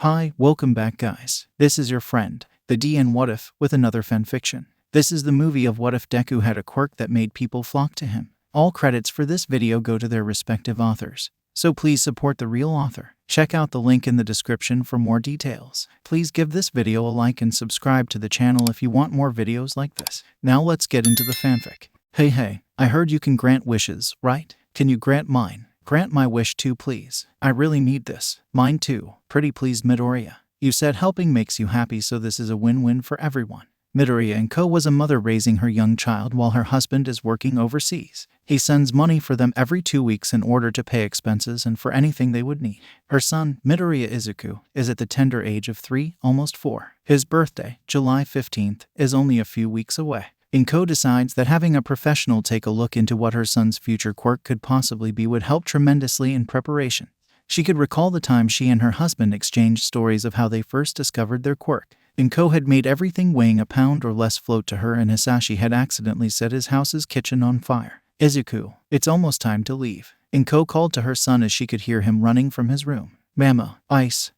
Hi, welcome back guys. This is your friend, the D and WhatIf, with another fanfiction. This is the movie of what if Deku had a quirk that made people flock to him. All credits for this video go to their respective authors, so please support the real author. Check out the link in the description for more details. Please give this video a like and subscribe to the channel if you want more videos like this. Now let's get into the fanfic. Hey, I heard you can grant wishes, right? Can you grant mine? Grant my wish too, please. I really need this. Mine too. Pretty please, Midoriya. You said helping makes you happy, so this is a win-win for everyone. Midoriya & Co. was a mother raising her young child while her husband is working overseas. He sends money for them every 2 weeks in order to pay expenses and for anything they would need. Her son, Midoriya Izuku, is at the tender age of 3, almost 4. His birthday, July 15th, is only a few weeks away. Inko decides that having a professional take a look into what her son's future quirk could possibly be would help tremendously in preparation. She could recall the time she and her husband exchanged stories of how they first discovered their quirk. Inko had made everything weighing a pound or less float to her, and Hisashi had accidentally set his house's kitchen on fire. Izuku, it's almost time to leave. Inko called to her son as she could hear him running from his room. Mama, ice,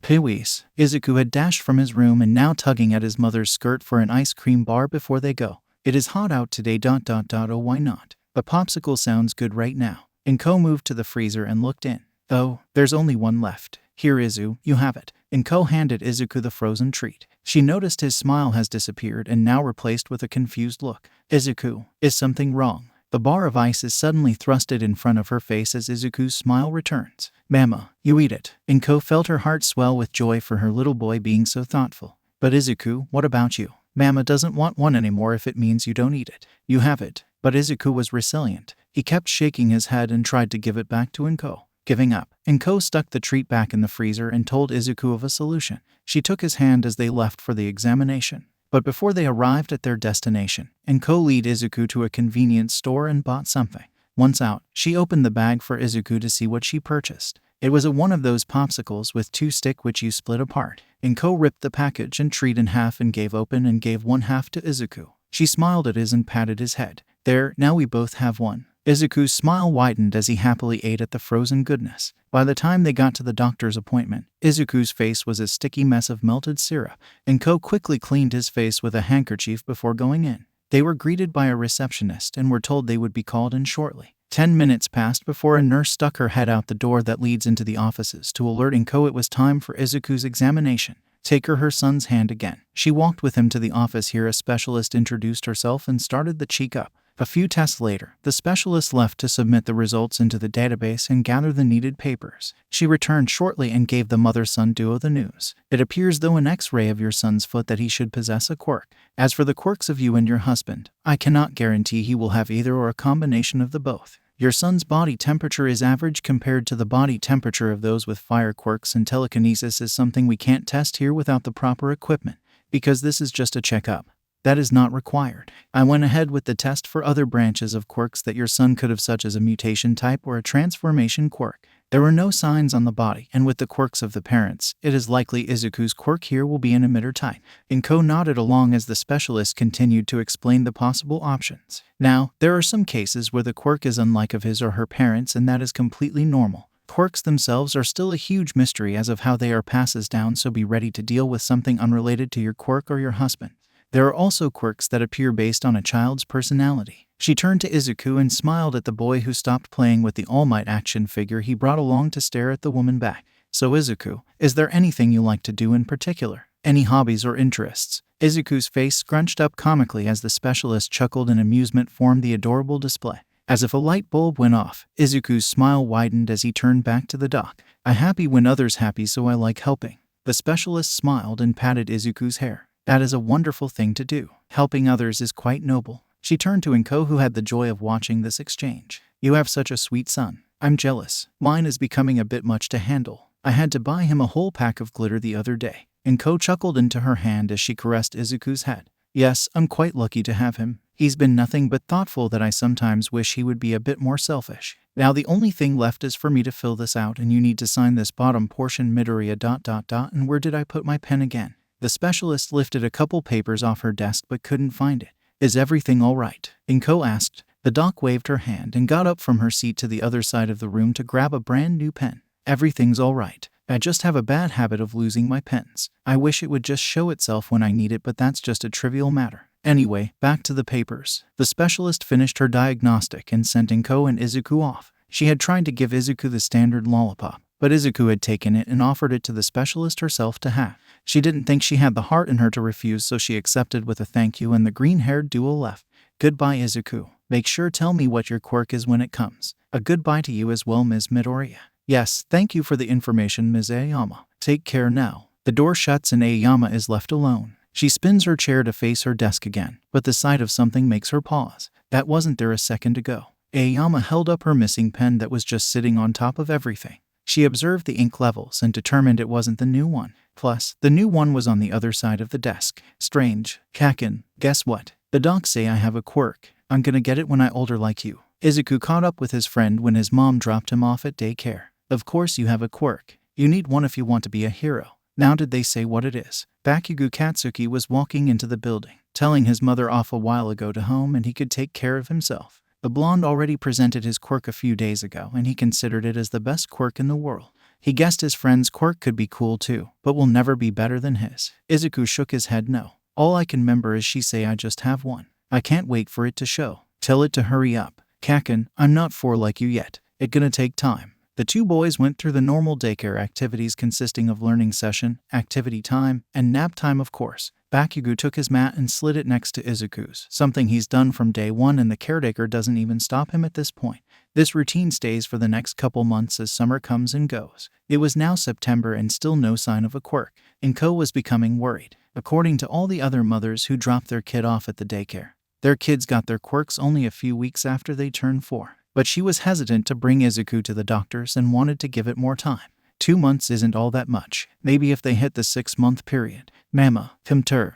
please. Izuku had dashed from his room and now tugging at his mother's skirt for an ice cream bar before they go. It is hot out today, ... Oh, why not? A popsicle sounds good right now. Inko moved to the freezer and looked in. Oh, there's only one left. Here, Izu, you have it. Inko handed Izuku the frozen treat. She noticed his smile has disappeared and now replaced with a confused look. Izuku, is something wrong? The bar of ice is suddenly thrusted in front of her face as Izuku's smile returns. Mama, you eat it. Inko felt her heart swell with joy for her little boy being so thoughtful. But Izuku, what about you? Mama doesn't want one anymore if it means you don't eat it. You have it. But Izuku was resilient. He kept shaking his head and tried to give it back to Inko. Giving up, Inko stuck the treat back in the freezer and told Izuku of a solution. She took his hand as they left for the examination. But before they arrived at their destination, Inko led Izuku to a convenience store and bought something. Once out, she opened the bag for Izuku to see what she purchased. It was one of those popsicles with 2 sticks which you split apart. Inko ripped the package and treat in half and gave one half to Izuku. She smiled at his and patted his head. There, now we both have one. Izuku's smile widened as he happily ate at the frozen goodness. By the time they got to the doctor's appointment, Izuku's face was a sticky mess of melted syrup. Inko quickly cleaned his face with a handkerchief before going in. They were greeted by a receptionist and were told they would be called in shortly. 10 minutes passed before a nurse stuck her head out the door that leads into the offices to alert Inko it was time for Izuku's examination. Take her son's hand again. She walked with him to the office. Here a specialist introduced herself and started the check-up. A few tests later, the specialist left to submit the results into the database and gather the needed papers. She returned shortly and gave the mother-son duo the news. It appears through an X-ray of your son's foot that he should possess a quirk. As for the quirks of you and your husband, I cannot guarantee he will have either or a combination of the both. Your son's body temperature is average compared to the body temperature of those with fire quirks, and telekinesis is something we can't test here without the proper equipment, because this is just a checkup. That is not required. I went ahead with the test for other branches of quirks that your son could have, such as a mutation type or a transformation quirk. There were no signs on the body, and with the quirks of the parents, it is likely Izuku's quirk here will be an emitter type. Inko nodded along as the specialist continued to explain the possible options. Now, there are some cases where the quirk is unlike of his or her parents, and that is completely normal. Quirks themselves are still a huge mystery as of how they are passed down, so be ready to deal with something unrelated to your quirk or your husband. There are also quirks that appear based on a child's personality. She turned to Izuku and smiled at the boy who stopped playing with the All Might action figure he brought along to stare at the woman back. So Izuku, is there anything you like to do in particular? Any hobbies or interests? Izuku's face scrunched up comically as the specialist chuckled in amusement formed the adorable display. As if a light bulb went off, Izuku's smile widened as he turned back to the dock. I'm happy when others happy, so I like helping. The specialist smiled and patted Izuku's hair. That is a wonderful thing to do. Helping others is quite noble. She turned to Inko, who had the joy of watching this exchange. You have such a sweet son. I'm jealous. Mine is becoming a bit much to handle. I had to buy him a whole pack of glitter the other day. Inko chuckled into her hand as she caressed Izuku's head. Yes, I'm quite lucky to have him. He's been nothing but thoughtful that I sometimes wish he would be a bit more selfish. Now the only thing left is for me to fill this out, and you need to sign this bottom portion. Midoriya ... And where did I put my pen again? The specialist lifted a couple papers off her desk but couldn't find it. Is everything all right? Inko asked. The doc waved her hand and got up from her seat to the other side of the room to grab a brand new pen. Everything's all right. I just have a bad habit of losing my pens. I wish it would just show itself when I need it, but that's just a trivial matter. Anyway, back to the papers. The specialist finished her diagnostic and sent Inko and Izuku off. She had tried to give Izuku the standard lollipop, but Izuku had taken it and offered it to the specialist herself to have. She didn't think she had the heart in her to refuse, so she accepted with a thank you, and the green-haired duo left. Goodbye, Izuku. Make sure tell me what your quirk is when it comes. A goodbye to you as well, Ms. Midoriya. Yes, thank you for the information, Ms. Aoyama. Take care now. The door shuts and Aoyama is left alone. She spins her chair to face her desk again, but the sight of something makes her pause. That wasn't there a second ago. Aoyama held up her missing pen that was just sitting on top of everything. She observed the ink levels and determined it wasn't the new one. Plus, the new one was on the other side of the desk. Strange. Kaken, guess what? The docs say I have a quirk. I'm gonna get it when I older like you. Izuku caught up with his friend when his mom dropped him off at daycare. Of course you have a quirk. You need one if you want to be a hero. Now did they say what it is? Bakugo Katsuki was walking into the building, telling his mother off a while ago to home and he could take care of himself. The blonde already presented his quirk a few days ago and he considered it as the best quirk in the world. He guessed his friend's quirk could be cool too, but will never be better than his. Izuku shook his head no. All I can remember is she say I just have one. I can't wait for it to show. Tell it to hurry up. Kaken, I'm not 4 like you yet. It gonna take time. The two boys went through the normal daycare activities consisting of learning session, activity time, and nap time of course. Bakugo took his mat and slid it next to Izuku's, something he's done from day one and the caretaker doesn't even stop him at this point. This routine stays for the next couple months as summer comes and goes. It was now September and still no sign of a quirk. Inko was becoming worried. According to all the other mothers who dropped their kid off at the daycare, their kids got their quirks only a few weeks after they turned 4. But she was hesitant to bring Izuku to the doctors and wanted to give it more time. 2 months isn't all that much. Maybe if they hit the 6-month period. Mama, come tur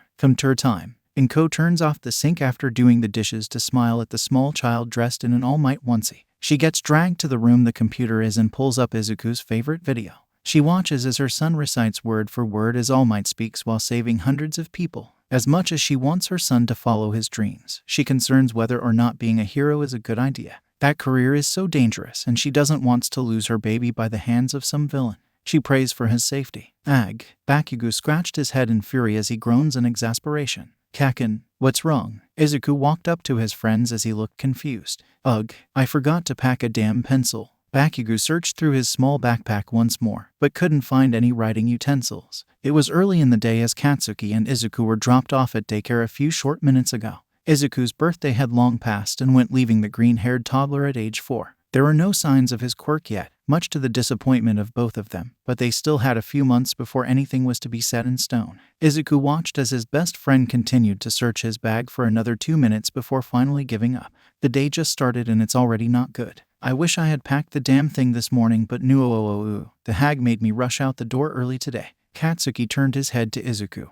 time. Inko turns off the sink after doing the dishes to smile at the small child dressed in an All Might onesie. She gets dragged to the room the computer is and pulls up Izuku's favorite video. She watches as her son recites word for word as All Might speaks while saving hundreds of people. As much as she wants her son to follow his dreams, she concerns whether or not being a hero is a good idea. That career is so dangerous and she doesn't want to lose her baby by the hands of some villain. She prays for his safety. Ag. Bakugo scratched his head in fury as he groans in exasperation. Kaken, what's wrong? Izuku walked up to his friends as he looked confused. Ugh, I forgot to pack a damn pencil. Bakugo searched through his small backpack once more, but couldn't find any writing utensils. It was early in the day as Katsuki and Izuku were dropped off at daycare a few short minutes ago. Izuku's birthday had long passed and went, leaving the green-haired toddler at age 4. There were no signs of his quirk yet, much to the disappointment of both of them, but they still had a few months before anything was to be set in stone. Izuku watched as his best friend continued to search his bag for another 2 minutes before finally giving up. The day just started and it's already not good. I wish I had packed the damn thing this morning, but no, the hag made me rush out the door early today. Katsuki turned his head to Izuku,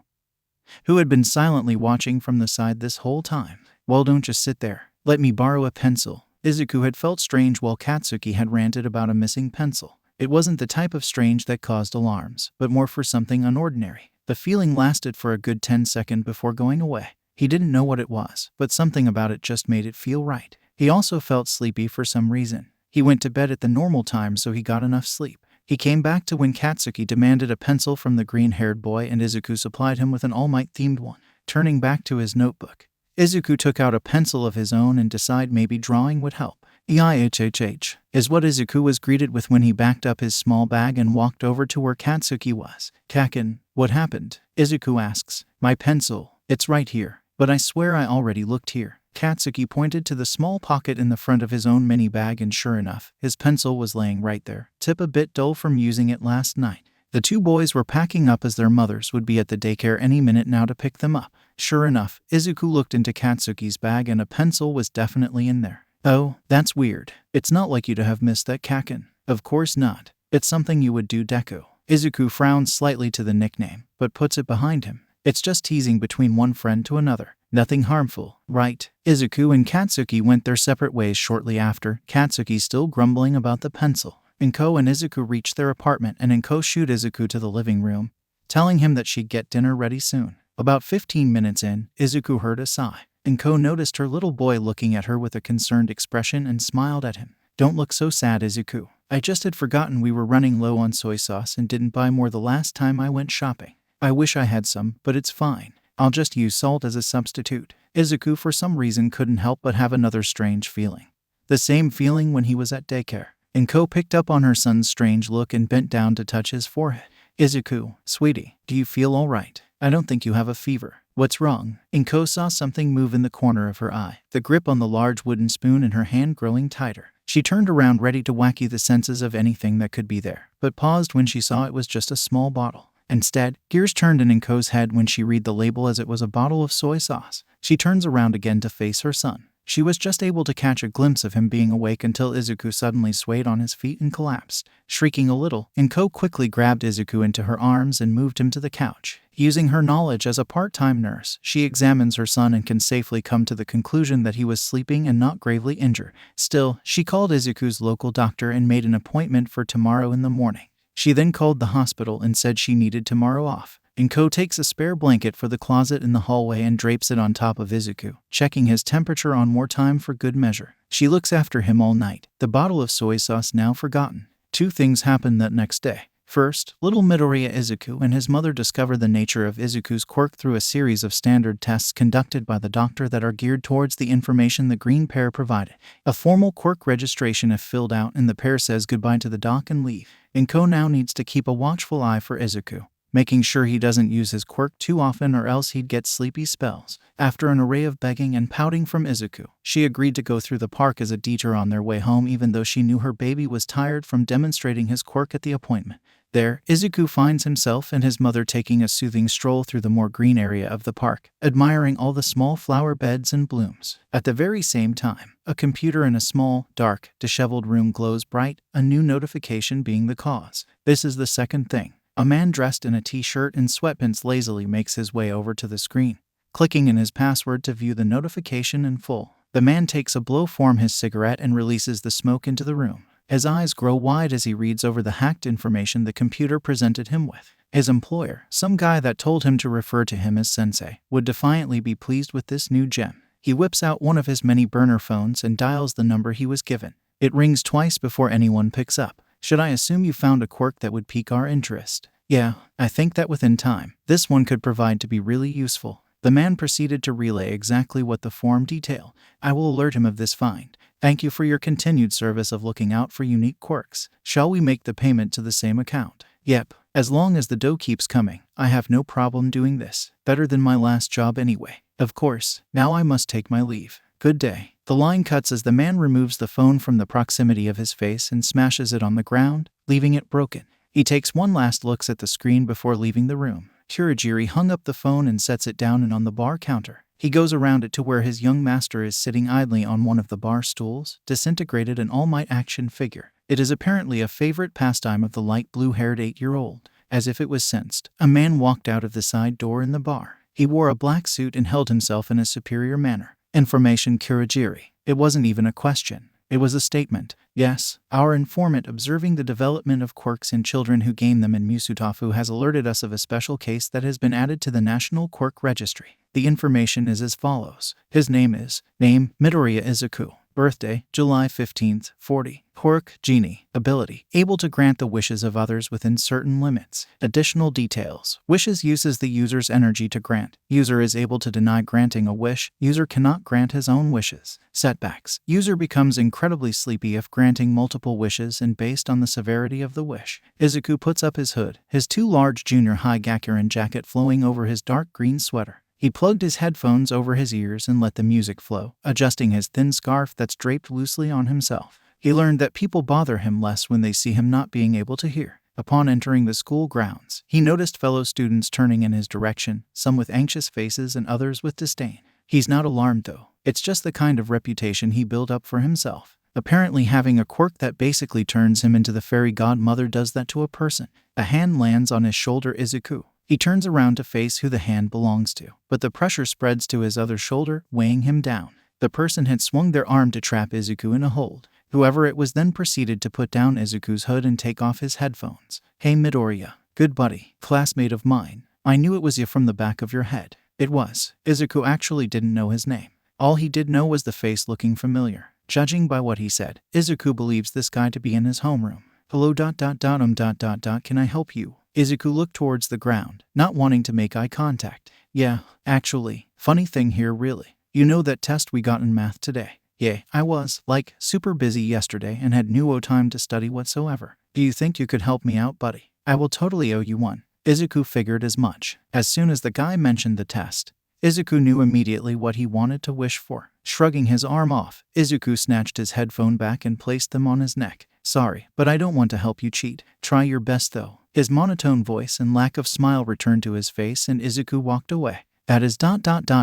who had been silently watching from the side this whole time. Well, don't just sit there. Let me borrow a pencil. Izuku had felt strange while Katsuki had ranted about a missing pencil. It wasn't the type of strange that caused alarms, but more for something unordinary. The feeling lasted for a good 10 seconds before going away. He didn't know what it was, but something about it just made it feel right. He also felt sleepy for some reason. He went to bed at the normal time so he got enough sleep. He came back to when Katsuki demanded a pencil from the green-haired boy and Izuku supplied him with an All Might-themed one. Turning back to his notebook, Izuku took out a pencil of his own and decided maybe drawing would help. EIHHH is what Izuku was greeted with when he backed up his small bag and walked over to where Katsuki was. Kaken, what happened? Izuku asks. My pencil. It's right here. But I swear I already looked here. Katsuki pointed to the small pocket in the front of his own mini bag and sure enough, his pencil was laying right there, tip a bit dull from using it last night. The two boys were packing up as their mothers would be at the daycare any minute now to pick them up. Sure enough, Izuku looked into Katsuki's bag and a pencil was definitely in there. Oh, that's weird. It's not like you to have missed that, Kaken. Of course not. It's something you would do, Deku. Izuku frowns slightly to the nickname, but puts it behind him. It's just teasing between one friend to another. Nothing harmful, right? Izuku and Katsuki went their separate ways shortly after, Katsuki still grumbling about the pencil. Inko and Izuku reached their apartment and Inko shooed Izuku to the living room, telling him that she'd get dinner ready soon. About 15 minutes in, Izuku heard a sigh. Inko noticed her little boy looking at her with a concerned expression and smiled at him. Don't look so sad, Izuku. I just had forgotten we were running low on soy sauce and didn't buy more the last time I went shopping. I wish I had some, but it's fine. I'll just use salt as a substitute. Izuku for some reason couldn't help but have another strange feeling. The same feeling when he was at daycare. Inko picked up on her son's strange look and bent down to touch his forehead. Izuku, sweetie, do you feel all right? I don't think you have a fever. What's wrong? Inko saw something move in the corner of her eye, the grip on the large wooden spoon in her hand growing tighter. She turned around ready to wacky the senses of anything that could be there, but paused when she saw it was just a small bottle. Instead, gears turned in Inko's head when she read the label as it was a bottle of soy sauce. She turns around again to face her son. She was just able to catch a glimpse of him being awake until Izuku suddenly swayed on his feet and collapsed. Shrieking a little, Inko quickly grabbed Izuku into her arms and moved him to the couch. Using her knowledge as a part-time nurse, she examines her son and can safely come to the conclusion that he was sleeping and not gravely injured. Still, she called Izuku's local doctor and made an appointment for tomorrow in the morning. She then called the hospital and said she needed tomorrow off. Inko takes a spare blanket for the closet in the hallway and drapes it on top of Izuku, checking his temperature on more time for good measure. She looks after him all night, the bottle of soy sauce now forgotten. Two things happen that next day. First, little Midoriya Izuku and his mother discover the nature of Izuku's quirk through a series of standard tests conducted by the doctor that are geared towards the information the green pair provided. A formal quirk registration is filled out and the pair says goodbye to the doc and leave. Inko now needs to keep a watchful eye for Izuku, making sure he doesn't use his quirk too often or else he'd get sleepy spells. After an array of begging and pouting from Izuku, she agreed to go through the park as a detour on their way home even though she knew her baby was tired from demonstrating his quirk at the appointment. There, Izuku finds himself and his mother taking a soothing stroll through the more green area of the park, admiring all the small flower beds and blooms. At the very same time, a computer in a small, dark, disheveled room glows bright, a new notification being the cause. This is the second thing. A man dressed in a t-shirt and sweatpants lazily makes his way over to the screen, clicking in his password to view the notification in full. The man takes a blow from his cigarette and releases the smoke into the room. His eyes grow wide as he reads over the hacked information the computer presented him with. His employer, some guy that told him to refer to him as sensei, would defiantly be pleased with this new gem. He whips out one of his many burner phones and dials the number he was given. It rings twice before anyone picks up. Should I assume you found a quirk that would pique our interest? Yeah, I think that within time, this one could provide to be really useful. The man proceeded to relay exactly what the form detailed. I will alert him of this find. Thank you for your continued service of looking out for unique quirks. Shall we make the payment to the same account? Yep, as long as the dough keeps coming, I have no problem doing this. Better than my last job anyway. Of course, now I must take my leave. Good day. The line cuts as the man removes the phone from the proximity of his face and smashes it on the ground, leaving it broken. He takes one last look at the screen before leaving the room. Kurogiri hung up the phone and sets it down and on the bar counter. He goes around it to where his young master is sitting idly on one of the bar stools, disintegrated an all-might action figure. It is apparently a favorite pastime of the light blue-haired 8-year-old. As if it was sensed, a man walked out of the side door in the bar. He wore a black suit and held himself in a superior manner. Information Kurogiri. It wasn't even a question. It was a statement. Yes, our informant observing the development of quirks in children who gain them in Musutafu has alerted us of a special case that has been added to the National Quirk Registry. The information is as follows. His name is Midoriya Izuku. Birthday, July 15th, 40. Quirk, Genie. Ability, able to grant the wishes of others within certain limits. Additional details. Wishes uses the user's energy to grant. User is able to deny granting a wish. User cannot grant his own wishes. Setbacks. User becomes incredibly sleepy if granting multiple wishes and based on the severity of the wish. Izuku puts up his hood, his too large junior high Gakurin jacket flowing over his dark green sweater. He plugged his headphones over his ears and let the music flow, adjusting his thin scarf that's draped loosely on himself. He learned that people bother him less when they see him not being able to hear. Upon entering the school grounds, he noticed fellow students turning in his direction, some with anxious faces and others with disdain. He's not alarmed though. It's just the kind of reputation he built up for himself. Apparently having a quirk that basically turns him into the fairy godmother does that to a person. A hand lands on his shoulder. Izuku. He turns around to face who the hand belongs to, but the pressure spreads to his other shoulder, weighing him down. The person had swung their arm to trap Izuku in a hold. Whoever it was then proceeded to put down Izuku's hood and take off his headphones. Hey Midoriya, good buddy, classmate of mine. I knew it was you from the back of your head. It was. Izuku actually didn't know his name. All he did know was the face looking familiar. Judging by what he said, Izuku believes this guy to be in his homeroom. Hello ... Can I help you? Izuku looked towards the ground, not wanting to make eye contact. Yeah, actually, funny thing here really. You know that test we got in math today? Yeah, I was, super busy yesterday and had no time to study whatsoever. Do you think you could help me out, buddy? I will totally owe you one. Izuku figured as much. As soon as the guy mentioned the test, Izuku knew immediately what he wanted to wish for. Shrugging his arm off, Izuku snatched his headphone back and placed them on his neck. Sorry, but I don't want to help you cheat. Try your best though. His monotone voice and lack of smile returned to his face and Izuku walked away. At his ...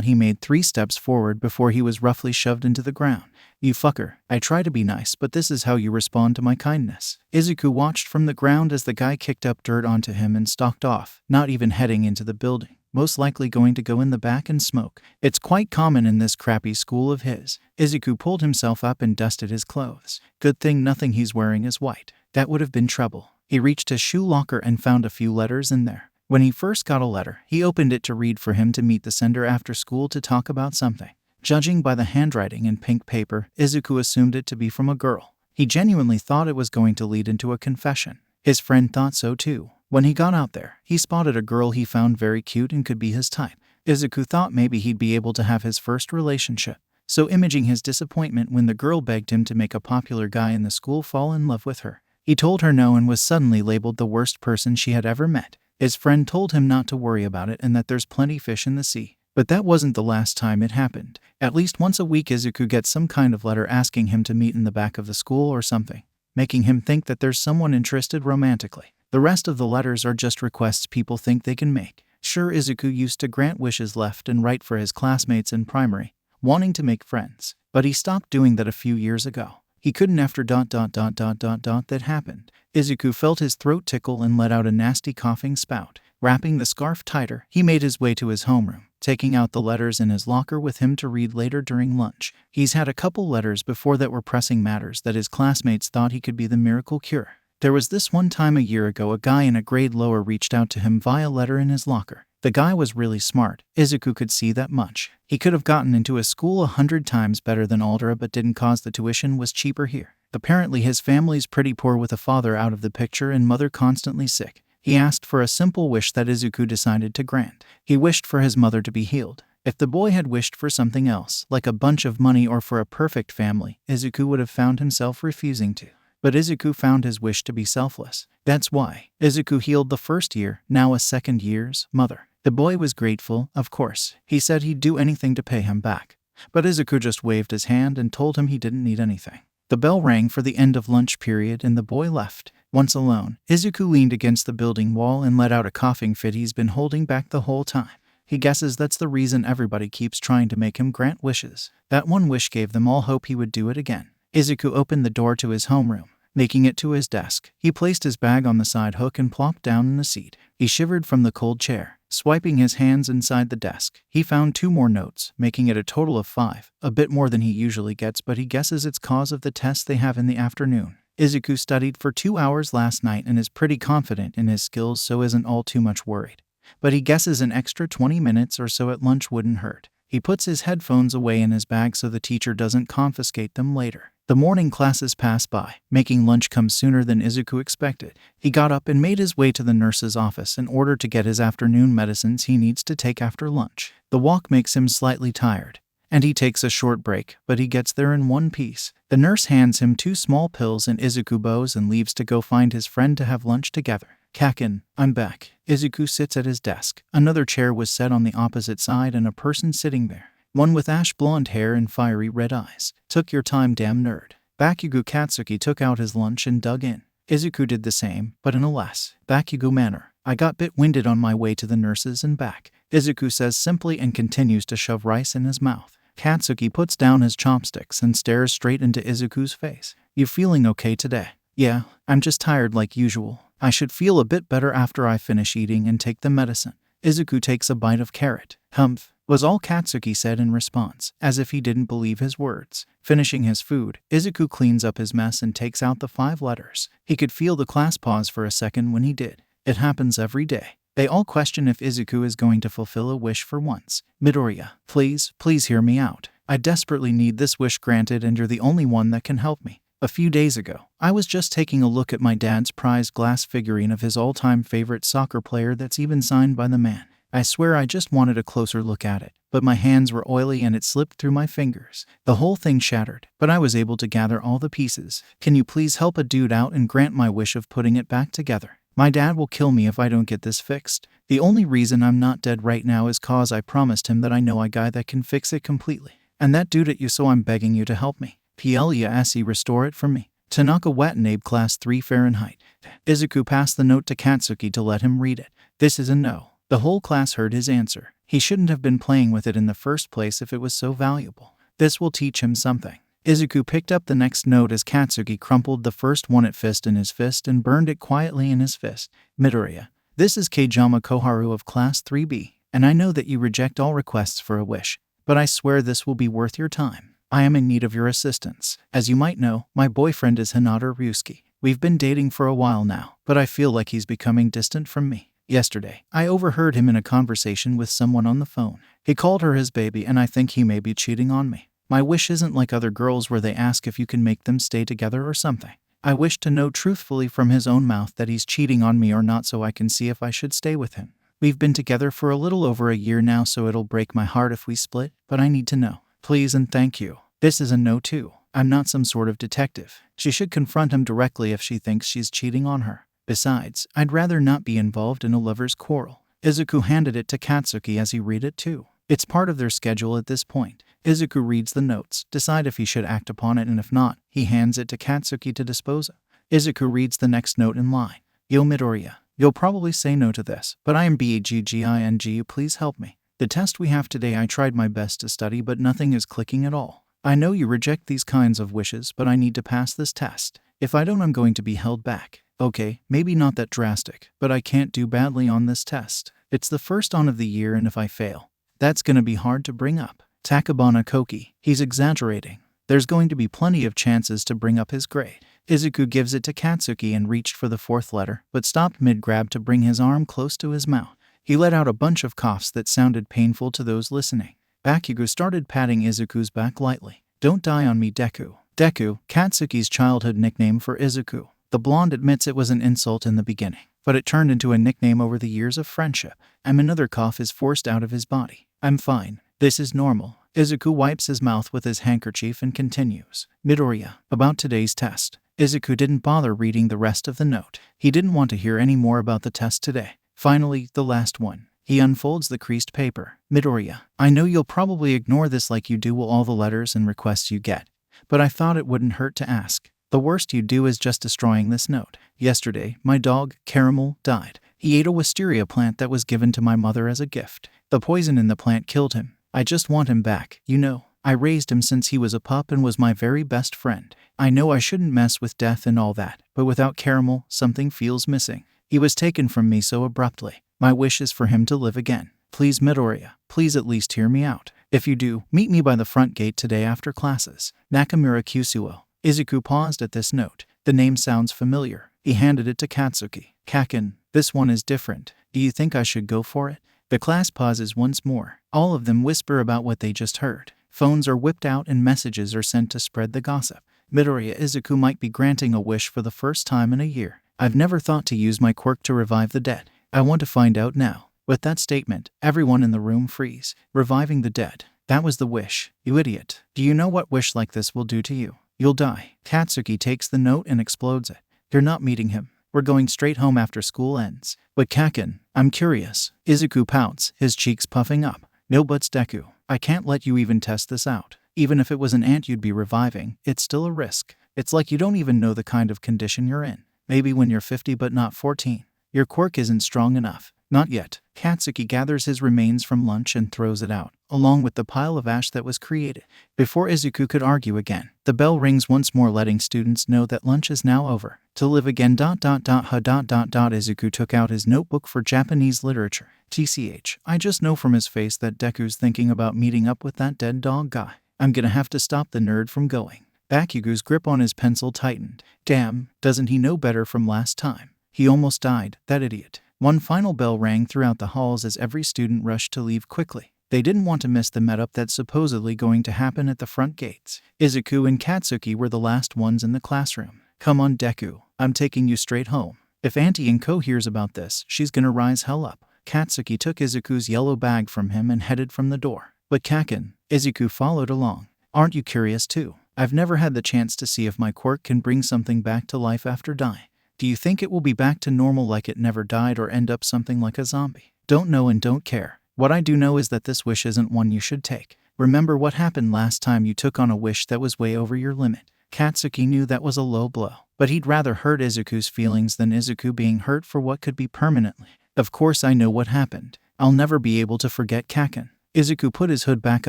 he made 3 steps forward before he was roughly shoved into the ground. You fucker, I try to be nice, but this is how you respond to my kindness. Izuku watched from the ground as the guy kicked up dirt onto him and stalked off, not even heading into the building. Most likely going to go in the back and smoke. It's quite common in this crappy school of his. Izuku pulled himself up and dusted his clothes. Good thing nothing he's wearing is white. That would have been trouble. He reached his shoe locker and found a few letters in there. When he first got a letter, he opened it to read for him to meet the sender after school to talk about something. Judging by the handwriting in pink paper, Izuku assumed it to be from a girl. He genuinely thought it was going to lead into a confession. His friend thought so too. When he got out there, he spotted a girl he found very cute and could be his type. Izuku thought maybe he'd be able to have his first relationship. So imaging his disappointment when the girl begged him to make a popular guy in the school fall in love with her, he told her no and was suddenly labeled the worst person she had ever met. His friend told him not to worry about it and that there's plenty fish in the sea. But that wasn't the last time it happened. At least once a week Izuku gets some kind of letter asking him to meet in the back of the school or something, making him think that there's someone interested romantically. The rest of the letters are just requests people think they can make. Sure, Izuku used to grant wishes left and right for his classmates in primary, wanting to make friends, but he stopped doing that a few years ago. He couldn't after ... that happened. Izuku felt his throat tickle and let out a nasty coughing spout. Wrapping the scarf tighter, he made his way to his homeroom, taking out the letters in his locker with him to read later during lunch. He's had a couple letters before that were pressing matters that his classmates thought he could be the miracle cure. There was this one time a year ago a guy in a grade lower reached out to him via letter in his locker. The guy was really smart. Izuku could see that much. He could have gotten into a school 100 times better than Aldera but didn't cause the tuition was cheaper here. Apparently his family's pretty poor with a father out of the picture and mother constantly sick. He asked for a simple wish that Izuku decided to grant. He wished for his mother to be healed. If the boy had wished for something else, like a bunch of money or for a perfect family, Izuku would have found himself refusing to. But Izuku found his wish to be selfless. That's why Izuku healed the first year, now a second year's, mother. The boy was grateful, of course. He said he'd do anything to pay him back. But Izuku just waved his hand and told him he didn't need anything. The bell rang for the end of lunch period and the boy left. Once alone, Izuku leaned against the building wall and let out a coughing fit he's been holding back the whole time. He guesses that's the reason everybody keeps trying to make him grant wishes. That one wish gave them all hope he would do it again. Izuku opened the door to his homeroom. Making it to his desk, he placed his bag on the side hook and plopped down in the seat. He shivered from the cold chair. Swiping his hands inside the desk, he found 2 more notes, making it a total of 5, a bit more than he usually gets, but he guesses it's cause of the test they have in the afternoon. Izuku studied for 2 hours last night and is pretty confident in his skills, so isn't all too much worried. But he guesses an extra 20 minutes or so at lunch wouldn't hurt. He puts his headphones away in his bag so the teacher doesn't confiscate them later. The morning classes pass by, making lunch come sooner than Izuku expected. He got up and made his way to the nurse's office in order to get his afternoon medicines he needs to take after lunch. The walk makes him slightly tired, and he takes a short break, but he gets there in one piece. The nurse hands him 2 small pills and Izuku bows and leaves to go find his friend to have lunch together. Kakin, I'm back. Izuku sits at his desk. Another chair was set on the opposite side and a person sitting there. One with ash blonde hair and fiery red eyes. Took your time, damn nerd. Bakugo Katsuki took out his lunch and dug in. Izuku did the same, but in a less Bakugo manner. I got bit winded on my way to the nurses and back, Izuku says simply and continues to shove rice in his mouth. Katsuki puts down his chopsticks and stares straight into Izuku's face. You feeling okay today? Yeah, I'm just tired like usual. I should feel a bit better after I finish eating and take the medicine. Izuku takes a bite of carrot. Humph, was all Katsuki said in response, as if he didn't believe his words. Finishing his food, Izuku cleans up his mess and takes out the 5 letters. He could feel the class pause for a second when he did. It happens every day. They all question if Izuku is going to fulfill a wish for once. Midoriya, please hear me out. I desperately need this wish granted and you're the only one that can help me. A few days ago, I was just taking a look at my dad's prized glass figurine of his all-time favorite soccer player that's even signed by the man. I swear I just wanted a closer look at it, but my hands were oily and it slipped through my fingers. The whole thing shattered, but I was able to gather all the pieces. Can you please help a dude out and grant my wish of putting it back together? My dad will kill me if I don't get this fixed. The only reason I'm not dead right now is cause I promised him that I know a guy that can fix it completely. And that dude at you, so I'm begging you to help me. PLEASE restore it for me. Tanaka Watanabe Class 3 Fahrenheit. Izuku passed the note to Katsuki to let him read it. This is a no. The whole class heard his answer. He shouldn't have been playing with it in the first place if it was so valuable. This will teach him something. Izuku picked up the next note as Katsuki crumpled the first WhatIf fist in his fist and burned it quietly in his fist. Midoriya. This is Kajama Koharu of Class 3B, and I know that you reject all requests for a wish, but I swear this will be worth your time. I am in need of your assistance. As you might know, my boyfriend is Hinata Ryusuke. We've been dating for a while now, but I feel like he's becoming distant from me. Yesterday, I overheard him in a conversation with someone on the phone. He called her his baby and I think he may be cheating on me. My wish isn't like other girls where they ask if you can make them stay together or something. I wish to know truthfully from his own mouth that he's cheating on me or not so I can see if I should stay with him. We've been together for a little over a year now, so it'll break my heart if we split, but I need to know. Please and thank you. This is a no too. I'm not some sort of detective. She should confront him directly if she thinks she's cheating on her. Besides, I'd rather not be involved in a lover's quarrel. Izuku handed it to Katsuki as he read it too. It's part of their schedule at this point. Izuku reads the notes, decide if he should act upon it, and if not, he hands it to Katsuki to dispose of. Izuku reads the next note in line. Yo Midoriya, you'll probably say no to this, but I am BGMI, please help me. The test we have today, I tried my best to study but nothing is clicking at all. I know you reject these kinds of wishes, but I need to pass this test. If I don't, I'm going to be held back. Okay, maybe not that drastic, but I can't do badly on this test. It's the first on of the year and if I fail, that's gonna be hard to bring up. Takabana Koki, he's exaggerating. There's going to be plenty of chances to bring up his grade. Izuku gives it to Katsuki and reached for the fourth letter, but stopped mid-grab to bring his arm close to his mouth. He let out a bunch of coughs that sounded painful to those listening. Bakugo started patting Izuku's back lightly. Don't die on me, Deku. Deku, Katsuki's childhood nickname for Izuku. The blonde admits it was an insult in the beginning, but it turned into a nickname over the years of friendship. Another cough is forced out of his body. I'm fine. This is normal. Izuku wipes his mouth with his handkerchief and continues. Midoriya, about today's test. Izuku didn't bother reading the rest of the note. He didn't want to hear any more about the test today. Finally, the last one. He unfolds the creased paper. Midoriya, I know you'll probably ignore this like you do all the letters and requests you get, but I thought it wouldn't hurt to ask. The worst you do is just destroying this note. Yesterday, my dog, Caramel, died. He ate a wisteria plant that was given to my mother as a gift. The poison in the plant killed him. I just want him back, you know. I raised him since he was a pup and was my very best friend. I know I shouldn't mess with death and all that, but without Caramel, something feels missing. He was taken from me so abruptly. My wish is for him to live again. Please, Midoriya, please at least hear me out. If you do, meet me by the front gate today after classes. Nakamura Kusuo. Izuku paused at this note. The name sounds familiar. He handed it to Katsuki. Kaken, this one is different. Do you think I should go for it? The class pauses once more. All of them whisper about what they just heard. Phones are whipped out and messages are sent to spread the gossip. Midoriya, Izuku might be granting a wish for the first time in a year. I've never thought to use my quirk to revive the dead. I want to find out now. With that statement, everyone in the room freeze. Reviving the dead. That was the wish. You idiot. Do you know what wish like this will do to you? You'll die. Katsuki takes the note and explodes it. You're not meeting him. We're going straight home after school ends. But Kaken, I'm curious. Izuku pouts, his cheeks puffing up. No buts, Deku. I can't let you even test this out. Even if it was an ant you'd be reviving, it's still a risk. It's like you don't even know the kind of condition you're in. Maybe when you're 50 but not 14. Your quirk isn't strong enough. Not yet. Katsuki gathers his remains from lunch and throws it out, along with the pile of ash that was created. Before Izuku could argue again, the bell rings once more, letting students know that lunch is now over. To live again ... Izuku took out his notebook for Japanese literature. TCH, I just know from his face that Deku's thinking about meeting up with that dead dog guy. I'm gonna have to stop the nerd from going. Bakugo's grip on his pencil tightened. Damn, doesn't he know better from last time? He almost died, that idiot. One final bell rang throughout the halls as every student rushed to leave quickly. They didn't want to miss the meetup that's supposedly going to happen at the front gates. Izuku and Katsuki were the last ones in the classroom. Come on, Deku. I'm taking you straight home. If Auntie Inko hears about this, she's gonna rise hell up. Katsuki took Izuku's yellow bag from him and headed from the door. But Kaken, Izuku followed along. Aren't you curious too? I've never had the chance to see if my quirk can bring something back to life after dying. Do you think it will be back to normal like it never died or end up something like a zombie? Don't know and don't care. What I do know is that this wish isn't one you should take. Remember what happened last time you took on a wish that was way over your limit. Katsuki knew that was a low blow, but he'd rather hurt Izuku's feelings than Izuku being hurt for what could be permanently. Of course I know what happened. I'll never be able to forget Kaken. Izuku put his hood back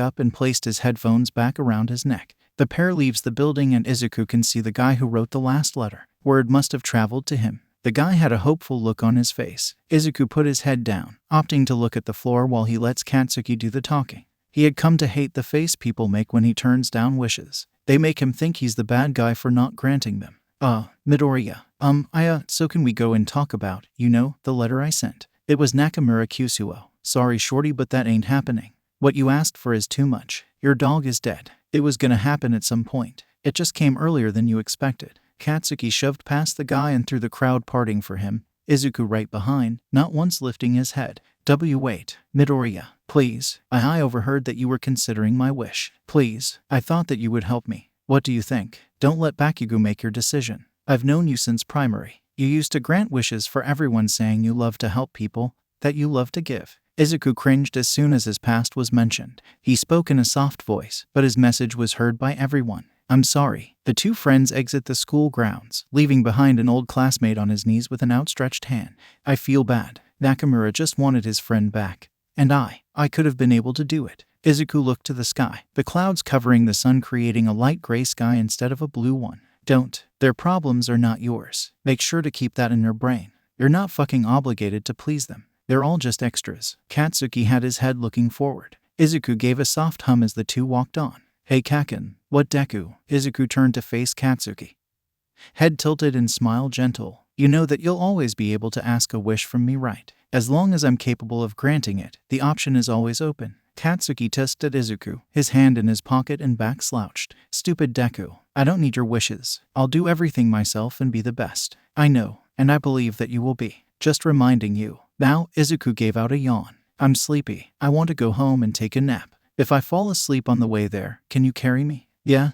up and placed his headphones back around his neck. The pair leaves the building and Izuku can see the guy who wrote the last letter. Word must have traveled to him. The guy had a hopeful look on his face. Izuku put his head down, opting to look at the floor while he lets Katsuki do the talking. He had come to hate the face people make when he turns down wishes. They make him think he's the bad guy for not granting them. Midoriya. So can we go and talk about, the letter I sent? It was Nakamura Kusuo. Sorry, shorty, but that ain't happening. What you asked for is too much. Your dog is dead. It was gonna happen at some point. It just came earlier than you expected. Katsuki shoved past the guy and through the crowd parting for him, Izuku right behind, not once lifting his head. Wait, Midoriya, please. I overheard that you were considering my wish. Please, I thought that you would help me. What do you think? Don't let Bakugo make your decision. I've known you since primary. You used to grant wishes for everyone, saying you love to help people, that you love to give. Izuku cringed as soon as his past was mentioned. He spoke in a soft voice, but his message was heard by everyone. I'm sorry. The two friends exit the school grounds, leaving behind an old classmate on his knees with an outstretched hand. I feel bad. Nakamura just wanted his friend back. And I could have been able to do it. Izuku looked to the sky, the clouds covering the sun creating a light gray sky instead of a blue one. Don't. Their problems are not yours. Make sure to keep that in your brain. You're not fucking obligated to please them. They're all just extras. Katsuki had his head looking forward. Izuku gave a soft hum as the two walked on. Hey Kaken, what Deku? Izuku turned to face Katsuki. Head tilted and smile gentle. You know that you'll always be able to ask a wish from me, right? As long as I'm capable of granting it, the option is always open. Katsuki tusked at Izuku, his hand in his pocket and back slouched. Stupid Deku, I don't need your wishes. I'll do everything myself and be the best. I know, and I believe that you will be. Just reminding you. Now, Izuku gave out a yawn. I'm sleepy. I want to go home and take a nap. If I fall asleep on the way there, can you carry me? Yeah.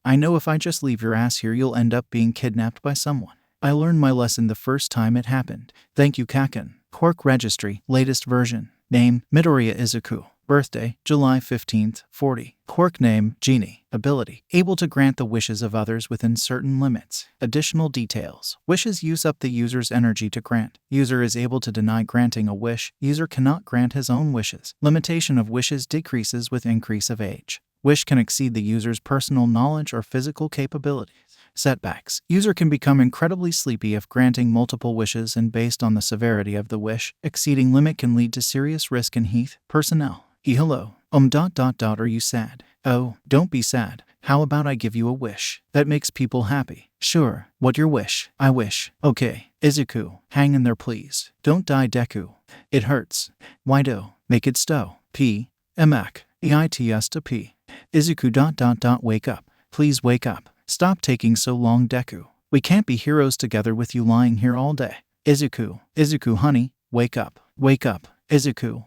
I know if I just leave your ass here, you'll end up being kidnapped by someone. I learned my lesson the first time it happened. Thank you, Kaken. Quirk Registry, latest version. Name, Midoriya Izuku. Birthday, July 15th, 40. Quirk name, Genie. Ability, able to grant the wishes of others within certain limits. Additional details. Wishes use up the user's energy to grant. User is able to deny granting a wish. User cannot grant his own wishes. Limitation of wishes decreases with increase of age. Wish can exceed the user's personal knowledge or physical capabilities. Setbacks. User can become incredibly sleepy if granting multiple wishes, and based on the severity of the wish, exceeding limit can lead to serious risk in Heath. Personnel. Hello. Are you sad? Oh, don't be sad. How about I give you a wish that makes people happy? Sure. What your wish? I wish. Okay. Izuku, hang in there please. Don't die Deku. It hurts. Why do? Make it stow. P. Emak. EITS to P. Izuku. Wake up. Please wake up. Stop taking so long Deku. We can't be heroes together with you lying here all day. Izuku honey, wake up. Wake up. Izuku.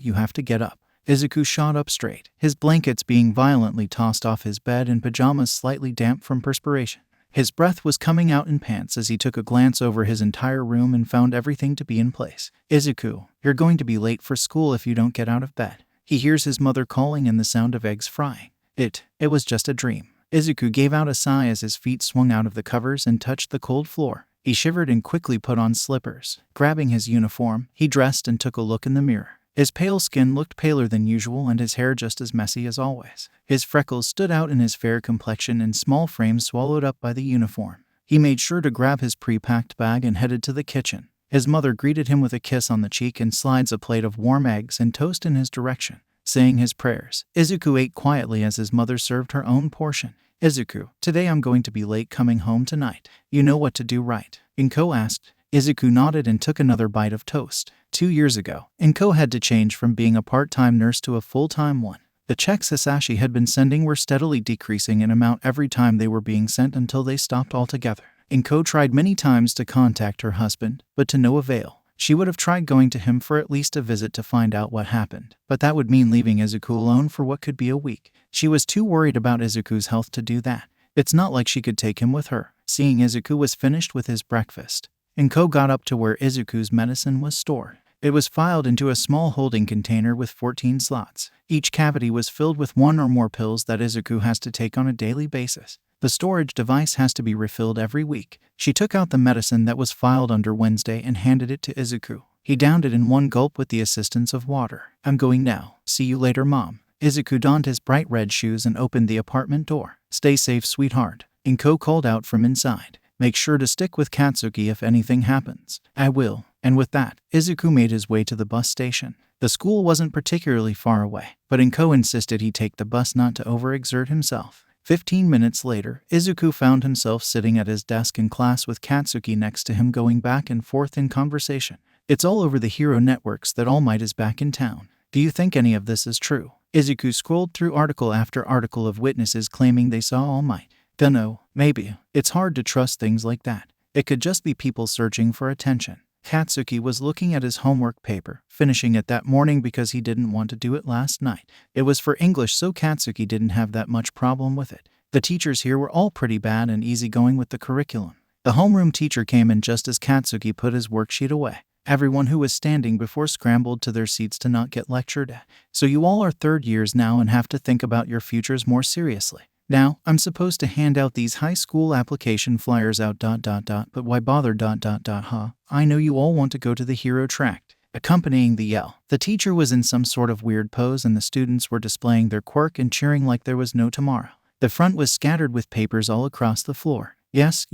You have to get up. Izuku shot up straight, his blankets being violently tossed off his bed and pajamas slightly damp from perspiration. His breath was coming out in pants as he took a glance over his entire room and found everything to be in place. Izuku, you're going to be late for school if you don't get out of bed. He hears his mother calling and the sound of eggs frying. It was just a dream. Izuku gave out a sigh as his feet swung out of the covers and touched the cold floor. He shivered and quickly put on slippers. Grabbing his uniform, he dressed and took a look in the mirror. His pale skin looked paler than usual and his hair just as messy as always. His freckles stood out in his fair complexion and small frame swallowed up by the uniform. He made sure to grab his pre-packed bag and headed to the kitchen. His mother greeted him with a kiss on the cheek and slides a plate of warm eggs and toast in his direction. Saying his prayers, Izuku ate quietly as his mother served her own portion. Izuku, today I'm going to be late coming home tonight. You know what to do, right? Inko asked. Izuku nodded and took another bite of toast. 2 years ago, Inko had to change from being a part-time nurse to a full-time one. The checks Hisashi had been sending were steadily decreasing in amount every time they were being sent until they stopped altogether. Inko tried many times to contact her husband, but to no avail. She would have tried going to him for at least a visit to find out what happened, but that would mean leaving Izuku alone for what could be a week. She was too worried about Izuku's health to do that. It's not like she could take him with her. Seeing Izuku was finished with his breakfast, Inko got up to where Izuku's medicine was stored. It was filed into a small holding container with 14 slots. Each cavity was filled with one or more pills that Izuku has to take on a daily basis. The storage device has to be refilled every week. She took out the medicine that was filed under Wednesday and handed it to Izuku. He downed it in one gulp with the assistance of water. I'm going now. See you later, Mom. Izuku donned his bright red shoes and opened the apartment door. Stay safe, sweetheart. Inko called out from inside. Make sure to stick with Katsuki if anything happens. I will. And with that, Izuku made his way to the bus station. The school wasn't particularly far away, but Inko insisted he take the bus not to overexert himself. 15 minutes later, Izuku found himself sitting at his desk in class with Katsuki next to him, going back and forth in conversation. It's all over the hero networks that All Might is back in town. Do you think any of this is true? Izuku scrolled through article after article of witnesses claiming they saw All Might. Dunno, maybe. It's hard to trust things like that. It could just be people searching for attention. Katsuki was looking at his homework paper, finishing it that morning because he didn't want to do it last night. It was for English, so Katsuki didn't have that much problem with it. The teachers here were all pretty bad and easygoing with the curriculum. The homeroom teacher came in just as Katsuki put his worksheet away. Everyone who was standing before scrambled to their seats to not get lectured at. So you all are third years now and have to think about your futures more seriously. Now, I'm supposed to hand out these high school application flyers out ... but why bother ... huh? I know you all want to go to the hero tract. Accompanying the yell, the teacher was in some sort of weird pose and the students were displaying their quirk and cheering like there was no tomorrow. The front was scattered with papers all across the floor. Yes,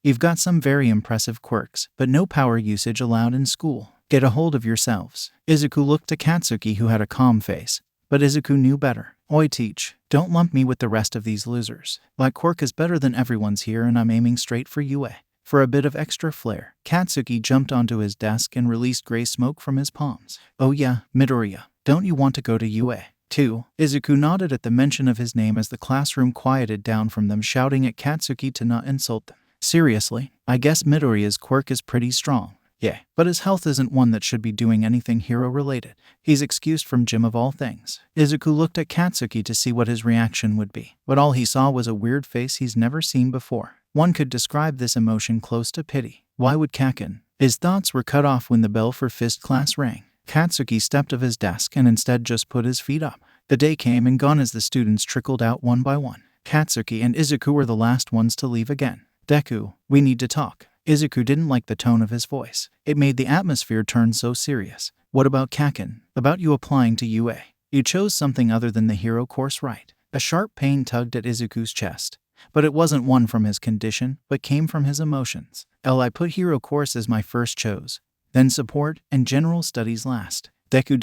you've got some very impressive quirks, but no power usage allowed in school. Get a hold of yourselves. Izuku looked to Katsuki, who had a calm face, but Izuku knew better. Oi, teach, don't lump me with the rest of these losers. My quirk is better than everyone's here and I'm aiming straight for UA. For a bit of extra flair, Katsuki jumped onto his desk and released gray smoke from his palms. Oh yeah, Midoriya, don't you want to go to UA? too? Izuku nodded at the mention of his name as the classroom quieted down from them shouting at Katsuki to not insult them. Seriously, I guess Midoriya's quirk is pretty strong. Yeah, but his health isn't one that should be doing anything hero-related. He's excused from gym of all things. Izuku looked at Katsuki to see what his reaction would be, but all he saw was a weird face he's never seen before. One could describe this emotion close to pity. Why would Kaken? His thoughts were cut off when the bell for fist class rang. Katsuki stepped off his desk and instead just put his feet up. The day came and gone as the students trickled out one by one. Katsuki and Izuku were the last ones to leave again. Deku, we need to talk. Izuku didn't like the tone of his voice. It made the atmosphere turn so serious. What about Kaken? About you applying to UA? You chose something other than the hero course, right? A sharp pain tugged at Izuku's chest. But it wasn't one from his condition, but came from his emotions. I put hero course as my first chose. Then support and general studies last. Deku ...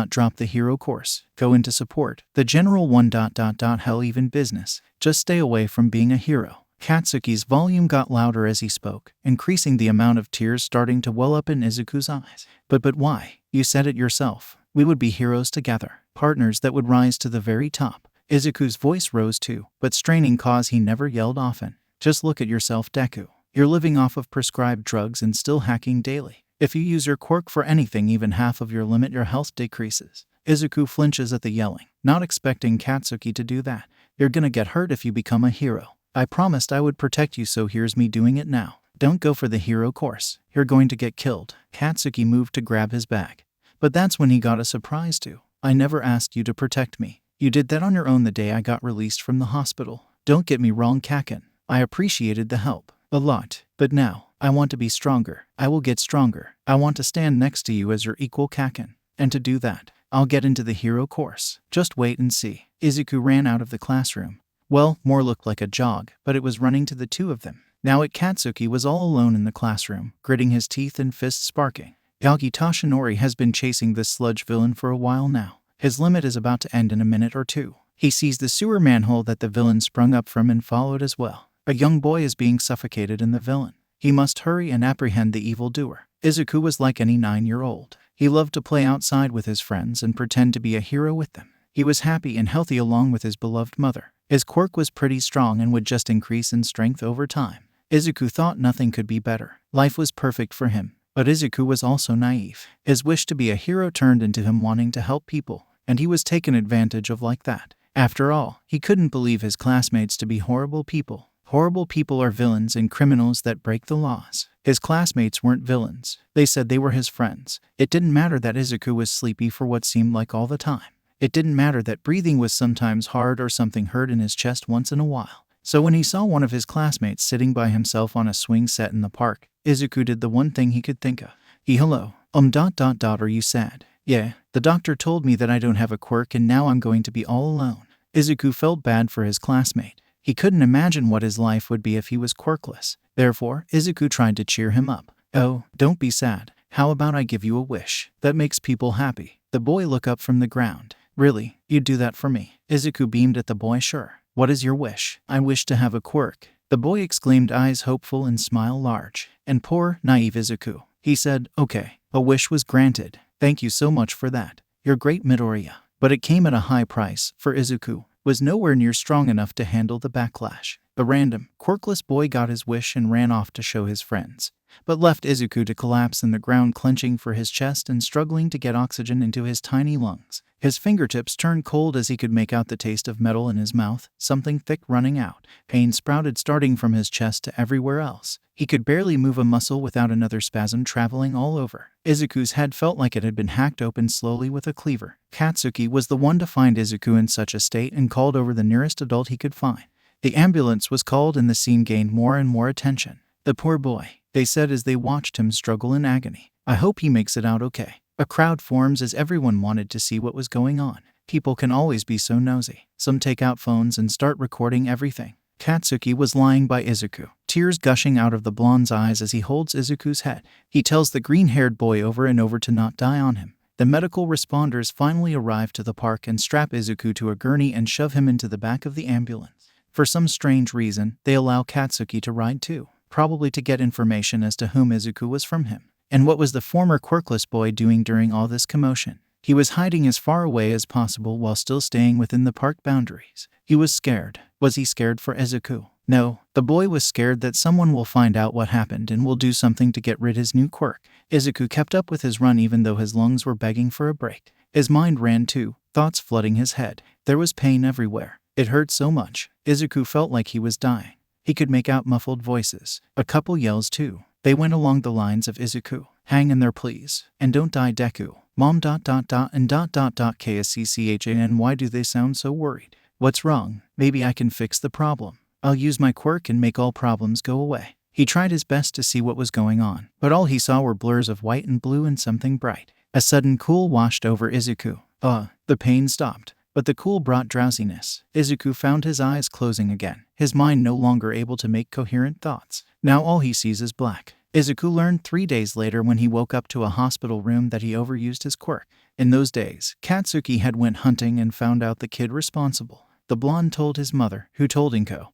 drop the hero course. Go into support. The general one ... hell even business. Just stay away from being a hero. Katsuki's volume got louder as he spoke, increasing the amount of tears starting to well up in Izuku's eyes. But why? You said it yourself. We would be heroes together. Partners that would rise to the very top. Izuku's voice rose too, but straining cause he never yelled often. Just look at yourself, Deku. You're living off of prescribed drugs and still hacking daily. If you use your quirk for anything even half of your limit, your health decreases. Izuku flinches at the yelling, not expecting Katsuki to do that. You're gonna get hurt if you become a hero. I promised I would protect you, so here's me doing it now. Don't go for the hero course. You're going to get killed. Katsuki moved to grab his bag. But that's when he got a surprise too. I never asked you to protect me. You did that on your own the day I got released from the hospital. Don't get me wrong, Kaken. I appreciated the help. A lot. But now, I want to be stronger. I will get stronger. I want to stand next to you as your equal, Kaken. And to do that, I'll get into the hero course. Just wait and see. Izuku ran out of the classroom. Well, more looked like a jog, but it was running to the two of them. Now Katsuki was all alone in the classroom, gritting his teeth and fists sparking. Yagi Toshinori has been chasing this sludge villain for a while now. His limit is about to end in a minute or two. He sees the sewer manhole that the villain sprung up from and followed as well. A young boy is being suffocated in the villain. He must hurry and apprehend the evildoer. Izuku was like any 9-year-old. He loved to play outside with his friends and pretend to be a hero with them. He was happy and healthy along with his beloved mother. His quirk was pretty strong and would just increase in strength over time. Izuku thought nothing could be better. Life was perfect for him. But Izuku was also naive. His wish to be a hero turned into him wanting to help people, and he was taken advantage of like that. After all, he couldn't believe his classmates to be horrible people. Horrible people are villains and criminals that break the laws. His classmates weren't villains. They said they were his friends. It didn't matter that Izuku was sleepy for what seemed like all the time. It didn't matter that breathing was sometimes hard or something hurt in his chest once in a while. So when he saw one of his classmates sitting by himself on a swing set in the park, Izuku did the one thing he could think of. Hello. Are you sad? Yeah, the doctor told me that I don't have a quirk and now I'm going to be all alone. Izuku felt bad for his classmate. He couldn't imagine what his life would be if he was quirkless. Therefore, Izuku tried to cheer him up. Oh, don't be sad. How about I give you a wish that makes people happy? The boy looked up from the ground. Really? You'd do that for me? Izuku beamed at the boy. Sure. What is your wish? I wish to have a quirk. The boy exclaimed, eyes hopeful and smile large. And poor, naive Izuku. He said, okay. A wish was granted. Thank you so much for that. You're great, Midoriya. But it came at a high price, for Izuku was nowhere near strong enough to handle the backlash. The random, quirkless boy got his wish and ran off to show his friends, but left Izuku to collapse in the ground, clenching for his chest and struggling to get oxygen into his tiny lungs. His fingertips turned cold as he could make out the taste of metal in his mouth, something thick running out. Pain sprouted starting from his chest to everywhere else. He could barely move a muscle without another spasm traveling all over. Izuku's head felt like it had been hacked open slowly with a cleaver. Katsuki was the one to find Izuku in such a state and called over the nearest adult he could find. The ambulance was called and the scene gained more and more attention. The poor boy, they said as they watched him struggle in agony. I hope he makes it out okay. A crowd forms as everyone wanted to see what was going on. People can always be so nosy. Some take out phones and start recording everything. Katsuki was lying by Izuku, tears gushing out of the blonde's eyes as he holds Izuku's head. He tells the green-haired boy over and over to not die on him. The medical responders finally arrive to the park and strap Izuku to a gurney and shove him into the back of the ambulance. For some strange reason, they allow Katsuki to ride too, probably to get information as to whom Izuku was from him. And what was the former quirkless boy doing during all this commotion? He was hiding as far away as possible while still staying within the park boundaries. He was scared. Was he scared for Izuku? No, the boy was scared that someone will find out what happened and will do something to get rid of his new quirk. Izuku kept up with his run even though his lungs were begging for a break. His mind ran too, thoughts flooding his head. There was pain everywhere. It hurt so much. Izuku felt like he was dying. He could make out muffled voices. A couple yells too. They went along the lines of Izuku. Hang in there please. And don't die Deku. Mom ... and ... KSCCHAN. Why do they sound so worried? What's wrong? Maybe I can fix the problem. I'll use my quirk and make all problems go away. He tried his best to see what was going on, but all he saw were blurs of white and blue and something bright. A sudden cool washed over Izuku. The pain stopped, but the cool brought drowsiness. Izuku found his eyes closing again, his mind no longer able to make coherent thoughts. Now all he sees is black. Izuku learned 3 days later when he woke up to a hospital room that he overused his quirk. In those days, Katsuki had went hunting and found out the kid responsible. The blonde told his mother, who told Inko,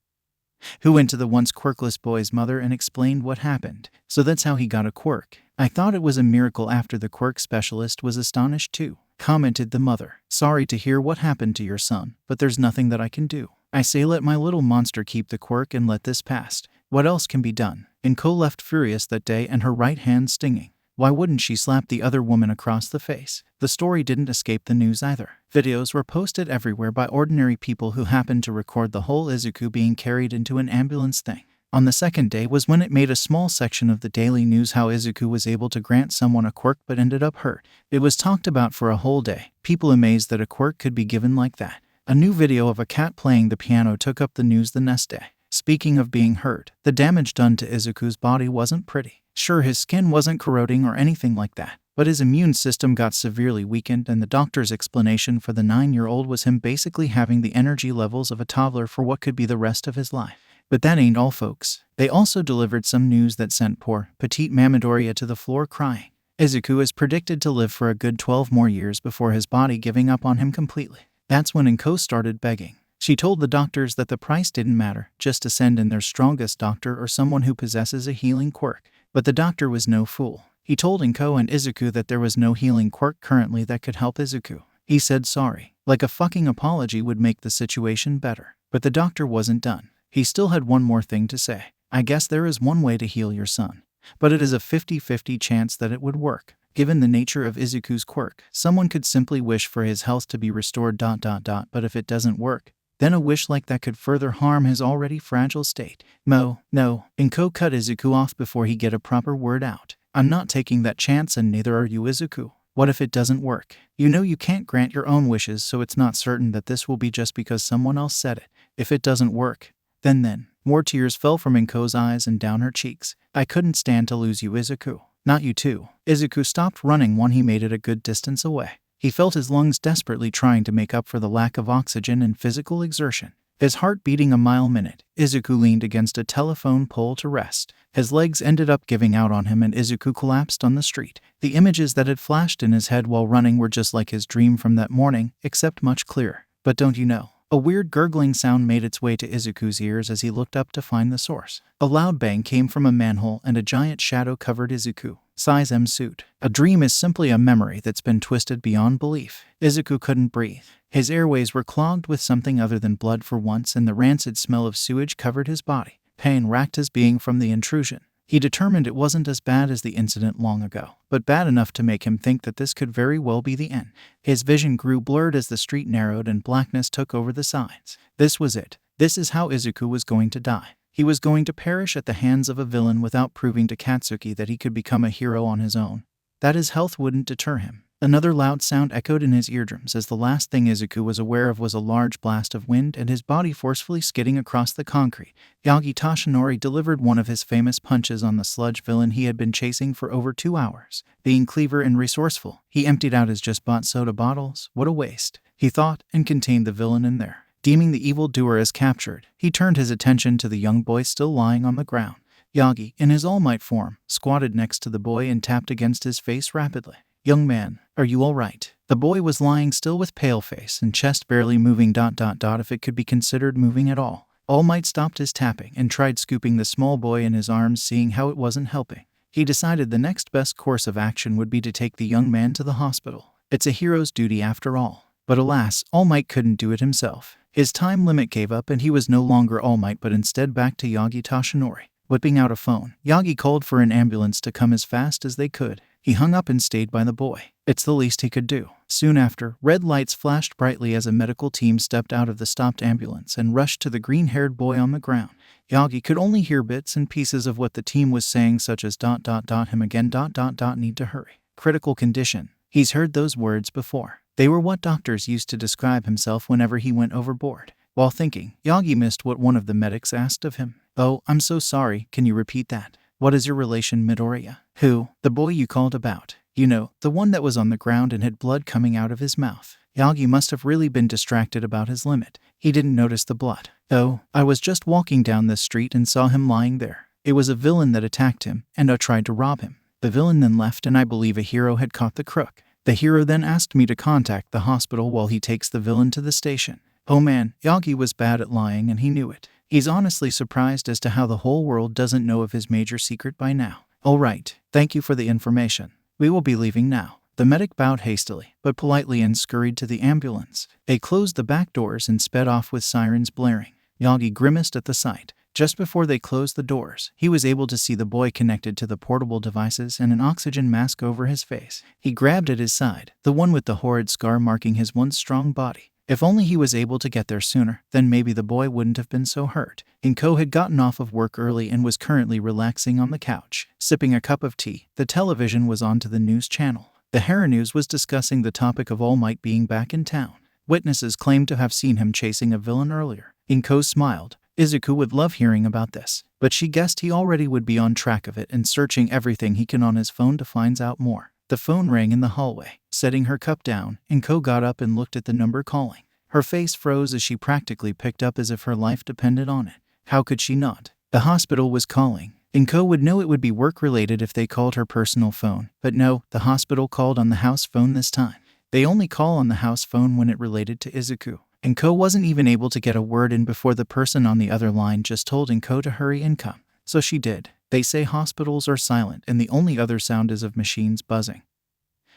who went to the once quirkless boy's mother and explained what happened. So that's how he got a quirk. I thought it was a miracle after the quirk specialist was astonished too, commented the mother. Sorry to hear what happened to your son, but there's nothing that I can do. I say let my little monster keep the quirk and let this pass. What else can be done? Inko left furious that day and her right hand stinging. Why wouldn't she slap the other woman across the face? The story didn't escape the news either. Videos were posted everywhere by ordinary people who happened to record the whole Izuku being carried into an ambulance thing. On the second day was when it made a small section of the daily news how Izuku was able to grant someone a quirk but ended up hurt. It was talked about for a whole day, people amazed that a quirk could be given like that. A new video of a cat playing the piano took up the news the next day. Speaking of being hurt, the damage done to Izuku's body wasn't pretty. Sure, his skin wasn't corroding or anything like that, but his immune system got severely weakened and the doctor's explanation for the 9-year-old was him basically having the energy levels of a toddler for what could be the rest of his life. But that ain't all, folks. They also delivered some news that sent poor, petite Midoriya to the floor crying. Izuku is predicted to live for a good 12 more years before his body giving up on him completely. That's when Inko started begging. She told the doctors that the price didn't matter, just to send in their strongest doctor or someone who possesses a healing quirk. But the doctor was no fool. He told Inko and Izuku that there was no healing quirk currently that could help Izuku. He said sorry, like a fucking apology would make the situation better. But the doctor wasn't done. He still had one more thing to say. I guess there is one way to heal your son, but it is a 50-50 chance that it would work. Given the nature of Izuku's quirk, someone could simply wish for his health to be restored ... But if it doesn't work, then a wish like that could further harm his already fragile state. No. Inko cut Izuku off before he get a proper word out. I'm not taking that chance and neither are you, Izuku. What if it doesn't work? You know you can't grant your own wishes, so it's not certain that this will be just because someone else said it. If it doesn't work, then. More tears fell from Inko's eyes and down her cheeks. I couldn't stand to lose you, Izuku. Not you too. Izuku stopped running when he made it a good distance away. He felt his lungs desperately trying to make up for the lack of oxygen and physical exertion. His heart beating a mile a minute, Izuku leaned against a telephone pole to rest. His legs ended up giving out on him and Izuku collapsed on the street. The images that had flashed in his head while running were just like his dream from that morning, except much clearer. But don't you know? A weird gurgling sound made its way to Izuku's ears as he looked up to find the source. A loud bang came from a manhole and a giant shadow covered Izuku. Size M suit. A dream is simply a memory that's been twisted beyond belief. Izuku couldn't breathe. His airways were clogged with something other than blood for once and the rancid smell of sewage covered his body. Pain racked his being from the intrusion. He determined it wasn't as bad as the incident long ago, but bad enough to make him think that this could very well be the end. His vision grew blurred as the street narrowed and blackness took over the signs. This was it. This is how Izuku was going to die. He was going to perish at the hands of a villain without proving to Katsuki that he could become a hero on his own. That his health wouldn't deter him. Another loud sound echoed in his eardrums as the last thing Izuku was aware of was a large blast of wind and his body forcefully skidding across the concrete. Yagi Toshinori delivered one of his famous punches on the sludge villain he had been chasing for over 2 hours. Being clever and resourceful, he emptied out his just-bought soda bottles. What a waste, he thought, and contained the villain in there. Deeming the evildoer as captured, he turned his attention to the young boy still lying on the ground. Yagi, in his All Might form, squatted next to the boy and tapped against his face rapidly. Young man, are you all right? The boy was lying still with pale face and chest barely moving ... if it could be considered moving at all. All Might stopped his tapping and tried scooping the small boy in his arms, seeing how it wasn't helping. He decided the next best course of action would be to take the young man to the hospital. It's a hero's duty after all. But alas, All Might couldn't do it himself. His time limit gave up and he was no longer All Might but instead back to Yagi Toshinori. Whipping out a phone, Yagi called for an ambulance to come as fast as they could. He hung up and stayed by the boy. It's the least he could do. Soon after, red lights flashed brightly as a medical team stepped out of the stopped ambulance and rushed to the green-haired boy on the ground. Yagi could only hear bits and pieces of what the team was saying, such as ... him again ... need to hurry. Critical condition. He's heard those words before. They were what doctors used to describe himself whenever he went overboard. While thinking, Yagi missed what one of the medics asked of him. Oh, I'm so sorry, can you repeat that? What is your relation, Midoriya? Who? The boy you called about. You know, the one that was on the ground and had blood coming out of his mouth. Yagi must have really been distracted about his limit. He didn't notice the blood. Oh, I was just walking down this street and saw him lying there. It was a villain that attacked him, and I tried to rob him. The villain then left and I believe a hero had caught the crook. The hero then asked me to contact the hospital while he takes the villain to the station. Oh man, Yagi was bad at lying and he knew it. He's honestly surprised as to how the whole world doesn't know of his major secret by now. All right, thank you for the information. We will be leaving now. The medic bowed hastily, but politely, and scurried to the ambulance. They closed the back doors and sped off with sirens blaring. Yagi grimaced at the sight. Just before they closed the doors, he was able to see the boy connected to the portable devices and an oxygen mask over his face. He grabbed at his side, the one with the horrid scar marking his once strong body. If only he was able to get there sooner, then maybe the boy wouldn't have been so hurt. Inko had gotten off of work early and was currently relaxing on the couch. Sipping a cup of tea, the television was on to the news channel. The Hera News was discussing the topic of All Might being back in town. Witnesses claimed to have seen him chasing a villain earlier. Inko smiled. Izuku would love hearing about this, but she guessed he already would be on track of it and searching everything he can on his phone to find out more. The phone rang in the hallway. Setting her cup down, Inko got up and looked at the number calling. Her face froze as she practically picked up as if her life depended on it. How could she not? The hospital was calling. Inko would know it would be work-related if they called her personal phone, but no, the hospital called on the house phone this time. They only call on the house phone when it related to Izuku. Inko wasn't even able to get a word in before the person on the other line just told Inko to hurry and come. So she did. They say hospitals are silent and the only other sound is of machines buzzing.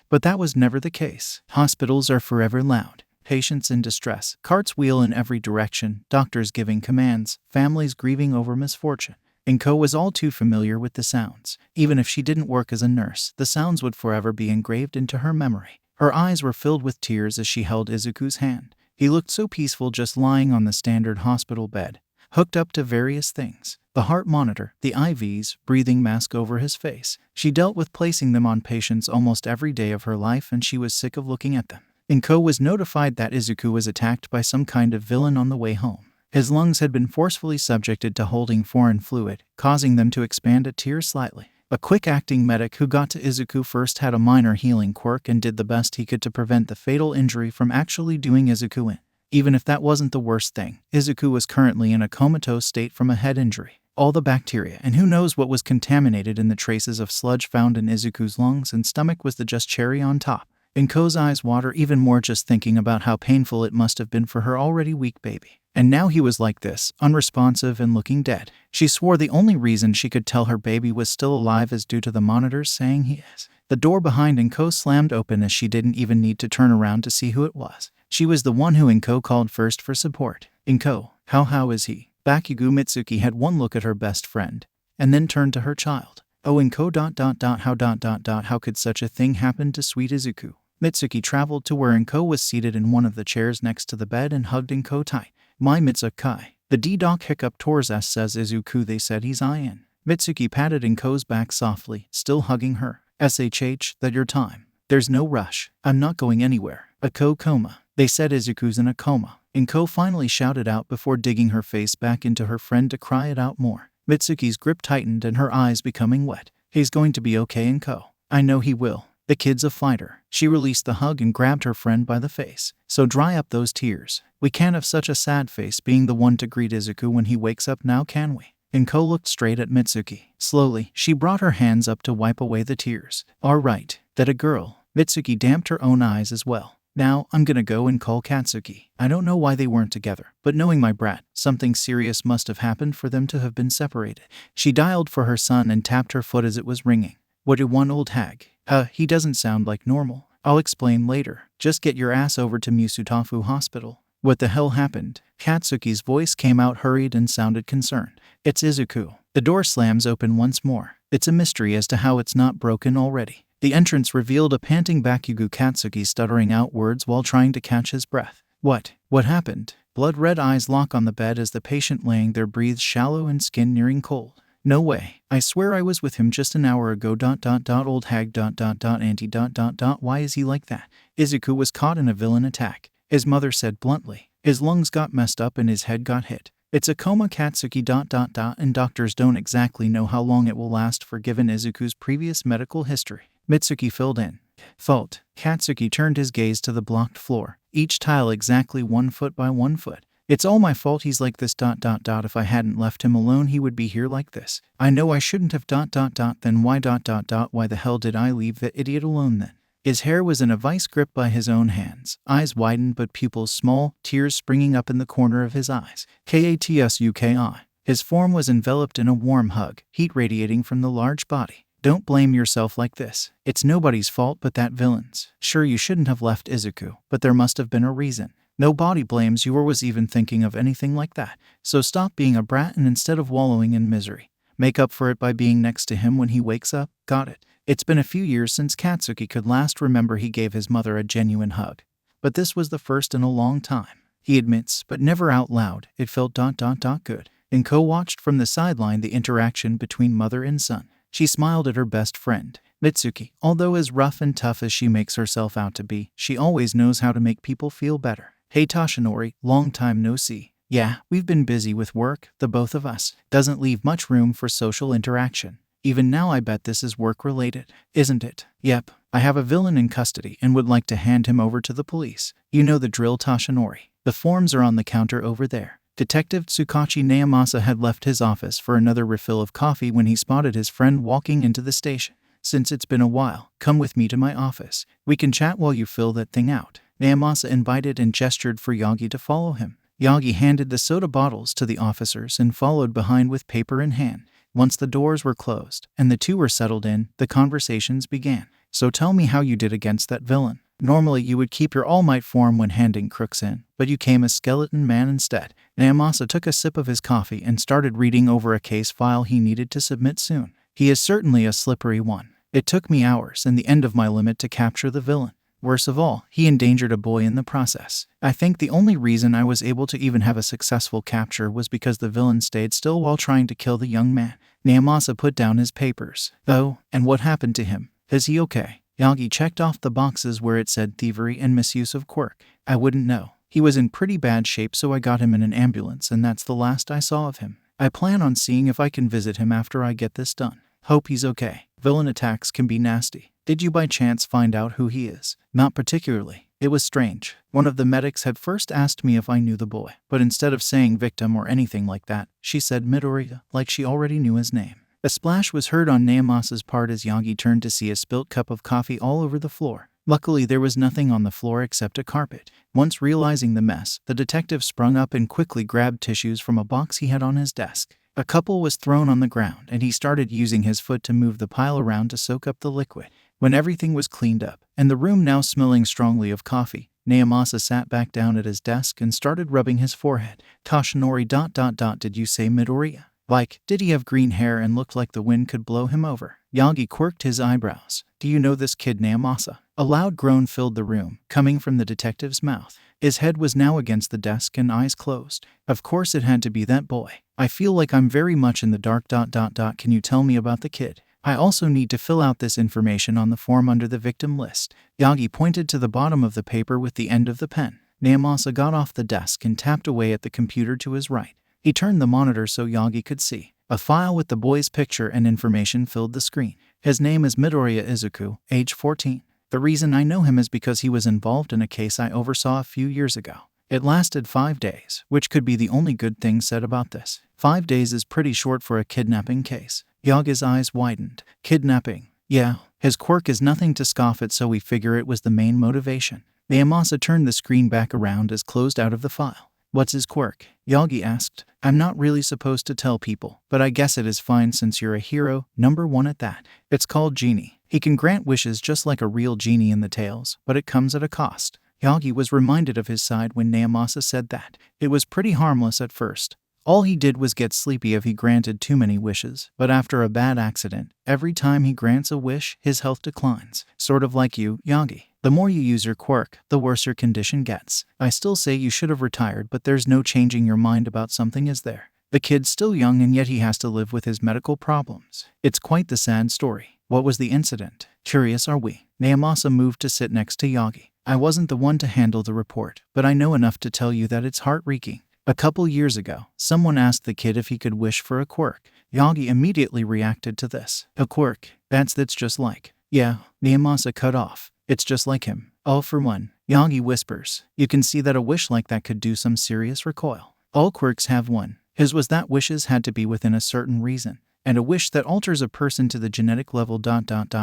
But that was never the case. Hospitals are forever loud. Patients in distress, carts wheel in every direction, doctors giving commands, families grieving over misfortune. Inko was all too familiar with the sounds. Even if she didn't work as a nurse, the sounds would forever be engraved into her memory. Her eyes were filled with tears as she held Izuku's hand. He looked so peaceful just lying on the standard hospital bed, hooked up to various things. The heart monitor, the IVs, breathing mask over his face. She dealt with placing them on patients almost every day of her life and she was sick of looking at them. Inko was notified that Izuku was attacked by some kind of villain on the way home. His lungs had been forcefully subjected to holding foreign fluid, causing them to expand a tear slightly. A quick-acting medic who got to Izuku first had a minor healing quirk and did the best he could to prevent the fatal injury from actually doing Izuku in. Even if that wasn't the worst thing, Izuku was currently in a comatose state from a head injury. All the bacteria and who knows what was contaminated in the traces of sludge found in Izuku's lungs and stomach was the just cherry on top. Inko's eyes water even more just thinking about how painful it must have been for her already weak baby. And now he was like this, unresponsive and looking dead. She swore the only reason she could tell her baby was still alive is due to the monitors saying he is. The door behind Inko slammed open as she didn't even need to turn around to see who it was. She was the one who Inko called first for support. Inko, how is he? Bakugo Mitsuki had one look at her best friend, and then turned to her child. Oh Inko how could such a thing happen to sweet Izuku? Mitsuki traveled to where Inko was seated in one of the chairs next to the bed and hugged Inko tight. My Mitsukai. The D-Doc hiccup tours us says Izuku they said he's in. Mitsuki patted Inko's back softly, still hugging her. SHH, that your time. There's no rush. I'm not going anywhere. A coma. They said Izuku's in a coma. Inko finally shouted out before digging her face back into her friend to cry it out more. Mitsuki's grip tightened and her eyes becoming wet. He's going to be okay, Inko. I know he will. The kid's a fighter. She released the hug and grabbed her friend by the face. So dry up those tears. We can't have such a sad face being the one to greet Izuku when he wakes up now, can we? Inko looked straight at Mitsuki. Slowly, she brought her hands up to wipe away the tears. All right, that a girl. Mitsuki damped her own eyes as well. Now, I'm gonna go and call Katsuki. I don't know why they weren't together, but knowing my brat, something serious must have happened for them to have been separated. She dialed for her son and tapped her foot as it was ringing. What did one old hag? He doesn't sound like normal. I'll explain later. Just get your ass over to Musutafu Hospital. What the hell happened? Katsuki's voice came out hurried and sounded concerned. It's Izuku. The door slams open once more. It's a mystery as to how it's not broken already. The entrance revealed a panting Bakugo Katsuki stuttering out words while trying to catch his breath. What happened? Blood-red eyes lock on the bed as the patient laying there breathes shallow and skin nearing cold. No way. I swear I was with him just an hour ago. Old hag. Auntie. Why is he like that? Izuku was caught in a villain attack. His mother said bluntly. His lungs got messed up and his head got hit. It's a coma, Katsuki. And doctors don't exactly know how long it will last for given Izuku's previous medical history. Mitsuki filled in. Fault. Katsuki turned his gaze to the blocked floor, each tile exactly 1 foot by 1 foot. It's all my fault he's like this. If I hadn't left him alone he would be here like this. I know I shouldn't have. Then why? Why the hell did I leave the idiot alone then? His hair was in a vice grip by his own hands, eyes widened but pupils small, tears springing up in the corner of his eyes. Katsuki. His form was enveloped in a warm hug, heat radiating from the large body. Don't blame yourself like this. It's nobody's fault but that villain's. Sure, you shouldn't have left Izuku, but there must have been a reason. Nobody blames you or was even thinking of anything like that. So stop being a brat and instead of wallowing in misery, make up for it by being next to him when he wakes up. Got it? It's been a few years since Katsuki could last remember he gave his mother a genuine hug. But this was the first in a long time. He admits, but never out loud, it felt good. Inko watched from the sideline the interaction between mother and son. She smiled at her best friend, Mitsuki. Although as rough and tough as she makes herself out to be, she always knows how to make people feel better. Hey Toshinori, long time no see. Yeah, we've been busy with work, the both of us. Doesn't leave much room for social interaction. Even now I bet this is work-related, isn't it? Yep, I have a villain in custody and would like to hand him over to the police. You know the drill, Toshinori. The forms are on the counter over there. Detective Tsukachi Naomasa had left his office for another refill of coffee when he spotted his friend walking into the station. Since it's been a while, come with me to my office. We can chat while you fill that thing out. Naomasa invited and gestured for Yagi to follow him. Yagi handed the soda bottles to the officers and followed behind with paper in hand. Once the doors were closed and the two were settled in, the conversations began. So tell me how you did against that villain. Normally you would keep your all-might form when handing crooks in, but you came a skeleton man instead. Naomasa took a sip of his coffee and started reading over a case file he needed to submit soon. He is certainly a slippery one. It took me hours and the end of my limit to capture the villain. Worse of all, he endangered a boy in the process. I think the only reason I was able to even have a successful capture was because the villain stayed still while trying to kill the young man. Naomasa put down his papers. Oh, and what happened to him? Is he okay? Yagi checked off the boxes where it said thievery and misuse of Quirk. I wouldn't know. He was in pretty bad shape, so I got him in an ambulance and that's the last I saw of him. I plan on seeing if I can visit him after I get this done. Hope he's okay. Villain attacks can be nasty. Did you by chance find out who he is? Not particularly. It was strange. One of the medics had first asked me if I knew the boy, but instead of saying victim or anything like that, she said Midoriya, like she already knew his name. A splash was heard on Naomasa's part as Yagi turned to see a spilt cup of coffee all over the floor. Luckily, there was nothing on the floor except a carpet. Once realizing the mess, the detective sprung up and quickly grabbed tissues from a box he had on his desk. A couple was thrown on the ground, and he started using his foot to move the pile around to soak up the liquid. When everything was cleaned up, and the room now smelling strongly of coffee, Naomasa sat back down at his desk and started rubbing his forehead. Toshinori ... Did you say Midoriya? Like, did he have green hair and looked like the wind could blow him over? Yagi quirked his eyebrows. Do you know this kid Naomasa? A loud groan filled the room, coming from the detective's mouth. His head was now against the desk and eyes closed. Of course it had to be that boy. I feel like I'm very much in the dark ... Can you tell me about the kid? I also need to fill out this information on the form under the victim list. Yagi pointed to the bottom of the paper with the end of the pen. Naomasa got off the desk and tapped away at the computer to his right. He turned the monitor so Yagi could see. A file with the boy's picture and information filled the screen. His name is Midoriya Izuku, age 14. The reason I know him is because he was involved in a case I oversaw a few years ago. It lasted 5 days, which could be the only good thing said about this. 5 days is pretty short for a kidnapping case. Yagi's eyes widened. Kidnapping? Yeah, his quirk is nothing to scoff at, so we figure it was the main motivation. Naomasa turned the screen back around as closed out of the file. What's his quirk? Yagi asked. I'm not really supposed to tell people, but I guess it is fine since you're a hero, number 1 at that. It's called Genie. He can grant wishes just like a real genie in the tales, but it comes at a cost. Yagi was reminded of his side when Naomasa said that. It was pretty harmless at first. All he did was get sleepy if he granted too many wishes, but after a bad accident, every time he grants a wish, his health declines. Sort of like you, Yagi. The more you use your quirk, the worse your condition gets. I still say you should have retired, but there's no changing your mind about something, is there? The kid's still young and yet he has to live with his medical problems. It's quite the sad story. What was the incident? Curious are we. Naomasa moved to sit next to Yagi. I wasn't the one to handle the report, but I know enough to tell you that it's heart-wrenching. A couple years ago, someone asked the kid if he could wish for a quirk. Yagi immediately reacted to this. A quirk? That's just like. Yeah, Naomasa cut off. It's just like him. All for one. Yagi whispers. You can see that a wish like that could do some serious recoil. All quirks have one. His was that wishes had to be within a certain reason. And a wish that alters a person to the genetic level ...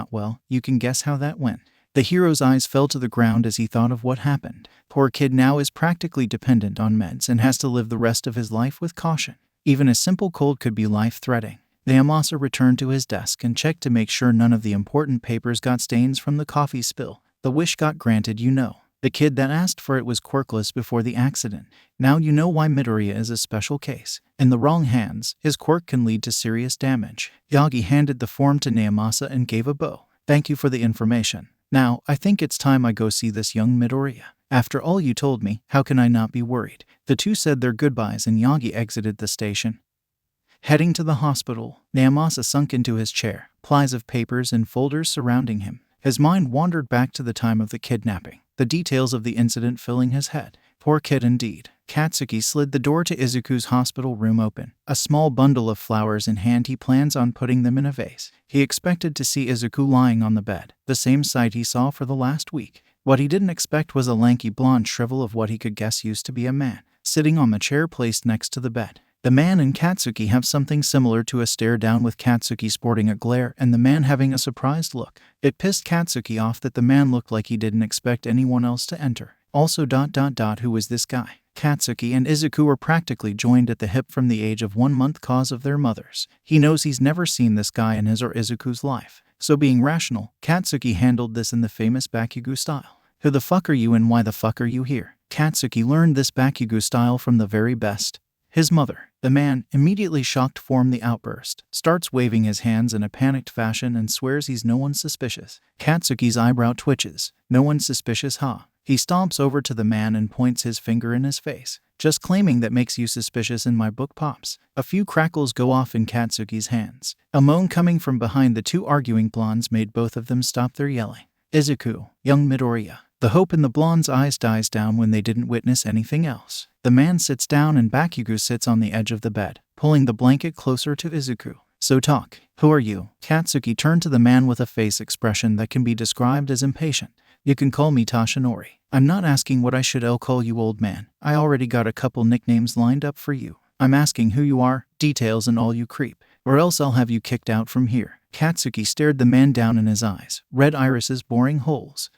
Well, you can guess how that went. The hero's eyes fell to the ground as he thought of what happened. Poor kid now is practically dependent on meds and has to live the rest of his life with caution. Even a simple cold could be life-threatening. Naomasa returned to his desk and checked to make sure none of the important papers got stains from the coffee spill. The wish got granted, you know. The kid that asked for it was quirkless before the accident. Now you know why Midoriya is a special case. In the wrong hands, his quirk can lead to serious damage. Yagi handed the form to Naomasa and gave a bow. Thank you for the information. Now, I think it's time I go see this young Midoriya. After all you told me, how can I not be worried? The two said their goodbyes and Yagi exited the station. Heading to the hospital, Naomasa sunk into his chair, piles of papers and folders surrounding him. His mind wandered back to the time of the kidnapping, the details of the incident filling his head. Poor kid indeed. Katsuki slid the door to Izuku's hospital room open. A small bundle of flowers in hand, he plans on putting them in a vase. He expected to see Izuku lying on the bed, the same sight he saw for the last week. What he didn't expect was a lanky blonde shrivel of what he could guess used to be a man, sitting on the chair placed next to the bed. The man and Katsuki have something similar to a stare down, with Katsuki sporting a glare and the man having a surprised look. It pissed Katsuki off that the man looked like he didn't expect anyone else to enter. Also ... Who was this guy? Katsuki and Izuku were practically joined at the hip from the age of 1 month cause of their mothers. He knows he's never seen this guy in his or Izuku's life. So being rational, Katsuki handled this in the famous Bakugo style. Who the fuck are you and why the fuck are you here? Katsuki learned this Bakugo style from the very best. His mother. The man, immediately shocked from the outburst, starts waving his hands in a panicked fashion and swears he's no one suspicious. Katsuki's eyebrow twitches. No one suspicious, huh? He stomps over to the man and points his finger in his face. Just claiming that makes you suspicious in my book, pops. A few crackles go off in Katsuki's hands. A moan coming from behind the two arguing blondes made both of them stop their yelling. Izuku, young Midoriya. The hope in the blonde's eyes dies down when they didn't witness anything else. The man sits down and Bakugo sits on the edge of the bed, pulling the blanket closer to Izuku. So talk. Who are you? Katsuki turned to the man with a face expression that can be described as impatient. You can call me Toshinori. I'm not asking what I should call you, old man. I already got a couple nicknames lined up for you. I'm asking who you are, details and all, you creep. Or else I'll have you kicked out from here. Katsuki stared the man down in his eyes, red irises boring holes.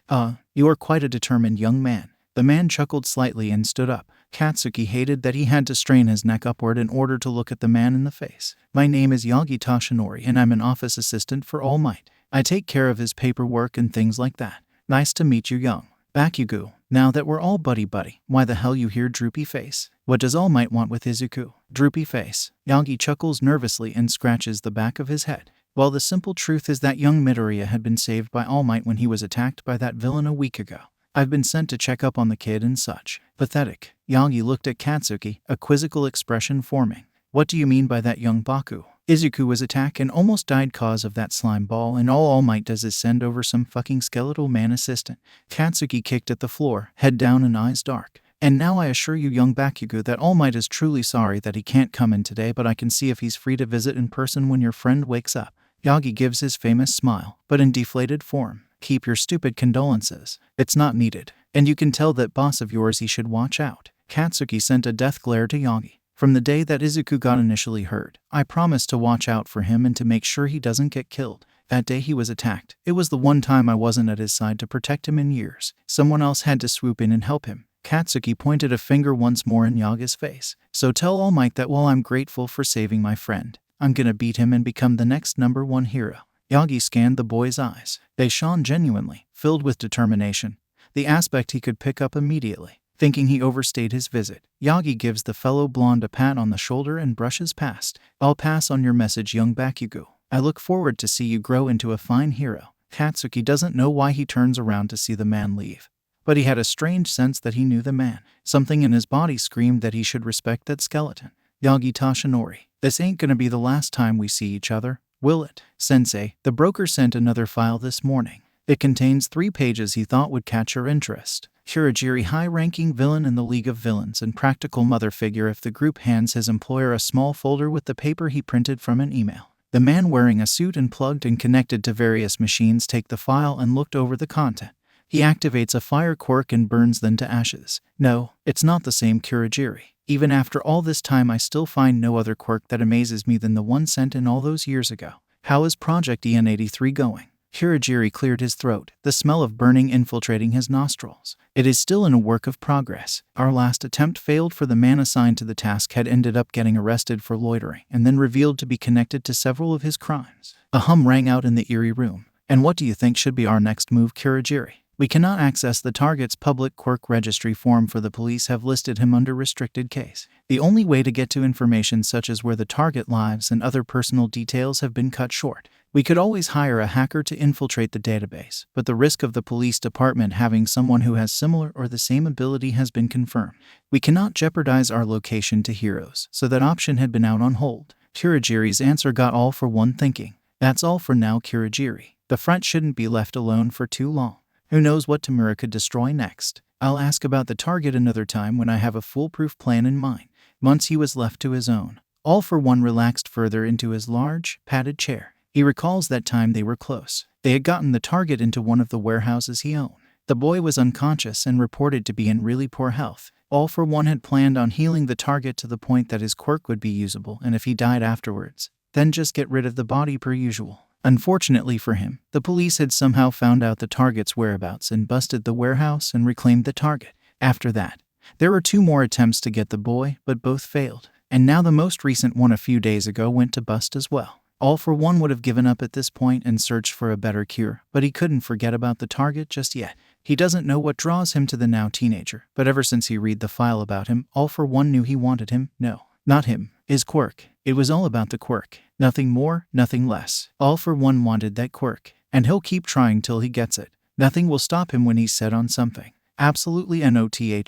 You are quite a determined young man. The man chuckled slightly and stood up. Katsuki hated that he had to strain his neck upward in order to look at the man in the face. My name is Yagi Toshinori and I'm an office assistant for All Might. I take care of his paperwork and things like that. Nice to meet you, young Bakugo. Now that we're all buddy-buddy, why the hell you here, droopy face? What does All Might want with Izuku? Droopy face. Yagi chuckles nervously and scratches the back of his head. Well, the simple truth is that young Midoriya had been saved by All Might when he was attacked by that villain a week ago. I've been sent to check up on the kid and such. Pathetic. Yagi looked at Katsuki, a quizzical expression forming. What do you mean by that, young Baku? Izuku was attacked and almost died cause of that slime ball, and all Might does is send over some fucking skeletal man assistant. Katsuki kicked at the floor, head down and eyes dark. And now I assure you, young Bakugo, that All Might is truly sorry that he can't come in today, but I can see if he's free to visit in person when your friend wakes up. Yagi gives his famous smile, but in deflated form. Keep your stupid condolences. It's not needed. And you can tell that boss of yours he should watch out. Katsuki sent a death glare to Yagi. From the day that Izuku got initially hurt, I promised to watch out for him and to make sure he doesn't get killed. That day he was attacked. It was the one time I wasn't at his side to protect him in years. Someone else had to swoop in and help him. Katsuki pointed a finger once more in Yaga's face. So tell All Might that while I'm grateful for saving my friend, I'm gonna beat him and become the next #1 hero. Yagi scanned the boy's eyes. They shone genuinely, filled with determination, the aspect he could pick up immediately. Thinking he overstayed his visit, Yagi gives the fellow blonde a pat on the shoulder and brushes past. I'll pass on your message, young Bakugo. I look forward to see you grow into a fine hero. Katsuki doesn't know why he turns around to see the man leave, but he had a strange sense that he knew the man. Something in his body screamed that he should respect that skeleton. Yagi Toshinori, this ain't gonna be the last time we see each other, will it? Sensei, the broker sent another file this morning. It contains 3 pages he thought would catch your interest. Kurogiri, high-ranking villain in the League of Villains and practical mother figure if the group hands his employer a small folder with the paper he printed from an email. The man wearing a suit and plugged and connected to various machines take the file and looked over the content. He activates a fire quirk and burns them to ashes. No, it's not the same Kurogiri. Even after all this time I still find no other quirk that amazes me than the one sent in all those years ago. How is Project EN83 going? Kurogiri cleared his throat, the smell of burning infiltrating his nostrils. It is still in a work of progress. Our last attempt failed, for the man assigned to the task had ended up getting arrested for loitering and then revealed to be connected to several of his crimes. A hum rang out in the eerie room. And what do you think should be our next move, Kurogiri? We cannot access the target's public quirk registry form, for the police have listed him under restricted case. The only way to get to information such as where the target lives and other personal details have been cut short. We could always hire a hacker to infiltrate the database, but the risk of the police department having someone who has similar or the same ability has been confirmed. We cannot jeopardize our location to heroes, so that option had been out on hold. Kurogiri's answer got all for one thinking. That's all for now, Kurogiri. The front shouldn't be left alone for too long. Who knows what Tamura could destroy next? I'll ask about the target another time when I have a foolproof plan in mind. Once he was left to his own, All for One relaxed further into his large, padded chair. He recalls that time they were close. They had gotten the target into one of the warehouses he owned. The boy was unconscious and reported to be in really poor health. All for One had planned on healing the target to the point that his quirk would be usable, and if he died afterwards, then just get rid of the body per usual. Unfortunately for him, the police had somehow found out the target's whereabouts and busted the warehouse and reclaimed the target. After that, there were 2 more attempts to get the boy, but both failed. And now the most recent one a few days ago went to bust as well. All for One would have given up at this point and searched for a better cure, but he couldn't forget about the target just yet. He doesn't know what draws him to the now teenager, but ever since he read the file about him, All for One knew he wanted him. No, not him. His Quirk. It was all about the Quirk. Nothing more, nothing less. All for One wanted that Quirk, and he'll keep trying till he gets it. Nothing will stop him when he's set on something. Absolutely nothing.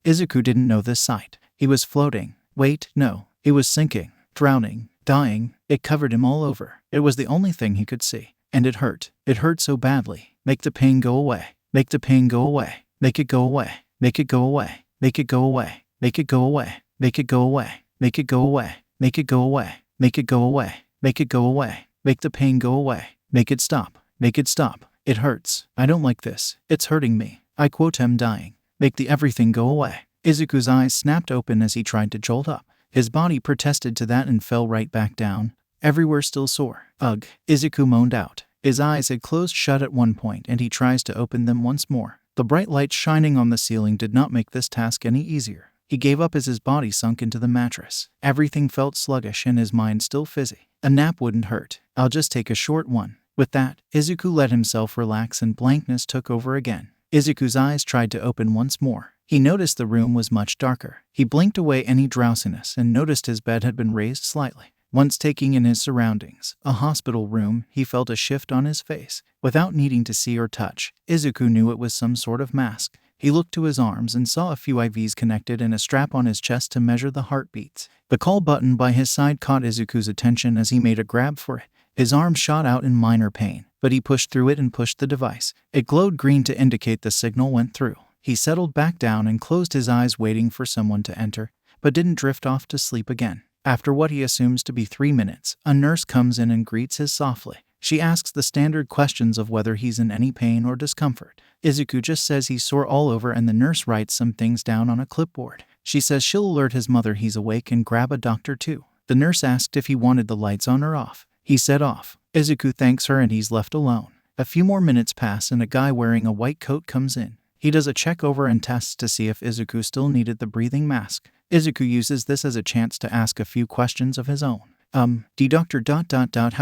Izuku didn't know this sight. He was floating. Wait, no. He was sinking, drowning, dying. It covered him all over. It was the only thing he could see. And it hurt. It hurt so badly. Make the pain go away. Make the pain go away. Make it go away. Make it go away. Make it go away. Make it go away. Make it go away. Make it go away. Make it go away. Make it go away. Make it go away. Make the pain go away. Make it stop. Make it stop. It hurts. I don't like this. It's hurting me. I quote him dying. Make the everything go away. Izuku's eyes snapped open as he tried to jolt up. His body protested to that and fell right back down. Everywhere still sore. Ugh. Izuku moaned out. His eyes had closed shut at one point and he tries to open them once more. The bright light shining on the ceiling did not make this task any easier. He gave up as his body sunk into the mattress. Everything felt sluggish and his mind still fizzy. A nap wouldn't hurt. I'll just take a short one. With that, Izuku let himself relax and blankness took over again. Izuku's eyes tried to open once more. He noticed the room was much darker. He blinked away any drowsiness and noticed his bed had been raised slightly. Once taking in his surroundings, a hospital room, he felt a shift on his face. Without needing to see or touch, Izuku knew it was some sort of mask. He looked to his arms and saw a few IVs connected and a strap on his chest to measure the heartbeats. The call button by his side caught Izuku's attention as he made a grab for it. His arm shot out in minor pain, but he pushed through it and pushed the device. It glowed green to indicate the signal went through. He settled back down and closed his eyes waiting for someone to enter, but didn't drift off to sleep again. After what he assumes to be 3 minutes, a nurse comes in and greets him softly. She asks the standard questions of whether he's in any pain or discomfort. Izuku just says he's sore all over and the nurse writes some things down on a clipboard. She says she'll alert his mother he's awake and grab a doctor too. The nurse asked if he wanted the lights on or off. He said off. Izuku thanks her and he's left alone. A few more minutes pass and a guy wearing a white coat comes in. He does a check over and tests to see if Izuku still needed the breathing mask. Izuku uses this as a chance to ask a few questions of his own. Doctor ...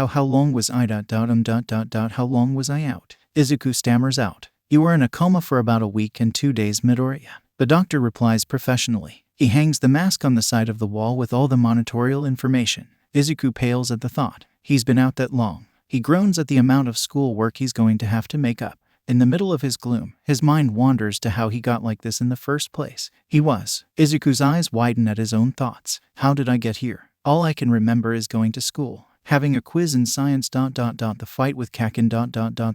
how long was I ... how long was I out? Izuku stammers out. You were in a coma for about a week and 2 days Midoriya. The doctor replies professionally. He hangs the mask on the side of the wall with all the monitorial information. Izuku pales at the thought. He's been out that long. He groans at the amount of school work he's going to have to make up. In the middle of his gloom, his mind wanders to how he got like this in the first place. Izuku's eyes widen at his own thoughts. How did I get here? All I can remember is going to school, having a quiz in science ... the fight with Kaken ...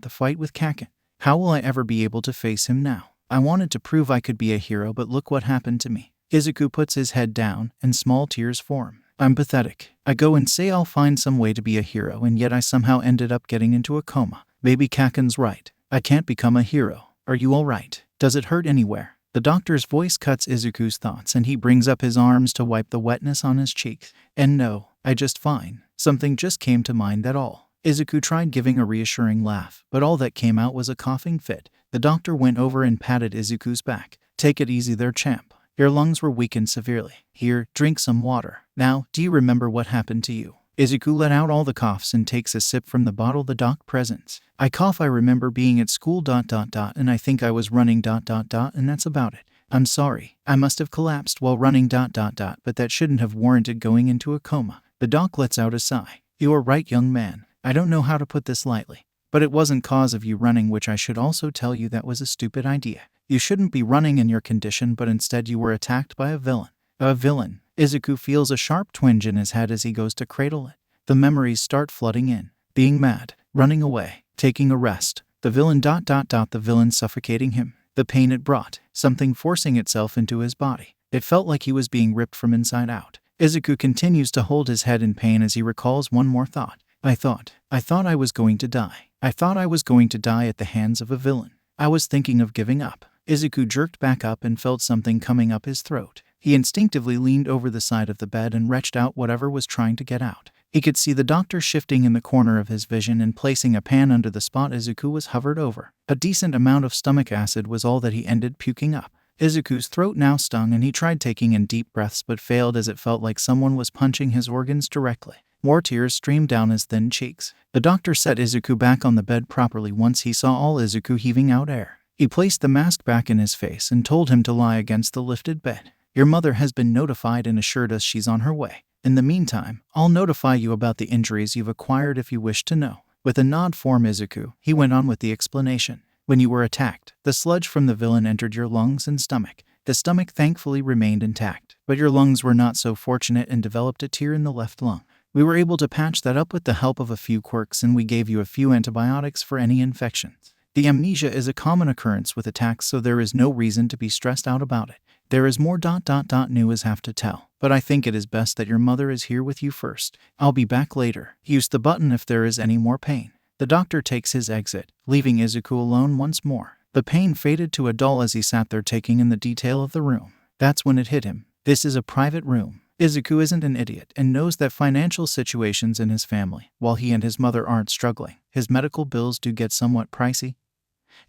the fight with Kaken. How will I ever be able to face him now? I wanted to prove I could be a hero, but look what happened to me. Izuku puts his head down, and small tears form. I'm pathetic. I go and say I'll find some way to be a hero, and yet I somehow ended up getting into a coma. Maybe Kaken's right. I can't become a hero. Are you all right? Does it hurt anywhere? The doctor's voice cuts Izuku's thoughts and he brings up his arms to wipe the wetness on his cheeks. And no, I just fine. Something just came to mind, that all. Izuku tried giving a reassuring laugh, but all that came out was a coughing fit. The doctor went over and patted Izuku's back. Take it easy there, champ. Your lungs were weakened severely. Here, drink some water. Now, do you remember what happened to you? Izuku let out all the coughs and takes a sip from the bottle the doc presents. I cough. I remember being at school ... and I think I was running ... and that's about it. I'm sorry. I must have collapsed while running ... but that shouldn't have warranted going into a coma. The doc lets out a sigh. You are right, young man. I don't know how to put this lightly. But it wasn't cause of you running, which I should also tell you that was a stupid idea. You shouldn't be running in your condition, but instead you were attacked by a villain. A villain. Izuku feels a sharp twinge in his head as he goes to cradle it. The memories start flooding in. Being mad, running away, taking a rest. The villain ... the villain suffocating him. The pain it brought, something forcing itself into his body. It felt like he was being ripped from inside out. Izuku continues to hold his head in pain as he recalls one more thought. I thought I was going to die. I thought I was going to die at the hands of a villain. I was thinking of giving up. Izuku jerked back up and felt something coming up his throat. He instinctively leaned over the side of the bed and retched out whatever was trying to get out. He could see the doctor shifting in the corner of his vision and placing a pan under the spot Izuku was hovered over. A decent amount of stomach acid was all that he ended puking up. Izuku's throat now stung and he tried taking in deep breaths but failed as it felt like someone was punching his organs directly. More tears streamed down his thin cheeks. The doctor set Izuku back on the bed properly once he saw all Izuku heaving out air. He placed the mask back in his face and told him to lie against the lifted bed. Your mother has been notified and assured us she's on her way. In the meantime, I'll notify you about the injuries you've acquired if you wish to know. With a nod for Izuku, he went on with the explanation. When you were attacked, the sludge from the villain entered your lungs and stomach. The stomach thankfully remained intact, but your lungs were not so fortunate and developed a tear in the left lung. We were able to patch that up with the help of a few quirks and we gave you a few antibiotics for any infections. The amnesia is a common occurrence with attacks, so there is no reason to be stressed out about it. There is more new as have to tell, but I think it is best that your mother is here with you first. I'll be back later. Use the button if there is any more pain. The doctor takes his exit, leaving Izuku alone once more. The pain faded to a dull as he sat there taking in the detail of the room. That's when it hit him. This is a private room. Izuku isn't an idiot and knows that financial situations in his family, while he and his mother aren't struggling, his medical bills do get somewhat pricey.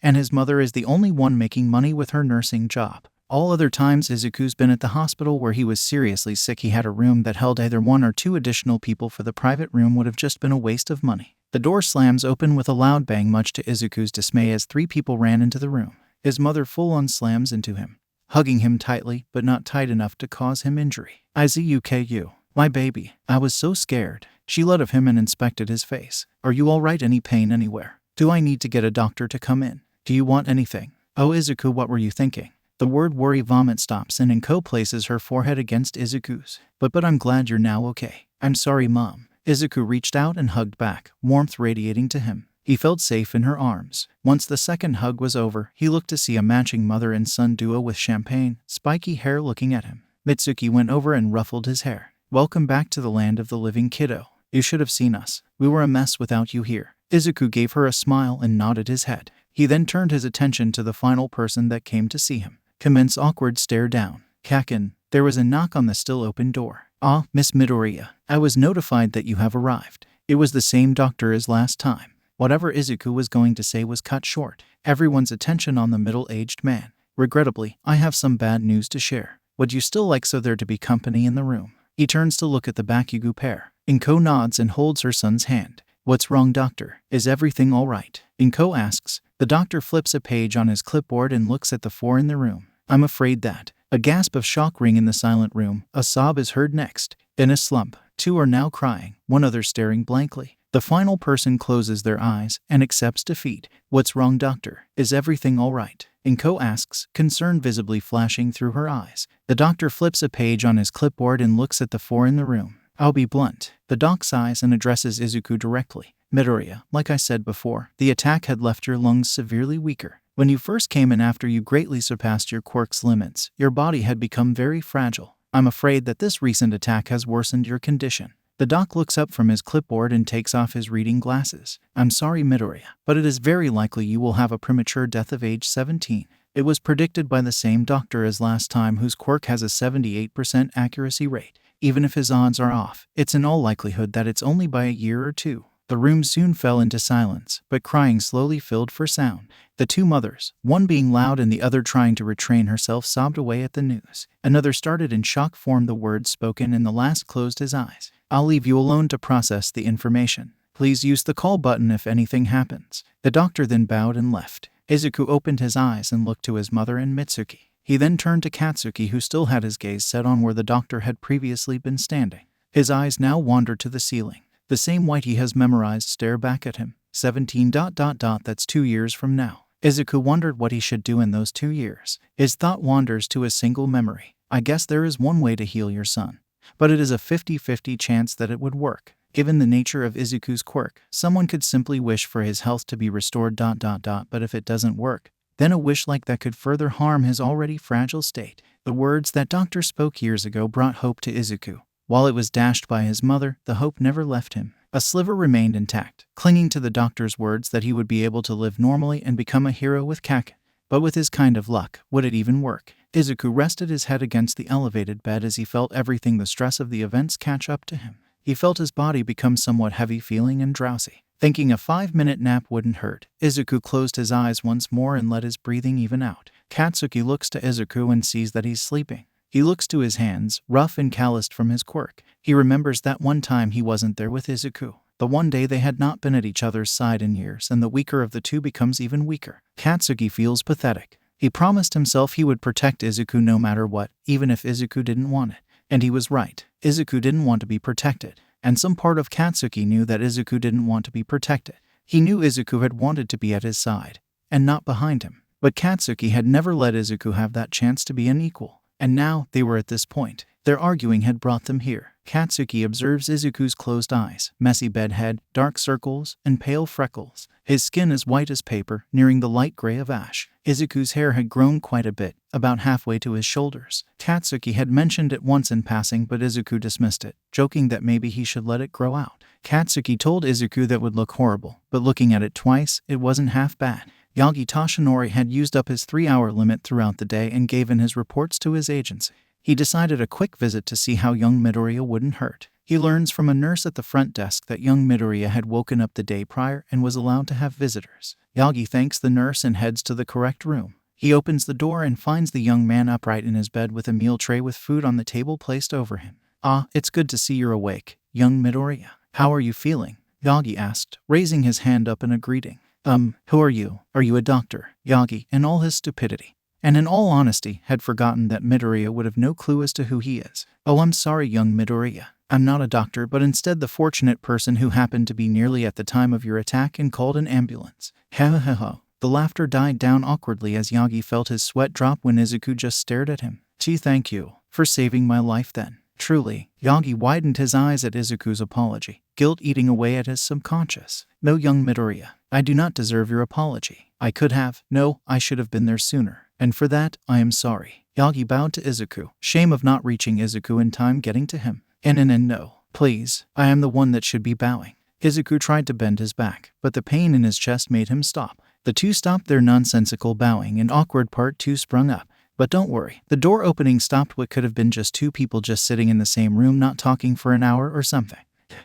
And his mother is the only one making money with her nursing job. All other times Izuku's been at the hospital where he was seriously sick, he had a room that held either 1 or 2 additional people. For the private room would have just been a waste of money. The door slams open with a loud bang, much to Izuku's dismay, as 3 people ran into the room. His mother full-on slams into him, hugging him tightly, but not tight enough to cause him injury. Izuku, my baby. I was so scared. She let of him and inspected his face. Are you all right? Any pain anywhere? Do I need to get a doctor to come in? Do you want anything? Oh Izuku, what were you thinking? The word worry vomit stops and Inko places her forehead against Izuku's. But I'm glad you're now okay. I'm sorry, Mom. Izuku reached out and hugged back, warmth radiating to him. He felt safe in her arms. Once the second hug was over, he looked to see a matching mother and son duo with champagne, spiky hair looking at him. Mitsuki went over and ruffled his hair. Welcome back to the land of the living, kiddo. You should have seen us. We were a mess without you here. Izuku gave her a smile and nodded his head. He then turned his attention to the final person that came to see him. Commence awkward stare down. Kaken. There was a knock on the still open door. Ah, Miss Midoriya. I was notified that you have arrived. It was the same doctor as last time. Whatever Izuku was going to say was cut short. Everyone's attention on the middle-aged man. Regrettably, I have some bad news to share. Would you still like so there to be company in the room? He turns to look at the Bakugo pair. Inko nods and holds her son's hand. What's wrong, doctor? Is everything all right? Inko asks. The doctor flips a page on his clipboard and looks at the 4 in the room. I'm afraid that. A gasp of shock ring in the silent room. A sob is heard next. In a slump, 2 are now crying, 1 other staring blankly. The final person closes their eyes and accepts defeat. What's wrong, doctor? Is everything all right? Inko asks, concern visibly flashing through her eyes. The doctor flips a page on his clipboard and looks at the 4 in the room. I'll be blunt. The doc sighs and addresses Izuku directly. Midoriya, like I said before, the attack had left your lungs severely weaker. When you first came in after you greatly surpassed your quirk's limits, your body had become very fragile. I'm afraid that this recent attack has worsened your condition. The doc looks up from his clipboard and takes off his reading glasses. I'm sorry, Midoriya, but it is very likely you will have a premature death of age 17. It was predicted by the same doctor as last time, whose quirk has a 78% accuracy rate. Even if his odds are off, it's in all likelihood that it's only by a year or 2. The room soon fell into silence, but crying slowly filled for sound. The 2 mothers, one being loud and the other trying to restrain herself, sobbed away at the news. Another started in shock form the words spoken and the last closed his eyes. I'll leave you alone to process the information. Please use the call button if anything happens. The doctor then bowed and left. Izuku opened his eyes and looked to his mother and Mitsuki. He then turned to Katsuki, who still had his gaze set on where the doctor had previously been standing. His eyes now wandered to the ceiling. The same white he has memorized stare back at him. 17. That's 2 years from now. Izuku wondered what he should do in those 2 years. His thought wanders to a single memory. I guess there is one way to heal your son. But it is a 50-50 chance that it would work. Given the nature of Izuku's quirk, someone could simply wish for his health to be restored. But if it doesn't work, then a wish like that could further harm his already fragile state. The words that doctor spoke years ago brought hope to Izuku. While it was dashed by his mother, the hope never left him. A sliver remained intact, clinging to the doctor's words that he would be able to live normally and become a hero with Kaken. But with his kind of luck, would it even work? Izuku rested his head against the elevated bed as he felt everything the stress of the events catch up to him. He felt his body become somewhat heavy feeling and drowsy. Thinking a 5-minute nap wouldn't hurt, Izuku closed his eyes once more and let his breathing even out. Katsuki looks to Izuku and sees that he's sleeping. He looks to his hands, rough and calloused from his quirk. He remembers that one time he wasn't there with Izuku. The one day they had not been at each other's side in years, and the weaker of the two becomes even weaker. Katsuki feels pathetic. He promised himself he would protect Izuku no matter what, even if Izuku didn't want it. And he was right. Izuku didn't want to be protected. And some part of Katsuki knew that Izuku didn't want to be protected. He knew Izuku had wanted to be at his side, and not behind him. But Katsuki had never let Izuku have that chance to be an equal. And now they were at this point. Their arguing had brought them here. Katsuki observes Izuku's closed eyes, messy bedhead, dark circles, and pale freckles. His skin is white as paper, nearing the light gray of ash. Izuku's hair had grown quite a bit, about halfway to his shoulders. Katsuki had mentioned it once in passing, but Izuku dismissed it, joking that maybe he should let it grow out. Katsuki told Izuku that would look horrible, but looking at it twice, it wasn't half bad. Yagi Toshinori had used up his 3-hour limit throughout the day and gave in his reports to his agency. He decided a quick visit to see how young Midoriya wouldn't hurt. He learns from a nurse at the front desk that young Midoriya had woken up the day prior and was allowed to have visitors. Yagi thanks the nurse and heads to the correct room. He opens the door and finds the young man upright in his bed with a meal tray with food on the table placed over him. "Ah, it's good to see you're awake, young Midoriya. How are you feeling?" Yagi asked, raising his hand up in a greeting. Who are you? Are you a doctor?" Yagi, in all his stupidity, and in all honesty, had forgotten that Midoriya would have no clue as to who he is. "Oh, I'm sorry, young Midoriya. I'm not a doctor, but instead the fortunate person who happened to be nearly at the time of your attack and called an ambulance." Ha. The laughter died down awkwardly as Yagi felt his sweat drop when Izuku just stared at him. "Gee, thank you for saving my life then." Truly, Yagi widened his eyes at Izuku's apology, guilt eating away at his subconscious. "No, young Midoriya, I do not deserve your apology. I could have. No, I should have been there sooner. And for that, I am sorry." Yagi bowed to Izuku, shame of not reaching Izuku in time getting to him. And no, please, I am the one that should be bowing." Izuku tried to bend his back, but the pain in his chest made him stop. The two stopped their nonsensical bowing and awkward part two sprung up. But don't worry, the door opening stopped what could have been just two people just sitting in the same room not talking for an hour or something.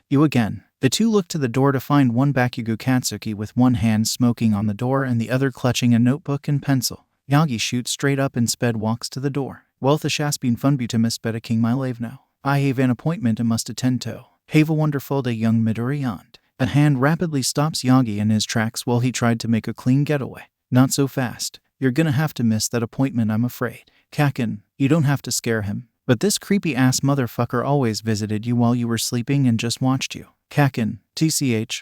"You again." The two looked to the door to find one Bakugo Katsuki with one hand smoking on the door and the other clutching a notebook and pencil. Yagi shoots straight up and sped walks to the door. "Well, this has been fun to miss better king my lave now. I have an appointment I must attend to. Have a wonderful day, young Midoriya." A hand rapidly stops Yagi in his tracks while he tried to make a clean getaway. "Not so fast. You're gonna have to miss that appointment, I'm afraid." "Kakin, you don't have to scare him. But this creepy-ass motherfucker always visited you while you were sleeping and just watched you." "Kakin,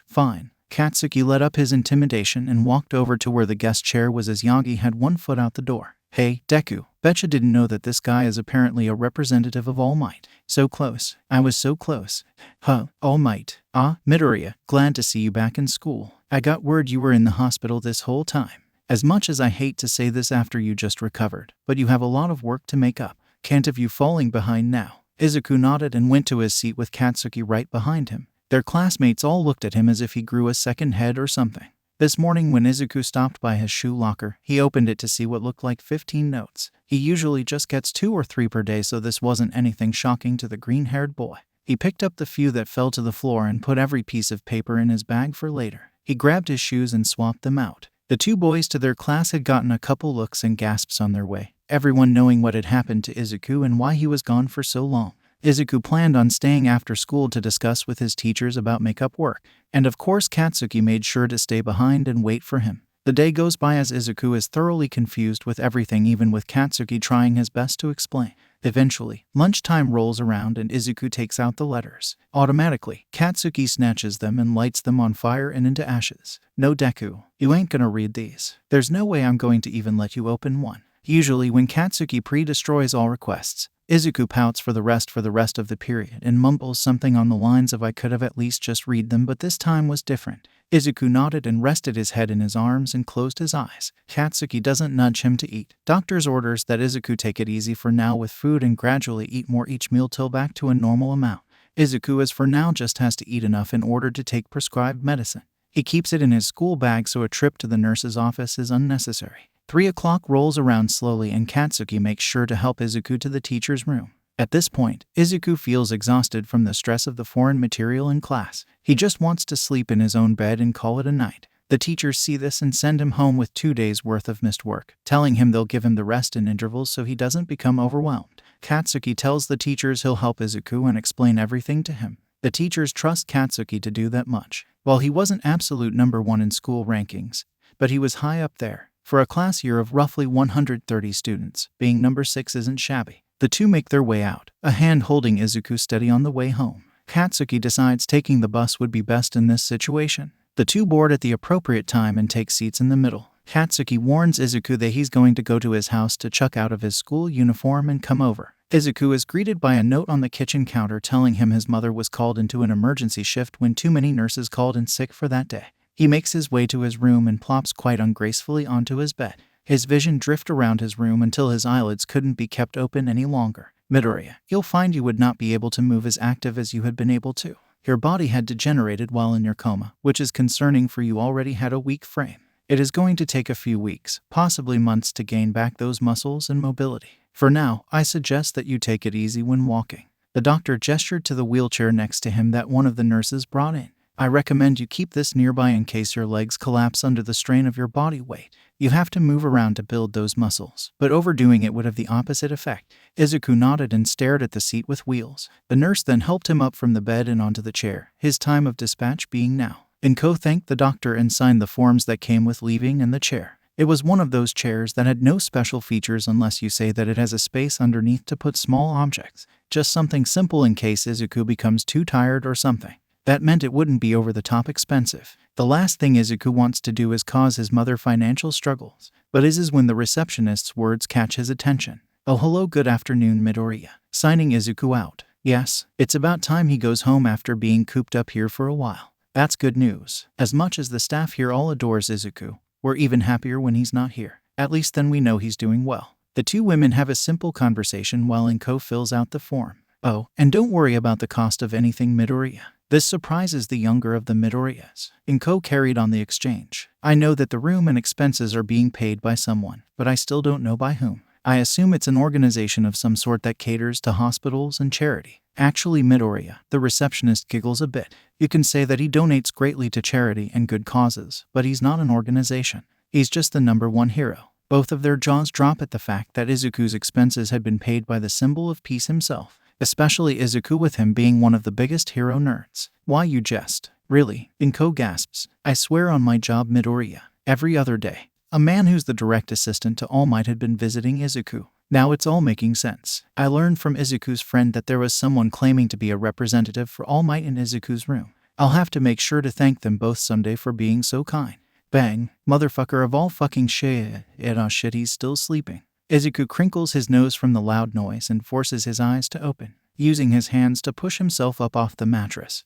fine." Katsuki let up his intimidation and walked over to where the guest chair was as Yagi had one foot out the door. "Hey, Deku, betcha didn't know that this guy is apparently a representative of All Might. So close. I was so close." "Huh, All Might. Ah, Midoriya, glad to see you back in school. I got word you were in the hospital this whole time. As much as I hate to say this after you just recovered, but you have a lot of work to make up. Can't have you falling behind now." Izuku nodded and went to his seat with Katsuki right behind him. Their classmates all looked at him as if he grew a second head or something. This morning when Izuku stopped by his shoe locker, he opened it to see what looked like 15 notes. He usually just gets 2 or 3 per day, so this wasn't anything shocking to the green-haired boy. He picked up the few that fell to the floor and put every piece of paper in his bag for later. He grabbed his shoes and swapped them out. The two boys to their class had gotten a couple looks and gasps on their way, everyone knowing what had happened to Izuku and why he was gone for so long. Izuku planned on staying after school to discuss with his teachers about makeup work, and of course Katsuki made sure to stay behind and wait for him. The day goes by as Izuku is thoroughly confused with everything, even with Katsuki trying his best to explain. Eventually, lunchtime rolls around and Izuku takes out the letters. Automatically, Katsuki snatches them and lights them on fire and into ashes. "No, Deku, you ain't gonna read these. There's no way I'm going to even let you open one." Usually when Katsuki pre-destroys all requests, Izuku pouts for the rest of the period and mumbles something on the lines of "I could have at least just read them," but this time was different. Izuku nodded and rested his head in his arms and closed his eyes. Katsuki doesn't nudge him to eat. Doctor's orders that Izuku take it easy for now with food and gradually eat more each meal till back to a normal amount. Izuku, as for now, just has to eat enough in order to take prescribed medicine. He keeps it in his school bag, so a trip to the nurse's office is unnecessary. 3 o'clock rolls around slowly and Katsuki makes sure to help Izuku to the teacher's room. At this point, Izuku feels exhausted from the stress of the foreign material in class. He just wants to sleep in his own bed and call it a night. The teachers see this and send him home with 2 days' worth of missed work, telling him they'll give him the rest in intervals so he doesn't become overwhelmed. Katsuki tells the teachers he'll help Izuku and explain everything to him. The teachers trust Katsuki to do that much. While he wasn't absolute number 1 in school rankings, but he was high up there. For a class year of roughly 130 students, being number 6 isn't shabby. The two make their way out, a hand holding Izuku steady on the way home. Katsuki decides taking the bus would be best in this situation. The two board at the appropriate time and take seats in the middle. Katsuki warns Izuku that he's going to go to his house to check out of his school uniform and come over. Izuku is greeted by a note on the kitchen counter telling him his mother was called into an emergency shift when too many nurses called in sick for that day. He makes his way to his room and plops quite ungracefully onto his bed. His vision drifts around his room until his eyelids couldn't be kept open any longer. Midoriya, you'll find you would not be able to move as active as you had been able to. Your body had degenerated while in your coma, which is concerning for you already had a weak frame. It is going to take a few weeks, possibly months to gain back those muscles and mobility. For now, I suggest that you take it easy when walking. The doctor gestured to the wheelchair next to him that one of the nurses brought in. I recommend you keep this nearby in case your legs collapse under the strain of your body weight. You have to move around to build those muscles, but overdoing it would have the opposite effect. Izuku nodded and stared at the seat with wheels. The nurse then helped him up from the bed and onto the chair, his time of dispatch being now. Inko thanked the doctor and signed the forms that came with leaving and the chair. It was one of those chairs that had no special features unless you say that it has a space underneath to put small objects. Just something simple in case Izuku becomes too tired or something. That meant it wouldn't be over-the-top expensive. The last thing Izuku wants to do is cause his mother financial struggles. But is when the receptionist's words catch his attention. Oh hello, good afternoon, Midoriya. Signing Izuku out. Yes, it's about time he goes home after being cooped up here for a while. That's good news. As much as the staff here all adores Izuku, we're even happier when he's not here. At least then we know he's doing well. The two women have a simple conversation while Inko fills out the form. Oh, and don't worry about the cost of anything, Midoriya. This surprises the younger of the Midoriyas. Inko carried on the exchange. I know that the room and expenses are being paid by someone, but I still don't know by whom. I assume it's an organization of some sort that caters to hospitals and charity. Actually, Midoriya, the receptionist giggles a bit. You can say that he donates greatly to charity and good causes, but he's not an organization. He's just the number 1 hero. Both of their jaws drop at the fact that Izuku's expenses had been paid by the symbol of peace himself. Especially Izuku, with him being one of the biggest hero nerds. Why, you jest? Really? Inko gasps. I swear on my job, Midoriya. Every other day. A man who's the direct assistant to All Might had been visiting Izuku. Now it's all making sense. I learned from Izuku's friend that there was someone claiming to be a representative for All Might in Izuku's room. I'll have to make sure to thank them both someday for being so kind. Bang. Motherfucker of all fucking shit. Oh shit, he's still sleeping. Izuku crinkles his nose from the loud noise and forces his eyes to open, using his hands to push himself up off the mattress.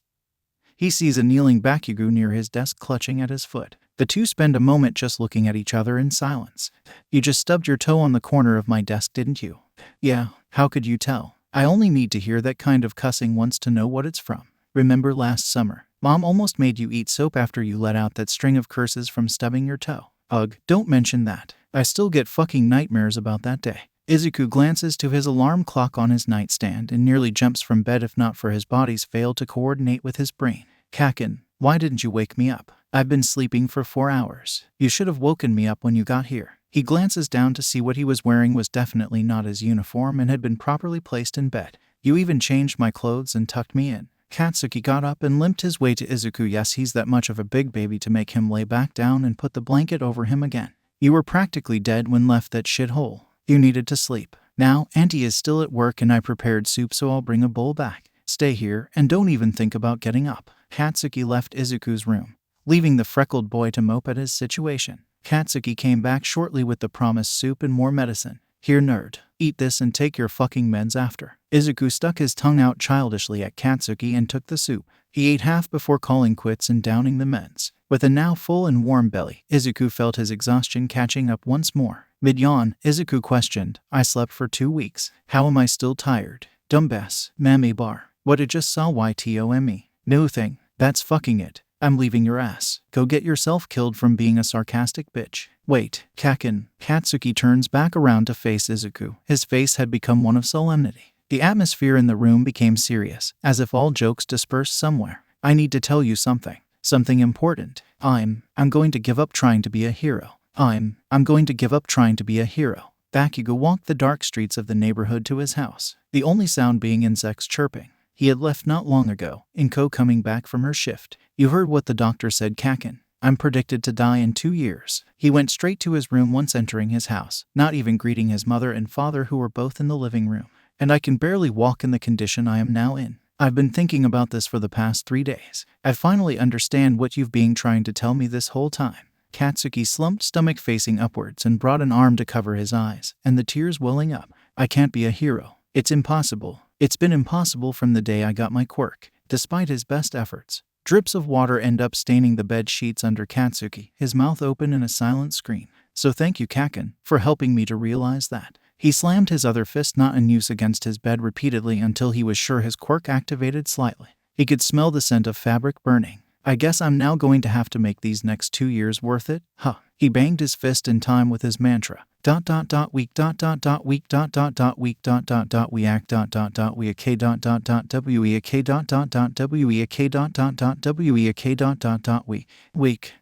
He sees a kneeling Bakugo near his desk clutching at his foot. The two spend a moment just looking at each other in silence. You just stubbed your toe on the corner of my desk, didn't you? Yeah, how could you tell? I only need to hear that kind of cussing once to know what it's from. Remember last summer, Mom almost made you eat soap after you let out that string of curses from stubbing your toe. Ugh, don't mention that. I still get fucking nightmares about that day. Izuku glances to his alarm clock on his nightstand and nearly jumps from bed if not for his body's fail to coordinate with his brain. Kakin, why didn't you wake me up? I've been sleeping for 4 hours. You should have woken me up when you got here. He glances down to see what he was wearing was definitely not his uniform and had been properly placed in bed. You even changed my clothes and tucked me in. Katsuki got up and limped his way to Izuku. Yes, he's that much of a big baby to make him lay back down and put the blanket over him again. You were practically dead when left that shithole. You needed to sleep. Now, Auntie is still at work and I prepared soup, so I'll bring a bowl back. Stay here and don't even think about getting up. Katsuki left Izuku's room, leaving the freckled boy to mope at his situation. Katsuki came back shortly with the promised soup and more medicine. Here, nerd. Eat this and take your fucking meds after. Izuku stuck his tongue out childishly at Katsuki and took the soup. He ate half before calling quits and downing the meds. With a now full and warm belly, Izuku felt his exhaustion catching up once more. Mid-yawn, Izuku questioned, I slept for 2 weeks. How am I still tired? Dumbass. Mammy bar. What I just saw YTOME. No thing. That's fucking it. I'm leaving your ass. Go get yourself killed from being a sarcastic bitch. Wait, Kakin. Katsuki turns back around to face Izuku. His face had become one of solemnity. The atmosphere in the room became serious, as if all jokes dispersed somewhere. I need to tell you something. Something important. I'm going to give up trying to be a hero. I'm going to give up trying to be a hero. Bakugo walked the dark streets of the neighborhood to his house, the only sound being insects chirping. He had left not long ago, Inko coming back from her shift. You heard what the doctor said, Kaken. I'm predicted to die in 2 years. He went straight to his room once entering his house, not even greeting his mother and father who were both in the living room. And I can barely walk in the condition I am now in. I've been thinking about this for the past 3 days. I finally understand what you've been trying to tell me this whole time. Katsuki slumped, stomach facing upwards, and brought an arm to cover his eyes, and the tears welling up. I can't be a hero. It's impossible. It's been impossible from the day I got my quirk. Despite his best efforts, drips of water end up staining the bed sheets under Katsuki, his mouth open in a silent scream. So thank you, Kaken, for helping me to realize that. He slammed his other fist not in use against his bed repeatedly until he was sure his quirk activated slightly. He could smell the scent of fabric burning. I guess I'm now going to have to make these next 2 years worth it, huh? He banged his fist in time with his mantra. Weak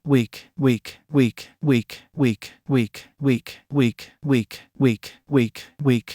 weak weak we act weak okay weak weak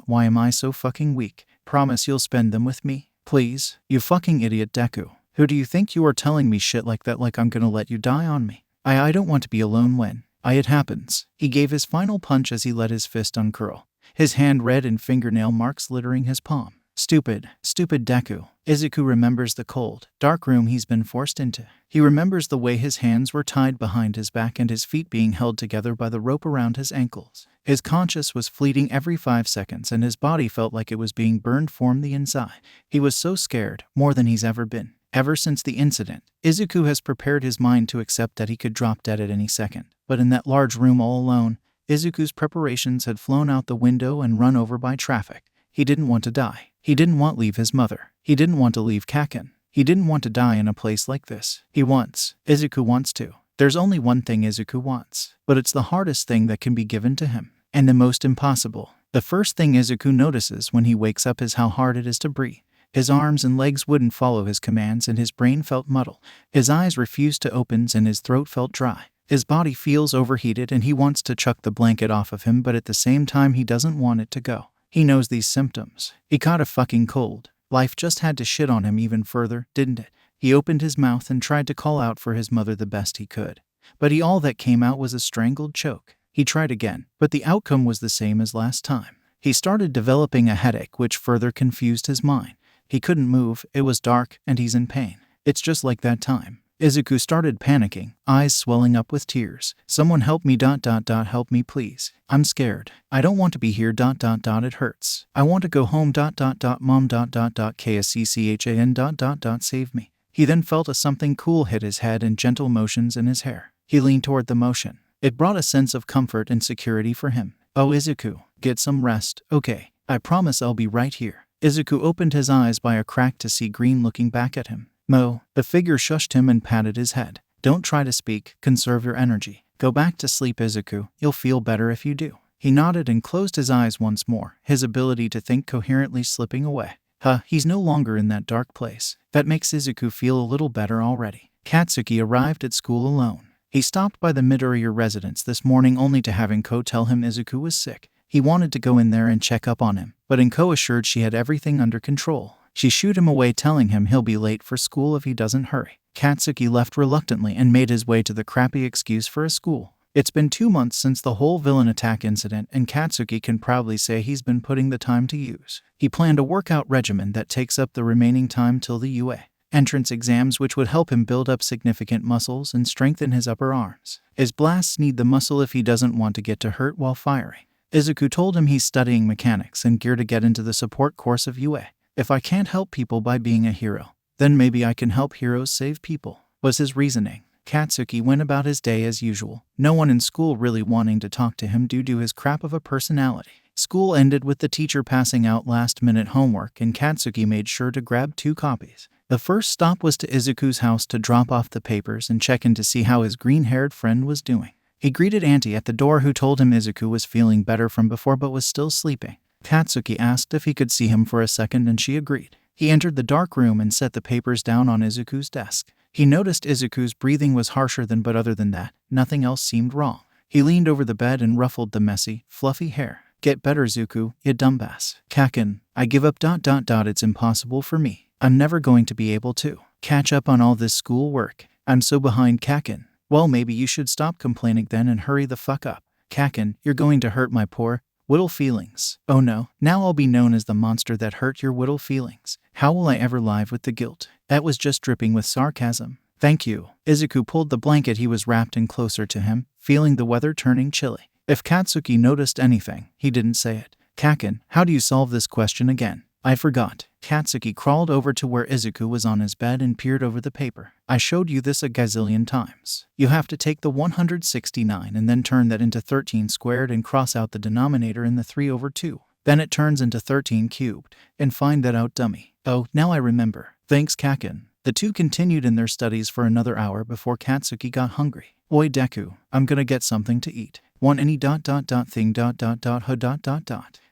why am I so fucking weak? Promise you'll spend them with me, please? You fucking idiot, Deku. Who do you think you are telling me shit like that, like I'm gonna let you die on me? I don't want to be alone when it happens. He gave his final punch as he let his fist uncurl, his hand red and fingernail marks littering his palm. Stupid Deku. Izuku remembers the cold, dark room he's been forced into. He remembers the way his hands were tied behind his back and his feet being held together by the rope around his ankles. His conscience was fleeting every 5 seconds and his body felt like it was being burned from the inside. He was so scared, more than he's ever been. Ever since the incident, Izuku has prepared his mind to accept that he could drop dead at any second. But in that large room all alone, Izuku's preparations had flown out the window and run over by traffic. He didn't want to die. He didn't want to leave his mother. He didn't want to leave Kaken. He didn't want to die in a place like this. Izuku wants to. There's only one thing Izuku wants, but it's the hardest thing that can be given to him, and the most impossible. The first thing Izuku notices when he wakes up is how hard it is to breathe. His arms and legs wouldn't follow his commands and his brain felt muddled. His eyes refused to open and his throat felt dry. His body feels overheated and he wants to chuck the blanket off of him, but at the same time he doesn't want it to go. He knows these symptoms. He caught a fucking cold. Life just had to shit on him even further, didn't it? He opened his mouth and tried to call out for his mother the best he could. But all that came out was a strangled choke. He tried again, but the outcome was the same as last time. He started developing a headache which further confused his mind. He couldn't move, it was dark, and he's in pain. It's just like that time. Izuku started panicking, eyes swelling up with tears. Someone help me ... help me please. I'm scared. I don't want to be here ... it hurts. I want to go home ... mom ... kcchan ... save me. He then felt something cool hit his head and gentle motions in his hair. He leaned toward the motion. It brought a sense of comfort and security for him. Oh Izuku, get some rest, okay? I promise I'll be right here. Izuku opened his eyes by a crack to see Green looking back at him. Mo, the figure shushed him and patted his head. Don't try to speak, conserve your energy. Go back to sleep, Izuku, you'll feel better if you do. He nodded and closed his eyes once more, his ability to think coherently slipping away. He's no longer in that dark place. That makes Izuku feel a little better already. Katsuki arrived at school alone. He stopped by the Midoriya residence this morning only to have Inko tell him Izuku was sick. He wanted to go in there and check up on him, but Inko assured she had everything under control. She shooed him away, telling him he'll be late for school if he doesn't hurry. Katsuki left reluctantly and made his way to the crappy excuse for a school. It's been 2 months since the whole villain attack incident, and Katsuki can proudly say he's been putting the time to use. He planned a workout regimen that takes up the remaining time till the UA entrance exams, which would help him build up significant muscles and strengthen his upper arms. His blasts need the muscle if he doesn't want to get hurt while firing. Izuku told him he's studying mechanics and gear to get into the support course of UA. If I can't help people by being a hero, then maybe I can help heroes save people, was his reasoning. Katsuki went about his day as usual, no one in school really wanting to talk to him due to his crap of a personality. School ended with the teacher passing out last-minute homework, and Katsuki made sure to grab 2 copies. The first stop was to Izuku's house to drop off the papers and check in to see how his green-haired friend was doing. He greeted Auntie at the door, who told him Izuku was feeling better from before but was still sleeping. Katsuki asked if he could see him for a second and she agreed. He entered the dark room and set the papers down on Izuku's desk. He noticed Izuku's breathing was harsher than, but other than that, nothing else seemed wrong. He leaned over the bed and ruffled the messy, fluffy hair. Get better, Izuku, you dumbass. Kaken, I give up. It's impossible for me. I'm never going to be able to catch up on all this school work. I'm so behind, Kaken. Well, maybe you should stop complaining then and hurry the fuck up. Kaken, you're going to hurt my poor whittle feelings. Oh no, now I'll be known as the monster that hurt your whittle feelings. How will I ever live with the guilt? That was just dripping with sarcasm. Thank you. Izuku pulled the blanket he was wrapped in closer to him, feeling the weather turning chilly. If Katsuki noticed anything, he didn't say it. Kaken, how do you solve this question again? I forgot. Katsuki crawled over to where Izuku was on his bed and peered over the paper. I showed you this a gazillion times. You have to take the 169 and then turn that into 13 squared and cross out the denominator in the 3/2. Then it turns into 13 cubed. And find that out, dummy. Oh, now I remember. Thanks, Kaken. The two continued in their studies for another hour before Katsuki got hungry. Oi, Deku, I'm gonna get something to eat. Want any thing ...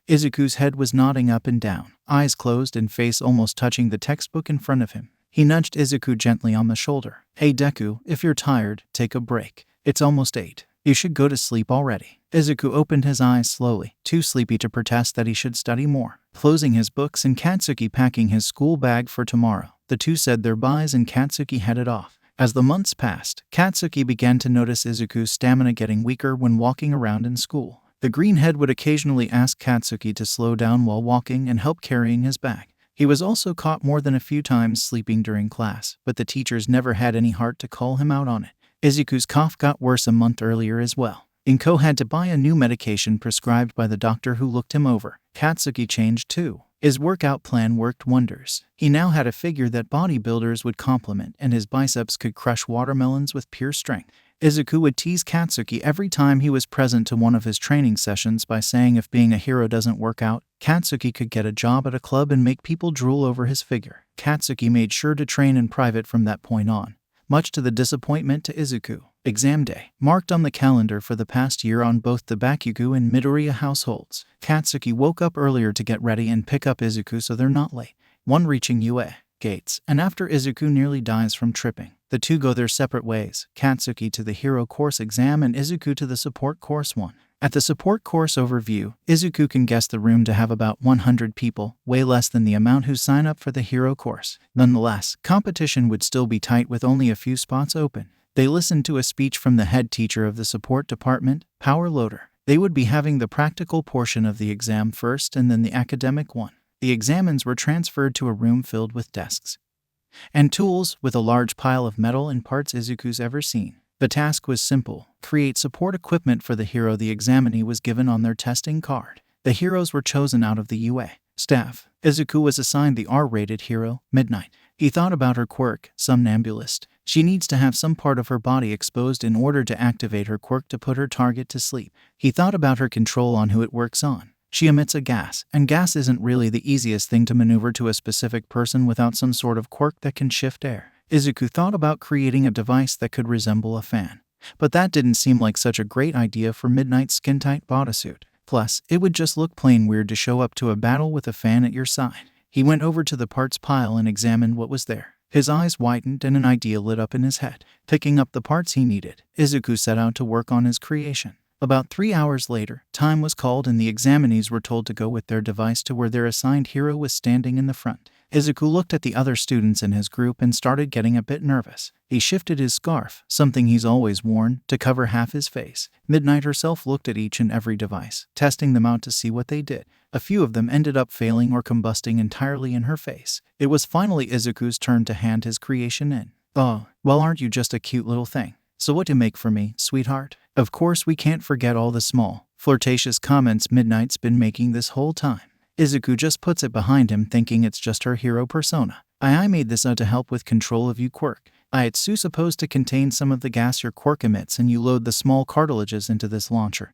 Izuku's head was nodding up and down, eyes closed and face almost touching the textbook in front of him. He nudged Izuku gently on the shoulder. Hey Deku, if you're tired, take a break. It's almost 8. You should go to sleep already. Izuku opened his eyes slowly, too sleepy to protest that he should study more. Closing his books and Katsuki packing his school bag for tomorrow, the two said their byes and Katsuki headed off. As the months passed, Katsuki began to notice Izuku's stamina getting weaker when walking around in school. The greenhead would occasionally ask Katsuki to slow down while walking and help carrying his bag. He was also caught more than a few times sleeping during class, but the teachers never had any heart to call him out on it. Izuku's cough got worse a month earlier as well. Inko had to buy a new medication prescribed by the doctor who looked him over. Katsuki changed too. His workout plan worked wonders. He now had a figure that bodybuilders would compliment, and his biceps could crush watermelons with pure strength. Izuku would tease Katsuki every time he was present to one of his training sessions by saying if being a hero doesn't work out, Katsuki could get a job at a club and make people drool over his figure. Katsuki made sure to train in private from that point on, much to the disappointment to Izuku. Exam day, marked on the calendar for the past year on both the Bakugo and Midoriya households. Katsuki woke up earlier to get ready and pick up Izuku so they're not late. One reaching UA gates, and after Izuku nearly dies from tripping, the two go their separate ways, Katsuki to the Hero Course exam and Izuku to the Support Course 1. At the Support Course overview, Izuku can guess the room to have about 100 people, way less than the amount who sign up for the Hero Course. Nonetheless, competition would still be tight with only a few spots open. They listened to a speech from the head teacher of the support department, Power Loader. They would be having the practical portion of the exam first and then the academic one. The examines were transferred to a room filled with desks and tools with a large pile of metal and parts Izuku's ever seen. The task was simple: create support equipment for the hero the examinee was given on their testing card. The heroes were chosen out of the UA staff. Izuku was assigned the R-rated hero, Midnight. He thought about her quirk, Somnambulist. She needs to have some part of her body exposed in order to activate her quirk to put her target to sleep. He thought about her control on who it works on. She emits a gas, and gas isn't really the easiest thing to maneuver to a specific person without some sort of quirk that can shift air. Izuku thought about creating a device that could resemble a fan, but that didn't seem like such a great idea for Midnight's skin-tight bodysuit. Plus, it would just look plain weird to show up to a battle with a fan at your side. He went over to the parts pile and examined what was there. His eyes widened and an idea lit up in his head. Picking up the parts he needed, Izuku set out to work on his creation. About 3 hours later, time was called and the examinees were told to go with their device to where their assigned hero was standing in the front. Izuku looked at the other students in his group and started getting a bit nervous. He shifted his scarf, something he's always worn, to cover half his face. Midnight herself looked at each and every device, testing them out to see what they did. A few of them ended up failing or combusting entirely in her face. It was finally Izuku's turn to hand his creation in. Oh, well, aren't you just a cute little thing? So what to make for me, sweetheart? Of course we can't forget all the small, flirtatious comments Midnight's been making this whole time. Izuku just puts it behind him, thinking it's just her hero persona. I made this out to help with control of you, Quirk. It's supposed to contain some of the gas your quirk emits, and you load the small cartilages into this launcher.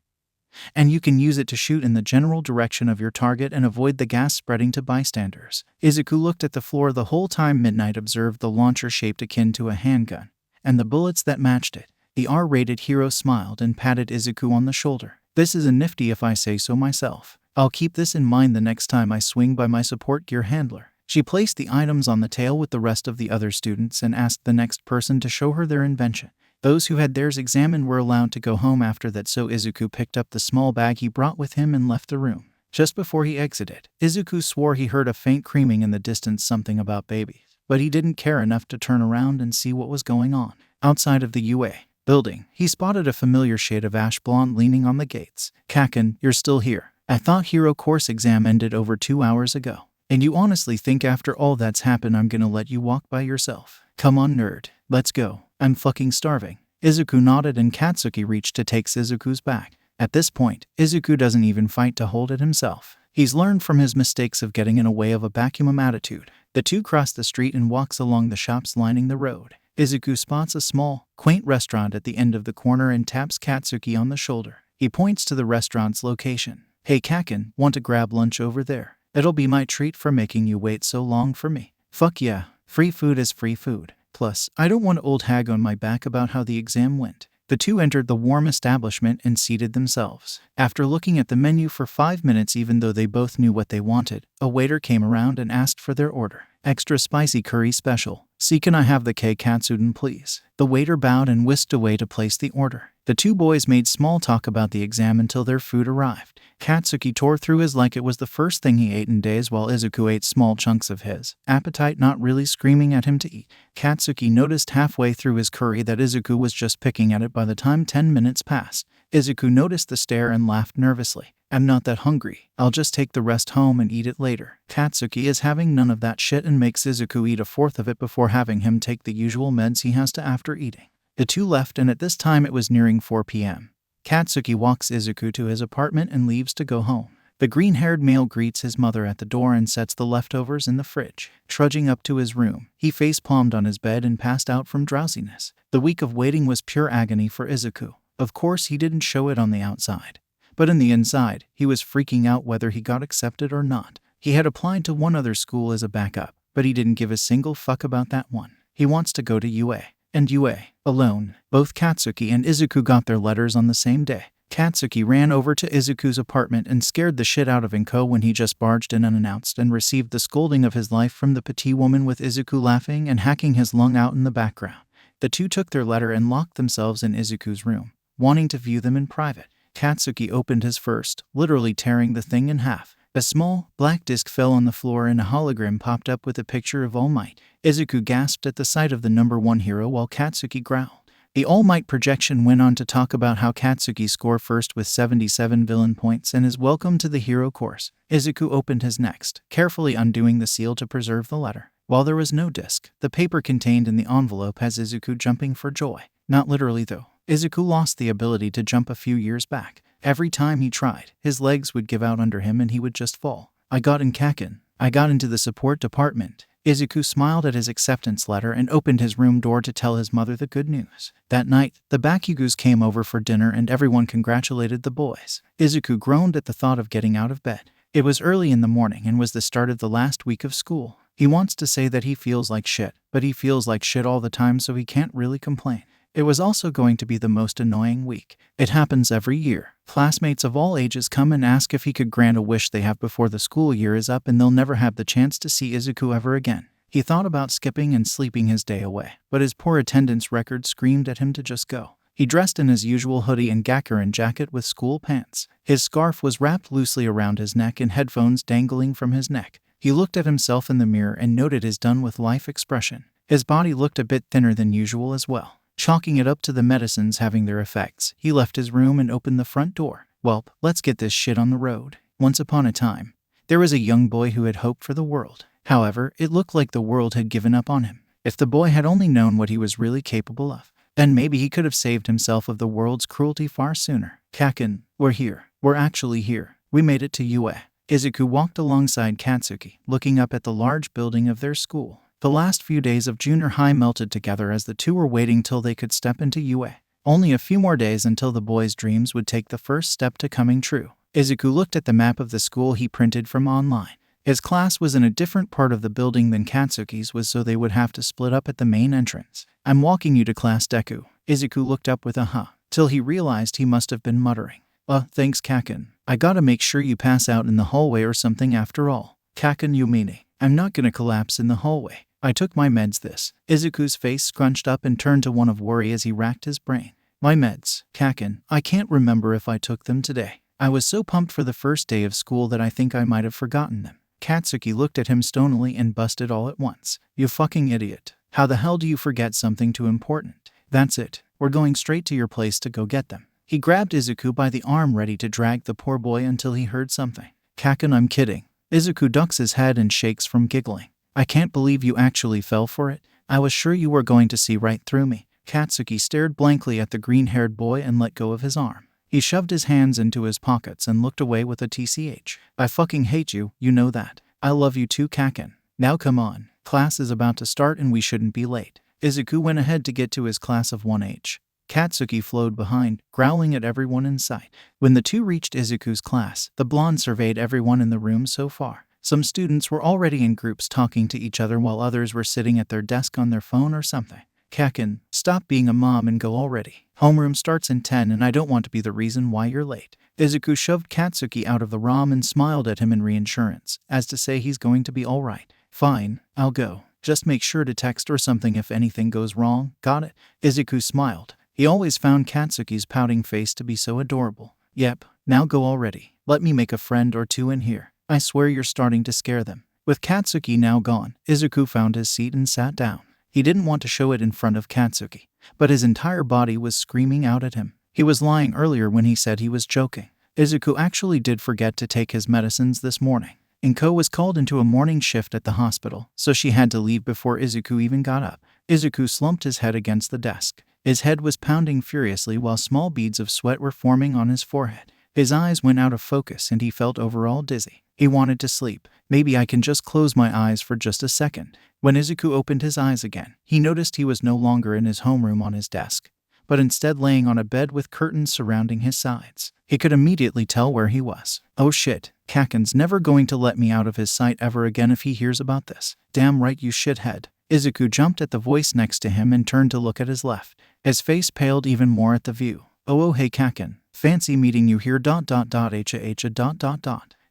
And you can use it to shoot in the general direction of your target and avoid the gas spreading to bystanders. Izuku looked at the floor the whole time. Midnight observed the launcher shaped akin to a handgun, and the bullets that matched it. The R-rated hero smiled and patted Izuku on the shoulder. This is a nifty if I say so myself. I'll keep this in mind the next time I swing by my support gear handler. She placed the items on the tail with the rest of the other students and asked the next person to show her their invention. Those who had theirs examined were allowed to go home after that, so Izuku picked up the small bag he brought with him and left the room. Just before he exited, Izuku swore he heard a faint screaming in the distance, something about babies, but he didn't care enough to turn around and see what was going on. Outside of the UA building, he spotted a familiar shade of ash blonde leaning on the gates. Kaken, you're still here. I thought hero course exam ended over 2 hours ago. And you honestly think after all that's happened I'm gonna let you walk by yourself? Come on, nerd. Let's go. I'm fucking starving. Izuku nodded and Katsuki reached to take Izuku's bag. At this point, Izuku doesn't even fight to hold it himself. He's learned from his mistakes of getting in a way of a vacuum attitude. The two cross the street and walks along the shops lining the road. Izuku spots a small, quaint restaurant at the end of the corner and taps Katsuki on the shoulder. He points to the restaurant's location. Hey Kaken, want to grab lunch over there? It'll be my treat for making you wait so long for me. Fuck yeah, free food is free food. Plus, I don't want old hag on my back about how the exam went. The two entered the warm establishment and seated themselves. After looking at the menu for 5 minutes, even though they both knew what they wanted, a waiter came around and asked for their order. Extra spicy curry special. See, can I have the K katsudon please? The waiter bowed and whisked away to place the order. The two boys made small talk about the exam until their food arrived. Katsuki tore through his like it was the first thing he ate in days, while Izuku ate small chunks of his, appetite not really screaming at him to eat. Katsuki noticed halfway through his curry that Izuku was just picking at it by the time 10 minutes passed. Izuku noticed the stare and laughed nervously. I'm not that hungry. I'll just take the rest home and eat it later. Katsuki is having none of that shit and makes Izuku eat a fourth of it before having him take the usual meds he has to after eating. The two left, and at this time it was nearing 4 p.m. Katsuki walks Izuku to his apartment and leaves to go home. The green-haired male greets his mother at the door and sets the leftovers in the fridge. Trudging up to his room, he face-palmed on his bed and passed out from drowsiness. The week of waiting was pure agony for Izuku. Of course, he didn't show it on the outside. But in the inside, he was freaking out whether he got accepted or not. He had applied to one other school as a backup, but he didn't give a single fuck about that one. He wants to go to UA. And UA, alone. Both Katsuki and Izuku got their letters on the same day. Katsuki ran over to Izuku's apartment and scared the shit out of Inko when he just barged in unannounced and received the scolding of his life from the petite woman, with Izuku laughing and hacking his lung out in the background. The two took their letter and locked themselves in Izuku's room, wanting to view them in private. Katsuki opened his first, literally tearing the thing in half. A small, black disc fell on the floor and a hologram popped up with a picture of All Might. Izuku gasped at the sight of the number 1 hero while Katsuki growled. The All Might projection went on to talk about how Katsuki scored first with 77 villain points and is welcome to the hero course. Izuku opened his next, carefully undoing the seal to preserve the letter. While there was no disc, the paper contained in the envelope has Izuku jumping for joy. Not literally though. Izuku lost the ability to jump a few years back. Every time he tried, his legs would give out under him and he would just fall. I got in Kaken. I got into the support department. Izuku smiled at his acceptance letter and opened his room door to tell his mother the good news. That night, the Bakugos came over for dinner and everyone congratulated the boys. Izuku groaned at the thought of getting out of bed. It was early in the morning and was the start of the last week of school. He wants to say that he feels like shit, but he feels like shit all the time, so he can't really complain. It was also going to be the most annoying week. It happens every year. Classmates of all ages come and ask if he could grant a wish they have before the school year is up, and they'll never have the chance to see Izuku ever again. He thought about skipping and sleeping his day away, but his poor attendance record screamed at him to just go. He dressed in his usual hoodie and Gakuen jacket with school pants. His scarf was wrapped loosely around his neck and headphones dangling from his neck. He looked at himself in the mirror and noted his done-with-life expression. His body looked a bit thinner than usual as well. Chalking it up to the medicines having their effects, he left his room and opened the front door. Welp, let's get this shit on the road. Once upon a time, there was a young boy who had hope for the world. However, it looked like the world had given up on him. If the boy had only known what he was really capable of, then maybe he could have saved himself of the world's cruelty far sooner. Kaken, we're here. We're actually here. We made it to UA. Izuku walked alongside Katsuki, looking up at the large building of their school. The last few days of junior high melted together as the two were waiting till they could step into UA. Only a few more days until the boys' dreams would take the first step to coming true. Izuku looked at the map of the school he printed from online. His class was in a different part of the building than Katsuki's was, so they would have to split up at the main entrance. I'm walking you to class, Deku. Izuku looked up with a huh, till he realized he must have been muttering. Thanks Kaken. I gotta make sure you pass out in the hallway or something after all. Kaken Yumini. I'm not gonna collapse in the hallway. I took my meds this. Izuku's face scrunched up and turned to one of worry as he racked his brain. My meds, Kaken. I can't remember if I took them today. I was so pumped for the first day of school that I think I might have forgotten them. Katsuki looked at him stonily and busted all at once. You fucking idiot. How the hell do you forget something too important? That's it. We're going straight to your place to go get them. He grabbed Izuku by the arm, ready to drag the poor boy until he heard something. Kaken, I'm kidding. Izuku ducks his head and shakes from giggling. I can't believe you actually fell for it. I was sure you were going to see right through me. Katsuki stared blankly at the green-haired boy and let go of his arm. He shoved his hands into his pockets and looked away with a tch. I fucking hate you, you know that. I love you too, Kaken. Now come on. Class is about to start and we shouldn't be late. Izuku went ahead to get to his class of 1H. Katsuki flowed behind, growling at everyone in sight. When the two reached Izuku's class, the blonde surveyed everyone in the room so far. Some students were already in groups talking to each other while others were sitting at their desk on their phone or something. Kaken, stop being a mom and go already. Homeroom starts in 10 and I don't want to be the reason why you're late. Izuku shoved Katsuki out of the room and smiled at him in reassurance, as to say he's going to be alright. Fine, I'll go. Just make sure to text or something if anything goes wrong, got it? Izuku smiled. He always found Katsuki's pouting face to be so adorable. Yep, now go already. Let me make a friend or two in here. I swear you're starting to scare them. With Katsuki now gone, Izuku found his seat and sat down. He didn't want to show it in front of Katsuki, but his entire body was screaming out at him. He was lying earlier when he said he was joking. Izuku actually did forget to take his medicines this morning. Inko was called into a morning shift at the hospital, so she had to leave before Izuku even got up. Izuku slumped his head against the desk. His head was pounding furiously while small beads of sweat were forming on his forehead. His eyes went out of focus and he felt overall dizzy. He wanted to sleep. Maybe I can just close my eyes for just a second. When Izuku opened his eyes again, he noticed he was no longer in his homeroom on his desk, but instead laying on a bed with curtains surrounding his sides. He could immediately tell where he was. Oh shit, Kaken's never going to let me out of his sight ever again if he hears about this. Damn right, you shithead. Izuku jumped at the voice next to him and turned to look at his left. His face paled even more at the view. Oh hey Kaken. Fancy meeting you here ...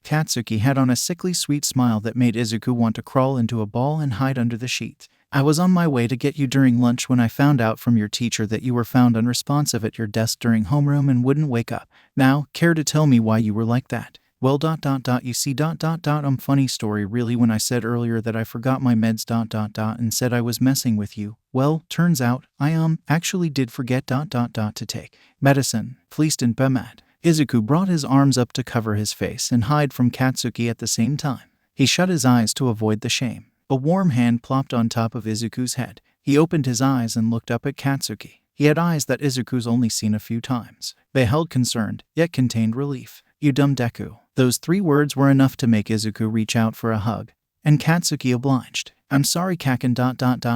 Katsuki had on a sickly sweet smile that made Izuku want to crawl into a ball and hide under the sheets. I was on my way to get you during lunch when I found out from your teacher that you were found unresponsive at your desk during homeroom and wouldn't wake up. Now, care to tell me why you were like that? Well ... you see ... funny story really when I said earlier that I forgot my meds ... and said I was messing with you. Well, turns out, I actually did forget ... to take medicine. Fleeced and bemad. Izuku brought his arms up to cover his face and hide from Katsuki at the same time. He shut his eyes to avoid the shame. A warm hand plopped on top of Izuku's head. He opened his eyes and looked up at Katsuki. He had eyes that Izuku's only seen a few times. They held concerned, yet contained relief. You dumb Deku. Those 3 words were enough to make Izuku reach out for a hug. And Katsuki obliged. I'm sorry Kaken ...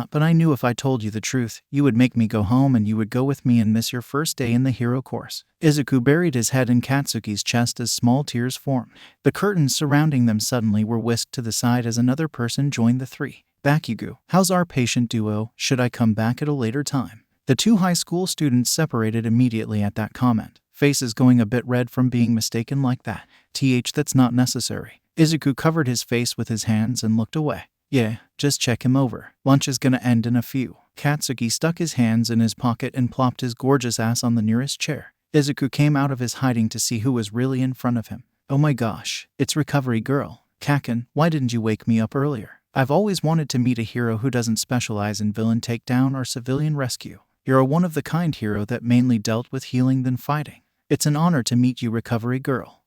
but I knew if I told you the truth, you would make me go home and you would go with me and miss your first day in the hero course. Izuku buried his head in Katsuki's chest as small tears formed. The curtains surrounding them suddenly were whisked to the side as another person joined the 3. Bakugo, how's our patient duo? Should I come back at a later time? The 2 high school students separated immediately at that comment, faces going a bit red from being mistaken like that. That's not necessary. Izuku covered his face with his hands and looked away. Yeah, just check him over. Lunch is gonna end in a few. Katsuki stuck his hands in his pocket and plopped his gorgeous ass on the nearest chair. Izuku came out of his hiding to see who was really in front of him. Oh my gosh, it's Recovery Girl. Kaken, why didn't you wake me up earlier? I've always wanted to meet a hero who doesn't specialize in villain takedown or civilian rescue. You're a one-of-the-kind hero that mainly dealt with healing than fighting. It's an honor to meet you, Recovery Girl.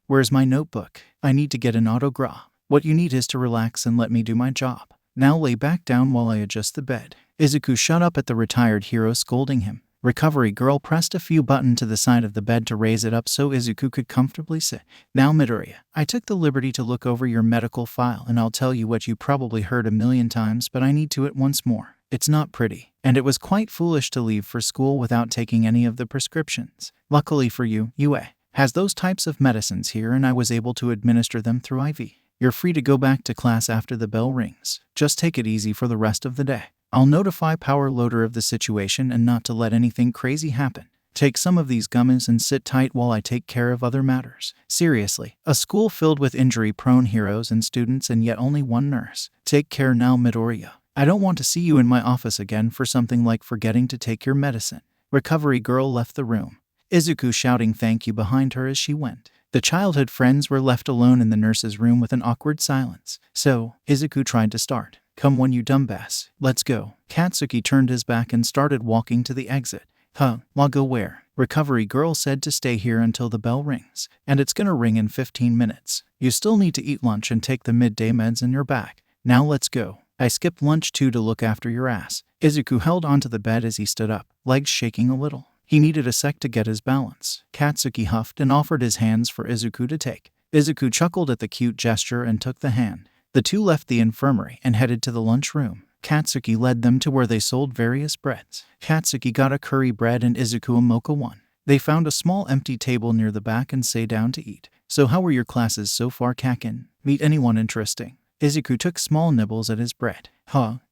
Where's my notebook? I need to get an autograph. What you need is to relax and let me do my job. Now lay back down while I adjust the bed. Izuku shut up at the retired hero scolding him. Recovery Girl pressed a few buttons to the side of the bed to raise it up so Izuku could comfortably sit. Now Midoriya, I took the liberty to look over your medical file and I'll tell you what you probably heard a million times, but I need to it once more. It's not pretty, and it was quite foolish to leave for school without taking any of the prescriptions. Luckily for you, UA has those types of medicines here and I was able to administer them through IV. You're free to go back to class after the bell rings. Just take it easy for the rest of the day. I'll notify Power Loader of the situation and not to let anything crazy happen. Take some of these gummies and sit tight while I take care of other matters. Seriously, a school filled with injury-prone heroes and students and yet only one nurse. Take care now, Midoriya. I don't want to see you in my office again for something like forgetting to take your medicine. Recovery girl left the room, Izuku shouting thank you behind her as she went. The childhood friends were left alone in the nurse's room with an awkward silence. So, Izuku tried to start. Come on, you dumbass. Let's go. Katsuki turned his back and started walking to the exit. Well, go where? Recovery girl said to stay here until the bell rings. And it's gonna ring in 15 minutes. You still need to eat lunch and take the midday meds in your bag. Now let's go. I skipped lunch too to look after your ass. Izuku held onto the bed as he stood up, legs shaking a little. He needed a sec to get his balance. Katsuki huffed and offered his hands for Izuku to take. Izuku chuckled at the cute gesture and took the hand. The two left the infirmary and headed to the lunchroom. Katsuki led them to where they sold various breads. Katsuki got a curry bread and Izuku a mocha one. They found a small empty table near the back and sat down to eat. So how were your classes so far, Kakin? Meet anyone interesting? Izuku took small nibbles at his bread.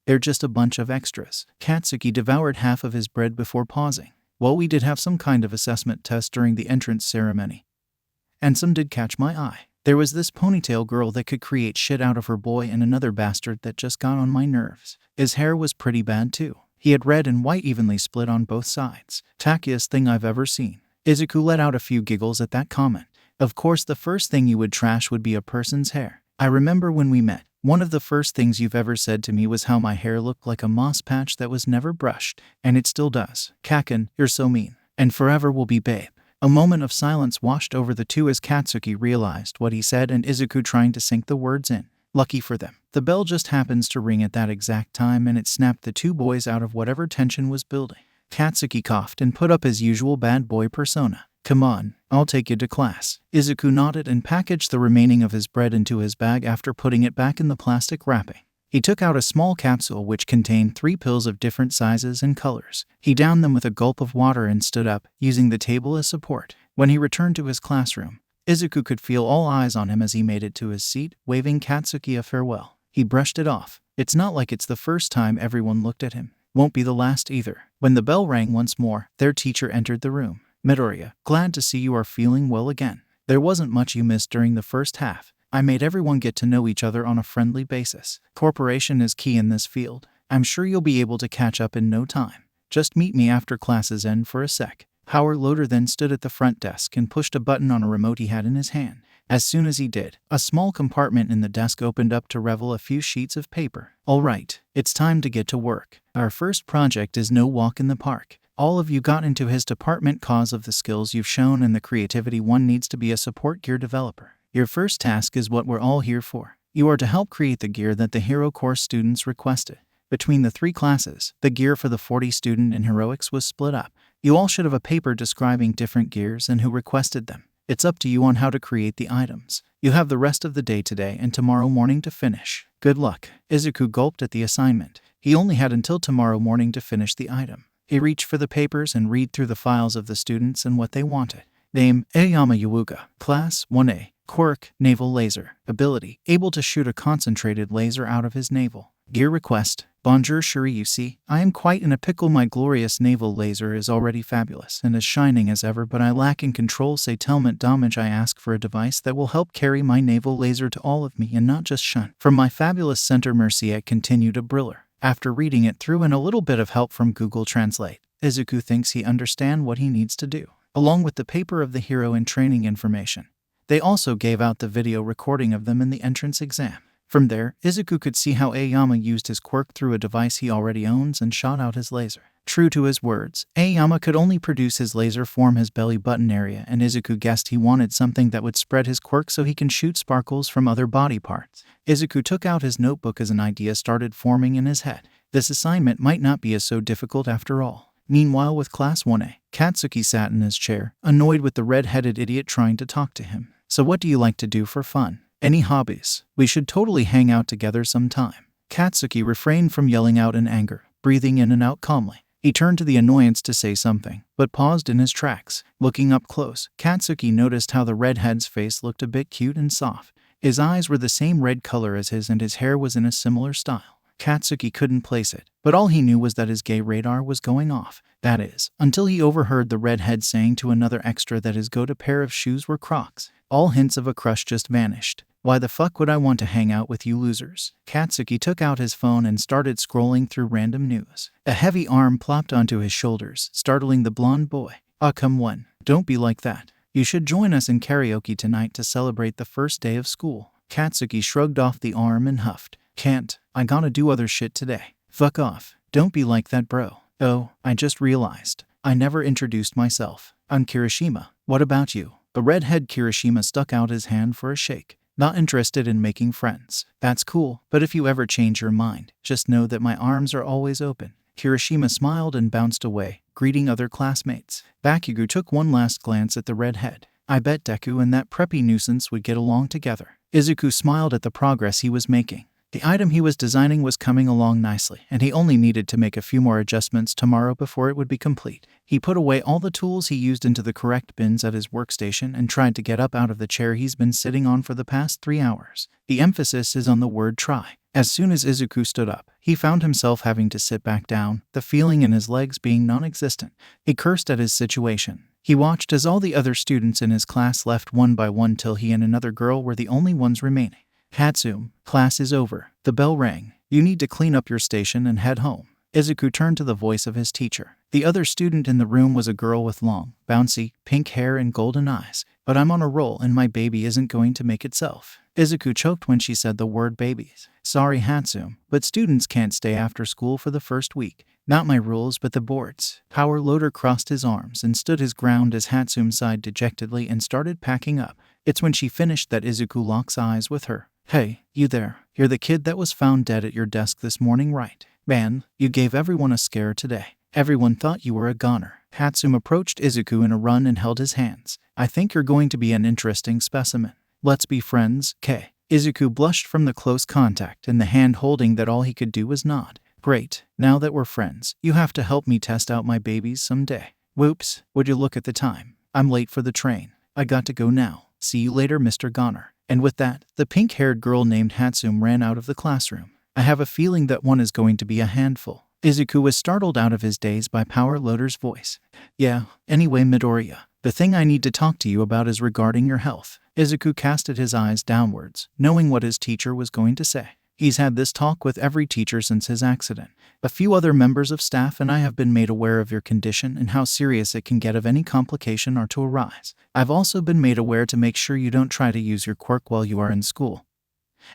They're just a bunch of extras. Katsuki devoured half of his bread before pausing. Well, we did have some kind of assessment test during the entrance ceremony. And some did catch my eye. There was this ponytail girl that could create shit out of her boy and another bastard that just got on my nerves. His hair was pretty bad too. He had red and white evenly split on both sides. Tackiest thing I've ever seen. Izuku let out a few giggles at that comment. Of course, the first thing you would trash would be a person's hair. I remember when we met, one of the first things you've ever said to me was how my hair looked like a moss patch that was never brushed. And it still does. Kakin, you're so mean. And forever will be babe. A moment of silence washed over the two as Katsuki realized what he said and Izuku trying to sink the words in. Lucky for them, the bell just happens to ring at that exact time and it snapped the two boys out of whatever tension was building. Katsuki coughed and put up his usual bad boy persona. Come on, I'll take you to class. Izuku nodded and packaged the remaining of his bread into his bag after putting it back in the plastic wrapping. He took out a small capsule which contained 3 pills of different sizes and colors. He downed them with a gulp of water and stood up, using the table as support. When he returned to his classroom, Izuku could feel all eyes on him as he made it to his seat, waving Katsuki a farewell. He brushed it off. It's not like it's the first time everyone looked at him. Won't be the last either. When the bell rang once more, their teacher entered the room. Midoriya, glad to see you are feeling well again. There wasn't much you missed during the first half. I made everyone get to know each other on a friendly basis. Cooperation is key in this field. I'm sure you'll be able to catch up in no time. Just meet me after classes end for a sec. Howard Loader then stood at the front desk and pushed a button on a remote he had in his hand. As soon as he did, a small compartment in the desk opened up to reveal a few sheets of paper. All right, it's time to get to work. Our first project is No Walk in the Park. All of you got into his department cause of the skills you've shown and the creativity one needs to be a support gear developer. Your first task is what we're all here for. You are to help create the gear that the Hero Course students requested. Between the 3 classes, the gear for the 40 student in Heroics was split up. You all should have a paper describing different gears and who requested them. It's up to you on how to create the items. You have the rest of the day today and tomorrow morning to finish. Good luck. Izuku gulped at the assignment. He only had until tomorrow morning to finish the item. He reached for the papers and read through the files of the students and what they wanted. Name, Aoyama Yuuga. Class, 1A. Quirk, naval laser. Ability, able to shoot a concentrated laser out of his navel. Gear request, Bonjour chérie, you see, I am quite in a pickle. My glorious naval laser is already fabulous and as shining as ever, but I lack in control settlement damage. I ask for a device that will help carry my naval laser to all of me and not just shun. From my fabulous center Mercia continued a briller. After reading it through and a little bit of help from Google Translate, Izuku thinks he understands what he needs to do, along with the paper of the hero and training information. They also gave out the video recording of them in the entrance exam. From there, Izuku could see how Aoyama used his quirk through a device he already owns and shot out his laser. True to his words, Aoyama could only produce his laser from his belly button area, and Izuku guessed he wanted something that would spread his quirk so he can shoot sparkles from other body parts. Izuku took out his notebook as an idea started forming in his head. This assignment might not be so difficult after all. Meanwhile, with Class 1A, Katsuki sat in his chair, annoyed with the red-headed idiot trying to talk to him. So what do you like to do for fun? Any hobbies? We should totally hang out together sometime. Katsuki refrained from yelling out in anger, breathing in and out calmly. He turned to the annoyance to say something, but paused in his tracks. Looking up close, Katsuki noticed how the redhead's face looked a bit cute and soft. His eyes were the same red color as his and his hair was in a similar style. Katsuki couldn't place it, but all he knew was that his gay radar was going off. That is, until he overheard the redhead saying to another extra that his go-to pair of shoes were Crocs. All hints of a crush just vanished. Why the fuck would I want to hang out with you losers? Katsuki took out his phone and started scrolling through random news. A heavy arm plopped onto his shoulders, startling the blonde boy. "Ah, come on. Don't be like that. You should join us in karaoke tonight to celebrate the first day of school." Katsuki shrugged off the arm and huffed. "Can't. I gotta do other shit today." "Fuck off. Don't be like that, bro." "Oh, I just realized. I never introduced myself. I'm Kirishima. What about you?" The redhead Kirishima stuck out his hand for a shake. "Not interested in making friends." "That's cool, but if you ever change your mind, just know that my arms are always open." Kirishima smiled and bounced away, greeting other classmates. Bakugo took one last glance at the redhead. I bet Deku and that preppy nuisance would get along together. Izuku smiled at the progress he was making. The item he was designing was coming along nicely, and he only needed to make a few more adjustments tomorrow before it would be complete. He put away all the tools he used into the correct bins at his workstation and tried to get up out of the chair he's been sitting on for the past 3 hours. The emphasis is on the word try. As soon as Izuku stood up, he found himself having to sit back down, the feeling in his legs being non-existent. He cursed at his situation. He watched as all the other students in his class left one by one till he and another girl were the only ones remaining. "Hatsum, class is over." The bell rang. "You need to clean up your station and head home." Izuku turned to the voice of his teacher. The other student in the room was a girl with long, bouncy, pink hair and golden eyes. "But I'm on a roll and my baby isn't going to make itself." Izuku choked when she said the word babies. "Sorry, Hatsum, but students can't stay after school for the first week. Not my rules, but the board's." Power Loader crossed his arms and stood his ground as Hatsum sighed dejectedly and started packing up. It's when she finished that Izuku locks eyes with her. "Hey, you there. You're the kid that was found dead at your desk this morning, right? Man, you gave everyone a scare today. Everyone thought you were a goner." Hatsum approached Izuku in a run and held his hands. "I think you're going to be an interesting specimen. Let's be friends, K." Izuku blushed from the close contact and the hand holding that all he could do was nod. "Great. Now that we're friends, you have to help me test out my babies someday." "Whoops, would you look at the time? I'm late for the train. I got to go now. See you later, Mr. Goner." And with that, the pink-haired girl named Hatsum ran out of the classroom. "I have a feeling that one is going to be a handful." Izuku was startled out of his daze by Power Loader's voice. "Yeah, anyway, Midoriya, the thing I need to talk to you about is regarding your health." Izuku casted his eyes downwards, knowing what his teacher was going to say. He's had this talk with every teacher since his accident. "A few other members of staff and I have been made aware of your condition and how serious it can get if any complication are to arise. I've also been made aware to make sure you don't try to use your quirk while you are in school,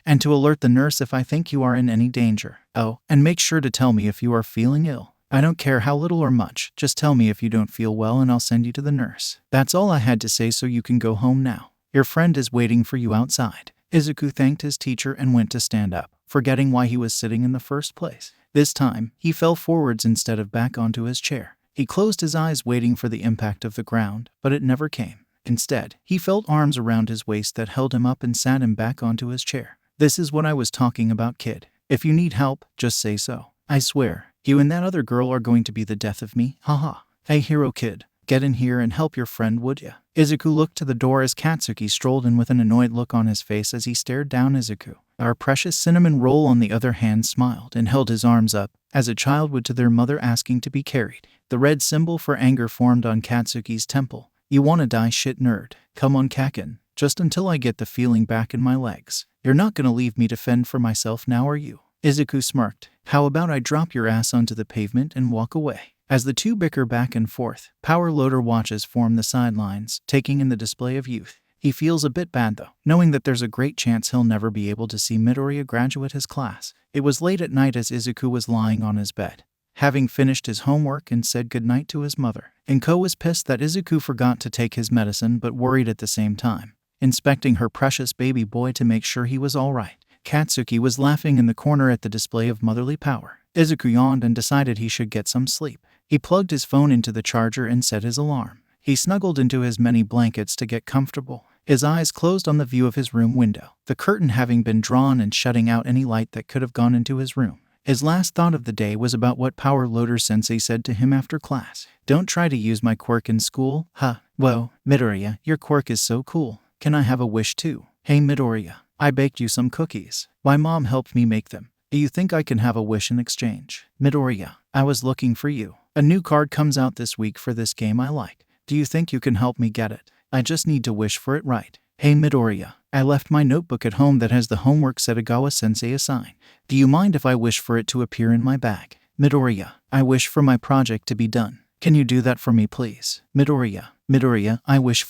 and to alert the nurse if I think you are in any danger. Oh, and make sure to tell me if you are feeling ill. I don't care how little or much, just tell me if you don't feel well and I'll send you to the nurse." That's all I had to say, so you can go home now. Your friend is waiting for you outside. Izuku thanked his teacher and went to stand up, forgetting why he was sitting in the first place. This time, he fell forwards instead of back onto his chair. He closed his eyes waiting for the impact of the ground, but it never came. Instead, he felt arms around his waist that held him up and sat him back onto his chair. "This is what I was talking about, kid. If you need help, just say so. I swear, you and that other girl are going to be the death of me, haha. Hey hero kid, get in here and help your friend, would ya?" Izuku looked to the door as Katsuki strolled in with an annoyed look on his face as he stared down Izuku. Our precious cinnamon roll, on the other hand, smiled and held his arms up, as a child would to their mother asking to be carried. The red symbol for anger formed on Katsuki's temple. "You wanna die, shit nerd? Come on, Kakin. Just until I get the feeling back in my legs. You're not gonna leave me to fend for myself now, are you?" Izuku smirked. "How about I drop your ass onto the pavement and walk away?" As the two bicker back and forth, Power Loader watches form the sidelines, taking in the display of youth. He feels a bit bad though, knowing that there's a great chance he'll never be able to see Midoriya graduate his class. It was late at night as Izuku was lying on his bed, having finished his homework and said goodnight to his mother. Inko was pissed that Izuku forgot to take his medicine, but worried at the same time, inspecting her precious baby boy to make sure he was alright. Katsuki was laughing in the corner at the display of motherly power. Izuku yawned and decided he should get some sleep. He plugged his phone into the charger and set his alarm. He snuggled into his many blankets to get comfortable. His eyes closed on the view of his room window, the curtain having been drawn and shutting out any light that could have gone into his room. His last thought of the day was about what Power Loader Sensei said to him after class. "Don't try to use my quirk in school, huh? Whoa, Midoriya, your quirk is so cool. Can I have a wish too? Hey Midoriya, I baked you some cookies. My mom helped me make them. Do you think I can have a wish in exchange? Midoriya, I was looking for you. A new card comes out this week for this game I like. Do you think you can help me get it? I just need to wish for it right. Hey Midoriya, I left my notebook at home that has the homework Setagawa-sensei assigned. Do you mind if I wish for it to appear in my bag? Midoriya, I wish for my project to be done. Can you do that for me please? Midoriya, I wish.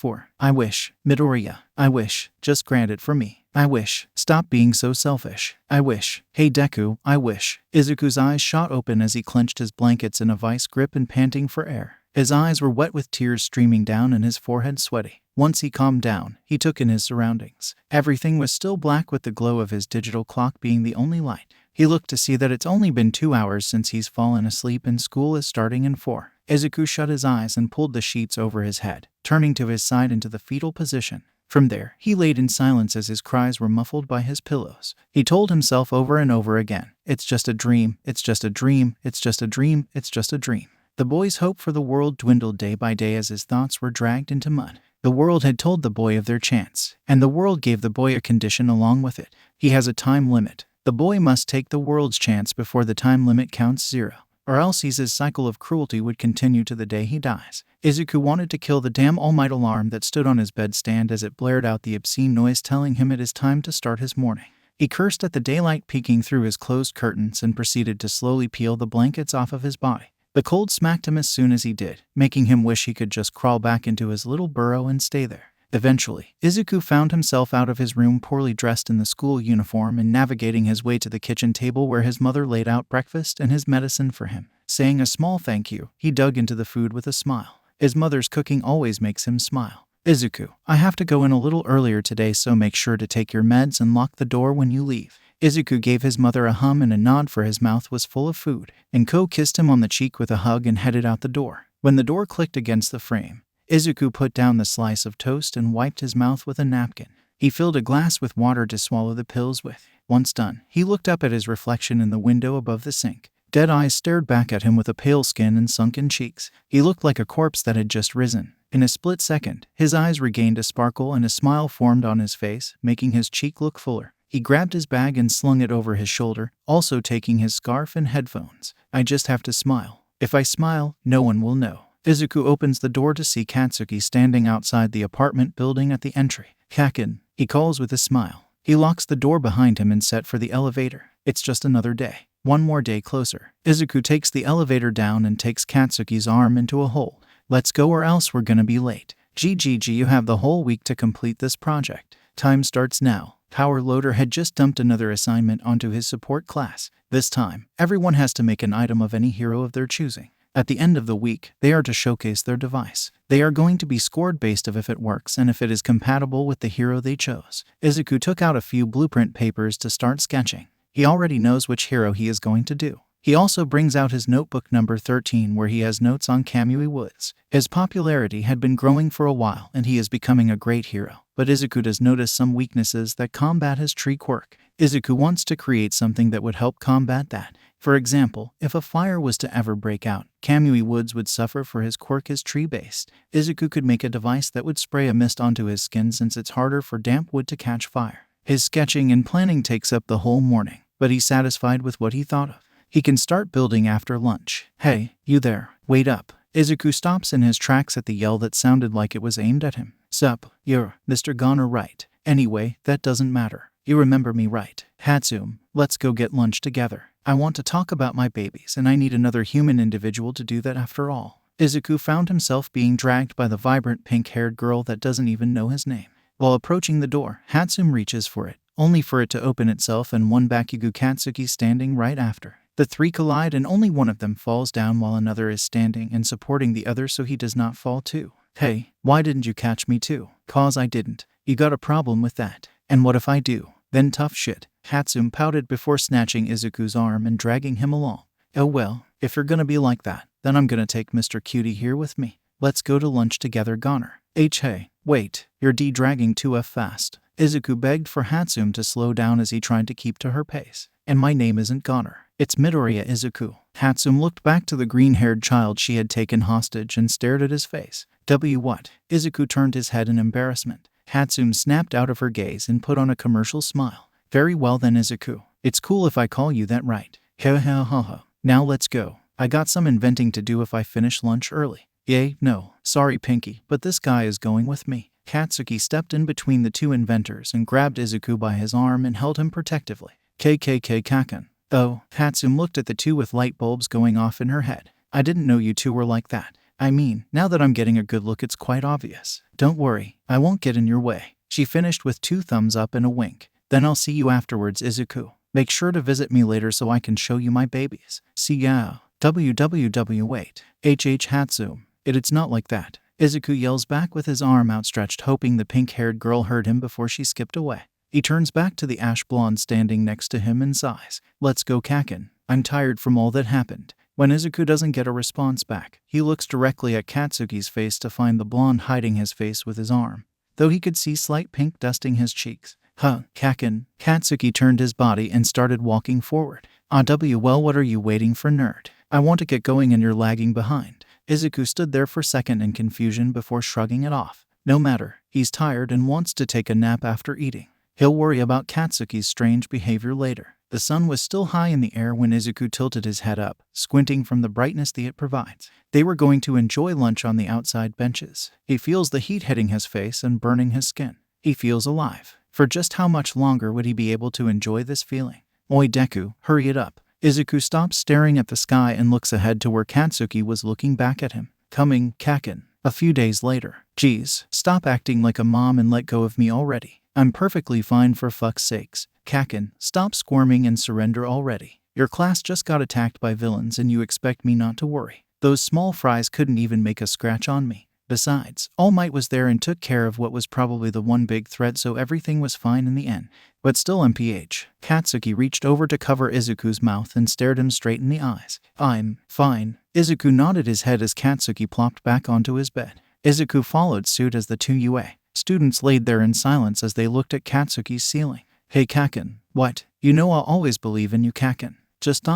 Midoriya, I wish. Just grant it for me. I wish. Stop being so selfish. I wish. Hey Deku, I wish. Izuku's eyes shot open as he clenched his blankets in a vice grip and panting for air. His eyes were wet with tears streaming down and his forehead sweaty. Once he calmed down, he took in his surroundings. Everything was still black with the glow of his digital clock being the only light. He looked to see that it's only been 2 hours since he's fallen asleep and school is starting in 4. Izuku shut his eyes and pulled the sheets over his head, turning to his side into the fetal position. From there, he laid in silence as his cries were muffled by his pillows. He told himself over and over again, it's just a dream, it's just a dream, it's just a dream, it's just a dream. The boy's hope for the world dwindled day by day as his thoughts were dragged into mud. The world had told the boy of their chance, and the world gave the boy a condition along with it. He has a time limit. The boy must take the world's chance before the time limit counts 0, or else his cycle of cruelty would continue to the day he dies. Izuku wanted to kill the damn all-might alarm that stood on his bedstand as it blared out the obscene noise telling him it is time to start his morning. He cursed at the daylight peeking through his closed curtains and proceeded to slowly peel the blankets off of his body. The cold smacked him as soon as he did, making him wish he could just crawl back into his little burrow and stay there. Eventually, Izuku found himself out of his room poorly dressed in the school uniform and navigating his way to the kitchen table where his mother laid out breakfast and his medicine for him. Saying a small thank you, he dug into the food with a smile. His mother's cooking always makes him smile. Izuku, I have to go in a little earlier today, so make sure to take your meds and lock the door when you leave. Izuku gave his mother a hum and a nod, for his mouth was full of food, and Ko kissed him on the cheek with a hug and headed out the door. When the door clicked against the frame, Izuku put down the slice of toast and wiped his mouth with a napkin. He filled a glass with water to swallow the pills with. Once done, he looked up at his reflection in the window above the sink. Dead eyes stared back at him with a pale skin and sunken cheeks. He looked like a corpse that had just risen. In a split second, his eyes regained a sparkle and a smile formed on his face, making his cheek look fuller. He grabbed his bag and slung it over his shoulder, also taking his scarf and headphones. I just have to smile. If I smile, no one will know. Izuku opens the door to see Katsuki standing outside the apartment building at the entry. Kakin, he calls with a smile. He locks the door behind him and set for the elevator. It's just another day. One more day closer. Izuku takes the elevator down and takes Katsuki's arm into a hold. Let's go or else we're gonna be late. GGG, you have the whole week to complete this project. Time starts now. Power Loader had just dumped another assignment onto his support class. This time, everyone has to make an item of any hero of their choosing. At the end of the week, they are to showcase their device. They are going to be scored based on if it works and if it is compatible with the hero they chose. Izuku took out a few blueprint papers to start sketching. He already knows which hero he is going to do. He also brings out his notebook number 13 where he has notes on Kamui Woods. His popularity had been growing for a while and he is becoming a great hero. But Izuku does notice some weaknesses that combat his tree quirk. Izuku wants to create something that would help combat that. For example, if a fire was to ever break out, Kamui Woods would suffer for his quirk is tree-based. Izuku could make a device that would spray a mist onto his skin since it's harder for damp wood to catch fire. His sketching and planning takes up the whole morning, but he's satisfied with what he thought of. He can start building after lunch. Hey, you there, wait up. Izuku stops in his tracks at the yell that sounded like it was aimed at him. Sup, you're Mr. Goner, right? Anyway, that doesn't matter. You remember me, right? Hatsum, let's go get lunch together. I want to talk about my babies and I need another human individual to do that after all. Izuku found himself being dragged by the vibrant pink-haired girl that doesn't even know his name. While approaching the door, Hatsum reaches for it, only for it to open itself and one Bakugo Katsuki standing right after. The three collide and only one of them falls down while another is standing and supporting the other so he does not fall too. Hey, why didn't you catch me too? 'Cause I didn't. You got a problem with that? And what if I do? Then tough shit. Hatsum pouted before snatching Izuku's arm and dragging him along. Oh well, if you're gonna be like that, then I'm gonna take Mr. Cutie here with me. Let's go to lunch together, Goner. Hey, wait, you're dragging too fast. Izuku begged for Hatsum to slow down as he tried to keep to her pace. And my name isn't Goner. It's Midoriya, Izuku. Hatsum looked back to the green-haired child she had taken hostage and stared at his face. What? Izuku turned his head in embarrassment. Hatsum snapped out of her gaze and put on a commercial smile. Very well then, Izuku. It's cool if I call you that, right? Ha ha ha ha. Now let's go. I got some inventing to do if I finish lunch early. Yay, no. Sorry, Pinky, but this guy is going with me. Katsuki stepped in between the two inventors and grabbed Izuku by his arm and held him protectively. KKK Kaken. Oh, Hatsum looked at the two with light bulbs going off in her head. I didn't know you two were like that. I mean, now that I'm getting a good look, it's quite obvious. Don't worry, I won't get in your way. She finished with 2 thumbs up and a wink. Then I'll see you afterwards, Izuku. Make sure to visit me later so I can show you my babies. See ya. WWW wait. HH Hatsum. It's not like that. Izuku yells back with his arm outstretched, hoping the pink-haired girl heard him before she skipped away. He turns back to the ash blonde standing next to him and sighs. Let's go, Kaken. I'm tired from all that happened. When Izuku doesn't get a response back, he looks directly at Katsuki's face to find the blonde hiding his face with his arm, though he could see slight pink dusting his cheeks. Kaken. Katsuki turned his body and started walking forward. Well, what are you waiting for, nerd? I want to get going and you're lagging behind. Izuku stood there for a second in confusion before shrugging it off. No matter, he's tired and wants to take a nap after eating. He'll worry about Katsuki's strange behavior later. The sun was still high in the air when Izuku tilted his head up, squinting from the brightness that it provides. They were going to enjoy lunch on the outside benches. He feels the heat hitting his face and burning his skin. He feels alive. For just how much longer would he be able to enjoy this feeling? Oi, Deku, hurry it up. Izuku stops staring at the sky and looks ahead to where Katsuki was looking back at him. Coming, Kaken. A few days later. Geez, stop acting like a mom and let go of me already. I'm perfectly fine for fuck's sakes. Kaken, stop squirming and surrender already. Your class just got attacked by villains and you expect me not to worry. Those small fries couldn't even make a scratch on me. Besides, All Might was there and took care of what was probably the one big threat, so everything was fine in the end. But still, MPH. Katsuki reached over to cover Izuku's mouth and stared him straight in the eyes. I'm fine. Izuku nodded his head as Katsuki plopped back onto his bed. Izuku followed suit as the two UA students laid there in silence as they looked at Katsuki's ceiling. Hey Kaken, what? You know I'll always believe in you, Kaken. Just ...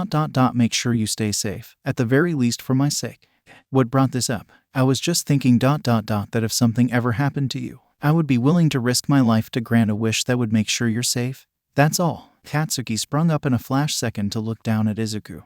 make sure you stay safe, at the very least for my sake. What brought this up? I was just thinking ... that if something ever happened to you, I would be willing to risk my life to grant a wish that would make sure you're safe. That's all. Katsuki sprung up in a flash second to look down at Izuku,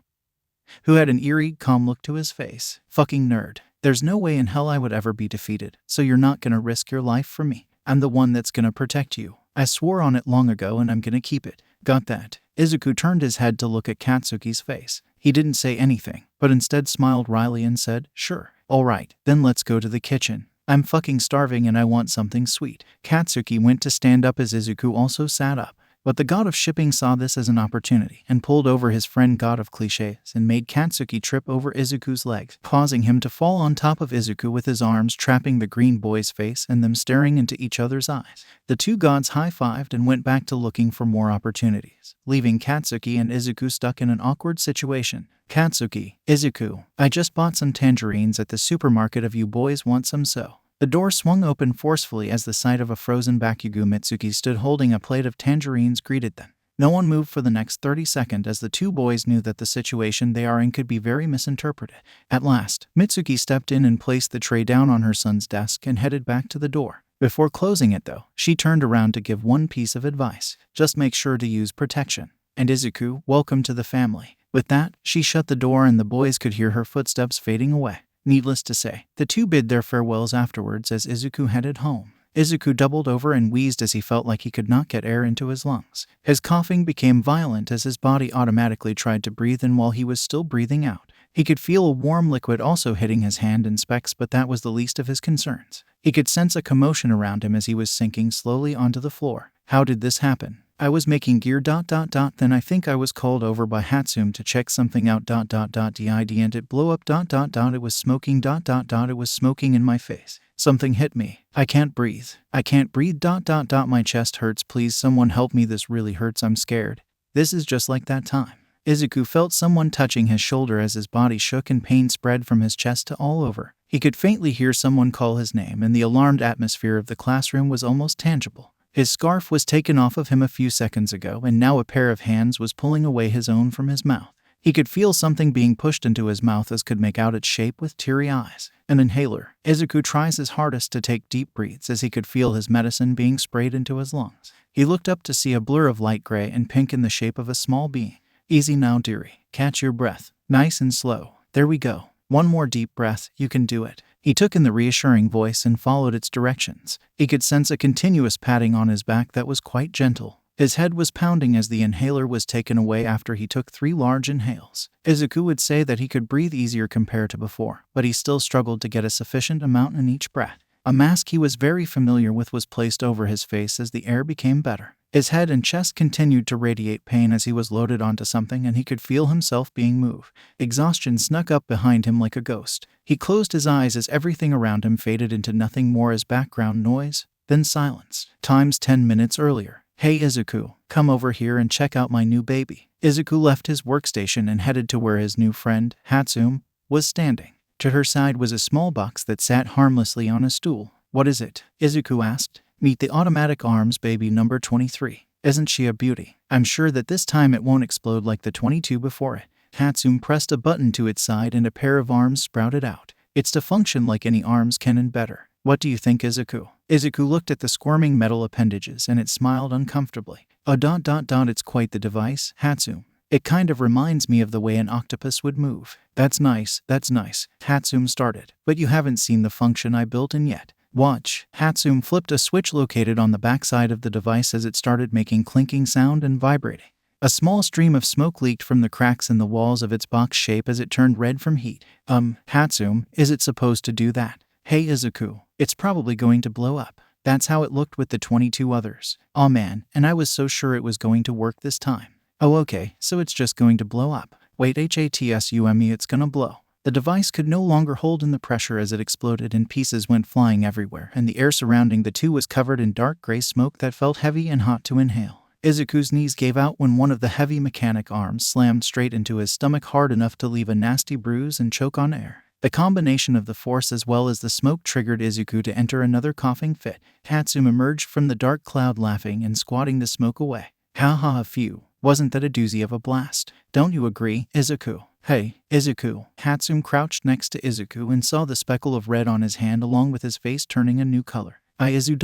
who had an eerie, calm look to his face. Fucking nerd. There's no way in hell I would ever be defeated, so you're not gonna risk your life for me. I'm the one that's gonna protect you. I swore on it long ago and I'm gonna keep it. Got that? Izuku turned his head to look at Katsuki's face. He didn't say anything, but instead smiled wryly and said, sure. Alright, then let's go to the kitchen. I'm fucking starving and I want something sweet. Katsuki went to stand up as Izuku also sat up. But the god of shipping saw this as an opportunity and pulled over his friend god of cliches and made Katsuki trip over Izuku's legs, causing him to fall on top of Izuku with his arms trapping the green boy's face and them staring into each other's eyes. The two gods high-fived and went back to looking for more opportunities, leaving Katsuki and Izuku stuck in an awkward situation. Katsuki, Izuku, I just bought some tangerines at the supermarket if you boys want some so. The door swung open forcefully as the sight of a frozen Bakugo Mitsuki stood holding a plate of tangerines greeted them. No one moved for the next 30 seconds as the two boys knew that the situation they are in could be very misinterpreted. At last, Mitsuki stepped in and placed the tray down on her son's desk and headed back to the door. Before closing it though, she turned around to give one piece of advice. Just make sure to use protection. And Izuku, welcome to the family. With that, she shut the door and the boys could hear her footsteps fading away. Needless to say, the two bid their farewells afterwards as Izuku headed home. Izuku doubled over and wheezed as he felt like he could not get air into his lungs. His coughing became violent as his body automatically tried to breathe in while he was still breathing out. He could feel a warm liquid also hitting his hand and specs, but that was the least of his concerns. He could sense a commotion around him as he was sinking slowly onto the floor. How did this happen? I was making gear ... then I think I was called over by Hatsum to check something out ... did and it blew up ... it was smoking ... it was smoking in my face. Something hit me. I can't breathe. I can't breathe ... my chest hurts, please someone help me, this really hurts, I'm scared. This is just like that time. Izuku felt someone touching his shoulder as his body shook and pain spread from his chest to all over. He could faintly hear someone call his name and the alarmed atmosphere of the classroom was almost tangible. His scarf was taken off of him a few seconds ago and now a pair of hands was pulling away his own from his mouth. He could feel something being pushed into his mouth as could make out its shape with teary eyes. An inhaler. Izuku tries his hardest to take deep breaths as he could feel his medicine being sprayed into his lungs. He looked up to see a blur of light gray and pink in the shape of a small being. Easy now, dearie. Catch your breath. Nice and slow. There we go. One more deep breath. You can do it. He took in the reassuring voice and followed its directions. He could sense a continuous patting on his back that was quite gentle. His head was pounding as the inhaler was taken away after he took 3 large inhales. Izuku would say that he could breathe easier compared to before, but he still struggled to get a sufficient amount in each breath. A mask he was very familiar with was placed over his face as the air became better. His head and chest continued to radiate pain as he was loaded onto something and he could feel himself being moved. Exhaustion snuck up behind him like a ghost. He closed his eyes as everything around him faded into nothing more as background noise, then silence. Times 10 minutes earlier. Hey Izuku, come over here and check out my new baby. Izuku left his workstation and headed to where his new friend, Hatsum, was standing. To her side was a small box that sat harmlessly on a stool. What is it? Izuku asked. Meet the automatic arms baby number 23. Isn't she a beauty? I'm sure that this time it won't explode like the 22 before it. Hatsum pressed a button to its side and a pair of arms sprouted out. It's to function like any arms can and better. What do you think, Izuku? Izuku looked at the squirming metal appendages and it smiled uncomfortably. It's quite the device, Hatsum. It kind of reminds me of the way an octopus would move. That's nice, Hatsum started. But you haven't seen the function I built in yet. Watch. Hatsum flipped a switch located on the backside of the device as it started making clinking sound and vibrating. A small stream of smoke leaked from the cracks in the walls of its box shape as it turned red from heat. Hatsum, is it supposed to do that? Hey Izuku, it's probably going to blow up. That's how it looked with the 22 others. Aw man, and I was so sure it was going to work this time. Oh okay, so it's just going to blow up. Wait, HATSUME, it's gonna blow. The device could no longer hold in the pressure as it exploded and pieces went flying everywhere, and the air surrounding the two was covered in dark gray smoke that felt heavy and hot to inhale. Izuku's knees gave out when one of the heavy mechanic arms slammed straight into his stomach hard enough to leave a nasty bruise and choke on air. The combination of the force as well as the smoke triggered Izuku to enter another coughing fit. Hatsum emerged from the dark cloud laughing and squatting the smoke away. Ha ha, phew. Wasn't that a doozy of a blast? Don't you agree, Izuku? Hey, Izuku. Hatsum crouched next to Izuku and saw the speckle of red on his hand along with his face turning a new color. Izu.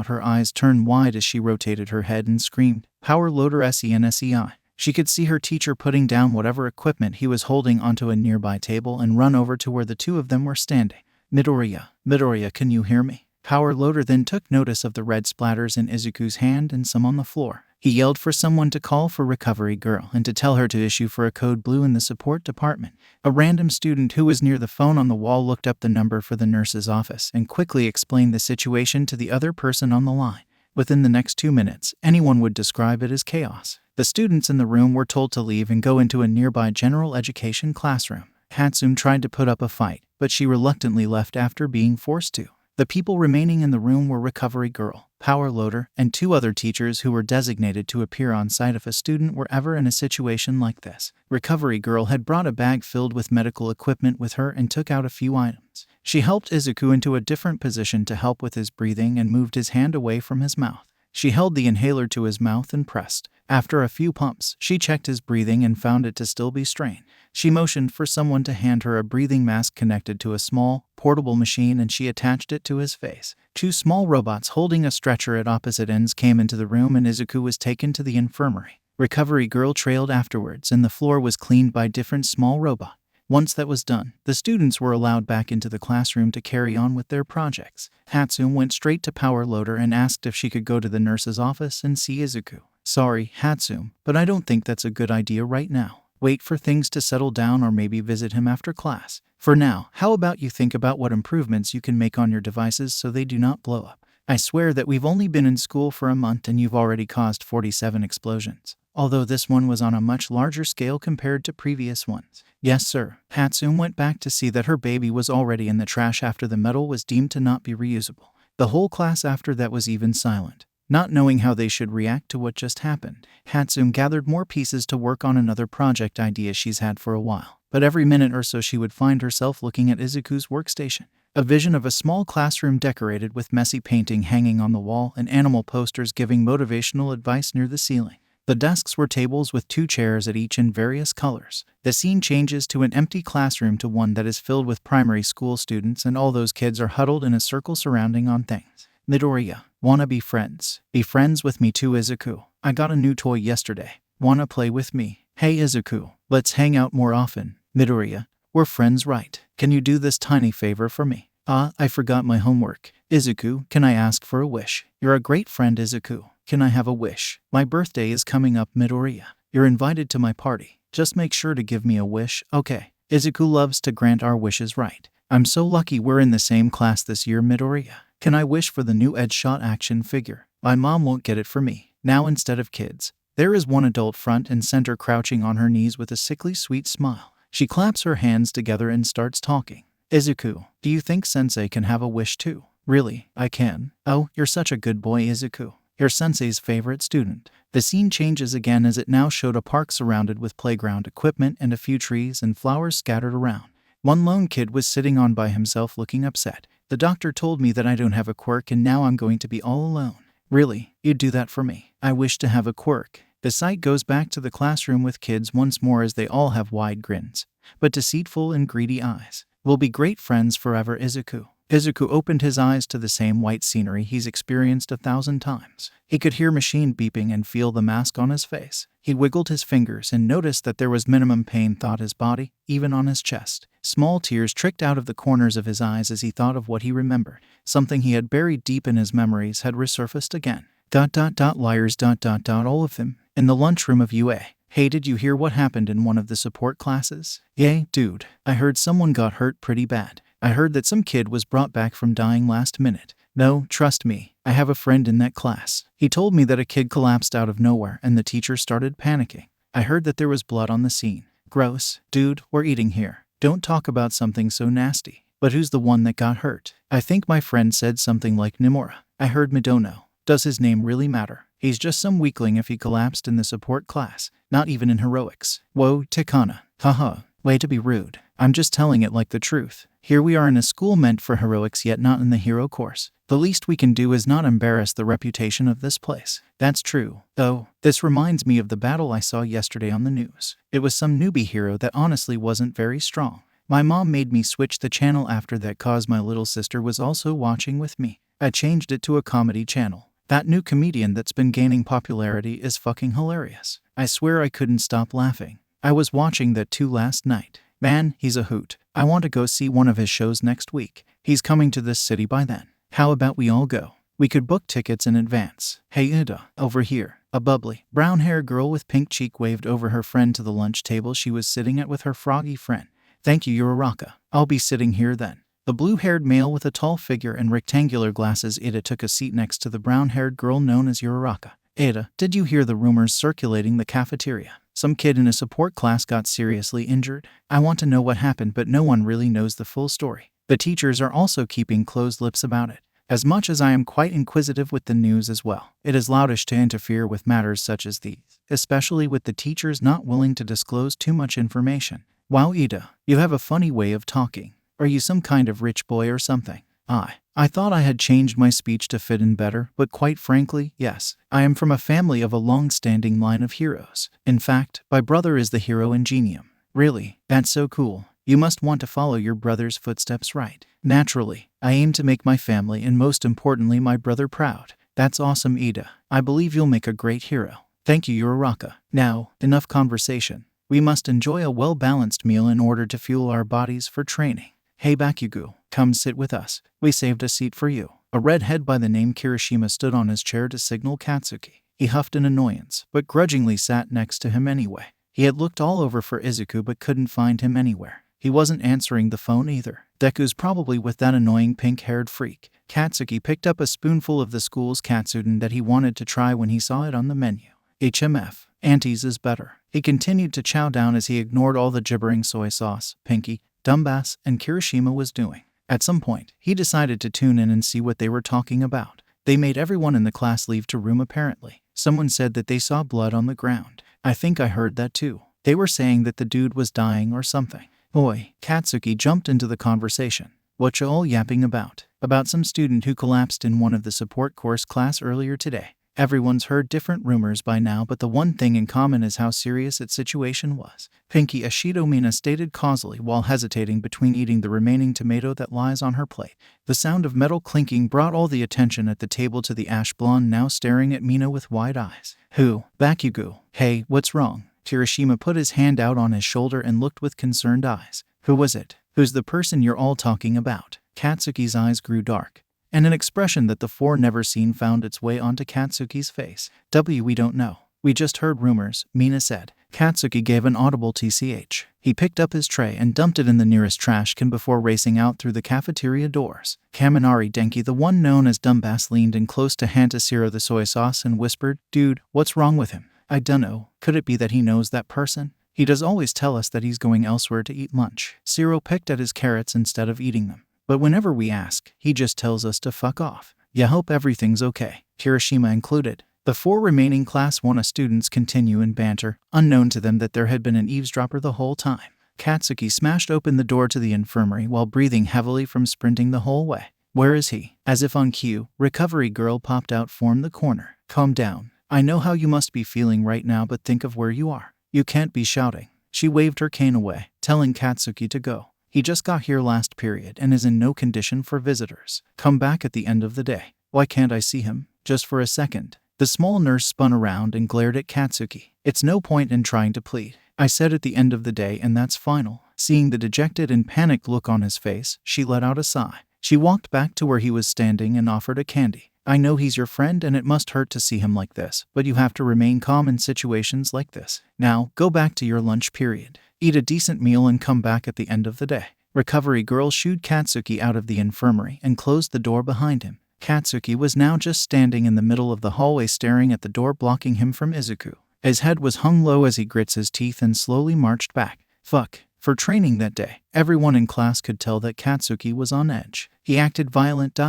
Her eyes turned wide as she rotated her head and screamed, Power loader SENSEI. She could see her teacher putting down whatever equipment he was holding onto a nearby table and run over to where the two of them were standing. Midoriya, can you hear me? Power loader then took notice of the red splatters in Izuku's hand and some on the floor. He yelled for someone to call for Recovery Girl and to tell her to issue for a code blue in the support department. A random student who was near the phone on the wall looked up the number for the nurse's office and quickly explained the situation to the other person on the line. Within the next 2 minutes, anyone would describe it as chaos. The students in the room were told to leave and go into a nearby general education classroom. Hatsum tried to put up a fight, but she reluctantly left after being forced to. The people remaining in the room were Recovery Girl, Power Loader, and 2 other teachers who were designated to appear on site if a student were ever in a situation like this. Recovery Girl had brought a bag filled with medical equipment with her and took out a few items. She helped Izuku into a different position to help with his breathing and moved his hand away from his mouth. She held the inhaler to his mouth and pressed. After a few pumps, she checked his breathing and found it to still be strained. She motioned for someone to hand her a breathing mask connected to a small, portable machine and she attached it to his face. 2 small robots holding a stretcher at opposite ends came into the room and Izuku was taken to the infirmary. Recovery Girl trailed afterwards and the floor was cleaned by different small robots. Once that was done, the students were allowed back into the classroom to carry on with their projects. Hatsum went straight to Power Loader and asked if she could go to the nurse's office and see Izuku. Sorry, Hatsum, but I don't think that's a good idea right now. Wait for things to settle down or maybe visit him after class. For now, how about you think about what improvements you can make on your devices so they do not blow up? I swear that we've only been in school for a month and you've already caused 47 explosions. Although this one was on a much larger scale compared to previous ones. Yes, sir. Hatsum went back to see that her baby was already in the trash after the metal was deemed to not be reusable. The whole class after that was even silent, not knowing how they should react to what just happened. Hatsum gathered more pieces to work on another project idea she's had for a while, but every minute or so she would find herself looking at Izuku's workstation. A vision of a small classroom decorated with messy painting hanging on the wall and animal posters giving motivational advice near the ceiling. The desks were tables with 2 chairs at each in various colors. The scene changes to an empty classroom to one that is filled with primary school students, and all those kids are huddled in a circle surrounding on things. Midoriya, wanna be friends? Be friends with me too, Izuku. I got a new toy yesterday. Wanna play with me? Hey Izuku, let's hang out more often. Midoriya, we're friends, right? Can you do this tiny favor for me? I forgot my homework. Izuku, can I ask for a wish? You're a great friend, Izuku. Can I have a wish? My birthday is coming up, Midoriya. You're invited to my party. Just make sure to give me a wish, okay? Izuku loves to grant our wishes, right? I'm so lucky we're in the same class this year, Midoriya. Can I wish for the new Edge-Shot action figure? My mom won't get it for me. Now instead of kids, there is one adult front and center crouching on her knees with a sickly sweet smile. She claps her hands together and starts talking. Izuku, do you think Sensei can have a wish too? Really, I can. Oh, you're such a good boy, Izuku. You're Sensei's favorite student. The scene changes again as it now showed a park surrounded with playground equipment and a few trees and flowers scattered around. One lone kid was sitting on by himself looking upset. The doctor told me that I don't have a quirk and now I'm going to be all alone. Really? You'd do that for me? I wish to have a quirk. The sight goes back to the classroom with kids once more as they all have wide grins, but deceitful and greedy eyes. We'll be great friends forever, Izuku. Izuku opened his eyes to the same white scenery he's experienced 1,000 times. He could hear machine beeping and feel the mask on his face. He wiggled his fingers and noticed that there was minimum pain throughout his body, even on his chest. Small tears tricked out of the corners of his eyes as he thought of what he remembered. Something he had buried deep in his memories had resurfaced again. Liars, all of them. In the lunchroom of UA. Hey, did you hear what happened in one of the support classes? Yay, dude. I heard someone got hurt pretty bad. I heard that some kid was brought back from dying last minute. No, trust me, I have a friend in that class. He told me that a kid collapsed out of nowhere and the teacher started panicking. I heard that there was blood on the scene. Gross. Dude, we're eating here. Don't talk about something so nasty. But who's the one that got hurt? I think my friend said something like Nimura. I heard Midono. Does his name really matter? He's just some weakling if he collapsed in the support class. Not even in heroics. Whoa, Takana. Haha. Way to be rude. I'm just telling it like the truth. Here we are in a school meant for heroics yet not in the hero course. The least we can do is not embarrass the reputation of this place. That's true. Though, this reminds me of the battle I saw yesterday on the news. It was some newbie hero that honestly wasn't very strong. My mom made me switch the channel after that cause my little sister was also watching with me. I changed it to a comedy channel. That new comedian that's been gaining popularity is fucking hilarious. I swear I couldn't stop laughing. I was watching that too last night. Man, he's a hoot. I want to go see one of his shows next week. He's coming to this city by then. How about we all go? We could book tickets in advance. Hey Ida, over here. A bubbly, brown-haired girl with pink cheek waved over her friend to the lunch table she was sitting at with her froggy friend. Thank you, Uraraka. I'll be sitting here then. The blue-haired male with a tall figure and rectangular glasses Ida took a seat next to the brown-haired girl known as Uraraka. Ada, did you hear the rumors circulating the cafeteria? Some kid in a support class got seriously injured. I want to know what happened, but no one really knows the full story. The teachers are also keeping closed lips about it. As much as I am quite inquisitive with the news as well, it is loudish to interfere with matters such as these, especially with the teachers not willing to disclose too much information. Wow, Ida, you have a funny way of talking. Are you some kind of rich boy or something? I thought I had changed my speech to fit in better, but quite frankly, yes. I am from a family of a long-standing line of heroes. In fact, my brother is the hero in Genium. Really? That's so cool. You must want to follow your brother's footsteps, right? Naturally. I aim to make my family and most importantly my brother proud. That's awesome, Ida. I believe you'll make a great hero. Thank you, Uraraka. Now, enough conversation. We must enjoy a well-balanced meal in order to fuel our bodies for training. Hey Bakugo, come sit with us. We saved a seat for you. A redhead by the name Kirishima stood on his chair to signal Katsuki. He huffed in annoyance, but grudgingly sat next to him anyway. He had looked all over for Izuku but couldn't find him anywhere. He wasn't answering the phone either. Deku's probably with that annoying pink-haired freak. Katsuki picked up a spoonful of the school's katsudon that he wanted to try when he saw it on the menu. HMF, Auntie's is better. He continued to chow down as he ignored all the gibbering soy sauce, Pinky, Dumbass, and Kirishima was doing. At some point, he decided to tune in and see what they were talking about. They made everyone in the class leave to room apparently. Someone said that they saw blood on the ground. I think I heard that too. They were saying that the dude was dying or something. Oi, Katsuki jumped into the conversation. What you all yapping about? About some student who collapsed in one of the support course class earlier today. Everyone's heard different rumors by now, but the one thing in common is how serious its situation was. Pinky Ashidomina stated causally while hesitating between eating the remaining tomato that lies on her plate. The sound of metal clinking brought all the attention at the table to the ash blonde now staring at Mina with wide eyes. Who? Bakugo. Hey, what's wrong? Kirishima put his hand out on his shoulder and looked with concerned eyes. Who was it? Who's the person you're all talking about? Katsuki's eyes grew dark, and an expression that the four never seen found its way onto Katsuki's face. We don't know. We just heard rumors, Mina said. Katsuki gave an audible tch. He picked up his tray and dumped it in the nearest trash can before racing out through the cafeteria doors. Kaminari Denki, the one known as Dumbass, leaned in close to Hantasiro the soy sauce and whispered, "Dude, what's wrong with him?" "I dunno. Could it be that he knows that person? He does always tell us that he's going elsewhere to eat lunch." Siro picked at his carrots instead of eating them. "But whenever we ask, he just tells us to fuck off." "Ya hope everything's okay," Kirishima included. The four remaining Class 1A students continue in banter, unknown to them that there had been an eavesdropper the whole time. Katsuki smashed open the door to the infirmary while breathing heavily from sprinting the whole way. "Where is he?" As if on cue, Recovery Girl popped out from the corner. "Calm down. I know how you must be feeling right now, but think of where you are. You can't be shouting." She waved her cane away, telling Katsuki to go. "He just got here last period and is in no condition for visitors. Come back at the end of the day." "Why can't I see him? Just for a second?" The small nurse spun around and glared at Katsuki. "It's no point in trying to plead. I said at the end of the day, and that's final." Seeing the dejected and panicked look on his face, she let out a sigh. She walked back to where he was standing and offered a candy. "I know he's your friend and it must hurt to see him like this, but you have to remain calm in situations like this. Now, go back to your lunch period. Eat a decent meal and come back at the end of the day." Recovery Girl shooed Katsuki out of the infirmary and closed the door behind him. Katsuki was now just standing in the middle of the hallway staring at the door blocking him from Izuku. His head was hung low as he grits his teeth and slowly marched back. Fuck. For training that day, everyone in class could tell that Katsuki was on edge. He acted violent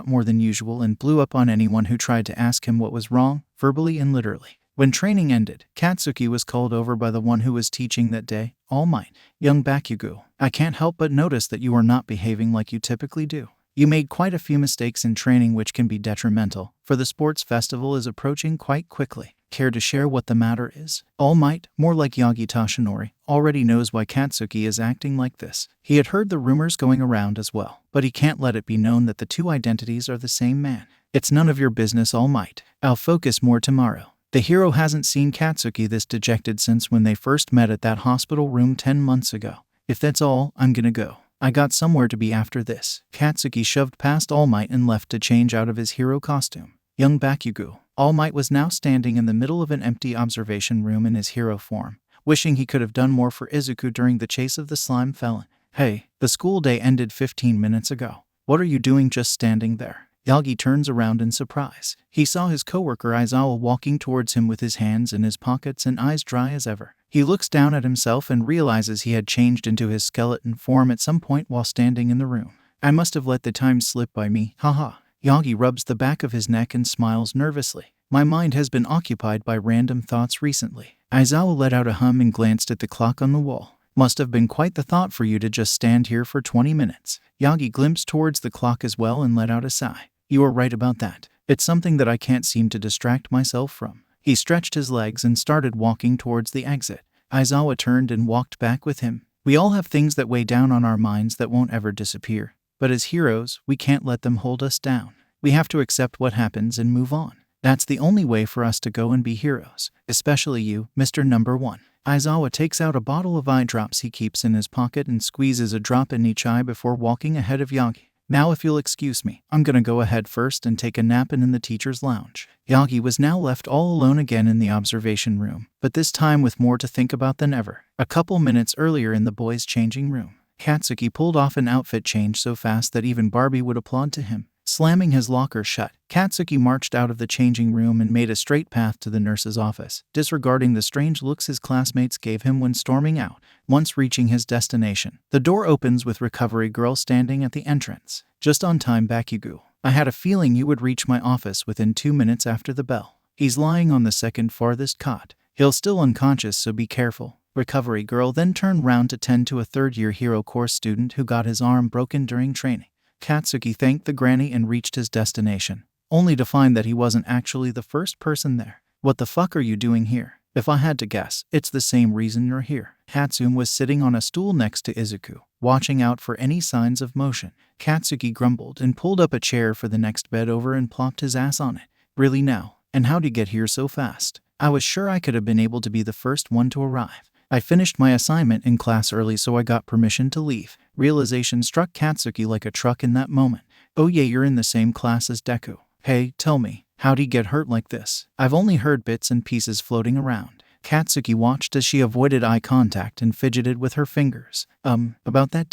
more than usual and blew up on anyone who tried to ask him what was wrong, verbally and literally. When training ended, Katsuki was called over by the one who was teaching that day, All Might. "Young Bakugo, I can't help but notice that you are not behaving like you typically do. You made quite a few mistakes in training which can be detrimental, for the sports festival is approaching quite quickly. Care to share what the matter is?" All Might, more like Yagi Tashinori, already knows why Katsuki is acting like this. He had heard the rumors going around as well, but he can't let it be known that the two identities are the same man. "It's none of your business, All Might. I'll focus more tomorrow." The hero hasn't seen Katsuki this dejected since when they first met at that hospital room 10 months ago. "If that's all, I'm gonna go. I got somewhere to be after this." Katsuki shoved past All Might and left to change out of his hero costume. Young Bakugo. All Might was now standing in the middle of an empty observation room in his hero form, wishing he could have done more for Izuku during the chase of the slime felon. "Hey, the school day ended 15 minutes ago. What are you doing just standing there?" Yagi turns around in surprise. He saw his coworker Aizawa walking towards him with his hands in his pockets and eyes dry as ever. He looks down at himself and realizes he had changed into his skeleton form at some point while standing in the room. "I must have let the time slip by me, haha." Yagi rubs the back of his neck and smiles nervously. "My mind has been occupied by random thoughts recently." Aizawa let out a hum and glanced at the clock on the wall. "Must have been quite the thought for you to just stand here for 20 minutes. Yagi glimpsed towards the clock as well and let out a sigh. "You are right about that. It's something that I can't seem to distract myself from." He stretched his legs and started walking towards the exit. Aizawa turned and walked back with him. "We all have things that weigh down on our minds that won't ever disappear. But as heroes, we can't let them hold us down. We have to accept what happens and move on. That's the only way for us to go and be heroes. Especially you, Mr. Number 1. Aizawa takes out a bottle of eye drops he keeps in his pocket and squeezes a drop in each eye before walking ahead of Yagi. "Now if you'll excuse me, I'm gonna go ahead first and take a nap in the teacher's lounge." Yagi was now left all alone again in the observation room, but this time with more to think about than ever. A couple minutes earlier in the boys' changing room, Katsuki pulled off an outfit change so fast that even Barbie would applaud to him. Slamming his locker shut, Katsuki marched out of the changing room and made a straight path to the nurse's office, disregarding the strange looks his classmates gave him when storming out. Once reaching his destination, the door opens with Recovery Girl standing at the entrance. "Just on time, Bakugo. I had a feeling you would reach my office within 2 minutes after the bell. He's lying on the second farthest cot. He'll still unconscious, so be careful." Recovery Girl then turned round to tend to a third-year hero course student who got his arm broken during training. Katsuki thanked the granny and reached his destination. only to find that he wasn't actually the first person there. What the fuck are you doing here? If I had to guess, it's the same reason you're here. Hatsune was sitting on a stool next to Izuku, watching out for any signs of motion. Katsuki grumbled and pulled up a chair for the next bed over and plopped his ass on it. Really now? And how'd he get here so fast? I was sure I could have been able to be the first one to arrive. I finished my assignment in class early, so I got permission to leave. Realization struck Katsuki like a truck in that moment. Oh yeah, you're in the same class as Deku. Hey, tell me, how'd he get hurt like this? I've only heard bits and pieces floating around. Katsuki watched as she avoided eye contact and fidgeted with her fingers. About that ...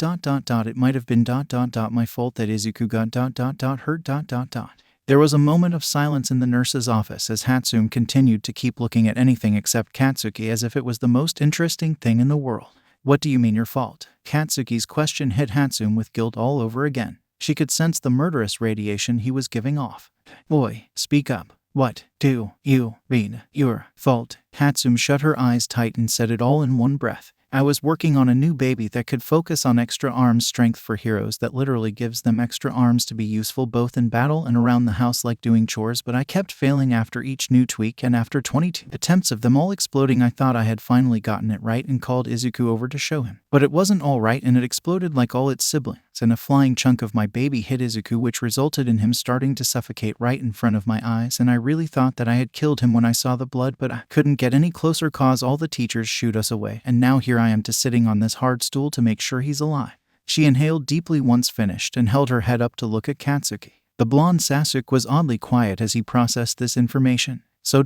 it might have been ... my fault that Izuku got ... hurt ... There was a moment of silence in the nurse's office as Hatsune continued to keep looking at anything except Katsuki as if it was the most interesting thing in the world. What do you mean your fault? Katsuki's question hit Hatsune with guilt all over again. She could sense the murderous radiation he was giving off. Boy, speak up. What do you mean your fault? Hatsune shut her eyes tight and said it all in one breath. I was working on a new baby that could focus on extra arm strength for heroes that literally gives them extra arms to be useful both in battle and around the house like doing chores, but I kept failing after each new tweak, and after 22 attempts of them all exploding, I thought I had finally gotten it right and called Izuku over to show him. But it wasn't all right, and it exploded like all its siblings, and a flying chunk of my baby hit Izuku, which resulted in him starting to suffocate right in front of my eyes, and I really thought that I had killed him when I saw the blood, but I couldn't get any closer cause all the teachers shoot us away, and now here I am to sitting on this hard stool to make sure he's alive. She inhaled deeply once finished and held her head up to look at Katsuki. The blonde Sasuke was oddly quiet as he processed this information. So ...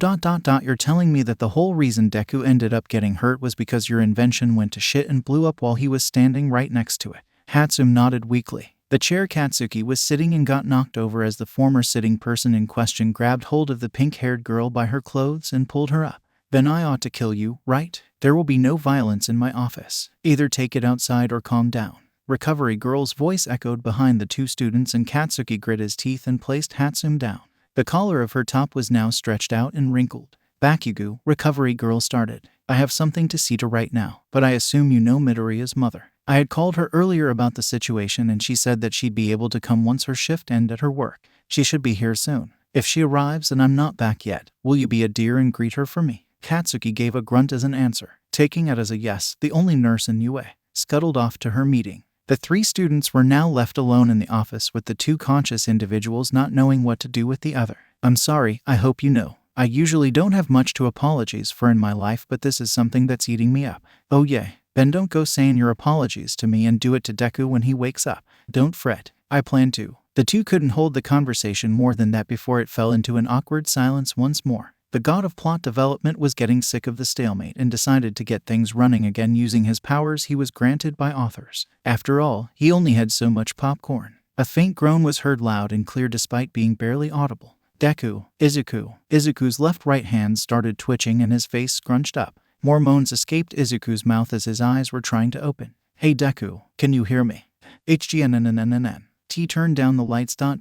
you're telling me that the whole reason Deku ended up getting hurt was because your invention went to shit and blew up while he was standing right next to it? Hatsune nodded weakly. The chair Katsuki was sitting in got knocked over as the former sitting person in question grabbed hold of the pink-haired girl by her clothes and pulled her up. Then I ought to kill you, right? There will be no violence in my office. Either take it outside or calm down. Recovery girl's voice echoed behind the two students, and Katsuki grit his teeth and placed Hatsune down. The collar of her top was now stretched out and wrinkled. Bakugo, recovery girl started. I have something to see to right now, but I assume you know Midoriya's mother. I had called her earlier about the situation, and she said that she'd be able to come once her shift ended at her work. She should be here soon. If she arrives and I'm not back yet, will you be a dear and greet her for me? Katsuki gave a grunt as an answer. Taking it as a yes, the only nurse in UA scuttled off to her meeting. The three students were now left alone in the office with the two conscious individuals not knowing what to do with the other. I'm sorry, I hope you know. I usually don't have much to apologize for in my life, but this is something that's eating me up. Oh yeah, Ben, don't go saying your apologies to me and do it to Deku when he wakes up. Don't fret, I plan to. The two couldn't hold the conversation more than that before it fell into an awkward silence once more. The god of plot development was getting sick of the stalemate and decided to get things running again using his powers he was granted by authors. After all, he only had so much popcorn. A faint groan was heard loud and clear despite being barely audible. Deku, Izuku. Izuku's left-right hand started twitching and his face scrunched up. More moans escaped Izuku's mouth as his eyes were trying to open. Hey Deku, can you hear me? HGNNNNN. T turned down the lights ... 2 ...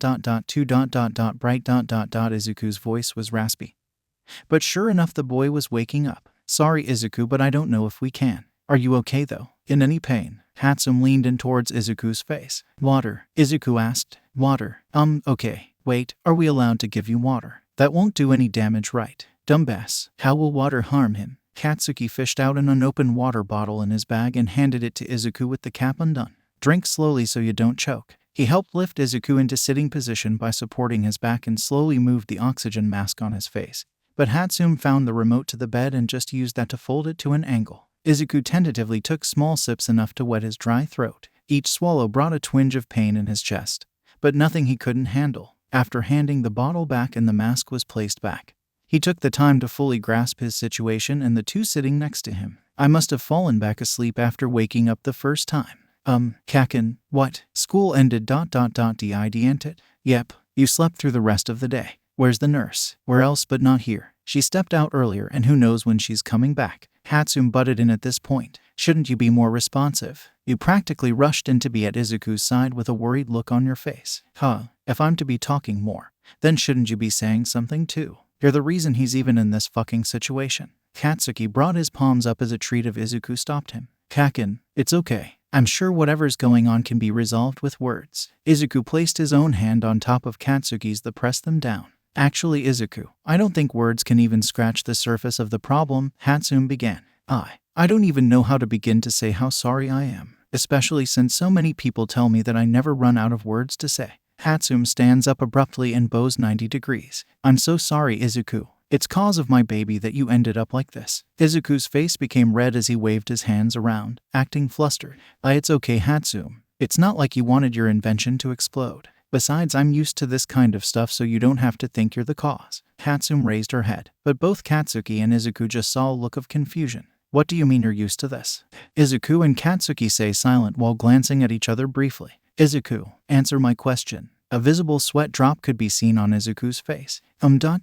bright ... Izuku's voice was raspy. But sure enough, the boy was waking up. Sorry Izuku, but I don't know if we can. Are you okay though? In any pain? Hatsune leaned in towards Izuku's face. Water, Izuku asked. Water. Okay. Wait, are we allowed to give you water? That won't do any damage, right? Dumbass. How will water harm him? Katsuki fished out an unopened water bottle in his bag and handed it to Izuku with the cap undone. Drink slowly so you don't choke. He helped lift Izuku into sitting position by supporting his back and slowly moved the oxygen mask on his face. But Hatsune found the remote to the bed and just used that to fold it to an angle. Izuku tentatively took small sips enough to wet his dry throat. Each swallow brought a twinge of pain in his chest, but nothing he couldn't handle. After handing the bottle back and the mask was placed back, he took the time to fully grasp his situation and the two sitting next to him. I must have fallen back asleep after waking up the first time. Kaken, what? School ended ... did. Yep, you slept through the rest of the day. Where's the nurse? Where else but not here? She stepped out earlier and who knows when she's coming back. Hatsune butted in at this point. Shouldn't you be more responsive? You practically rushed in to be at Izuku's side with a worried look on your face. If I'm to be talking more, then shouldn't you be saying something too? You're the reason he's even in this fucking situation. Katsuki brought his palms up as a treat of Izuku stopped him. Kaken, it's okay. I'm sure whatever's going on can be resolved with words. Izuku placed his own hand on top of Katsuki's to press them down. Actually, Izuku, I don't think words can even scratch the surface of the problem, Hatsune began. I don't even know how to begin to say how sorry I am, especially since so many people tell me that I never run out of words to say. Hatsune stands up abruptly and bows 90 degrees. I'm so sorry, Izuku. It's cause of my baby that you ended up like this. Izuku's face became red as he waved his hands around, acting flustered. It's okay, Hatsune. It's not like you wanted your invention to explode. Besides, I'm used to this kind of stuff, so you don't have to think you're the cause. Hatsune raised her head, but both Katsuki and Izuku just saw a look of confusion. What do you mean you're used to this? Izuku and Katsuki stay silent while glancing at each other briefly. Izuku, answer my question. A visible sweat drop could be seen on Izuku's face. Well, the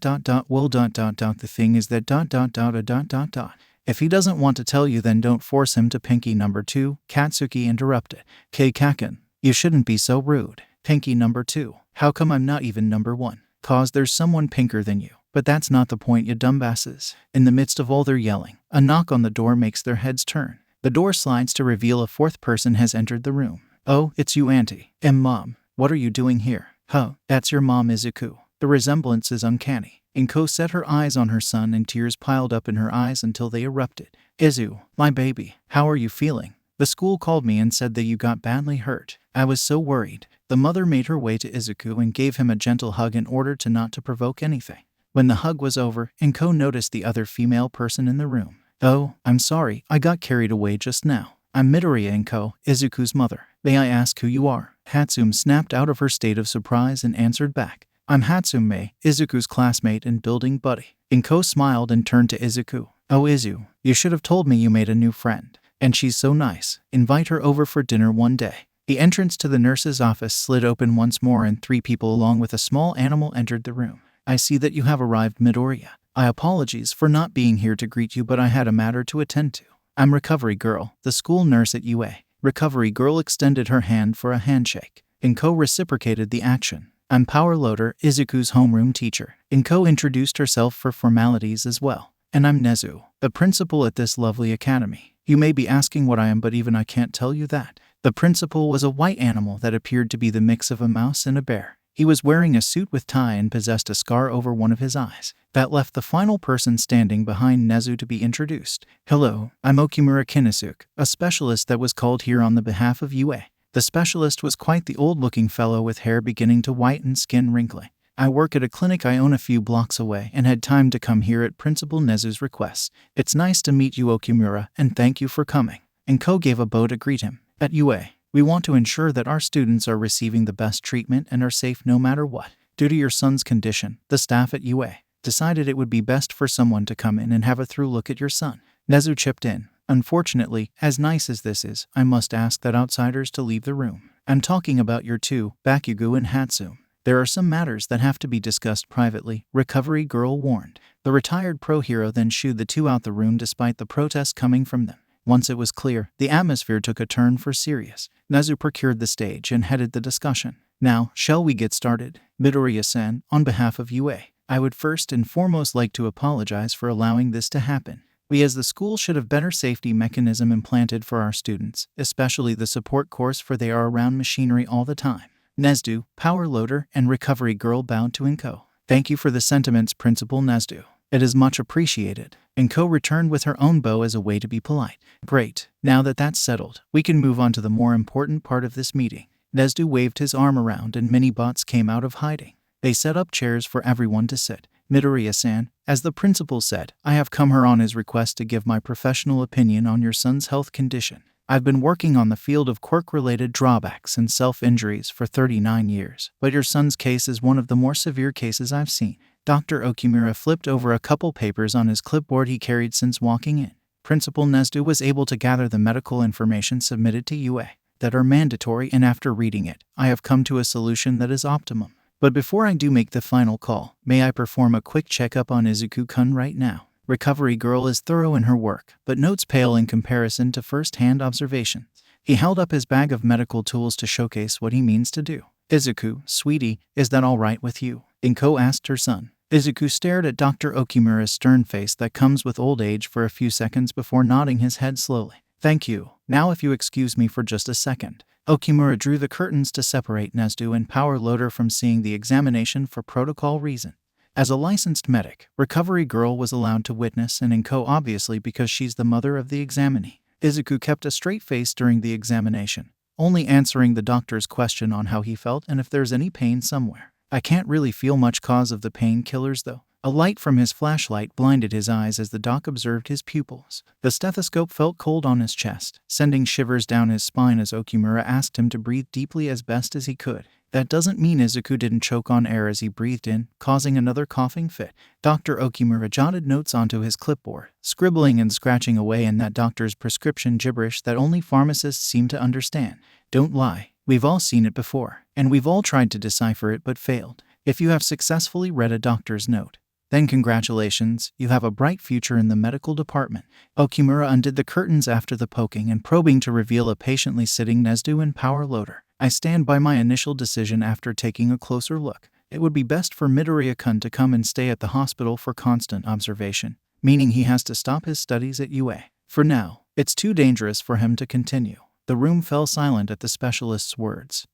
thing is that ... If he doesn't want to tell you, then don't force him to. Pinky number 2, Katsuki interrupted. Kaken, you shouldn't be so rude. Pinky number 2, how come I'm not even number 1? Cause there's someone pinker than you. But that's not the point, you dumbasses. In the midst of all their yelling, a knock on the door makes their heads turn. The door slides to reveal a fourth person has entered the room. Oh, it's you, Auntie. Mom. What are you doing here? Huh, that's your mom, Izuku. The resemblance is uncanny. Inko set her eyes on her son and tears piled up in her eyes until they erupted. Izu, my baby, how are you feeling? The school called me and said that you got badly hurt. I was so worried. The mother made her way to Izuku and gave him a gentle hug in order to not to provoke anything. When the hug was over, Inko noticed the other female person in the room. Oh, I'm sorry, I got carried away just now. I'm Midoriya Inko, Izuku's mother. May I ask who you are? Hatsune snapped out of her state of surprise and answered back. I'm Hatsune, Izuku's classmate and building buddy. Inko smiled and turned to Izuku. Oh, Izu, you should have told me you made a new friend. And she's so nice. Invite her over for dinner one day. The entrance to the nurse's office slid open once more and 3 people along with a small animal entered the room. I see that you have arrived, Midoriya. I apologize for not being here to greet you, but I had a matter to attend to. I'm Recovery Girl, the school nurse at UA. Recovery Girl extended her hand for a handshake. Inko reciprocated the action. I'm Power Loader, Izuku's homeroom teacher. Inko introduced herself for formalities as well. And I'm Nezu, the principal at this lovely academy. You may be asking what I am, but even I can't tell you that. The principal was a white animal that appeared to be the mix of a mouse and a bear. He was wearing a suit with tie and possessed a scar over one of his eyes. That left the final person standing behind Nezu to be introduced. Hello, I'm Okimura Kinesuke, a specialist that was called here on the behalf of UA. The specialist was quite the old-looking fellow with hair beginning to whiten and skin wrinkling. I work at a clinic I own a few blocks away and had time to come here at Principal Nezu's request. It's nice to meet you, Okimura, and thank you for coming. Inko gave a bow to greet him. At UA, we want to ensure that our students are receiving the best treatment and are safe no matter what. Due to your son's condition, the staff at UA decided it would be best for someone to come in and have a through look at your son. Nezu chipped in. Unfortunately, as nice as this is, I must ask that outsiders to leave the room. I'm talking about your 2, Bakugo and Hatsune. There are some matters that have to be discussed privately, Recovery Girl warned. The retired pro hero then shooed the 2 out the room despite the protests coming from them. Once it was clear, the atmosphere took a turn for serious. Nezu procured the stage and headed the discussion. Now, shall we get started? Midoriya-san, on behalf of UA, I would first and foremost like to apologize for allowing this to happen. We as the school should have better safety mechanism implanted for our students, especially the support course, for they are around machinery all the time. Nezu, Power Loader, and Recovery Girl bowed to Inko. Thank you for the sentiments, Principal Nezu. It is much appreciated. Inko returned with her own bow as a way to be polite. Great. Now that that's settled, we can move on to the more important part of this meeting. Nezu waved his arm around and many bots came out of hiding. They set up chairs for everyone to sit. Midoriya-san, as the principal said, I have come here on his request to give my professional opinion on your son's health condition. I've been working on the field of quirk-related drawbacks and self-injuries for 39 years, but your son's case is one of the more severe cases I've seen. Dr. Okimura flipped over a couple papers on his clipboard he carried since walking in. Principal Nezu was able to gather the medical information submitted to UA that are mandatory, and after reading it, I have come to a solution that is optimum. But before I do make the final call, may I perform a quick checkup on Izuku-kun right now? Recovery Girl is thorough in her work, but notes pale in comparison to first-hand observations. He held up his bag of medical tools to showcase what he means to do. Izuku, sweetie, is that all right with you? Inko asked her son. Izuku stared at Dr. Okimura's stern face that comes with old age for a few seconds before nodding his head slowly. Thank you. Now if you excuse me for just a second. Okimura drew the curtains to separate Nezu and Power Loader from seeing the examination for protocol reason. As a licensed medic, Recovery Girl was allowed to witness, and Inko obviously because she's the mother of the examinee. Izuku kept a straight face during the examination, only answering the doctor's question on how he felt and if there's any pain somewhere. I can't really feel much cause of the painkillers though. A light from his flashlight blinded his eyes as the doc observed his pupils. The stethoscope felt cold on his chest, sending shivers down his spine as Okimura asked him to breathe deeply as best as he could. That doesn't mean Izuku didn't choke on air as he breathed in, causing another coughing fit. Dr. Okimura jotted notes onto his clipboard, scribbling and scratching away in that doctor's prescription gibberish that only pharmacists seem to understand. Don't lie, we've all seen it before, and we've all tried to decipher it but failed. If you have successfully read a doctor's note, then congratulations, you have a bright future in the medical department. Okimura undid the curtains after the poking and probing to reveal a patiently sitting Nezu and Power Loader. I stand by my initial decision after taking a closer look. It would be best for Midoriya-kun to come and stay at the hospital for constant observation, meaning he has to stop his studies at UA. For now, it's too dangerous for him to continue. The room fell silent at the specialist's words.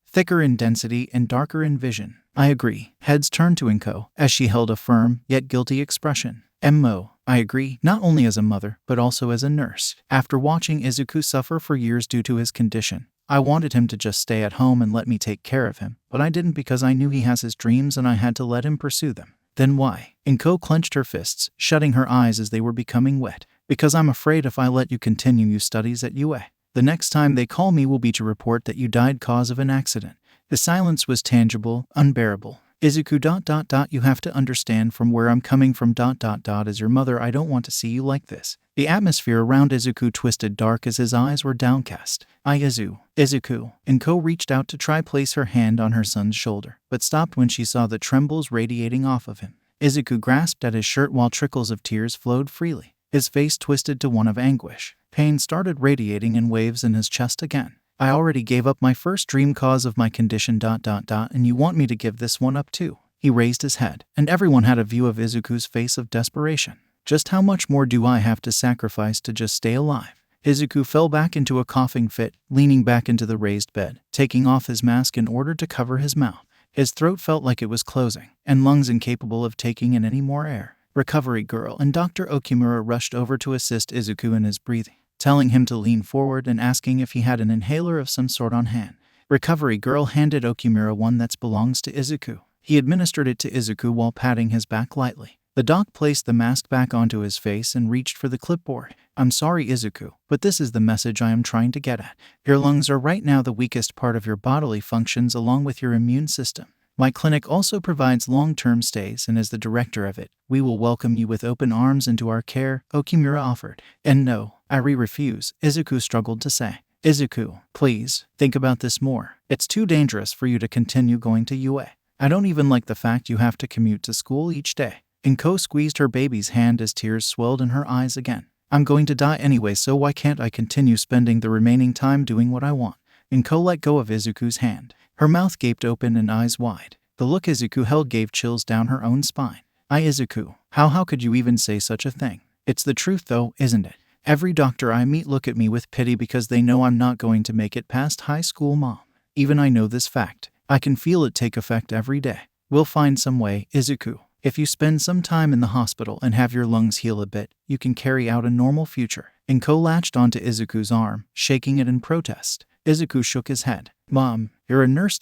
Thicker in density and darker in vision. I agree. Heads turned to Inko, as she held a firm, yet guilty expression. Mo, I agree, not only as a mother, but also as a nurse. After watching Izuku suffer for years due to his condition, I wanted him to just stay at home and let me take care of him, but I didn't because I knew he has his dreams and I had to let him pursue them. Then why? Inko clenched her fists, shutting her eyes as they were becoming wet. Because I'm afraid if I let you continue your studies at UA, the next time they call me will be to report that you died cause of an accident. The silence was tangible, unbearable. Izuku ... You have to understand from where I'm coming from ... As your mother I don't want to see you like this. The atmosphere around Izuku twisted dark as his eyes were downcast. Izuku. Inko reached out to try place her hand on her son's shoulder, but stopped when she saw the trembles radiating off of him. Izuku grasped at his shirt while trickles of tears flowed freely. His face twisted to one of anguish. Pain started radiating in waves in his chest again. I already gave up my first dream cause of my condition ... And you want me to give this one up too. He raised his head, and everyone had a view of Izuku's face of desperation. Just how much more do I have to sacrifice to just stay alive? Izuku fell back into a coughing fit, leaning back into the raised bed, taking off his mask in order to cover his mouth. His throat felt like it was closing, and lungs incapable of taking in any more air. Recovery Girl and Dr. Okimura rushed over to assist Izuku in his breathing, telling him to lean forward and asking if he had an inhaler of some sort on hand. Recovery Girl handed Okimura one that belongs to Izuku. He administered it to Izuku while patting his back lightly. The doc placed the mask back onto his face and reached for the clipboard. I'm sorry, Izuku, but this is the message I am trying to get at. Your lungs are right now the weakest part of your bodily functions along with your immune system. My clinic also provides long-term stays, and as the director of it, we will welcome you with open arms into our care, Okimura offered. And no, I refuse, Izuku struggled to say. Izuku, please, think about this more. It's too dangerous for you to continue going to UA. I don't even like the fact you have to commute to school each day. Inko squeezed her baby's hand as tears swelled in her eyes again. I'm going to die anyway, so why can't I continue spending the remaining time doing what I want? Inko let go of Izuku's hand. Her mouth gaped open and eyes wide. The look Izuku held gave chills down her own spine. Izuku, how could you even say such a thing? It's the truth though, isn't it? Every doctor I meet look at me with pity because they know I'm not going to make it past high school, Mom. Even I know this fact. I can feel it take effect every day. We'll find some way, Izuku. If you spend some time in the hospital and have your lungs heal a bit, you can carry out a normal future. Inko latched onto Izuku's arm, shaking it in protest. Izuku shook his head. Mom, you're a nurse ...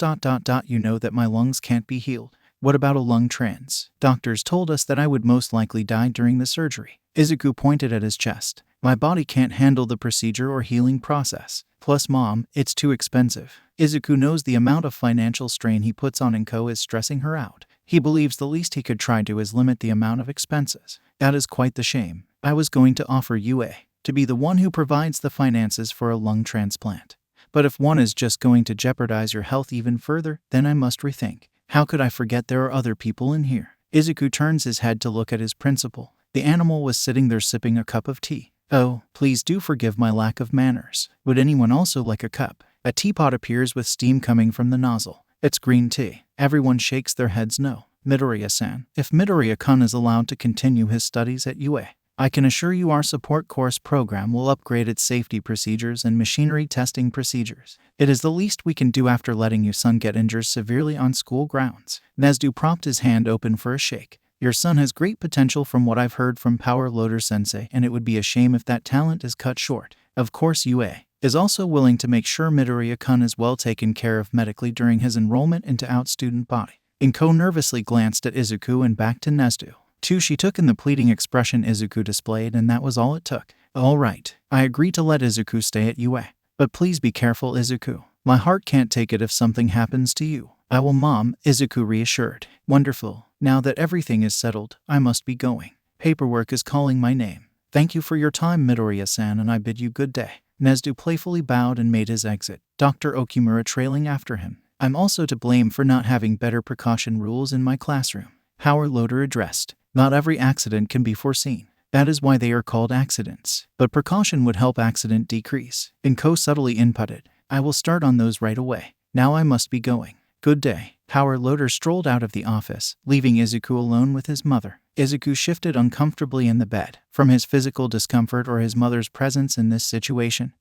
You know that my lungs can't be healed. What about a lung trans? Doctors told us that I would most likely die during the surgery. Izuku pointed at his chest. My body can't handle the procedure or healing process. Plus, Mom, it's too expensive. Izuku knows the amount of financial strain he puts on Inko is stressing her out. He believes the least he could try to is limit the amount of expenses. That is quite the shame. I was going to offer UA to be the one who provides the finances for a lung transplant. But if one is just going to jeopardize your health even further, then I must rethink. How could I forget there are other people in here? Izuku turns his head to look at his principal. The animal was sitting there sipping a cup of tea. Oh, please do forgive my lack of manners. Would anyone also like a cup? A teapot appears with steam coming from the nozzle. It's green tea. Everyone shakes their heads no. Midoriya-san, if Midoriya-kun is allowed to continue his studies at UA, I can assure you our support course program will upgrade its safety procedures and machinery testing procedures. It is the least we can do after letting your son get injured severely on school grounds. Nezu propped his hand open for a shake. Your son has great potential from what I've heard from Power Loader Sensei, and it would be a shame if that talent is cut short. Of course, UA is also willing to make sure Midoriya-kun is well taken care of medically during his enrollment into out student body. Inko nervously glanced at Izuku and back to Nezu. Too, she took in the pleading expression Izuku displayed, and that was all it took. All right, I agree to let Izuku stay at UA. But please be careful, Izuku. My heart can't take it if something happens to you. I will, Mom, Izuku reassured. Wonderful. Now that everything is settled, I must be going. Paperwork is calling my name. Thank you for your time, Midoriya-san, and I bid you good day. Nezu playfully bowed and made his exit, Dr. Okimura trailing after him. I'm also to blame for not having better precaution rules in my classroom. Power Loader addressed. Not every accident can be foreseen. That is why they are called accidents. But precaution would help accident decrease. Inko subtly inputted. I will start on those right away. Now I must be going. Good day. Power Loader strolled out of the office, leaving Izuku alone with his mother. Izuku shifted uncomfortably in the bed, from his physical discomfort or his mother's presence in this situation.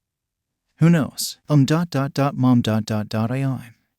Who knows? Mom.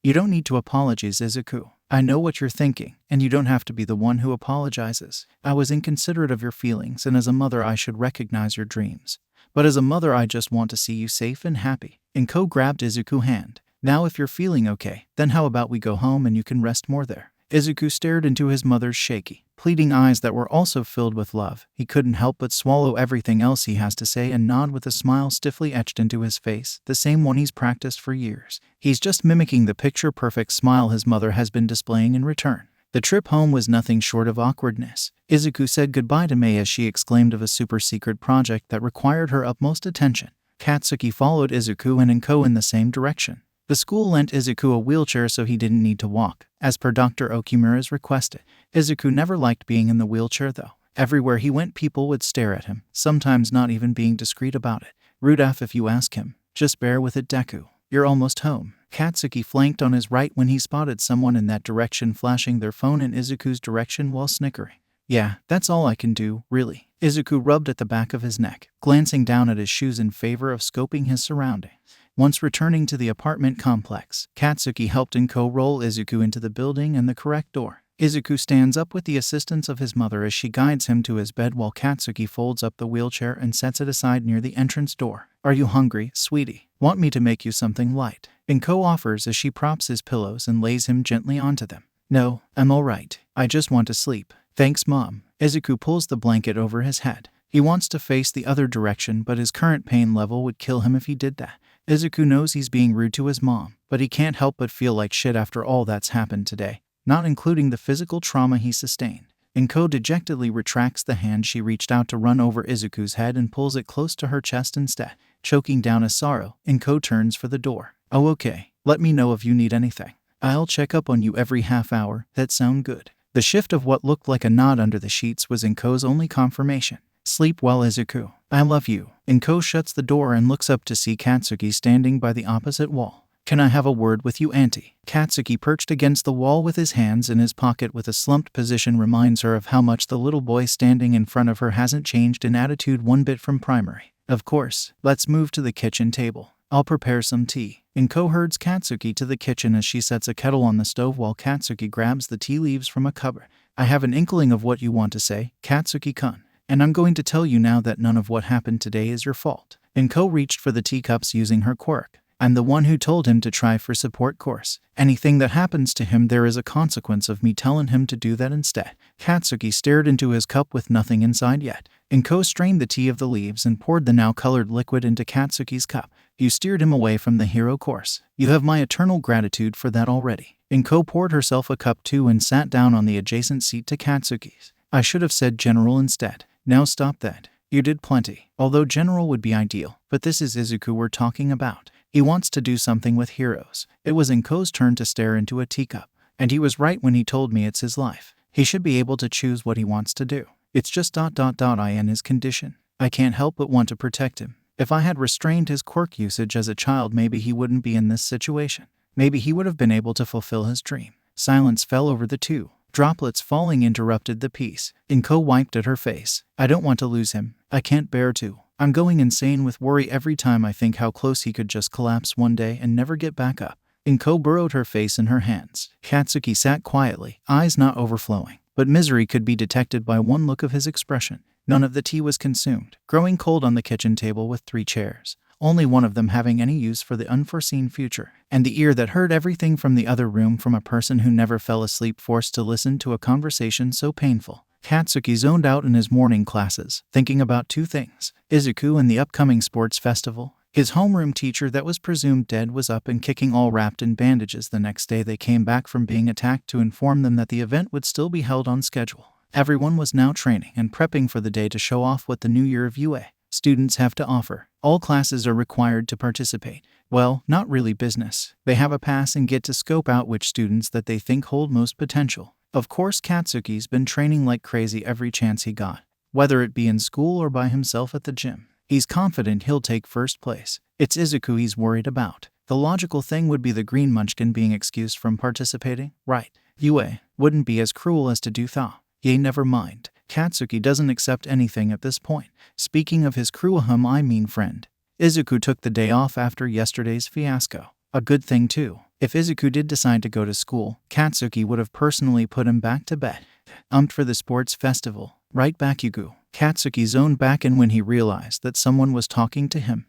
You don't need to apologize, Izuku. I know what you're thinking, and you don't have to be the one who apologizes. I was inconsiderate of your feelings, and as a mother I should recognize your dreams. But as a mother I just want to see you safe and happy. Inko grabbed Izuku's hand. Now if you're feeling okay, then how about we go home and you can rest more there? Izuku stared into his mother's shaky, pleading eyes that were also filled with love. He couldn't help but swallow everything else he has to say and nod with a smile stiffly etched into his face, the same one he's practiced for years. He's just mimicking the picture-perfect smile his mother has been displaying in return. The trip home was nothing short of awkwardness. Izuku said goodbye to Mei as she exclaimed of a super-secret project that required her utmost attention. Katsuki followed Izuku and Inko in the same direction. The school lent Izuku a wheelchair so he didn't need to walk, as per Dr. Okimura's requested. Izuku never liked being in the wheelchair though. Everywhere he went people would stare at him, sometimes not even being discreet about it. Rude af if you ask him. Just bear with it, Deku. You're almost home. Katsuki flanked on his right when he spotted someone in that direction flashing their phone in Izuku's direction while snickering. Yeah, that's all I can do, really. Izuku rubbed at the back of his neck, glancing down at his shoes in favor of scoping his surroundings. Once returning to the apartment complex, Katsuki helped Inko roll Izuku into the building and the correct door. Izuku stands up with the assistance of his mother as she guides him to his bed while Katsuki folds up the wheelchair and sets it aside near the entrance door. Are you hungry, sweetie? Want me to make you something light? Inko offers as she props his pillows and lays him gently onto them. No, I'm all right. I just want to sleep. Thanks, Mom. Izuku pulls the blanket over his head. He wants to face the other direction, but his current pain level would kill him if he did that. Izuku knows he's being rude to his mom, but he can't help but feel like shit after all that's happened today, not including the physical trauma he sustained. Inko dejectedly retracts the hand she reached out to run over Izuku's head and pulls it close to her chest instead. Choking down his sorrow, Inko turns for the door. Oh okay, let me know if you need anything. I'll check up on you every half hour, that sound good? The shift of what looked like a nod under the sheets was Inko's only confirmation. Sleep well, Izuku. I love you. Inko shuts the door and looks up to see Katsuki standing by the opposite wall. Can I have a word with you, Auntie? Katsuki, perched against the wall with his hands in his pocket with a slumped position, reminds her of how much the little boy standing in front of her hasn't changed in attitude one bit from primary. Of course, let's move to the kitchen table. I'll prepare some tea. Inko herds Katsuki to the kitchen as she sets a kettle on the stove while Katsuki grabs the tea leaves from a cupboard. I have an inkling of what you want to say, Katsuki-kun. And I'm going to tell you now that none of what happened today is your fault. Inko reached for the teacups using her quirk. I'm the one who told him to try for support course. Anything that happens to him, there is a consequence of me telling him to do that instead. Katsuki stared into his cup with nothing inside yet. Inko strained the tea of the leaves and poured the now colored liquid into Katsuki's cup. You steered him away from the hero course. You have my eternal gratitude for that already. Inko poured herself a cup too and sat down on the adjacent seat to Katsuki's. I should have said general instead. Now stop that. You did plenty. Although general would be ideal, but this is Izuku we're talking about. He wants to do something with heroes. It was Inko's turn to stare into a teacup. And he was right when he told me it's his life. He should be able to choose what he wants to do. It's just I in his condition. I can't help but want to protect him. If I had restrained his quirk usage as a child, maybe he wouldn't be in this situation. Maybe he would have been able to fulfill his dream. Silence fell over the two. Droplets falling interrupted the peace. Inko wiped at her face. I don't want to lose him. I can't bear to. I'm going insane with worry every time I think how close he could just collapse one day and never get back up. Inko burrowed her face in her hands. Katsuki sat quietly, eyes not overflowing, but misery could be detected by one look of his expression. None of the tea was consumed, growing cold on the kitchen table with 3 chairs, only one of them having any use for the unforeseen future, and the ear that heard everything from the other room from a person who never fell asleep forced to listen to a conversation so painful. Katsuki zoned out in his morning classes, thinking about 2 things: Izuku and the upcoming sports festival. His homeroom teacher that was presumed dead was up and kicking, all wrapped in bandages. The next day they came back from being attacked to inform them that the event would still be held on schedule. Everyone was now training and prepping for the day to show off what the new year of UA students have to offer. All classes are required to participate. Well, not really business. They have a pass and get to scope out which students that they think hold most potential. Of course, Katsuki's been training like crazy every chance he got, whether it be in school or by himself at the gym. He's confident he'll take first place. It's Izuku he's worried about. The logical thing would be the green munchkin being excused from participating, right? UA wouldn't be as cruel as to do thaw. Yea, never mind. Katsuki doesn't accept anything at this point. Speaking of his crew, I mean friend, Izuku took the day off after yesterday's fiasco. A good thing too. If Izuku did decide to go to school, Katsuki would have personally put him back to bed. For the sports festival, right, Bakugo? Katsuki zoned back in when he realized that someone was talking to him.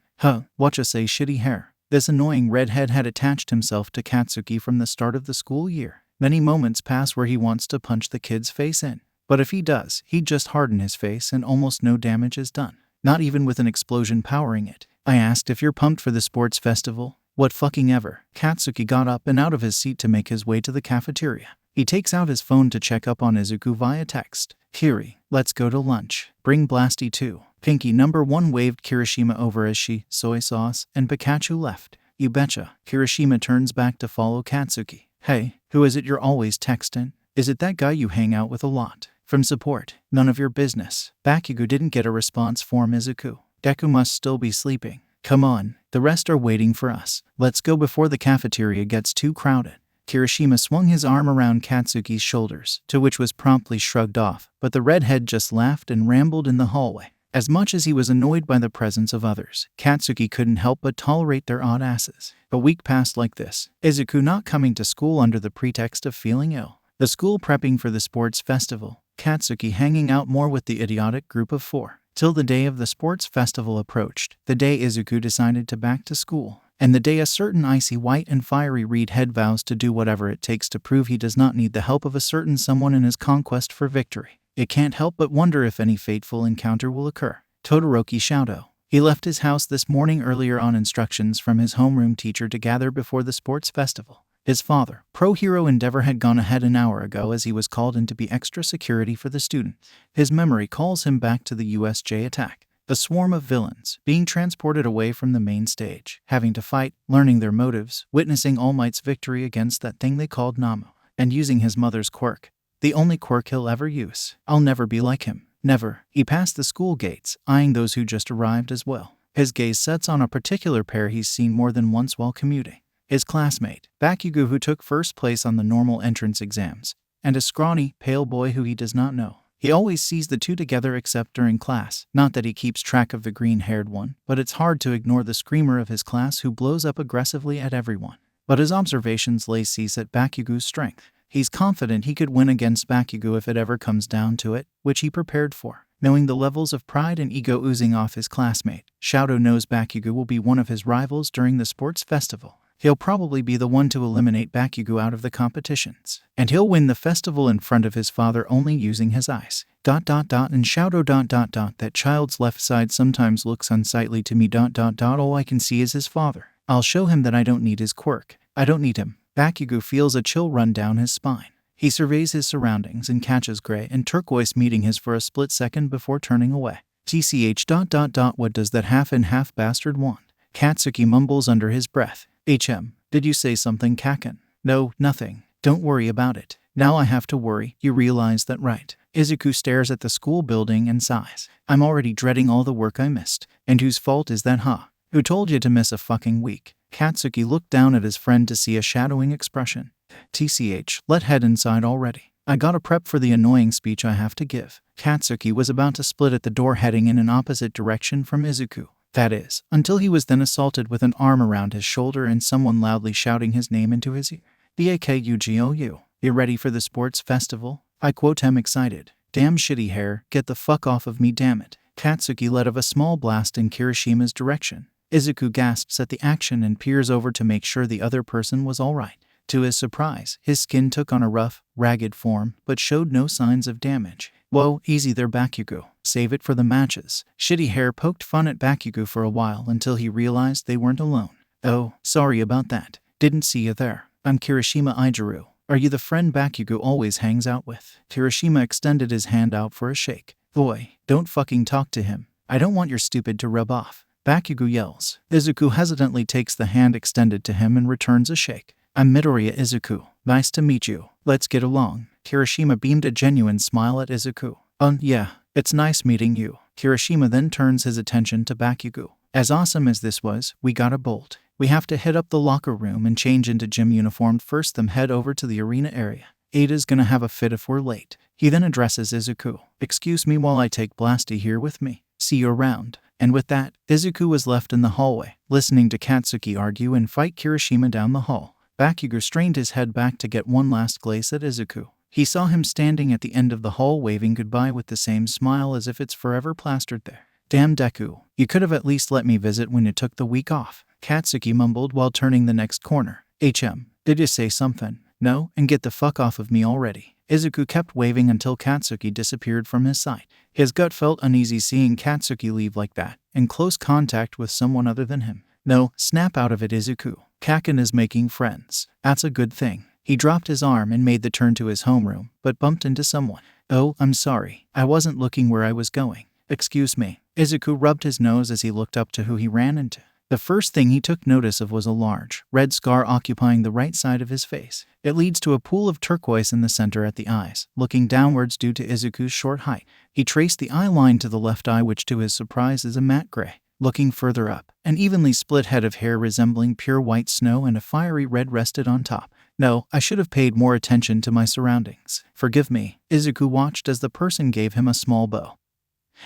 Watcha say shitty hair. This annoying redhead had attached himself to Katsuki from the start of the school year. Many moments pass where he wants to punch the kid's face in. But if he does, he'd just harden his face and almost no damage is done. Not even with an explosion powering it. I asked if you're pumped for the sports festival. What fucking ever. Katsuki got up and out of his seat to make his way to the cafeteria. He takes out his phone to check up on Izuku via text. Kiri, let's go to lunch. Bring Blasty too. Pinky #1 waved Kirishima over as she, soy sauce, and Pikachu left. You betcha. Kirishima turns back to follow Katsuki. Hey, who is it you're always texting? Is it that guy you hang out with a lot? From support. None of your business. Bakugo didn't get a response from Izuku. Deku must still be sleeping. Come on, the rest are waiting for us. Let's go before the cafeteria gets too crowded. Kirishima swung his arm around Katsuki's shoulders, to which was promptly shrugged off, but the redhead just laughed and rambled in the hallway. As much as he was annoyed by the presence of others, Katsuki couldn't help but tolerate their odd asses. A week passed like this. Izuku not coming to school under the pretext of feeling ill. The school prepping for the sports festival. Katsuki hanging out more with the idiotic group of 4. Till the day of the sports festival approached, the day Izuku decided to back to school, and the day a certain icy white and fiery redhead vows to do whatever it takes to prove he does not need the help of a certain someone in his conquest for victory. It can't help but wonder if any fateful encounter will occur. Todoroki Shouto. He left his house this morning earlier on instructions from his homeroom teacher to gather before the sports festival. His father, Pro Hero Endeavor, had gone ahead an hour ago as he was called in to be extra security for the student. His memory calls him back to the USJ attack. A swarm of villains, being transported away from the main stage, having to fight, learning their motives, witnessing All Might's victory against that thing they called Namu, and using his mother's quirk. The only quirk he'll ever use. I'll never be like him. Never. He passed the school gates, eyeing those who just arrived as well. His gaze sets on a particular pair he's seen more than once while commuting. His classmate, Bakugo, who took first place on the normal entrance exams, and a scrawny, pale boy who he does not know. He always sees the two together except during class. Not that he keeps track of the green-haired one, but it's hard to ignore the screamer of his class who blows up aggressively at everyone. But his observations lay cease at Bakugo's strength. He's confident he could win against Bakugo if it ever comes down to it, which he prepared for. Knowing the levels of pride and ego oozing off his classmate, Shouto knows Bakugo will be one of his rivals during the sports festival. He'll probably be the one to eliminate Bakugo out of the competitions. And he'll win the festival in front of his father only using his eyes. And Shouto ... That child's left side sometimes looks unsightly to me ... All I can see is his father. I'll show him that I don't need his quirk. I don't need him. Bakugo feels a chill run down his spine. He surveys his surroundings and catches gray and turquoise meeting his for a split second before turning away. TCH ... What does that half and half bastard want? Katsuki mumbles under his breath. Did you say something, Kaken? No, nothing. Don't worry about it. Now I have to worry. You realize that, right? Izuku stares at the school building and sighs. I'm already dreading all the work I missed. And whose fault is that, huh? Who told you to miss a fucking week? Katsuki looked down at his friend to see a shadowing expression. TCH, let head inside already. I gotta prep for the annoying speech I have to give. Katsuki was about to split at the door heading in an opposite direction from Izuku. That is, until he was then assaulted with an arm around his shoulder and someone loudly shouting his name into his ear. "Bakugou, you ready for the sports festival?" I quote him excited. "Damn shitty hair, get the fuck off of me, damn it." Katsuki let off a small blast in Kirishima's direction. Izuku gasps at the action and peers over to make sure the other person was alright. To his surprise, his skin took on a rough, ragged form, but showed no signs of damage. "Whoa, easy there, Bakugo. Save it for the matches." Shitty hair poked fun at Bakugo for a while until he realized they weren't alone. "Oh, sorry about that. Didn't see you there. I'm Kirishima Ijiru. Are you the friend Bakugo always hangs out with?" Kirishima extended his hand out for a shake. "Boy, don't fucking talk to him. I don't want your stupid to rub off." Bakugo yells. Izuku hesitantly takes the hand extended to him and returns a shake. "I'm Midoriya Izuku. Nice to meet you. Let's get along." Kirishima beamed a genuine smile at Izuku. Yeah, it's nice meeting you." Kirishima then turns his attention to Bakugo. "As awesome as this was, we gotta bolt. We have to hit up the locker room and change into gym uniform first, then head over to the arena area. Ada's gonna have a fit if we're late." He then addresses Izuku. "Excuse me while I take Blasty here with me. See you around." And with that, Izuku was left in the hallway, listening to Katsuki argue and fight Kirishima down the hall. Bakugo strained his head back to get one last glace at Izuku. He saw him standing at the end of the hall waving goodbye with the same smile as if it's forever plastered there. "Damn Deku, you could have at least let me visit when you took the week off," Katsuki mumbled while turning the next corner. Did you say something?" "No, and get the fuck off of me already." Izuku kept waving until Katsuki disappeared from his sight. His gut felt uneasy seeing Katsuki leave like that, in close contact with someone other than him. "No, snap out of it, Izuku. Kaken is making friends. That's a good thing." He dropped his arm and made the turn to his homeroom, but bumped into someone. "Oh, I'm sorry. I wasn't looking where I was going." "Excuse me." Izuku rubbed his nose as he looked up to who he ran into. The first thing he took notice of was a large, red scar occupying the right side of his face. It leads to a pool of turquoise in the center at the eyes, looking downwards due to Izuku's short height. He traced the eye line to the left eye, which to his surprise is a matte gray. Looking further up, an evenly split head of hair resembling pure white snow and a fiery red rested on top. "No, I should have paid more attention to my surroundings. Forgive me." Izuku watched as the person gave him a small bow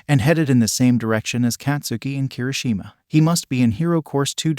and headed in the same direction as Katsuki and Kirishima. "He must be in Hero Course 2...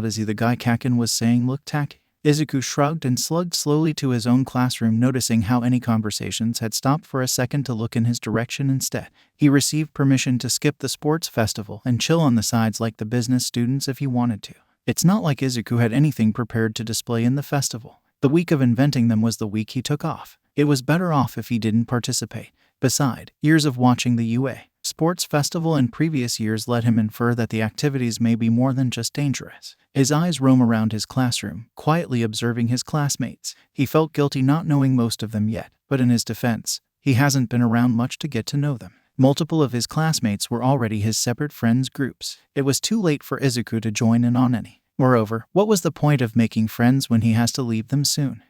Is he the guy Kaken was saying looked tacky?" Izuku shrugged and slugged slowly to his own classroom, noticing how any conversations had stopped for a second to look in his direction instead. He received permission to skip the sports festival and chill on the sides like the business students if he wanted to. It's not like Izuku had anything prepared to display in the festival. The week of inventing them was the week he took off. It was better off if he didn't participate. Besides, years of watching the UA Sports Festival in previous years let him infer that the activities may be more than just dangerous. His eyes roam around his classroom, quietly observing his classmates. He felt guilty not knowing most of them yet, but in his defense, he hasn't been around much to get to know them. Multiple of his classmates were already his separate friends groups. It was too late for Izuku to join in on any. Moreover, what was the point of making friends when he has to leave them soon?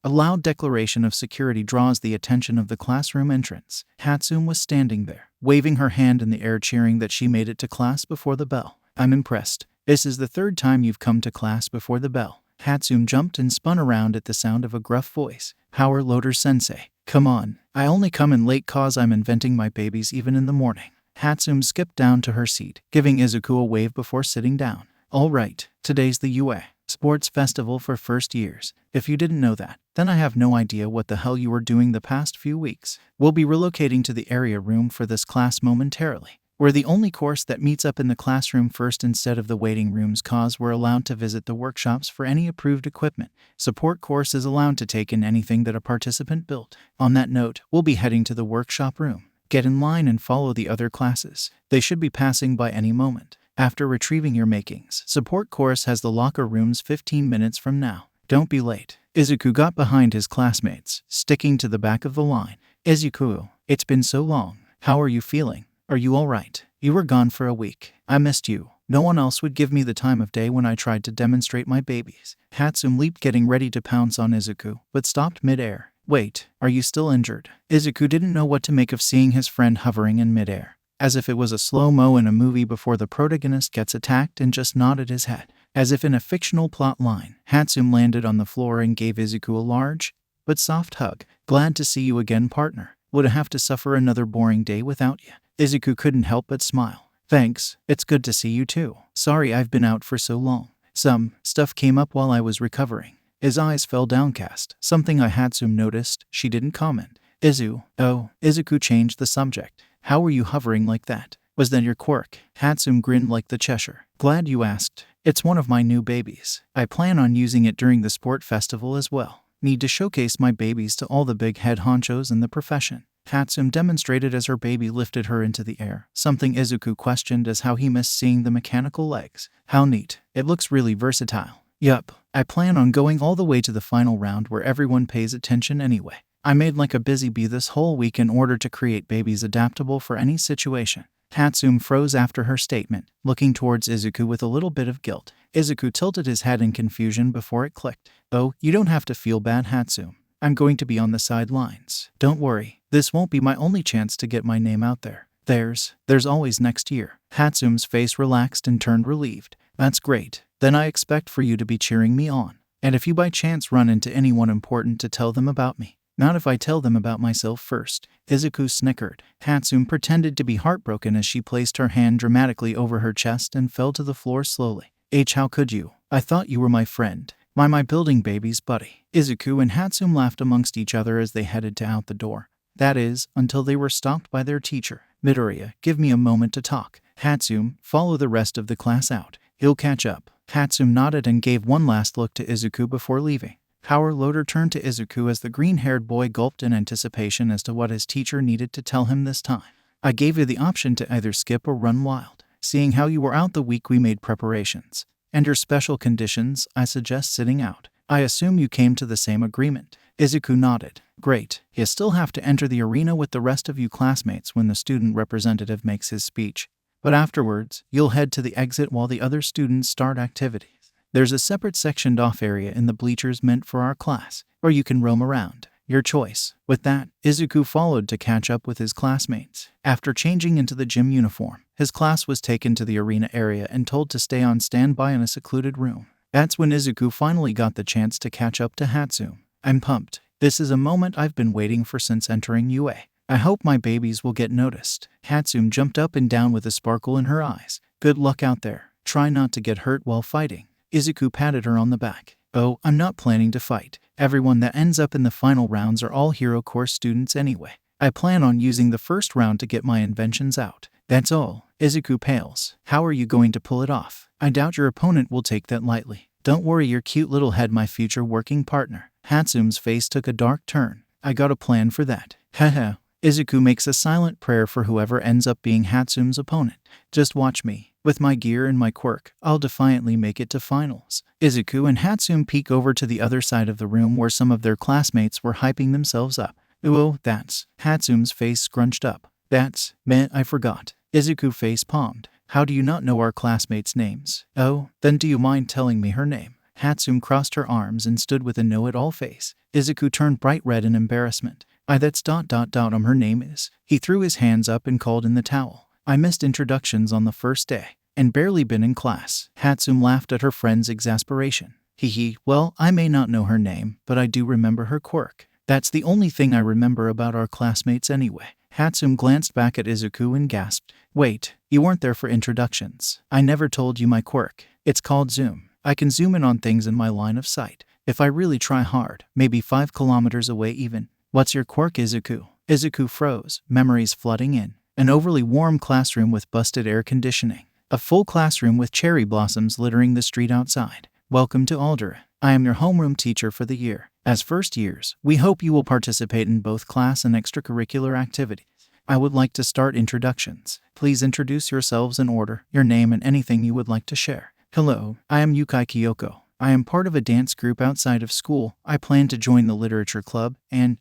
A loud declaration of security draws the attention of the classroom entrance. Hatsune was standing there, waving her hand in the air, cheering that she made it to class before the bell. "I'm impressed. This is the third time you've come to class before the bell." Hatsune jumped and spun around at the sound of a gruff voice. "Power Loader Sensei. Come on. I only come in late cause I'm inventing my babies even in the morning." Hatsune skipped down to her seat, giving Izuku a wave before sitting down. "All right, today's the UA Sports Festival for first years. If you didn't know that, then I have no idea what the hell you were doing the past few weeks. We'll be relocating to the area room for this class momentarily. We're the only course that meets up in the classroom first instead of the waiting rooms, cause we're allowed to visit the workshops for any approved equipment. Support course is allowed to take in anything that a participant built. On that note, we'll be heading to the workshop room. Get in line and follow the other classes. They should be passing by any moment. After retrieving your makings, support course has the locker rooms 15 minutes from now. Don't be late." Izuku got behind his classmates, sticking to the back of the line. "Izuku, it's been so long. How are you feeling? Are you all right? You were gone for a week. I missed you. No one else would give me the time of day when I tried to demonstrate my babies." Hatsune leaped, getting ready to pounce on Izuku, but stopped mid-air. "Wait, are you still injured?" Izuku didn't know what to make of seeing his friend hovering in mid-air, as if it was a slow-mo in a movie before the protagonist gets attacked, and just nodded his head. As if in a fictional plot line, Hatsum landed on the floor and gave Izuku a large but soft hug. Glad to see you again, partner. Would I have to suffer another boring day without you? Izuku couldn't help but smile. Thanks, it's good to see you too. Sorry I've been out for so long. Some stuff came up while I was recovering. His eyes fell downcast, something Hatsum noticed. She didn't comment. Izuku changed the subject. How were you hovering like that? Was that your quirk? Hatsum grinned like the Cheshire. Glad you asked. It's one of my new babies. I plan on using it during the sport festival as well. Need to showcase my babies to all the big head honchos in the profession. Hatsum demonstrated as her baby lifted her into the air, something Izuku questioned as how he missed seeing the mechanical legs. How neat. It looks really versatile. Yup, I plan on going all the way to the final round where everyone pays attention anyway. I made like a busy bee this whole week in order to create babies adaptable for any situation. Hatsum froze after her statement, looking towards Izuku with a little bit of guilt. Izuku tilted his head in confusion before it clicked. Oh, you don't have to feel bad, Hatsum. I'm going to be on the sidelines. Don't worry, this won't be my only chance to get my name out there. There's always next year. Hatsum's face relaxed and turned relieved. That's great. Then I expect for you to be cheering me on. And if you by chance run into anyone important, to tell them about me. Not if I tell them about myself first. Izuku snickered. Hatsum pretended to be heartbroken as she placed her hand dramatically over her chest and fell to the floor slowly. How could you? I thought you were my friend. My building baby's buddy. Izuku and Hatsum laughed amongst each other as they headed out the door. That is, until they were stopped by their teacher. Midoriya, give me a moment to talk. Hatsum, follow the rest of the class out. He'll catch up. Hatsum nodded and gave one last look to Izuku before leaving. Power Loader turned to Izuku as the green-haired boy gulped in anticipation as to what his teacher needed to tell him this time. I gave you the option to either skip or run wild. Seeing how you were out the week we made preparations. And your special conditions, I suggest sitting out. I assume you came to the same agreement. Izuku nodded. Great. You still have to enter the arena with the rest of you classmates when the student representative makes his speech. But afterwards, you'll head to the exit while the other students start activities. There's a separate sectioned-off area in the bleachers meant for our class, where you can roam around. Your choice. With that, Izuku followed to catch up with his classmates. After changing into the gym uniform, his class was taken to the arena area and told to stay on standby in a secluded room. That's when Izuku finally got the chance to catch up to Hatsum. I'm pumped. This is a moment I've been waiting for since entering UA. I hope my babies will get noticed. Hatsum jumped up and down with a sparkle in her eyes. Good luck out there. Try not to get hurt while fighting. Izuku patted her on the back. Oh, I'm not planning to fight. Everyone that ends up in the final rounds are all hero course students anyway. I plan on using the first round to get my inventions out. That's all. Izuku pales. How are you going to pull it off? I doubt your opponent will take that lightly. Don't worry your cute little head, my future working partner. Hatsum's face took a dark turn. I got a plan for that. Haha. Izuku makes a silent prayer for whoever ends up being Hatsum's opponent. Just watch me. With my gear and my quirk, I'll defiantly make it to finals. Izuku and Hatsum peek over to the other side of the room where some of their classmates were hyping themselves up. Oh, that's... Hatsum's face scrunched up. That's... Meh, I forgot. Izuku face palmed. How do you not know our classmates' names? Oh, then do you mind telling me her name? Hatsum crossed her arms and stood with a know-it-all face. Izuku turned bright red in embarrassment. That's ... her name is... He threw his hands up and called in the towel. I missed introductions on the first day, and barely been in class. Hatsum laughed at her friend's exasperation. Hee, well, I may not know her name, but I do remember her quirk. That's the only thing I remember about our classmates anyway. Hatsum glanced back at Izuku and gasped. Wait, you weren't there for introductions. I never told you my quirk. It's called zoom. I can zoom in on things in my line of sight. If I really try hard, maybe 5 kilometers away even. What's your quirk, Izuku? Izuku froze, memories flooding in. An overly warm classroom with busted air conditioning. A full classroom with cherry blossoms littering the street outside. Welcome to Aldera. I am your homeroom teacher for the year. As first years, we hope you will participate in both class and extracurricular activities. I would like to start introductions. Please introduce yourselves in order, your name and anything you would like to share. Hello, I am Yukai Kyoko. I am part of a dance group outside of school. I plan to join the literature club and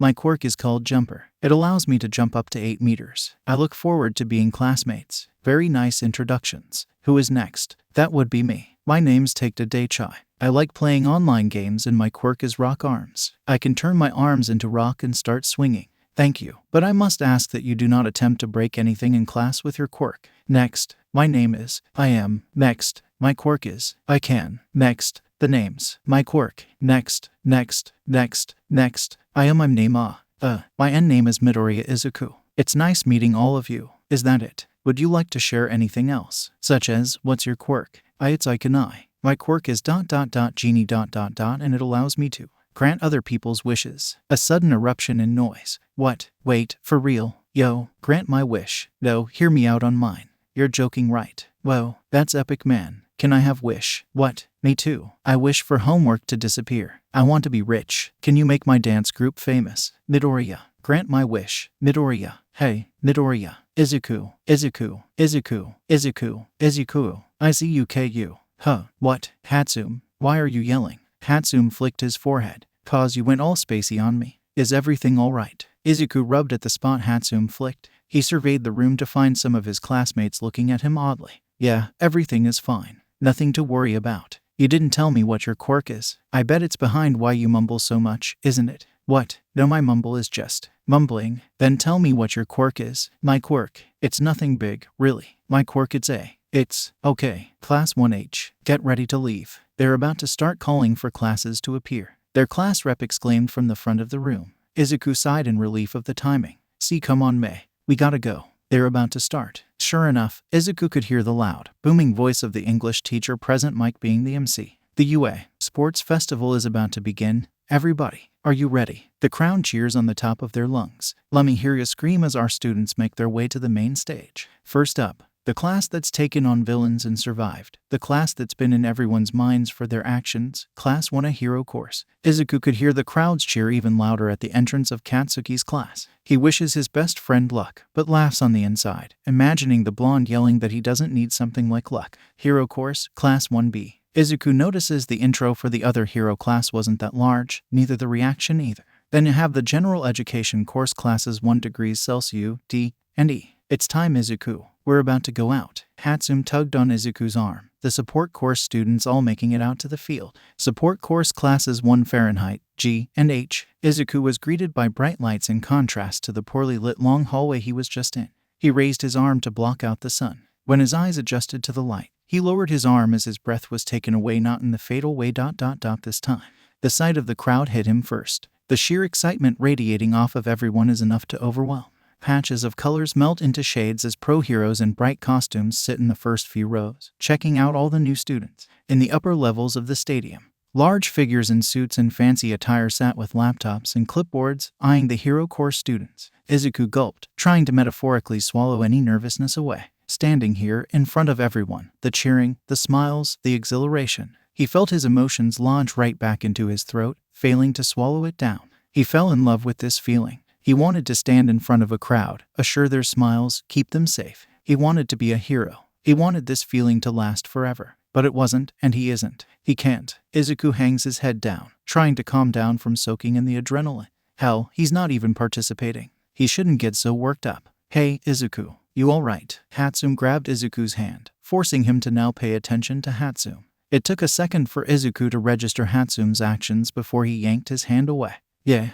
My quirk is called Jumper. It allows me to jump up to 8 meters. I look forward to being classmates. Very nice introductions. Who is next? That would be me. My name's Takeda Daichai. I like playing online games and my quirk is rock arms. I can turn my arms into rock and start swinging. Thank you. But I must ask that you do not attempt to break anything in class with your quirk. Next, My name is, I am, next. My quirk is, I can, next. The names, my quirk, next. I am, I'm name, my end name is Midoriya Izuku. It's nice meeting all of you. Is that it? Would you like to share anything else? Such as, what's your quirk? It's I can I. My quirk is Genie and it allows me to grant other people's wishes. A sudden eruption in noise. What? Wait, for real? Yo, grant my wish. No, hear me out on mine. You're joking, right? Whoa, that's epic, man. Can I have wish? What? Me too. I wish for homework to disappear. I want to be rich. Can you make my dance group famous? Midoriya, grant my wish. Midoriya, hey, Midoriya. Izuku. Izuku. Huh, what? Hatsum, why are you yelling? Hatsum flicked his forehead. Cause you went all spacey on me. Is everything alright? Izuku rubbed at the spot Hatsum flicked. He surveyed the room to find some of his classmates looking at him oddly. Yeah, everything is fine. Nothing to worry about. You didn't tell me what your quirk is. I bet it's behind why you mumble so much, isn't it? What? No, my mumble is just mumbling. Then tell me what your quirk is. My quirk. It's nothing big, really. My quirk it's okay. Class 1H. Get ready to leave. They're about to start calling for classes to appear. Their class rep exclaimed from the front of the room. Izuku sighed in relief of the timing. See, come on, May. We gotta go. They're about to start. Sure enough, Izuku could hear the loud, booming voice of the English teacher present, Mike being the MC. The UA Sports Festival is about to begin. Everybody, are you ready? The crowd cheers on the top of their lungs. Let me hear you scream as our students make their way to the main stage. First up, the class that's taken on villains and survived. The class that's been in everyone's minds for their actions. Class 1, a hero course. Izuku could hear the crowds cheer even louder at the entrance of Katsuki's class. He wishes his best friend luck, but laughs on the inside, imagining the blonde yelling that he doesn't need something like luck. Hero course, Class 1B. Izuku notices the intro for the other hero class wasn't that large, neither the reaction either. Then you have the general education course classes 1 degrees Celsius, D, and E. It's time, Izuku. We're about to go out. Hatsum tugged on Izuku's arm. The support course students all making it out to the field. Support course classes 1 Fahrenheit, G, and H. Izuku was greeted by bright lights in contrast to the poorly lit long hallway he was just in. He raised his arm to block out the sun. When his eyes adjusted to the light, he lowered his arm as his breath was taken away, not in the fatal way ... this time. The sight of the crowd hit him first. The sheer excitement radiating off of everyone is enough to overwhelm. Patches of colors melt into shades as pro-heroes in bright costumes sit in the first few rows, checking out all the new students. In the upper levels of the stadium, large figures in suits and fancy attire sat with laptops and clipboards, eyeing the hero course students. Izuku gulped, trying to metaphorically swallow any nervousness away. Standing here, in front of everyone, the cheering, the smiles, the exhilaration, he felt his emotions launch right back into his throat, failing to swallow it down. He fell in love with this feeling. He wanted to stand in front of a crowd, assure their smiles, keep them safe. He wanted to be a hero. He wanted this feeling to last forever. But it wasn't, and he isn't. He can't. Izuku hangs his head down, trying to calm down from soaking in the adrenaline. Hell, he's not even participating. He shouldn't get so worked up. Hey, Izuku, you alright? Hatsum grabbed Izuku's hand, forcing him to now pay attention to Hatsum. It took a second for Izuku to register Hatsum's actions before he yanked his hand away. Yeah,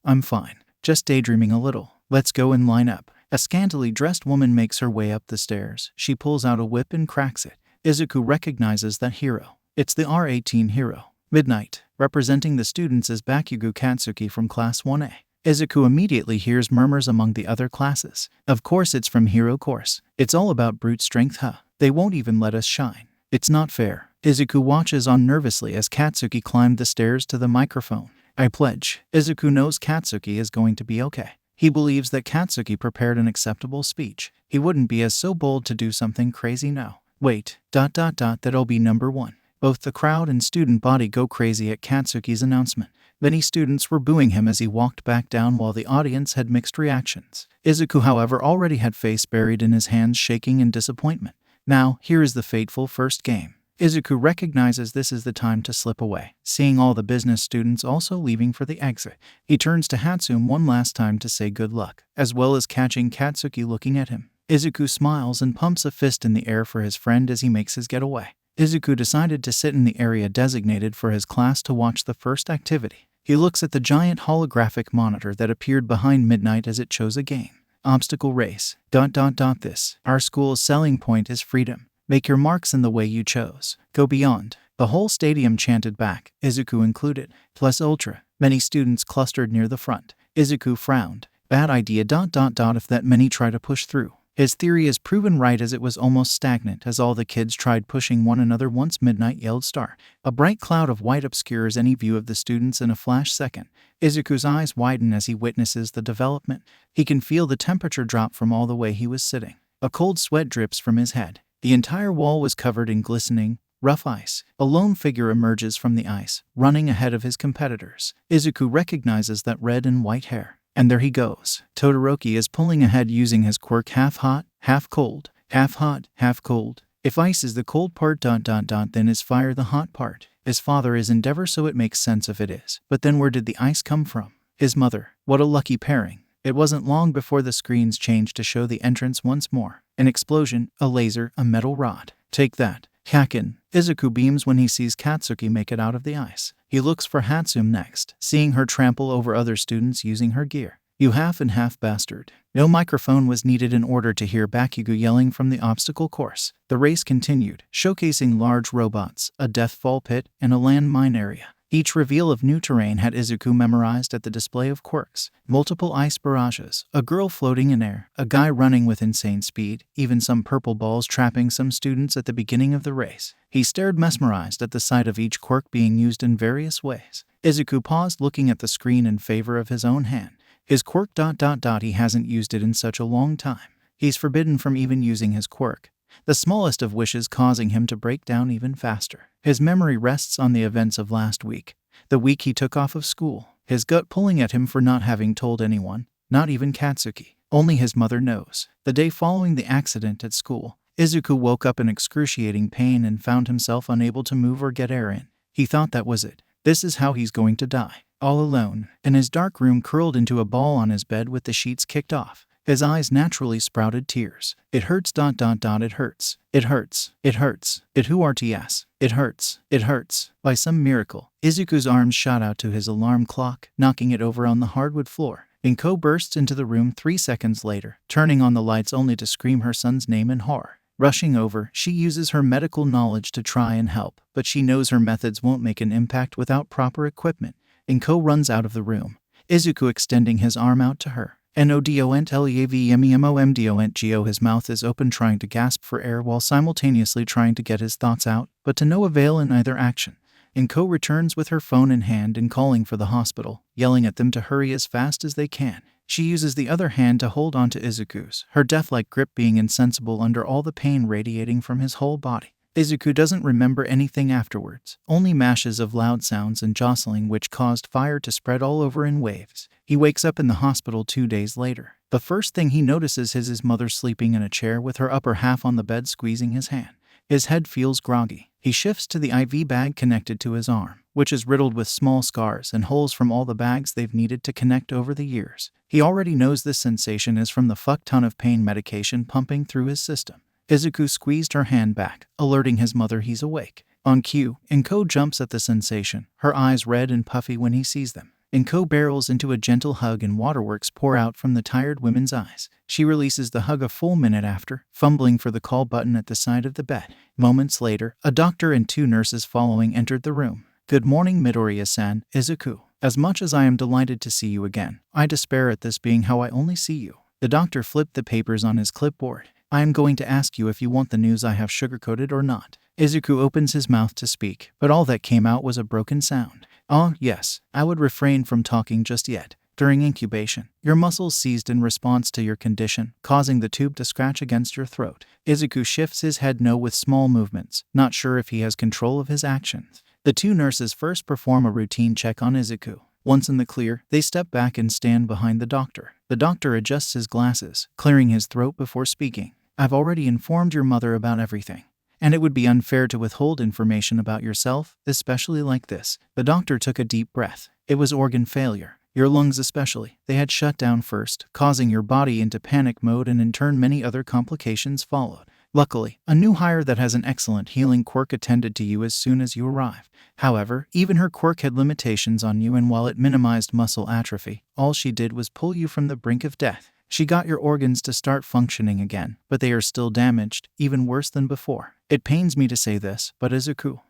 I'm fine. Just daydreaming a little. Let's go and line up. A scantily dressed woman makes her way up the stairs. She pulls out a whip and cracks it. Izuku recognizes that hero. It's the R18 hero. Midnight. Representing the students is Bakugo Katsuki from Class 1A. Izuku immediately hears murmurs among the other classes. Of course it's from hero course. It's all about brute strength, huh? They won't even let us shine. It's not fair. Izuku watches on nervously as Katsuki climbed the stairs to the microphone. I pledge. Izuku knows Katsuki is going to be okay. He believes that Katsuki prepared an acceptable speech. He wouldn't be as so bold to do something crazy now. Wait, that'll be number 1. Both the crowd and student body go crazy at Katsuki's announcement. Many students were booing him as he walked back down while the audience had mixed reactions. Izuku, however, already had face buried in his hands, shaking in disappointment. Now, here is the fateful first game. Izuku recognizes this is the time to slip away. Seeing all the business students also leaving for the exit, he turns to Hatsum one last time to say good luck, as well as catching Katsuki looking at him. Izuku smiles and pumps a fist in the air for his friend as he makes his getaway. Izuku decided to sit in the area designated for his class to watch the first activity. He looks at the giant holographic monitor that appeared behind Midnight as it chose a game. Obstacle race. This. Our school's selling point is freedom. Make your marks in the way you chose. Go beyond. The whole stadium chanted back, Izuku included. Plus ultra. Many students clustered near the front. Izuku frowned. Bad idea. If that many try to push through. His theory is proven right, as it was almost stagnant as all the kids tried pushing one another once midnight yelled start. A bright cloud of white obscures any view of the students in a flash second. Izuku's eyes widen as he witnesses the development. He can feel the temperature drop from all the way he was sitting. A cold sweat drips from his head. The entire wall was covered in glistening, rough ice. A lone figure emerges from the ice, running ahead of his competitors. Izuku recognizes that red and white hair. And there he goes. Todoroki is pulling ahead using his quirk half hot, half cold. Half hot, half cold. If ice is the cold part, then is fire the hot part. His father is Endeavor, so it makes sense if it is. But then where did the ice come from? His mother. What a lucky pairing. It wasn't long before the screens changed to show the entrance once more. An explosion, a laser, a metal rod. Take that. Hakin. Izuku beams when he sees Katsuki make it out of the ice. He looks for Hatsum next, seeing her trample over other students using her gear. You half and half bastard. No microphone was needed in order to hear Bakugo yelling from the obstacle course. The race continued, showcasing large robots, a death fall pit, and a landmine area. Each reveal of new terrain had Izuku memorized at the display of quirks. Multiple ice barrages, a girl floating in air, a guy running with insane speed, even some purple balls trapping some students at the beginning of the race. He stared mesmerized at the sight of each quirk being used in various ways. Izuku paused, looking at the screen in favor of his own hand. His quirk ... he hasn't used it in such a long time. He's forbidden from even using his quirk, the smallest of wishes causing him to break down even faster. His memory rests on the events of last week, the week he took off of school, his gut pulling at him for not having told anyone, not even Katsuki. Only his mother knows. The day following the accident at school, Izuku woke up in excruciating pain and found himself unable to move or get air in. He thought that was it. This is how he's going to die. All alone, in his dark room, curled into a ball on his bed with the sheets kicked off. His eyes naturally sprouted tears. It hurts ... it hurts. It hurts. It hurts. It hurts. It hurts. It hurts. By some miracle, Izuku's arms shot out to his alarm clock, knocking it over on the hardwood floor. Inko bursts into the room 3 seconds later, turning on the lights only to scream her son's name in horror. Rushing over, she uses her medical knowledge to try and help, but she knows her methods won't make an impact without proper equipment. Inko runs out of the room, Izuku extending his arm out to her. NODONTLEAVMEMOMDONTGO. His mouth is open, trying to gasp for air while simultaneously trying to get his thoughts out, but to no avail in either action. Inko returns with her phone in hand and calling for the hospital, yelling at them to hurry as fast as they can. She uses the other hand to hold onto Izuku's, her death-like grip being insensible under all the pain radiating from his whole body. Izuku doesn't remember anything afterwards, only mashes of loud sounds and jostling which caused fire to spread all over in waves. He wakes up in the hospital 2 days later. The first thing he notices is his mother sleeping in a chair with her upper half on the bed squeezing his hand. His head feels groggy. He shifts to the IV bag connected to his arm, which is riddled with small scars and holes from all the bags they've needed to connect over the years. He already knows this sensation is from the fuck ton of pain medication pumping through his system. Izuku squeezed her hand back, alerting his mother he's awake. On cue, Inko jumps at the sensation, her eyes red and puffy when he sees them. Inko barrels into a gentle hug and waterworks pour out from the tired woman's eyes. She releases the hug a full minute after, fumbling for the call button at the side of the bed. Moments later, a doctor and 2 nurses following entered the room. Good morning, Midoriya-san, Izuku. As much as I am delighted to see you again, I despair at this being how I only see you. The doctor flipped the papers on his clipboard. I am going to ask you if you want the news I have sugarcoated or not. Izuku opens his mouth to speak, but all that came out was a broken sound. Oh, yes, I would refrain from talking just yet. During incubation, your muscles seized in response to your condition, causing the tube to scratch against your throat. Izuku shifts his head no with small movements, not sure if he has control of his actions. The 2 nurses first perform a routine check on Izuku. Once in the clear, they step back and stand behind the doctor. The doctor adjusts his glasses, clearing his throat before speaking. I've already informed your mother about everything, and it would be unfair to withhold information about yourself, especially like this. The doctor took a deep breath. It was organ failure. Your lungs especially. They had shut down first, causing your body into panic mode, and in turn many other complications followed. Luckily, a new hire that has an excellent healing quirk attended to you as soon as you arrived. However, even her quirk had limitations on you, and while it minimized muscle atrophy, all she did was pull you from the brink of death. She got your organs to start functioning again, but they are still damaged, even worse than before. It pains me to say this, but Izuku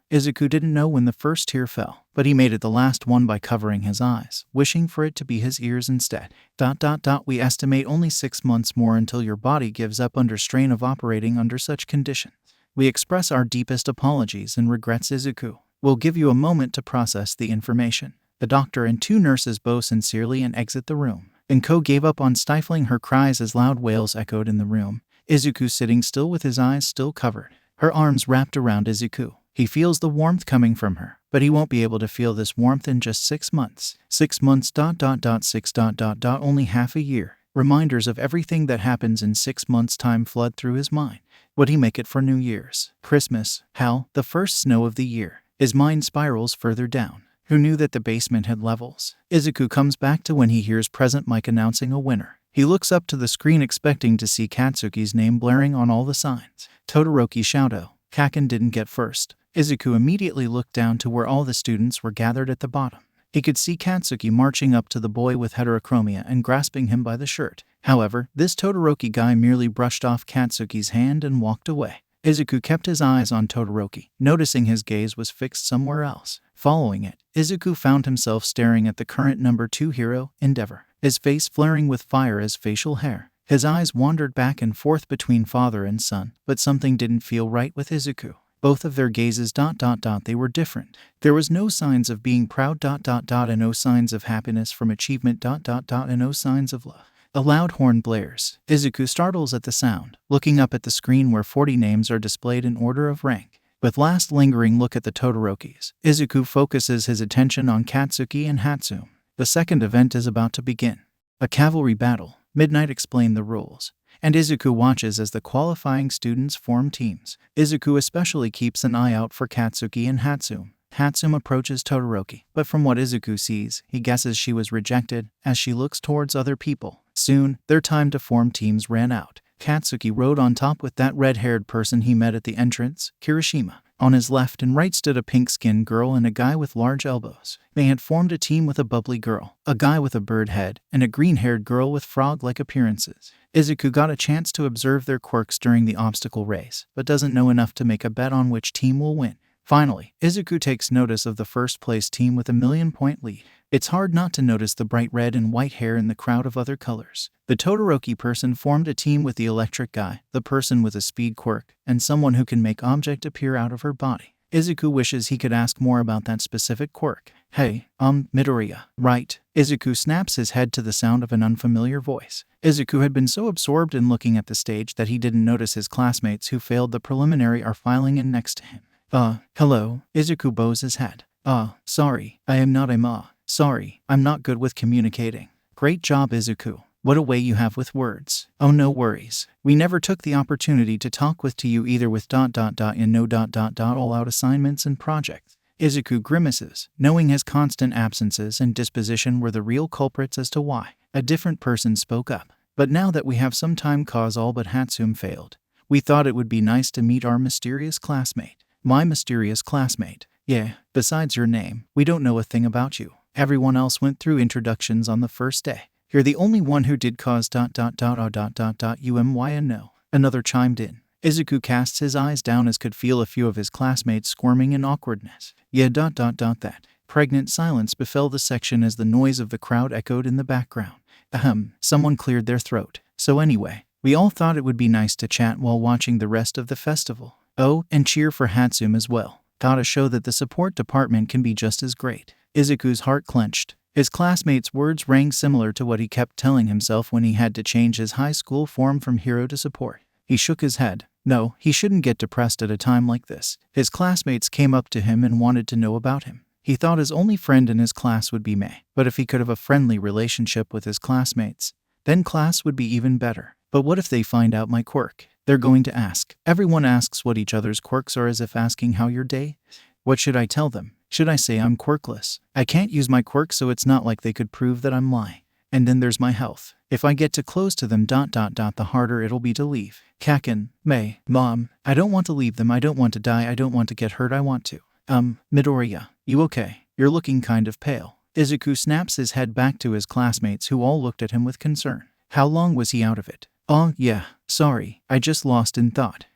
didn't know when the first tear fell, but he made it the last one by covering his eyes, wishing for it to be his ears instead. We estimate only 6 months more until your body gives up under strain of operating under such conditions. We express our deepest apologies and regrets, Izuku. We'll give you a moment to process the information. The doctor and 2 nurses bow sincerely and exit the room. Inko gave up on stifling her cries as loud wails echoed in the room. Izuku sitting still with his eyes still covered, her arms wrapped around Izuku. He feels the warmth coming from her, but he won't be able to feel this warmth in just 6 months. 6 months. 6. Only half a year. Reminders of everything that happens in 6 months' time flood through his mind. Would he make it for New Year's? Christmas? Hell, the first snow of the year. His mind spirals further down. Who knew that the basement had levels? Izuku comes back to when he hears Present Mike announcing a winner. He looks up to the screen expecting to see Katsuki's name blaring on all the signs. Todoroki Shouto. Kaken didn't get first. Izuku immediately looked down to where all the students were gathered at the bottom. He could see Katsuki marching up to the boy with heterochromia and grasping him by the shirt. However, this Todoroki guy merely brushed off Katsuki's hand and walked away. Izuku kept his eyes on Todoroki, noticing his gaze was fixed somewhere else. Following it, Izuku found himself staring at the current number 2 hero, Endeavor, his face flaring with fire as facial hair. His eyes wandered back and forth between father and son, but something didn't feel right with Izuku. Both of their gazes ... they were different. There was no signs of being proud ... and no signs of happiness from achievement ... and no signs of love. A loud horn blares. Izuku startles at the sound, looking up at the screen where 40 names are displayed in order of rank. With last lingering look at the Todorokis, Izuku focuses his attention on Katsuki and Hatsume. The second event is about to begin. A cavalry battle. Midnight explained the rules, and Izuku watches as the qualifying students form teams. Izuku especially keeps an eye out for Katsuki and Hatsume. Hatsume approaches Todoroki, but from what Izuku sees, he guesses she was rejected as she looks towards other people. Soon, their time to form teams ran out. Katsuki rode on top with that red-haired person he met at the entrance, Kirishima. On his left and right stood a pink-skinned girl and a guy with large elbows. They had formed a team with a bubbly girl, a guy with a bird head, and a green-haired girl with frog-like appearances. Izuku got a chance to observe their quirks during the obstacle race, but doesn't know enough to make a bet on which team will win. Finally, Izuku takes notice of the first-place team with a 1,000,000-point lead. It's hard not to notice the bright red and white hair in the crowd of other colors. The Todoroki person formed a team with the electric guy, the person with a speed quirk, and someone who can make object appear out of her body. Izuku wishes he could ask more about that specific quirk. Hey, Midoriya, right? Izuku snaps his head to the sound of an unfamiliar voice. Izuku had been so absorbed in looking at the stage that he didn't notice his classmates who failed the preliminary are filing in next to him. Hello, Izuku bows his head. Sorry, sorry, I'm not good with communicating. Great job, Izuku. What a way you have with words. Oh, no worries. We never took the opportunity to talk with you either with ... and no ... all out assignments and projects. Izuku grimaces, knowing his constant absences and disposition were the real culprits as to why. A different person spoke up. But now that we have some time cause all but Hatsume failed, we thought it would be nice to meet our mysterious classmate. My mysterious classmate. Yeah, besides your name, we don't know a thing about you. Everyone else went through introductions on the first day. You're the only one who did cause ... and no. Another chimed in. Izuku casts his eyes down as could feel a few of his classmates squirming in awkwardness. Yeah ... that. Pregnant silence befell the section as the noise of the crowd echoed in the background. Someone cleared their throat. So anyway, we all thought it would be nice to chat while watching the rest of the festival. Oh, and cheer for Hatsume as well. Gotta show that the support department can be just as great. Izuku's heart clenched. His classmates' words rang similar to what he kept telling himself when he had to change his high school form from hero to support. He shook his head. No, he shouldn't get depressed at a time like this. His classmates came up to him and wanted to know about him. He thought his only friend in his class would be Mei, but if he could have a friendly relationship with his classmates, then class would be even better. But what if they find out my quirk? They're going to ask. Everyone asks what each other's quirks are as if asking how your day? What should I tell them? Should I say I'm quirkless? I can't use my quirk so it's not like they could prove that I'm lying. And then there's my health. If I get too close to them ... the harder it'll be to leave. Kaken, Mei, Mom, I don't want to leave them. I don't want to die. I don't want to get hurt. I want to. Midoriya, you okay? You're looking kind of pale. Izuku snaps his head back to his classmates who all looked at him with concern. How long was he out of it? Oh, yeah, sorry, I just lost in thought.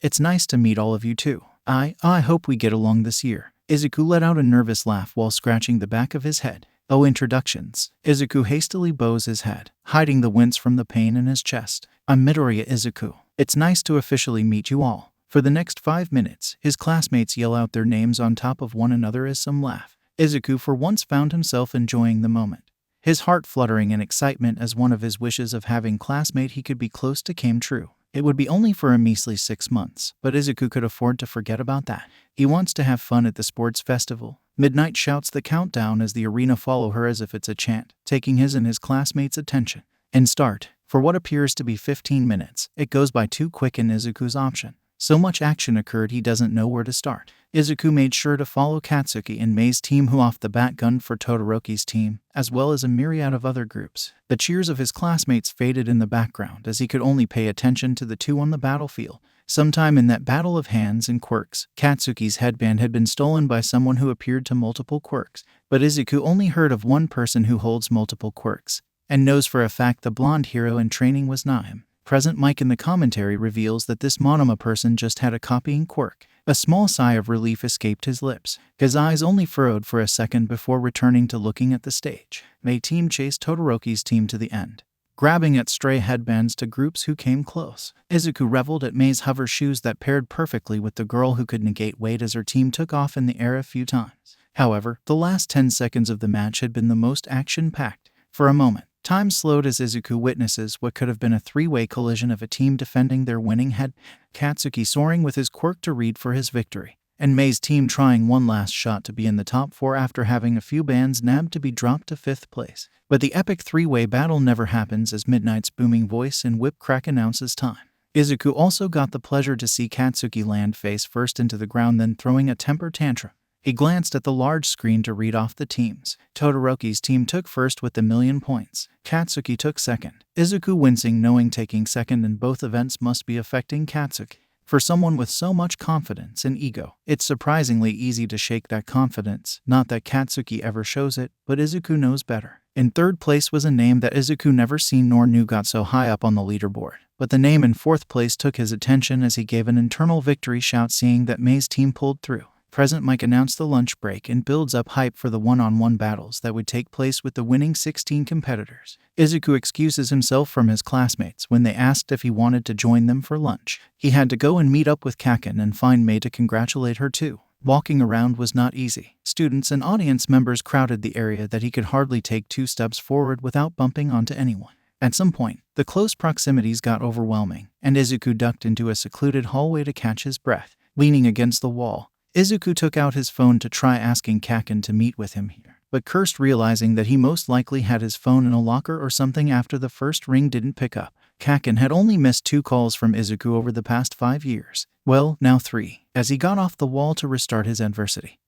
It's nice to meet all of you too. I hope we get along this year. Izuku let out a nervous laugh while scratching the back of his head. Oh, introductions. Izuku hastily bows his head, hiding the wince from the pain in his chest. I'm Midoriya Izuku. It's nice to officially meet you all. For the next 5 minutes, his classmates yell out their names on top of one another as some laugh. Izuku for once found himself enjoying the moment. His heart fluttering in excitement as one of his wishes of having classmate he could be close to came true. It would be only for a measly 6 months, but Izuku could afford to forget about that. He wants to have fun at the sports festival. Midnight shouts the countdown as the arena follow her as if it's a chant, taking his and his classmates' attention. And start. For what appears to be 15 minutes, it goes by too quick in Izuku's option. So much action occurred he doesn't know where to start. Izuku made sure to follow Katsuki and Mei's team who off the bat gunned for Todoroki's team, as well as a myriad of other groups. The cheers of his classmates faded in the background as he could only pay attention to the two on the battlefield. Sometime in that battle of hands and quirks, Katsuki's headband had been stolen by someone who appeared to multiple quirks, but Izuku only heard of one person who holds multiple quirks, and knows for a fact the blonde hero in training was not him. Present Mike in the commentary reveals that this Monoma person just had a copying quirk. A small sigh of relief escaped his lips. His eyes only furrowed for a second before returning to looking at the stage. Mei team chased Todoroki's team to the end, grabbing at stray headbands to groups who came close. Izuku reveled at Mei's hover shoes that paired perfectly with the girl who could negate weight as her team took off in the air a few times. However, the last 10 seconds of the match had been the most action-packed. For a moment, time slowed as Izuku witnesses what could have been a three-way collision of a team defending their winning head, Katsuki soaring with his quirk to read for his victory, and Mei's team trying one last shot to be in the top 4 after having a few bands nabbed to be dropped to 5th place. But the epic three-way battle never happens as Midnight's booming voice and whip crack announces time. Izuku also got the pleasure to see Katsuki land face first into the ground, then throwing a temper tantrum. He glanced at the large screen to read off the teams. Todoroki's team took first with the 1,000,000 points. Katsuki took second. Izuku wincing knowing taking second in both events must be affecting Katsuki. For someone with so much confidence and ego, it's surprisingly easy to shake that confidence. Not that Katsuki ever shows it, but Izuku knows better. In third place was a name that Izuku never seen nor knew got so high up on the leaderboard. But the name in fourth place took his attention as he gave an internal victory shout seeing that Mei's team pulled through. Present Mike announced the lunch break and builds up hype for the one-on-one battles that would take place with the winning 16 competitors. Izuku excuses himself from his classmates when they asked if he wanted to join them for lunch. He had to go and meet up with Kaken and find Mei to congratulate her too. Walking around was not easy. Students and audience members crowded the area that he could hardly take 2 steps forward without bumping onto anyone. At some point, the close proximities got overwhelming, and Izuku ducked into a secluded hallway to catch his breath. Leaning against the wall, Izuku took out his phone to try asking Kaken to meet with him here, but cursed realizing that he most likely had his phone in a locker or something after the first ring didn't pick up. Kaken had only missed 2 calls from Izuku over the past 5 years. Well, now 3, as he got off the wall to restart his adversity.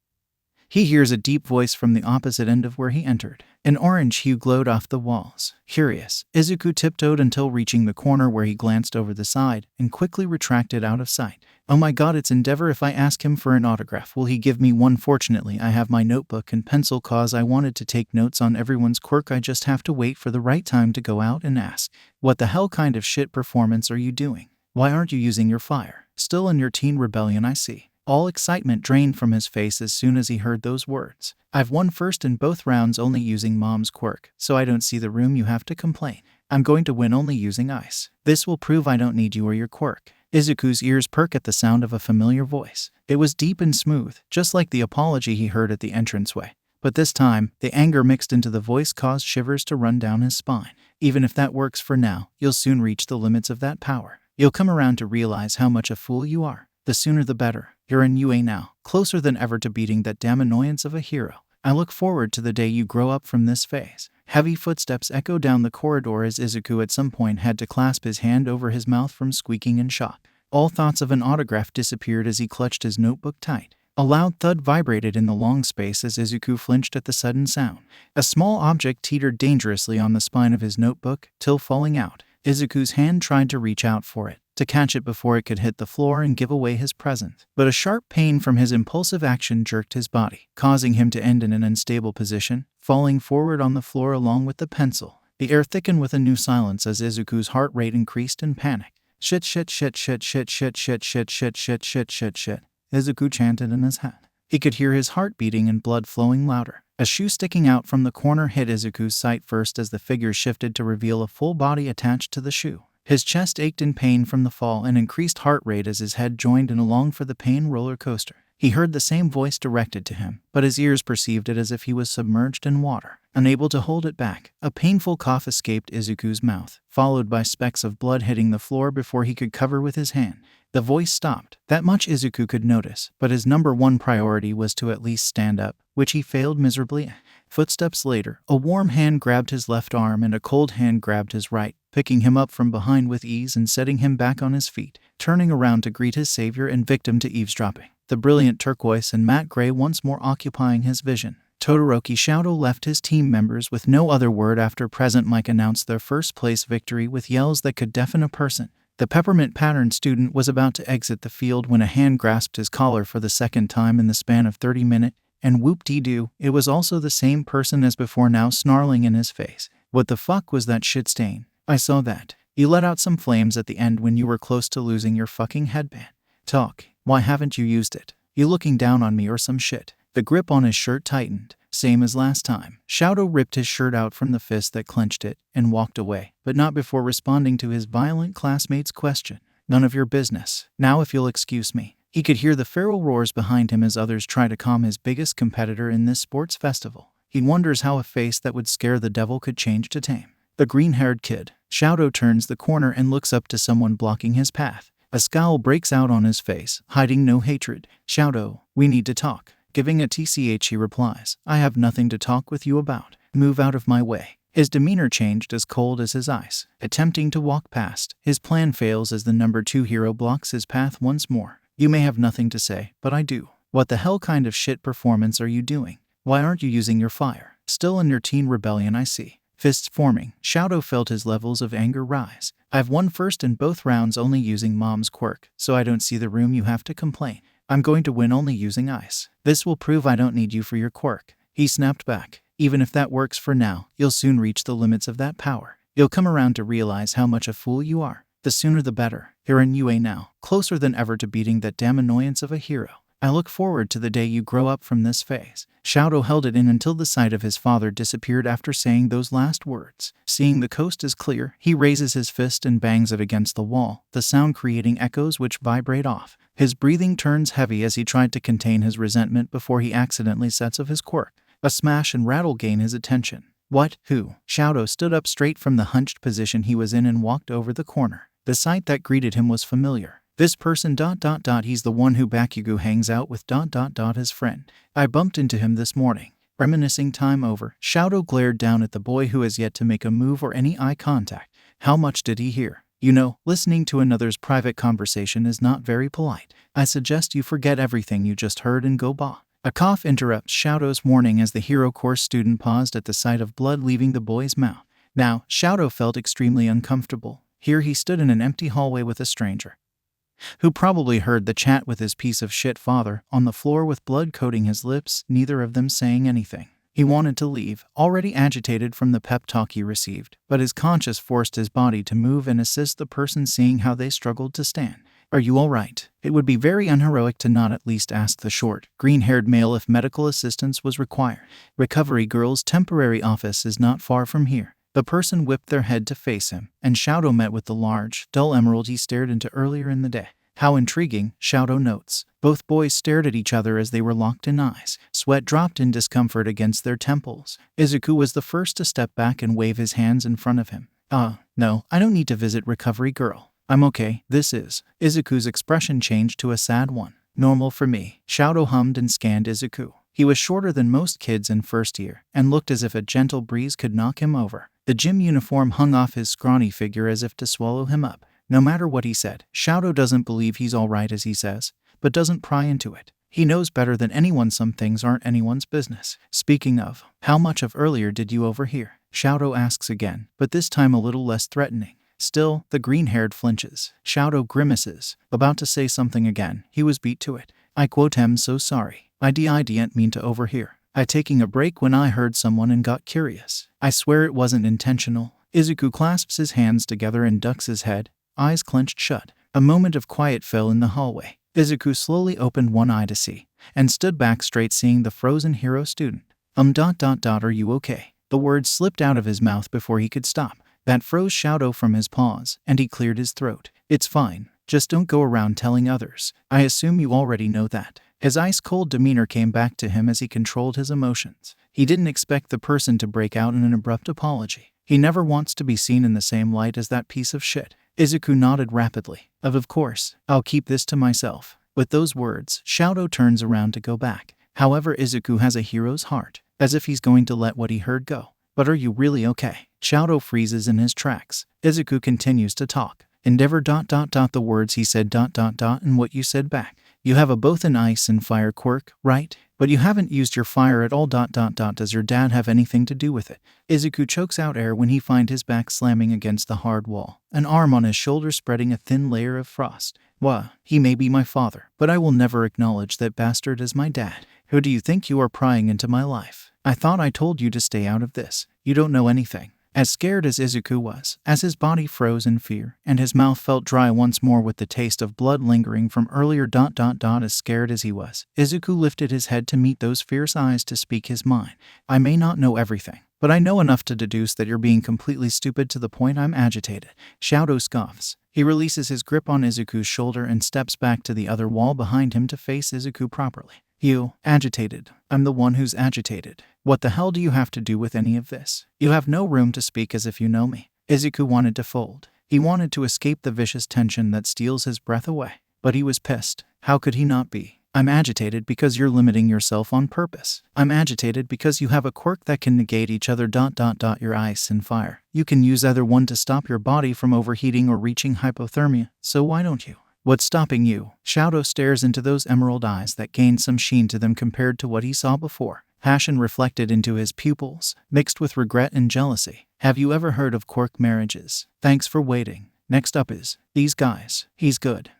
He hears a deep voice from the opposite end of where he entered. An orange hue glowed off the walls. Curious, Izuku tiptoed until reaching the corner where he glanced over the side and quickly retracted out of sight. Oh my god, it's Endeavor. If I ask him for an autograph, will he give me one? Fortunately, I have my notebook and pencil cause I wanted to take notes on everyone's quirk. I just have to wait for the right time to go out and ask. What the hell kind of shit performance are you doing? Why aren't you using your fire? Still in your teen rebellion, I see. All excitement drained from his face as soon as he heard those words. I've won first in both rounds only using mom's quirk, so I don't see the room you have to complain. I'm going to win only using ice. This will prove I don't need you or your quirk. Izuku's ears perk at the sound of a familiar voice. It was deep and smooth, just like the apology he heard at the entranceway. But this time, the anger mixed into the voice caused shivers to run down his spine. Even if that works for now, you'll soon reach the limits of that power. You'll come around to realize how much a fool you are. The sooner the better. You're in UA now, closer than ever to beating that damn annoyance of a hero. I look forward to the day you grow up from this phase. Heavy footsteps echo down the corridor as Izuku at some point had to clasp his hand over his mouth from squeaking in shock. All thoughts of an autograph disappeared as he clutched his notebook tight. A loud thud vibrated in the long space as Izuku flinched at the sudden sound. A small object teetered dangerously on the spine of his notebook, till falling out. Izuku's hand tried to reach out for it, to catch it before it could hit the floor and give away his present. But a sharp pain from his impulsive action jerked his body, causing him to end in an unstable position, falling forward on the floor along with the pencil. The air thickened with a new silence as Izuku's heart rate increased in panic. Shit, Izuku chanted in his head. He could hear his heart beating and blood flowing louder. A shoe sticking out from the corner hit Izuku's sight first as the figure shifted to reveal a full body attached to the shoe. His chest ached in pain from the fall and increased heart rate as his head joined in along for the pain roller coaster. He heard the same voice directed to him, but his ears perceived it as if he was submerged in water. Unable to hold it back, a painful cough escaped Izuku's mouth, followed by specks of blood hitting the floor before he could cover with his hand. The voice stopped. That much Izuku could notice, but his number one priority was to at least stand up, which he failed miserably. Footsteps later, a warm hand grabbed his left arm and a cold hand grabbed his right, picking him up from behind with ease and setting him back on his feet, turning around to greet his savior and victim to eavesdropping. The brilliant turquoise and matte gray once more occupying his vision. Todoroki Shoto left his team members with no other word after Present Mike announced their first place victory with yells that could deafen a person. The peppermint pattern student was about to exit the field when a hand grasped his collar for the second time in the span of 30 minutes, and whoop-dee-doo, it was also the same person as before, now snarling in his face. What the fuck was that shit stain? I saw that. You let out some flames at the end when you were close to losing your fucking headband. Talk. Why haven't you used it? You looking down on me or some shit? The grip on his shirt tightened, same as last time. Shoto ripped his shirt out from the fist that clenched it and walked away, but not before responding to his violent classmate's question. None of your business. Now if you'll excuse me. He could hear the feral roars behind him as others try to calm his biggest competitor in this sports festival. He wonders how a face that would scare the devil could change to tame. The green-haired kid. Shoto turns the corner and looks up to someone blocking his path. A scowl breaks out on his face, hiding no hatred. Shoto, we need to talk. Giving a TCH, he replies, I have nothing to talk with you about. Move out of my way. His demeanor changed as cold as his ice. Attempting to walk past, his plan fails as the number 2 hero blocks his path once more. You may have nothing to say, but I do. What the hell kind of shit performance are you doing? Why aren't you using your fire? Still in your teen rebellion, I see. Fists forming, Shoto felt his levels of anger rise. I've won first in both rounds only using mom's quirk, so I don't see the room you have to complain. I'm going to win only using ice. This will prove I don't need you for your quirk. He snapped back. Even if that works for now, you'll soon reach the limits of that power. You'll come around to realize how much a fool you are. The sooner the better. Here in UA now, closer than ever to beating that damn annoyance of a hero. I look forward to the day you grow up from this phase. Shoto held it in until the sight of his father disappeared after saying those last words. Seeing the coast is clear, he raises his fist and bangs it against the wall, the sound creating echoes which vibrate off. His breathing turns heavy as he tried to contain his resentment before he accidentally sets of his quirk. A smash and rattle gain his attention. What? Who? Shoto stood up straight from the hunched position he was in and walked over the corner. The sight that greeted him was familiar. This person ... he's the one who Bakugo hangs out with ... his friend. I bumped into him this morning. Reminiscing time over, Shoto glared down at the boy who has yet to make a move or any eye contact. How much did he hear? You know, listening to another's private conversation is not very polite. I suggest you forget everything you just heard and go bah. A cough interrupts Shoto's warning as the hero course student paused at the sight of blood leaving the boy's mouth. Now, Shoto felt extremely uncomfortable. Here he stood in an empty hallway with a stranger, who probably heard the chat with his piece of shit father, on the floor with blood coating his lips, neither of them saying anything. He wanted to leave, already agitated from the pep talk he received, but his conscience forced his body to move and assist the person seeing how they struggled to stand. Are you all right? It would be very unheroic to not at least ask the short, green-haired male if medical assistance was required. Recovery Girl's temporary office is not far from here. The person whipped their head to face him, and Shoto met with the large, dull emerald he stared into earlier in the day. How intriguing, Shoto notes. Both boys stared at each other as they were locked in eyes. Sweat dropped in discomfort against their temples. Izuku was the first to step back and wave his hands in front of him. No, I don't need to visit Recovery Girl. I'm okay, this is. Izuku's expression changed to a sad one. Normal for me. Shoto hummed and scanned Izuku. He was shorter than most kids in first year, and looked as if a gentle breeze could knock him over. The gym uniform hung off his scrawny figure as if to swallow him up. No matter what he said, Shoto doesn't believe he's alright as he says, but doesn't pry into it. He knows better than anyone some things aren't anyone's business. Speaking of, how much of earlier did you overhear? Shoto asks again, but this time a little less threatening. Still, the green-haired flinches. Shoto grimaces. About to say something again, he was beat to it. I quote, am so sorry. I didn't mean to overhear. I taking a break when I heard someone and got curious. I swear it wasn't intentional. Izuku clasps his hands together and ducks his head, eyes clenched shut. A moment of quiet fell in the hallway. Izuku slowly opened one eye to see, and stood back straight seeing the frozen hero student. Are you okay? The words slipped out of his mouth before he could stop. That froze Shadow from his paws, and he cleared his throat. It's fine. Just don't go around telling others. I assume you already know that. His ice-cold demeanor came back to him as he controlled his emotions. He didn't expect the person to break out in an abrupt apology. He never wants to be seen in the same light as that piece of shit. Izuku nodded rapidly. Of course, I'll keep this to myself. With those words, Shadow turns around to go back. However, Izuku has a hero's heart, as if he's going to let what he heard go. But are you really okay? Shadow freezes in his tracks. Izuku continues to talk. Endeavor ... the words he said ... and what you said back. You have both an ice and fire quirk, right? But you haven't used your fire at all ... Does your dad have anything to do with it? Izuku chokes out air when he finds his back slamming against the hard wall, an arm on his shoulder spreading a thin layer of frost. He may be my father, but I will never acknowledge that bastard as my dad. Who do you think you are prying into my life? I thought I told you to stay out of this. You don't know anything. As scared as Izuku was, as his body froze in fear, and his mouth felt dry once more with the taste of blood lingering from earlier ... As scared as he was, Izuku lifted his head to meet those fierce eyes to speak his mind. I may not know everything, but I know enough to deduce that you're being completely stupid to the point I'm agitated. Shadow scoffs. He releases his grip on Izuku's shoulder and steps back to the other wall behind him to face Izuku properly. You, agitated. I'm the one who's agitated. What the hell do you have to do with any of this? You have no room to speak as if you know me. Izuku wanted to fold. He wanted to escape the vicious tension that steals his breath away. But he was pissed. How could he not be? I'm agitated because you're limiting yourself on purpose. I'm agitated because you have a quirk that can negate each other ... Your ice and fire. You can use either one to stop your body from overheating or reaching hypothermia, so why don't you? What's stopping you? Shadow stares into those emerald eyes that gained some sheen to them compared to what he saw before. Passion reflected into his pupils, mixed with regret and jealousy. Have you ever heard of quirk marriages? Thanks for waiting. Next up is, these guys. He's good.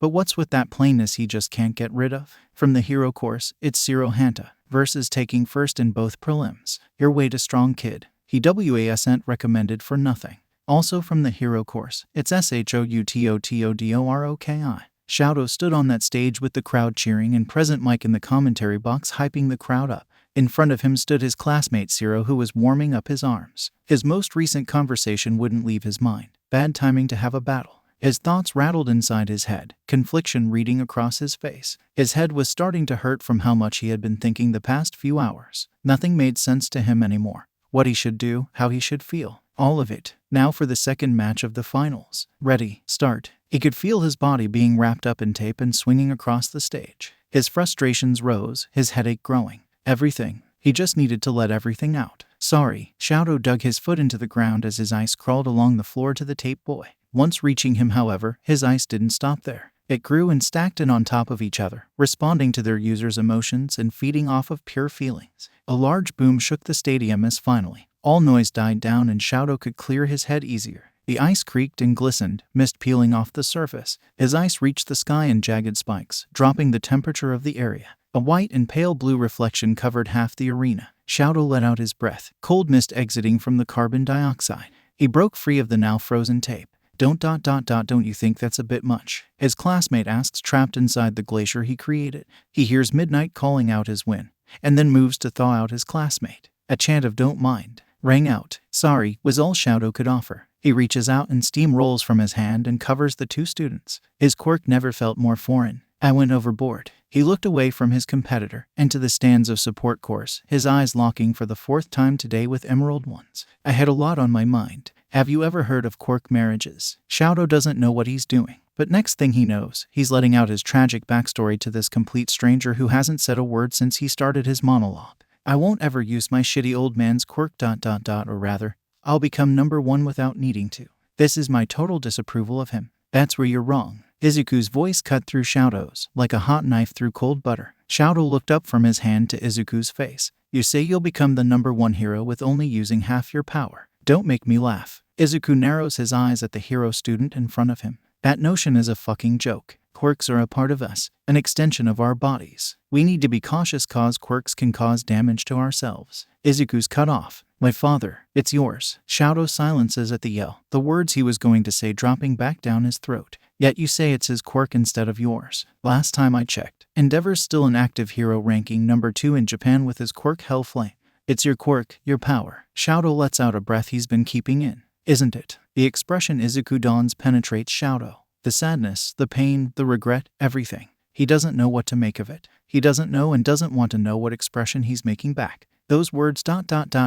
But what's with that plainness he just can't get rid of? From the hero course, it's Zero Hanta versus taking first in both prelims. Your way to strong kid. He wasn't recommended for nothing. Also from the hero course, it's SHOUTOTODOROKI. Shadow stood on that stage with the crowd cheering and present Mike in the commentary box hyping the crowd up. In front of him stood his classmate Zero, who was warming up his arms. His most recent conversation wouldn't leave his mind. Bad timing to have a battle. His thoughts rattled inside his head, confliction reading across his face. His head was starting to hurt from how much he had been thinking the past few hours. Nothing made sense to him anymore. What he should do, how he should feel. All of it. Now for the second match of the finals. Ready, start. He could feel his body being wrapped up in tape and swinging across the stage. His frustrations rose, his headache growing. Everything. He just needed to let everything out. Sorry. Shadow dug his foot into the ground as his ice crawled along the floor to the tape boy. Once reaching him, however, his ice didn't stop there. It grew and stacked in on top of each other, responding to their users' emotions and feeding off of pure feelings. A large boom shook the stadium as finally all noise died down and Shadow could clear his head easier. The ice creaked and glistened, mist peeling off the surface. His ice reached the sky in jagged spikes, dropping the temperature of the area. A white and pale blue reflection covered half the arena. Shadow let out his breath, cold mist exiting from the carbon dioxide. He broke free of the now frozen tape. Don't you think that's a bit much? His classmate asks, trapped inside the glacier he created. He hears Midnight calling out his win, and then moves to thaw out his classmate. A chant of "Don't mind" rang out. Sorry was all Shadow could offer. He reaches out and steam rolls from his hand and covers the two students. His quirk never felt more foreign. I went overboard. He looked away from his competitor and to the stands of support course, his eyes locking for the fourth time today with emerald ones. I had a lot on my mind. Have you ever heard of quirk marriages? Shadow doesn't know what he's doing, but next thing he knows, he's letting out his tragic backstory to this complete stranger who hasn't said a word since he started his monologue. I won't ever use my shitty old man's quirk ... or rather, I'll become number one without needing to. This is my total disapproval of him. That's where you're wrong. Izuku's voice cut through Shadow's like a hot knife through cold butter. Shadow looked up from his hand to Izuku's face. You say you'll become the number one hero with only using half your power. Don't make me laugh. Izuku narrows his eyes at the hero student in front of him. That notion is a fucking joke. quirks are a part of us, an extension of our bodies. We need to be cautious cause quirks can cause damage to ourselves. Izuku's cut off. My father, it's yours. Shadow silences at the yell, the words he was going to say dropping back down his throat. Yet you say it's his quirk instead of yours. Last time I checked, Endeavor's still an active hero ranking number 2 in Japan with his quirk Hellflame. It's your quirk, your power. Shadow lets out a breath he's been keeping in. Isn't it? The expression Izuku dons penetrates Shadow. The sadness, the pain, the regret, everything. He doesn't know what to make of it. He doesn't know and doesn't want to know what expression he's making back. Those words ...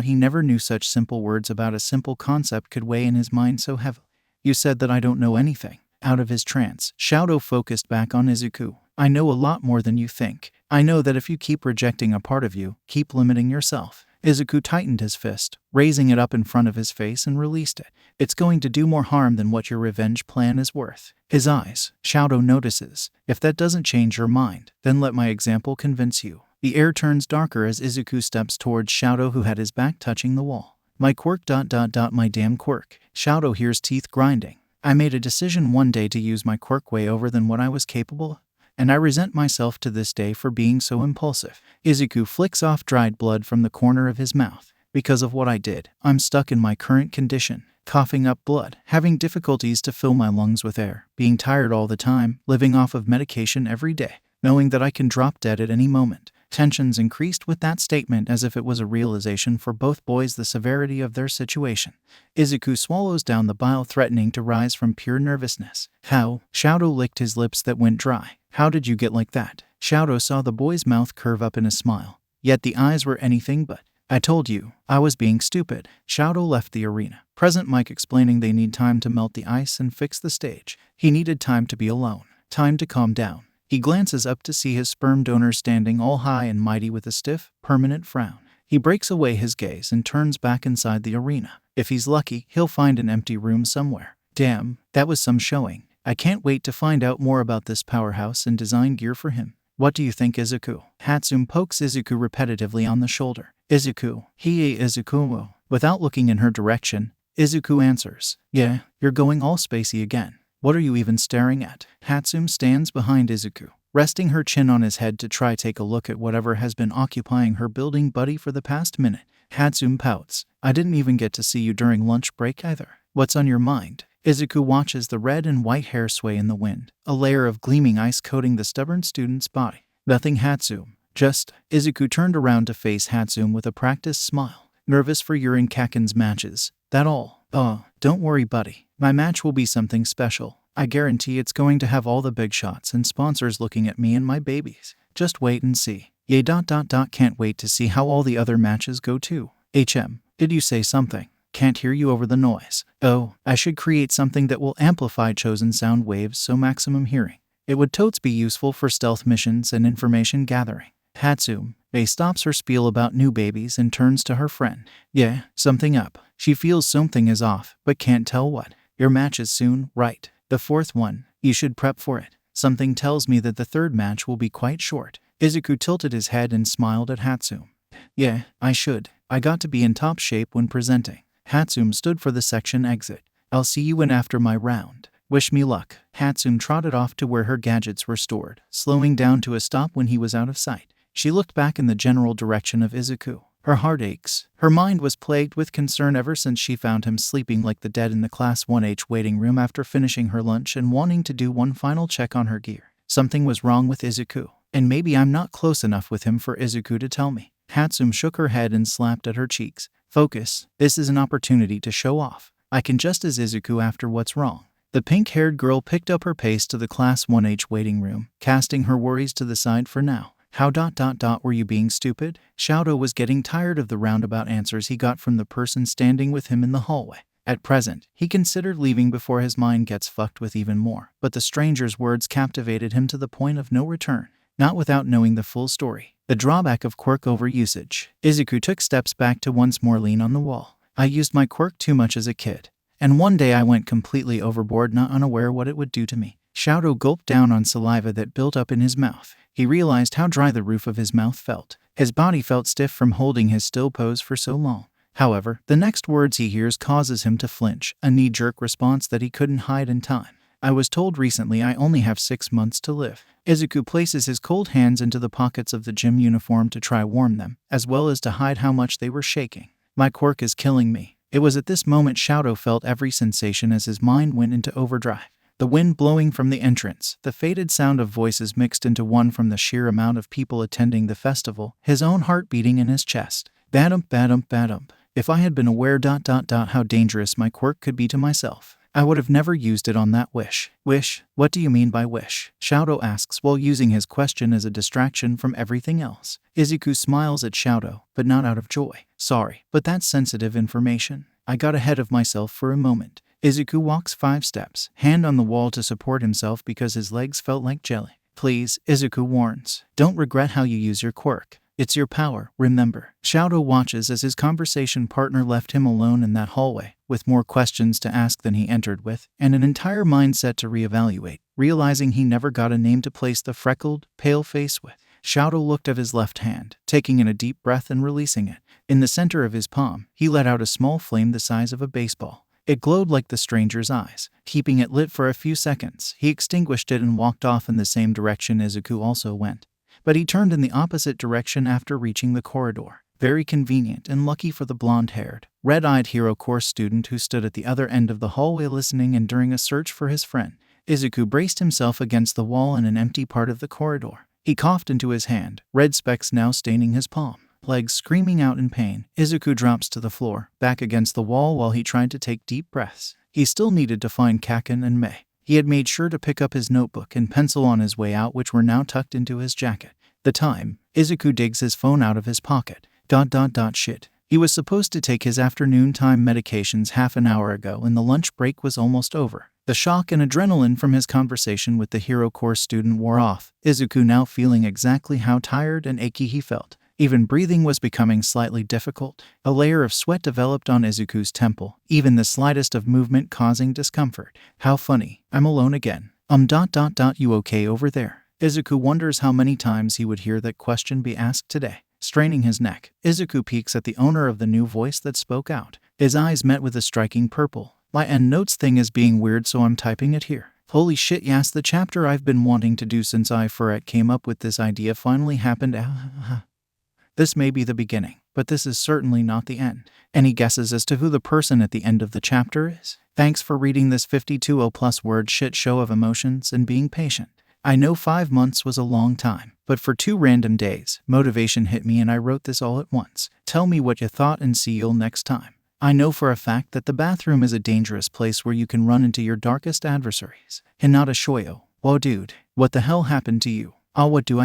He never knew such simple words about a simple concept could weigh in his mind so heavily. You said that I don't know anything. Out of his trance, Shadow focused back on Izuku. I know a lot more than you think. I know that if you keep rejecting a part of you, keep limiting yourself. Izuku tightened his fist, raising it up in front of his face and released it. It's going to do more harm than what your revenge plan is worth. His eyes, Shadow notices. If that doesn't change your mind, then let my example convince you. The air turns darker as Izuku steps towards Shadow who had his back touching the wall. My quirk ... My damn quirk. Shadow hears teeth grinding. I made a decision one day to use my quirk way over than what I was capable of, and I resent myself to this day for being so impulsive. Izuku flicks off dried blood from the corner of his mouth. Because of what I did, I'm stuck in my current condition, coughing up blood, having difficulties to fill my lungs with air, being tired all the time, living off of medication every day, knowing that I can drop dead at any moment. Tensions increased with that statement as if it was a realization for both boys the severity of their situation. Izuku swallows down the bile threatening to rise from pure nervousness. How? Shadow licked his lips that went dry. How did you get like that? Shadow saw the boy's mouth curve up in a smile, yet the eyes were anything but. I told you, I was being stupid. Shadow left the arena. Present Mike explaining they need time to melt the ice and fix the stage. He needed time to be alone. Time to calm down. He glances up to see his sperm donor standing all high and mighty with a stiff, permanent frown. He breaks away his gaze and turns back inside the arena. If he's lucky, he'll find an empty room somewhere. Damn, that was some showing. I can't wait to find out more about this powerhouse and design gear for him. What do you think, Izuku? Hatsune pokes Izuku repetitively on the shoulder. Izuku, Izuku. Without looking in her direction, Izuku answers. Yeah, you're going all spacey again. What are you even staring at? Hatsune stands behind Izuku, resting her chin on his head to try take a look at whatever has been occupying her building buddy for the past minute. Hatsune pouts. I didn't even get to see you during lunch break either. What's on your mind? Izuku watches the red and white hair sway in the wind, a layer of gleaming ice coating the stubborn student's body. Nothing, Hatsune. Just. Izuku turned around to face Hatsune with a practiced smile. Nervous for your and Kaken's matches. That all? Don't worry, buddy. My match will be something special. I guarantee it's going to have all the big shots and sponsors looking at me and my babies. Just wait and see. Yay ... Can't wait to see how all the other matches go too. Did you say something? Can't hear you over the noise. Oh, I should create something that will amplify chosen sound waves so maximum hearing. It would totes be useful for stealth missions and information gathering. Hatsune stops her spiel about new babies and turns to her friend. Yeah, something up. She feels something is off, but can't tell what. Your match is soon, right? The fourth one. You should prep for it. Something tells me that the third match will be quite short. Izuku tilted his head and smiled at Hatsune. Yeah, I should. I got to be in top shape when presenting. Hatsune stood for the section exit. I'll see you in after my round. Wish me luck. Hatsune trotted off to where her gadgets were stored, slowing down to a stop when he was out of sight. She looked back in the general direction of Izuku. Her heart aches. Her mind was plagued with concern ever since she found him sleeping like the dead in the Class 1H waiting room after finishing her lunch and wanting to do one final check on her gear. Something was wrong with Izuku, and maybe I'm not close enough with him for Izuku to tell me. Hatsune shook her head and slapped at her cheeks. Focus. This is an opportunity to show off. I can just as Izuku after what's wrong. The pink-haired girl picked up her pace to the Class 1H waiting room, casting her worries to the side for now. How ... Were you being stupid? Shadow was getting tired of the roundabout answers he got from the person standing with him in the hallway. At present, he considered leaving before his mind gets fucked with even more, but the stranger's words captivated him to the point of no return, not without knowing the full story. The drawback of quirk overusage. Izuku took steps back to once more lean on the wall. I used my quirk too much as a kid, and one day I went completely overboard, not unaware what it would do to me. Shadow gulped down on saliva that built up in his mouth. He realized how dry the roof of his mouth felt. His body felt stiff from holding his still pose for so long. However, the next words he hears causes him to flinch, a knee-jerk response that he couldn't hide in time. I was told recently I only have 6 months to live. Izuku places his cold hands into the pockets of the gym uniform to try warm them, as well as to hide how much they were shaking. My quirk is killing me. It was at this moment Shadow felt every sensation as his mind went into overdrive. The wind blowing from the entrance, the faded sound of voices mixed into one from the sheer amount of people attending the festival, his own heart beating in his chest. Badump, badump, badump. If I had been aware ... how dangerous my quirk could be to myself, I would have never used it on that wish. Wish? What do you mean by wish? Shadow asks while using his question as a distraction from everything else. Izuku smiles at Shadow, but not out of joy. Sorry, but that's sensitive information. I got ahead of myself for a moment. Izuku walks 5 steps, hand on the wall to support himself because his legs felt like jelly. Please, Izuku warns. Don't regret how you use your quirk. It's your power, remember. Shadow watches as his conversation partner left him alone in that hallway, with more questions to ask than he entered with, and an entire mindset to reevaluate, realizing he never got a name to place the freckled, pale face with. Shadow looked at his left hand, taking in a deep breath and releasing it. In the center of his palm, he let out a small flame the size of a baseball. It glowed like the stranger's eyes. Keeping it lit for a few seconds, he extinguished it and walked off in the same direction Izuku also went. But he turned in the opposite direction after reaching the corridor. Very convenient and lucky for the blonde-haired, red-eyed hero course student who stood at the other end of the hallway listening and during a search for his friend. Izuku braced himself against the wall in an empty part of the corridor. He coughed into his hand, red specks now staining his palm. Legs screaming out in pain, Izuku drops to the floor, back against the wall while he tried to take deep breaths. He still needed to find Kaken and Mei. He had made sure to pick up his notebook and pencil on his way out, which were now tucked into his jacket. The time. Izuku digs his phone out of his pocket. Shit. He was supposed to take his afternoon time medications half an hour ago and the lunch break was almost over. The shock and adrenaline from his conversation with the hero course student wore off, Izuku now feeling exactly how tired and achy he felt. Even breathing was becoming slightly difficult. A layer of sweat developed on Izuku's temple, even the slightest of movement causing discomfort. How funny. I'm alone again. You okay over there? Izuku wonders how many times he would hear that question be asked today. Straining his neck, Izuku peeks at the owner of the new voice that spoke out. His eyes met with a striking purple. My endnotes thing is being weird, so I'm typing it here. Holy shit, yes, the chapter I've been wanting to do since I came up with this idea finally happened. This may be the beginning, but this is certainly not the end. Any guesses as to who the person at the end of the chapter is? Thanks for reading this 52+ word shit show of emotions and being patient. I know 5 months was a long time, but for 2 random days, motivation hit me and I wrote this all at once. Tell me what you thought and see you next time. I know for a fact that the bathroom is a dangerous place where you can run into your darkest adversaries. Hinata Shoyo. Whoa dude, what the hell happened to you? What do?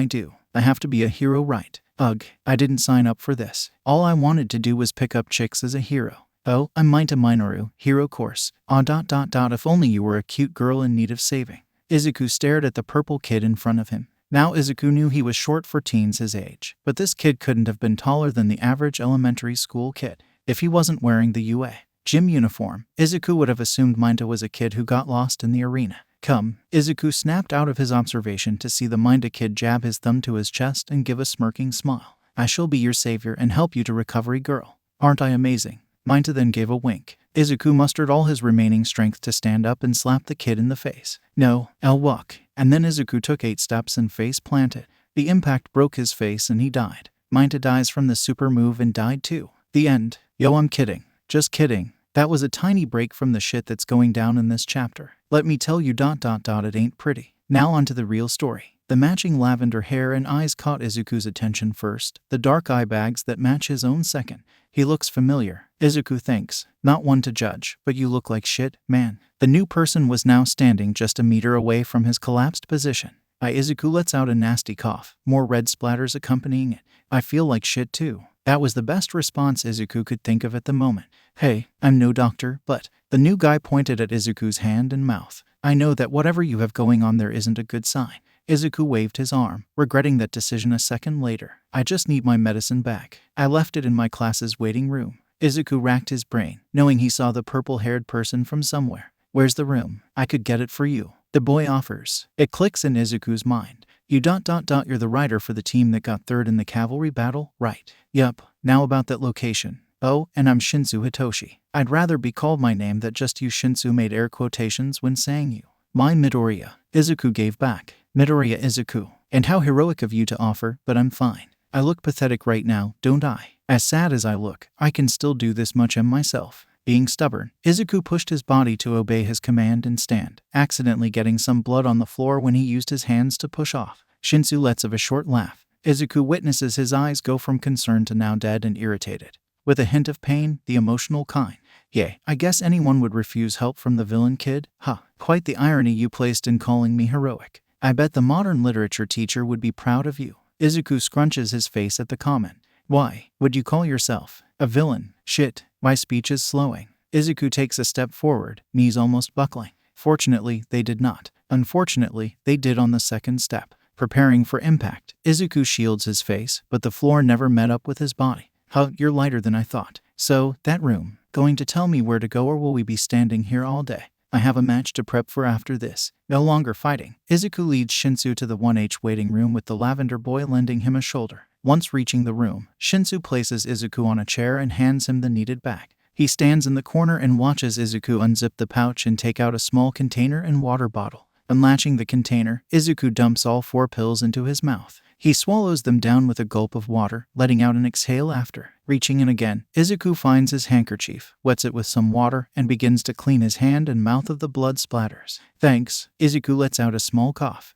I have to be a hero, right? Ugh, I didn't sign up for this. All I wanted to do was pick up chicks as a hero. Oh, I'm Minta Minoru, hero course. If only you were a cute girl in need of saving. Izuku stared at the purple kid in front of him. Now Izuku knew he was short for teens his age, but this kid couldn't have been taller than the average elementary school kid. If he wasn't wearing the UA gym uniform, Izuku would have assumed Minta was a kid who got lost in the arena. Come, Izuku snapped out of his observation to see the Minta kid jab his thumb to his chest and give a smirking smile. I shall be your savior and help you to recovery, girl. Aren't I amazing? Minta then gave a wink. Izuku mustered all his remaining strength to stand up and slap the kid in the face. No, I'll walk. And then Izuku took 8 steps and face planted. The impact broke his face and he died. Minta dies from the super move and died too. The end. Yo, I'm kidding. Just kidding. That was a tiny break from the shit that's going down in this chapter. Let me tell you ... it ain't pretty. Now onto the real story. The matching lavender hair and eyes caught Izuku's attention first, the dark eye bags that match his own second. He looks familiar, Izuku thinks. Not one to judge, but you look like shit, man. The new person was now standing just a meter away from his collapsed position. Izuku lets out a nasty cough, more red splatters accompanying it. I feel like shit too. That was the best response Izuku could think of at the moment. Hey, I'm no doctor, but... The new guy pointed at Izuku's hand and mouth. I know that whatever you have going on there isn't a good sign. Izuku waved his arm, regretting that decision a second later. I just need my medicine back. I left it in my class's waiting room. Izuku racked his brain, knowing he saw the purple-haired person from somewhere. Where's the room? I could get it for you. The boy offers. It clicks in Izuku's mind. You ... You're the rider for the team that got 3rd in the cavalry battle, right? Yup. Now about that location. Oh, and I'm Shinsu Hitoshi. I'd rather be called my name that just you. Shinsu made air quotations when saying you. My Midoriya. Izuku gave back. Midoriya Izuku. And how heroic of you to offer, but I'm fine. I look pathetic right now, don't I? As sad as I look, I can still do this much myself. Being stubborn, Izuku pushed his body to obey his command and stand, accidentally getting some blood on the floor when he used his hands to push off. Shinsu lets of a short laugh. Izuku witnesses his eyes go from concern to now dead and irritated. With a hint of pain, the emotional kind. Yay, I guess anyone would refuse help from the villain kid? Huh, quite the irony you placed in calling me heroic. I bet the modern literature teacher would be proud of you. Izuku scrunches his face at the comment. Why would you call yourself a villain? Shit, my speech is slowing. Izuku takes a step forward, knees almost buckling. Fortunately, they did not. Unfortunately, they did on the second step. Preparing for impact, Izuku shields his face, but the floor never met up with his body. Huh, you're lighter than I thought. So, that room, going to tell me where to go or will we be standing here all day? I have a match to prep for after this. No longer fighting. Izuku leads Shinsu to the 1H waiting room with the lavender boy lending him a shoulder. Once reaching the room, Shinsu places Izuku on a chair and hands him the needed bag. He stands in the corner and watches Izuku unzip the pouch and take out a small container and water bottle. Unlatching the container, Izuku dumps all 4 pills into his mouth. He swallows them down with a gulp of water, letting out an exhale after. Reaching in again, Izuku finds his handkerchief, wets it with some water, and begins to clean his hand and mouth of the blood splatters. Thanks. Izuku lets out a small cough. ...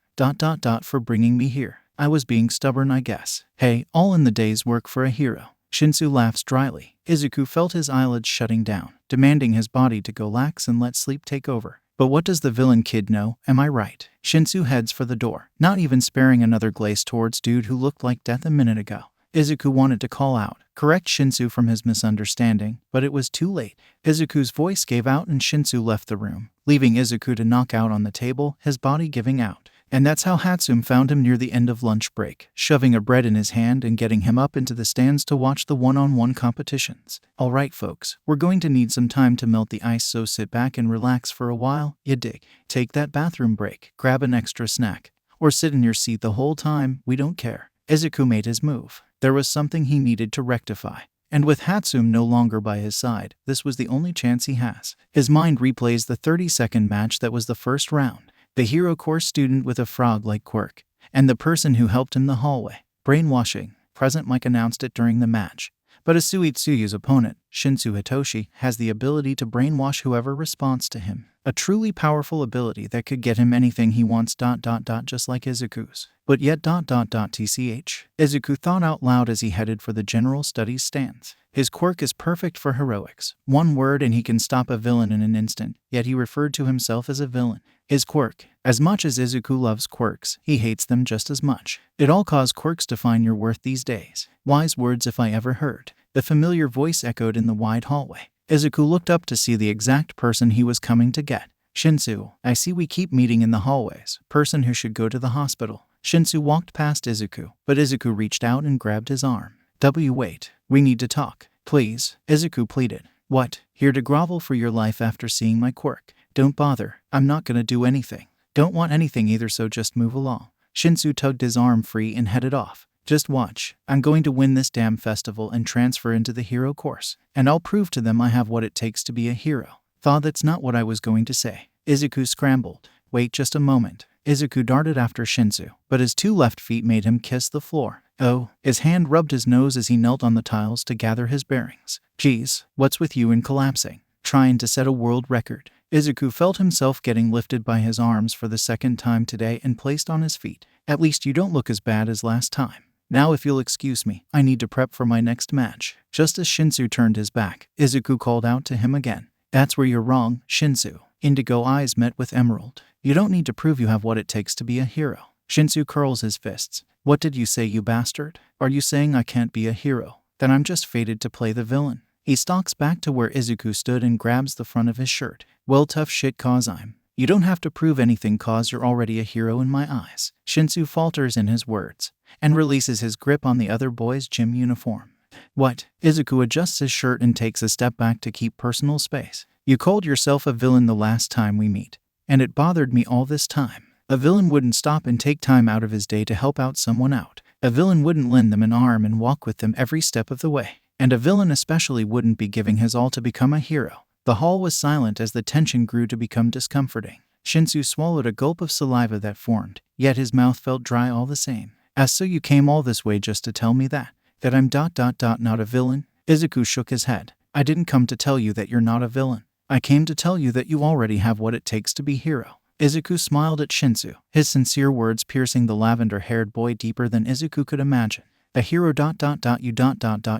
for bringing me here. I was being stubborn, I guess. Hey, all in the day's work for a hero. Shinsu laughs dryly. Izuku felt his eyelids shutting down, demanding his body to go lax and let sleep take over. But what does the villain kid know, am I right? Shinsu heads for the door, not even sparing another glaze towards dude who looked like death a minute ago. Izuku wanted to call out, correct Shinsu from his misunderstanding, but it was too late. Izuku's voice gave out and Shinsu left the room, leaving Izuku to knock out on the table, his body giving out. And that's how Hatsum found him near the end of lunch break, shoving a bread in his hand and getting him up into the stands to watch the one-on-one competitions. Alright folks, we're going to need some time to melt the ice, so sit back and relax for a while, you dig? Take that bathroom break, grab an extra snack, or sit in your seat the whole time, we don't care. Izuku made his move. There was something he needed to rectify. And with Hatsum no longer by his side, this was the only chance he has. His mind replays the 30-second match that was the first round. The hero course student with a frog like Quirk, and the person who helped him the hallway. Brainwashing. Present Mike announced it during the match. But Asuitsuyu's opponent, Shinsu Hitoshi, has the ability to brainwash whoever responds to him. A truly powerful ability that could get him anything he wants ... just like Izuku's. But yet ... tch. Izuku thought out loud as he headed for the general studies stands. His quirk is perfect for heroics. One word and he can stop a villain in an instant, yet he referred to himself as a villain. His quirk. As much as Izuku loves quirks, he hates them just as much. It all caused quirks define your worth these days. Wise words if I ever heard. The familiar voice echoed in the wide hallway. Izuku looked up to see the exact person he was coming to get. Shinsu, I see we keep meeting in the hallways. Person who should go to the hospital. Shinsu walked past Izuku, but Izuku reached out and grabbed his arm. Wait, we need to talk. Please, Izuku pleaded. What? Here to grovel for your life after seeing my quirk? Don't bother, I'm not gonna do anything. Don't want anything either, so just move along. Shinsu tugged his arm free and headed off. Just watch, I'm going to win this damn festival and transfer into the hero course. And I'll prove to them I have what it takes to be a hero. Thought that's not what I was going to say. Izuku scrambled. Wait just a moment. Izuku darted after Shinsu, but his 2 left feet made him kiss the floor. Oh, his hand rubbed his nose as he knelt on the tiles to gather his bearings. Geez, what's with you and collapsing? Trying to set a world record? Izuku felt himself getting lifted by his arms for the second time today and placed on his feet. At least you don't look as bad as last time. Now if you'll excuse me, I need to prep for my next match. Just as Shinsu turned his back, Izuku called out to him again. That's where you're wrong, Shinsu. Indigo eyes met with emerald. You don't need to prove you have what it takes to be a hero. Shinsu curls his fists. What did you say, you bastard? Are you saying I can't be a hero? Then I'm just fated to play the villain. He stalks back to where Izuku stood and grabs the front of his shirt. Well, tough shit, cause I'm. You don't have to prove anything, cause you're already a hero in my eyes. Shinsu falters in his words and releases his grip on the other boy's gym uniform. What? Izuku adjusts his shirt and takes a step back to keep personal space. You called yourself a villain the last time we meet, and it bothered me all this time. A villain wouldn't stop and take time out of his day to help out someone out. A villain wouldn't lend them an arm and walk with them every step of the way. And a villain especially wouldn't be giving his all to become a hero. The hall was silent as the tension grew to become discomforting. Shinsu swallowed a gulp of saliva that formed, yet his mouth felt dry all the same. So you came all this way just to tell me that I'm not a villain? Izuku shook his head. I didn't come to tell you that you're not a villain. I came to tell you that you already have what it takes to be hero. Izuku smiled at Shinsu, his sincere words piercing the lavender-haired boy deeper than Izuku could imagine. A hero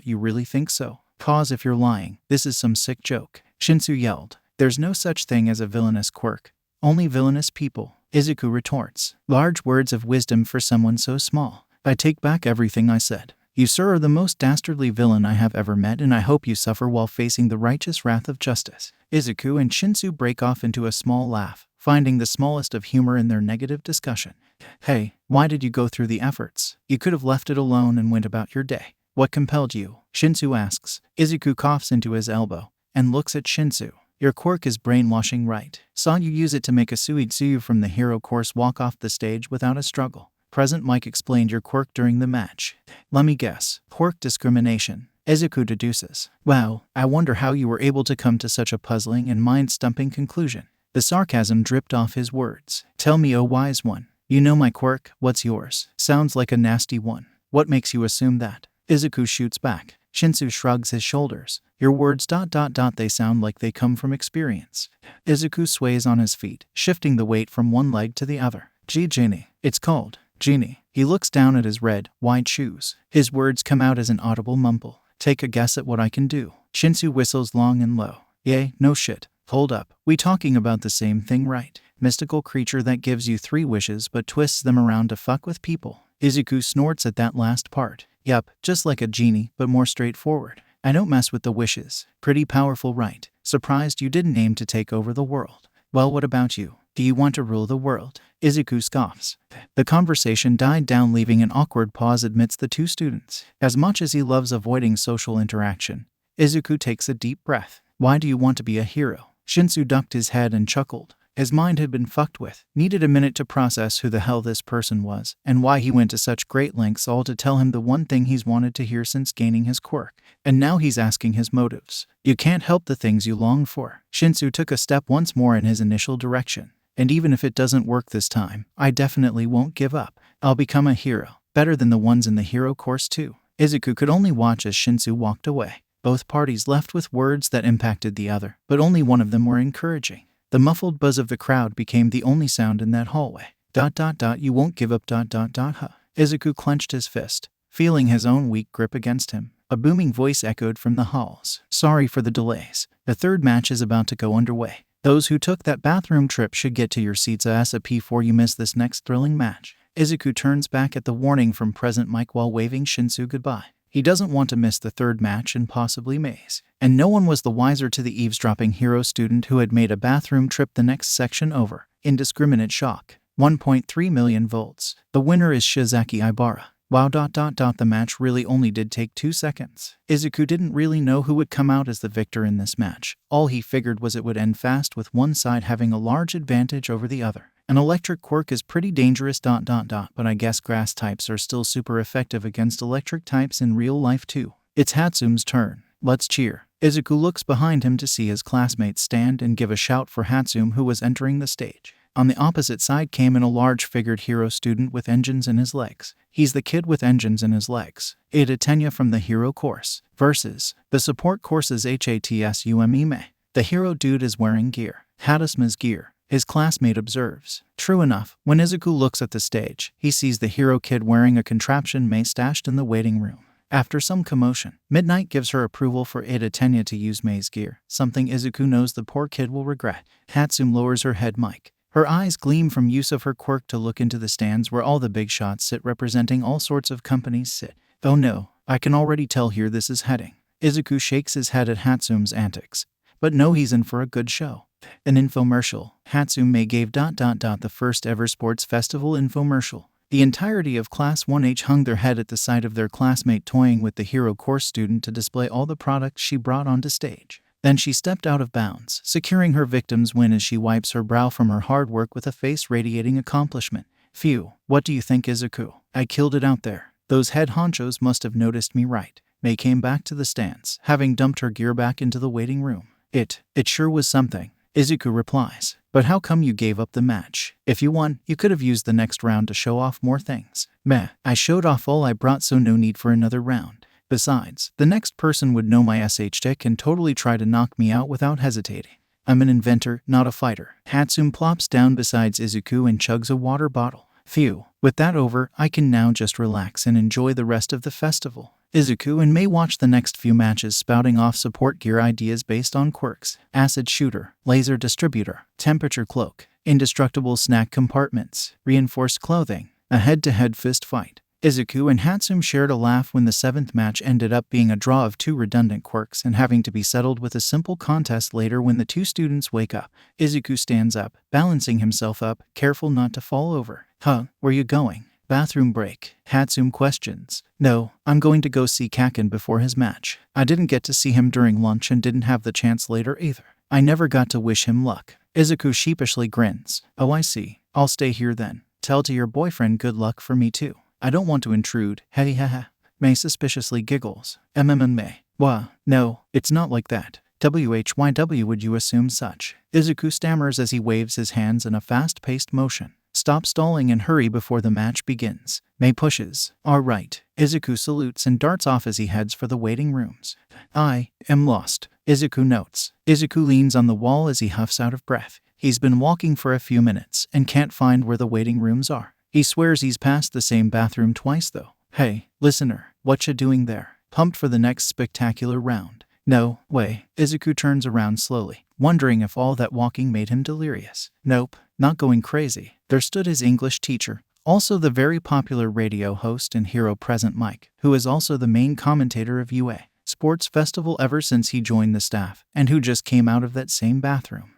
you really think so? Pause if you're lying. This is some sick joke. Shinsu yelled. There's no such thing as a villainous quirk. Only villainous people. Izuku retorts. Large words of wisdom for someone so small. I take back everything I said. You, sir, are the most dastardly villain I have ever met, and I hope you suffer while facing the righteous wrath of justice. Izuku and Shinsu break off into a small laugh, finding the smallest of humor in their negative discussion. Hey, why did you go through the efforts? You could have left it alone and went about your day. What compelled you? Shinsu asks. Izuku coughs into his elbow and looks at Shinsu. Your quirk is brainwashing, right? Saw you use it to make a Suitsuyu from the hero course walk off the stage without a struggle. President Mike explained your quirk during the match. Let me guess. Quirk discrimination. Izuku deduces. Wow, I wonder how you were able to come to such a puzzling and mind-stumping conclusion. The sarcasm dripped off his words. Tell me, O wise one. You know my quirk, what's yours? Sounds like a nasty one. What makes you assume that? Izuku shoots back. Shinsu shrugs his shoulders. Your words they sound like they come from experience. Izuku sways on his feet, shifting the weight from one leg to the other. Genie. It's called Genie. He looks down at his red, wide shoes. His words come out as an audible mumble. Take a guess at what I can do. Shinsu whistles long and low. Yay, no shit. Hold up. We talking about the same thing, right? Mystical creature that gives you 3 wishes but twists them around to fuck with people. Izuku snorts at that last part. Yup, just like a genie, but more straightforward. I don't mess with the wishes. Pretty powerful, right? Surprised you didn't aim to take over the world. Well, what about you? Do you want to rule the world? Izuku scoffs. The conversation died down, leaving an awkward pause amidst the two students. As much as he loves avoiding social interaction, Izuku takes a deep breath. Why do you want to be a hero? Shinsu ducked his head and chuckled. His mind had been fucked with, needed a minute to process who the hell this person was, and why he went to such great lengths all to tell him the one thing he's wanted to hear since gaining his quirk. And now he's asking his motives. You can't help the things you long for. Shinsu took a step once more in his initial direction. And even if it doesn't work this time, I definitely won't give up. I'll become a hero, better than the ones in the hero course too. Izuku could only watch as Shinsu walked away. Both parties left with words that impacted the other, but only one of them were encouraging. The muffled buzz of the crowd became the only sound in that hallway. You won't give up. Huh. Izuku clenched his fist, feeling his own weak grip against him. A booming voice echoed from the halls. Sorry for the delays. The third match is about to go underway. Those who took that bathroom trip should get to your seats ASAP before you miss this next thrilling match. Izuku turns back at the warning from President Mike while waving Shinsu goodbye. He doesn't want to miss the third match and possibly Maze. And no one was the wiser to the eavesdropping hero student who had made a bathroom trip the next section over. Indiscriminate shock. 1.3 million volts. The winner is Shizaki Ibara. Wow. The match really only did take 2 seconds. Izuku didn't really know who would come out as the victor in this match. All he figured was it would end fast with one side having a large advantage over the other. An electric quirk is pretty dangerous. But I guess grass types are still super effective against electric types in real life too. It's Hatsume's turn. Let's cheer. Izuku looks behind him to see his classmates stand and give a shout for Hatsume, who was entering the stage. On the opposite side came in a large-figured hero student with engines in his legs. He's the kid with engines in his legs. Tenya from the hero course. Versus the support course's Hatsume. The hero dude is wearing gear. Hatsume's gear. His classmate observes. True enough, when Izuku looks at the stage, he sees the hero kid wearing a contraption Mei stashed in the waiting room. After some commotion, Midnight gives her approval for Tenya to use Mei's gear, something Izuku knows the poor kid will regret. Hatsume lowers her head mic. Her eyes gleam from use of her quirk to look into the stands where all the big shots sit, representing all sorts of companies sit. Oh no, I can already tell here this is heading. Izuku shakes his head at Hatsume's antics. But no, he's in for a good show. An infomercial. Hatsume gave ... the first ever sports festival infomercial. The entirety of Class 1H hung their head at the sight of their classmate toying with the hero course student to display all the products she brought onto stage. Then she stepped out of bounds, securing her victim's win as she wipes her brow from her hard work with a face radiating accomplishment. Phew, what do you think, Izuku? I killed it out there. Those head honchos must have noticed me, right? Mei came back to the stands, having dumped her gear back into the waiting room. It sure was something. Izuku replies. But how come you gave up the match? If you won, you could have used the next round to show off more things. Meh, I showed off all I brought, so no need for another round. Besides, the next person would know my SH tick and totally try to knock me out without hesitating. I'm an inventor, not a fighter. Hatsune plops down beside Izuku and chugs a water bottle. Phew. With that over, I can now just relax and enjoy the rest of the festival. Izuku and Mei watch the next few matches, spouting off support gear ideas based on quirks: acid shooter, laser distributor, temperature cloak, indestructible snack compartments, reinforced clothing, a head-to-head fist fight. Izuku and Hatsune shared a laugh when the 7th match ended up being a draw of 2 redundant quirks and having to be settled with a simple contest later when the 2 students wake up. Izuku stands up, balancing himself up, careful not to fall over. Huh, where you going? Bathroom break. Hatsune questions. No, I'm going to go see Kaken before his match. I didn't get to see him during lunch and didn't have the chance later either. I never got to wish him luck. Izuku sheepishly grins. Oh, I see. I'll stay here then. Tell to your boyfriend good luck for me too. I don't want to intrude. Hey haha. Mei suspiciously giggles. Mei. Wah, no, it's not like that. WHYW would you assume such? Izuku stammers as he waves his hands in a fast-paced motion. Stop stalling and hurry before the match begins. Mei pushes. All right. Izuku salutes and darts off as he heads for the waiting rooms. I am lost, Izuku notes. Izuku leans on the wall as he huffs out of breath. He's been walking for a few minutes and can't find where the waiting rooms are. He swears he's passed the same bathroom twice though. Hey, listener, what ya doing there? Pumped for the next spectacular round? No way. Izuku turns around slowly, wondering if all that walking made him delirious. Nope, not going crazy. There stood his English teacher, also the very popular radio host and hero Present Mike, who is also the main commentator of UA Sports Festival ever since he joined the staff, and who just came out of that same bathroom.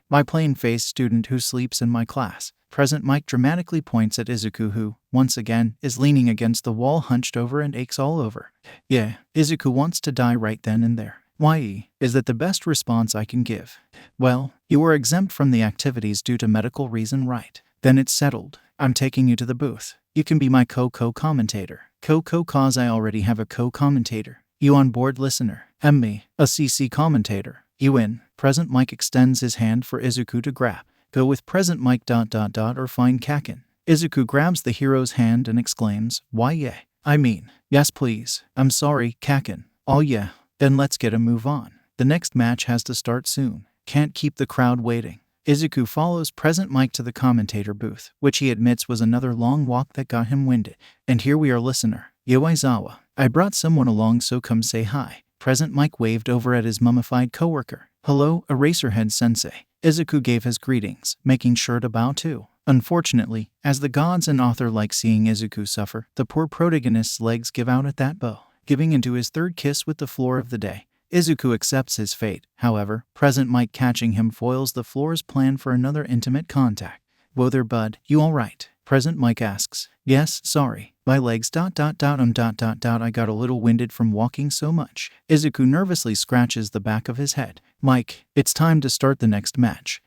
My plain-faced student who sleeps in my class. Present Mike dramatically points at Izuku who, once again, is leaning against the wall hunched over and aches all over. Yeah, Izuku wants to die right then and there. Why, is that the best response I can give? Well, you are exempt from the activities due to medical reason, right? Then it's settled. I'm taking you to the booth. You can be my co-commentator. Cause I already have a co-commentator. You on board, listener? Me, a CC commentator. You in? Present Mike extends his hand for Izuku to grab. Go with Present Mike ... or find Kaken. Izuku grabs the hero's hand and exclaims, why yeah. I mean, yes please. I'm sorry, Kaken. Oh yeah. Then let's get a move on. The next match has to start soon. Can't keep the crowd waiting. Izuku follows Present Mike to the commentator booth, which he admits was another long walk that got him winded. And here we are, listener. Yo Aizawa. I brought someone along, so come say hi. Present Mike waved over at his mummified coworker. Hello, Eraserhead Sensei. Izuku gave his greetings, making sure to bow too. Unfortunately, as the gods and author like seeing Izuku suffer, the poor protagonist's legs give out at that bow. Giving into his third kiss with the floor of the day, Izuku accepts his fate. However, Present Mike catching him foils the floor's plan for another intimate contact. Whoa there, bud, you alright? Present Mike asks. Yes, sorry. My legs ... I got a little winded from walking so much. Izuku nervously scratches the back of his head. Mike, it's time to start the next match.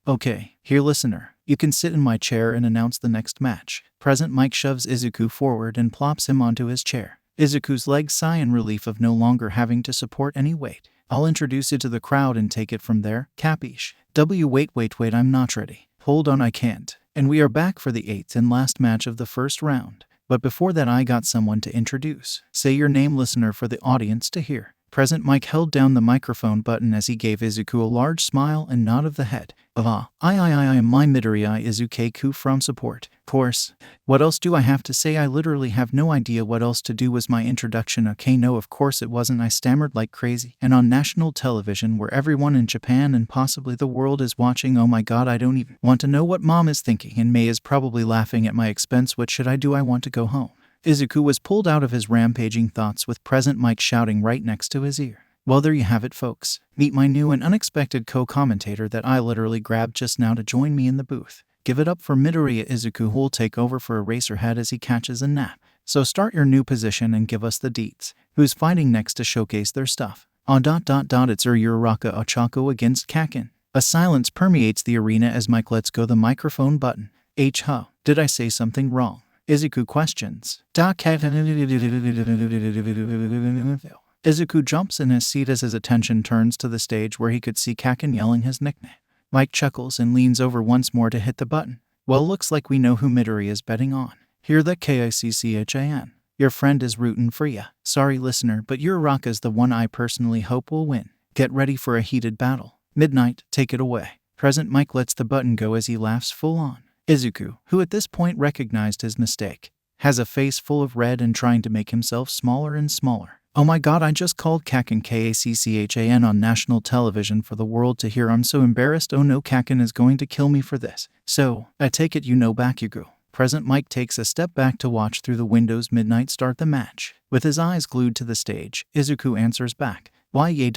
Okay. Here, listener. You can sit in my chair and announce the next match. Present Mike shoves Izuku forward and plops him onto his chair. Izuku's legs sigh in relief of no longer having to support any weight. I'll introduce you to the crowd and take it from there, capiche? Wait, I'm not ready. Hold on, I can't. And we are back for the 8th and last match of the first round. But before that, I got someone to introduce. Say your name, listener, for the audience to hear. Present Mike held down the microphone button as he gave Izuku a large smile and nod of the head. I am my Midoriya Izuku from support. Course. What else do I have to say? I literally have no idea what else to do was my introduction. Okay, no, of course it wasn't. I stammered like crazy. And on national television where everyone in Japan and possibly the world is watching. Oh my god, I don't even want to know what mom is thinking, and Mei is probably laughing at my expense. What should I do? I want to go home. Izuku was pulled out of his rampaging thoughts with Present Mike shouting right next to his ear. Well, there you have it, folks. Meet my new and unexpected co-commentator that I literally grabbed just now to join me in the booth. Give it up for Midoriya Izuku, who'll take over for Eraserhead as he catches a nap. So start your new position and give us the deets. Who's fighting next to showcase their stuff? It's Uraraka Ochako against Kaken. A silence permeates the arena as Mike lets go the microphone button. Did I say something wrong? Izuku questions. Izuku jumps in his seat as his attention turns to the stage where he could see Kaken yelling his nickname. Mike chuckles and leans over once more to hit the button. Well, looks like we know who Midori is betting on. Hear that, Kicchan? Your friend is rootin' for ya. Sorry, listener, but Uraraka's the one I personally hope will win. Get ready for a heated battle. Midnight, take it away. Present Mike lets the button go as he laughs full on. Izuku, who at this point recognized his mistake, has a face full of red and trying to make himself smaller and smaller. Oh my god, I just called Kaken Kacchan on national television for the world to hear. I'm so embarrassed. Oh no, Kaken is going to kill me for this. So, I take it you know Bakugo. Present Mike takes a step back to watch through the windows Midnight start the match. With his eyes glued to the stage, Izuku answers back. Why yay ...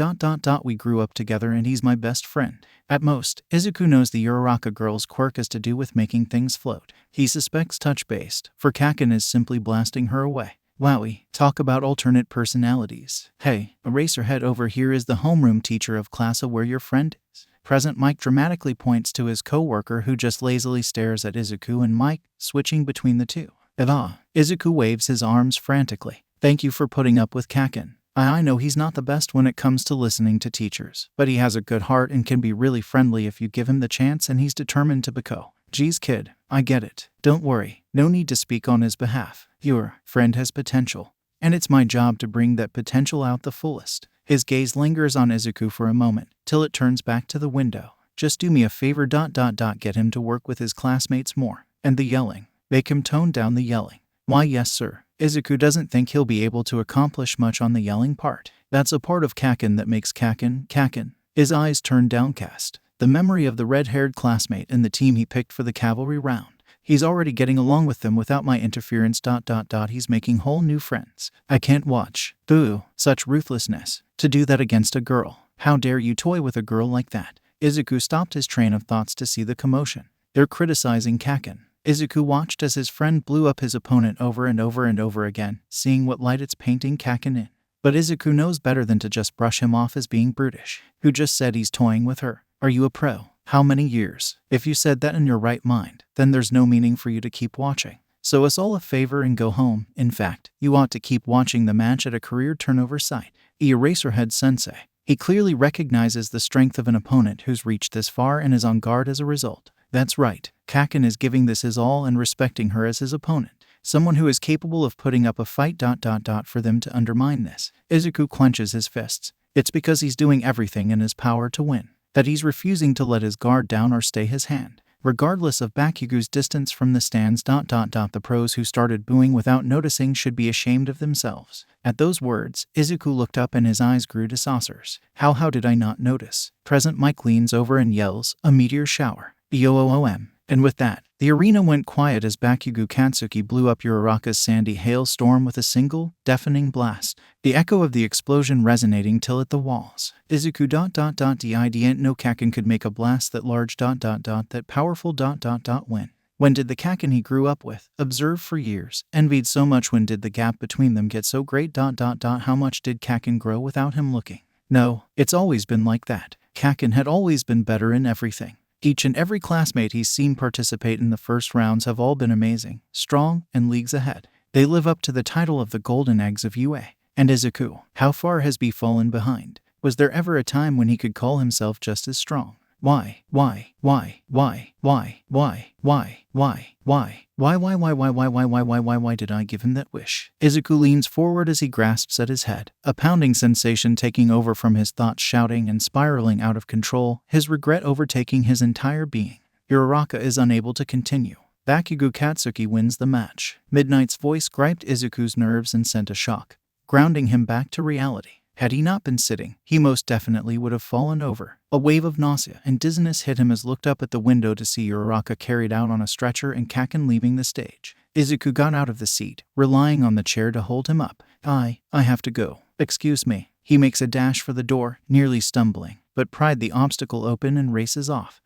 we grew up together and he's my best friend. At most, Izuku knows the Uraraka girl's quirk has to do with making things float. He suspects touch-based, for Kaken is simply blasting her away. Wowie, talk about alternate personalities. Hey, Eraserhead over here is the homeroom teacher of class where your friend is. Present Mike dramatically points to his co-worker who just lazily stares at Izuku and Mike, switching between the two. Izuku waves his arms frantically. Thank you for putting up with Kaken. I know he's not the best when it comes to listening to teachers, but he has a good heart and can be really friendly if you give him the chance, and he's determined to become. Geez kid, I get it. Don't worry, no need to speak on his behalf. Your friend has potential, and it's my job to bring that potential out the fullest. His gaze lingers on Izuku for a moment, till it turns back to the window. Just do me a favor ... get him to work with his classmates more. And the yelling. Make him tone down the yelling. Why yes sir. Izuku doesn't think he'll be able to accomplish much on the yelling part. That's a part of Kaken that makes Kaken. His eyes turn downcast. The memory of the red-haired classmate and the team he picked for the cavalry round. He's already getting along with them without my interference ... He's making whole new friends. I can't watch. Boo, such ruthlessness. To do that against a girl. How dare you toy with a girl like that? Izuku stopped his train of thoughts to see the commotion. They're criticizing Kaken. Izuku watched as his friend blew up his opponent over and over and over again, seeing what light it's painting Kaken in. But Izuku knows better than to just brush him off as being brutish. Who just said he's toying with her? Are you a pro? How many years? If you said that in your right mind, then there's no meaning for you to keep watching. So us all a favor and go home. In fact, you ought to keep watching the match at a career turnover site. Eraserhead Sensei. He clearly recognizes the strength of an opponent who's reached this far and is on guard as a result. That's right, Kaken is giving this his all and respecting her as his opponent. Someone who is capable of putting up a fight ... for them to undermine this. Izuku clenches his fists. It's because he's doing everything in his power to win. That he's refusing to let his guard down or stay his hand. Regardless of Bakugo's distance from the stands ... The pros who started booing without noticing should be ashamed of themselves. At those words, Izuku looked up and his eyes grew to saucers. How did I not notice? Present Mike leans over and yells, a meteor shower. Yoom. And with that, the arena went quiet as Bakugo Katsuki blew up Uraraka's sandy hailstorm with a single, deafening blast. The echo of the explosion resonating till at the walls. Izuku ... didn't know Kaken could make a blast that large ... that powerful ... When did the Kaken he grew up with, observed for years, envied so much, when did the gap between them get so great ... How much did Kaken grow without him looking? No, it's always been like that. Kaken had always been better in everything. Each and every classmate he's seen participate in the first rounds have all been amazing, strong, and leagues ahead. They live up to the title of the golden eggs of UA. And Izuku, how far has he fallen behind? Was there ever a time when he could call himself just as strong? Why did I give him that wish? Izuku leans forward as he grasps at his head, a pounding sensation taking over from his thoughts, shouting and spiraling out of control, his regret overtaking his entire being. Uraraka is unable to continue. Bakugo Katsuki wins the match. Midnight's voice griped Izuku's nerves and sent a shock, grounding him back to reality. Had he not been sitting, he most definitely would have fallen over. A wave of nausea and dizziness hit him as looked up at the window to see Uraraka carried out on a stretcher and Kaken leaving the stage. Izuku got out of the seat, relying on the chair to hold him up. I have to go. Excuse me. He makes a dash for the door, nearly stumbling, but pried the obstacle open and races off.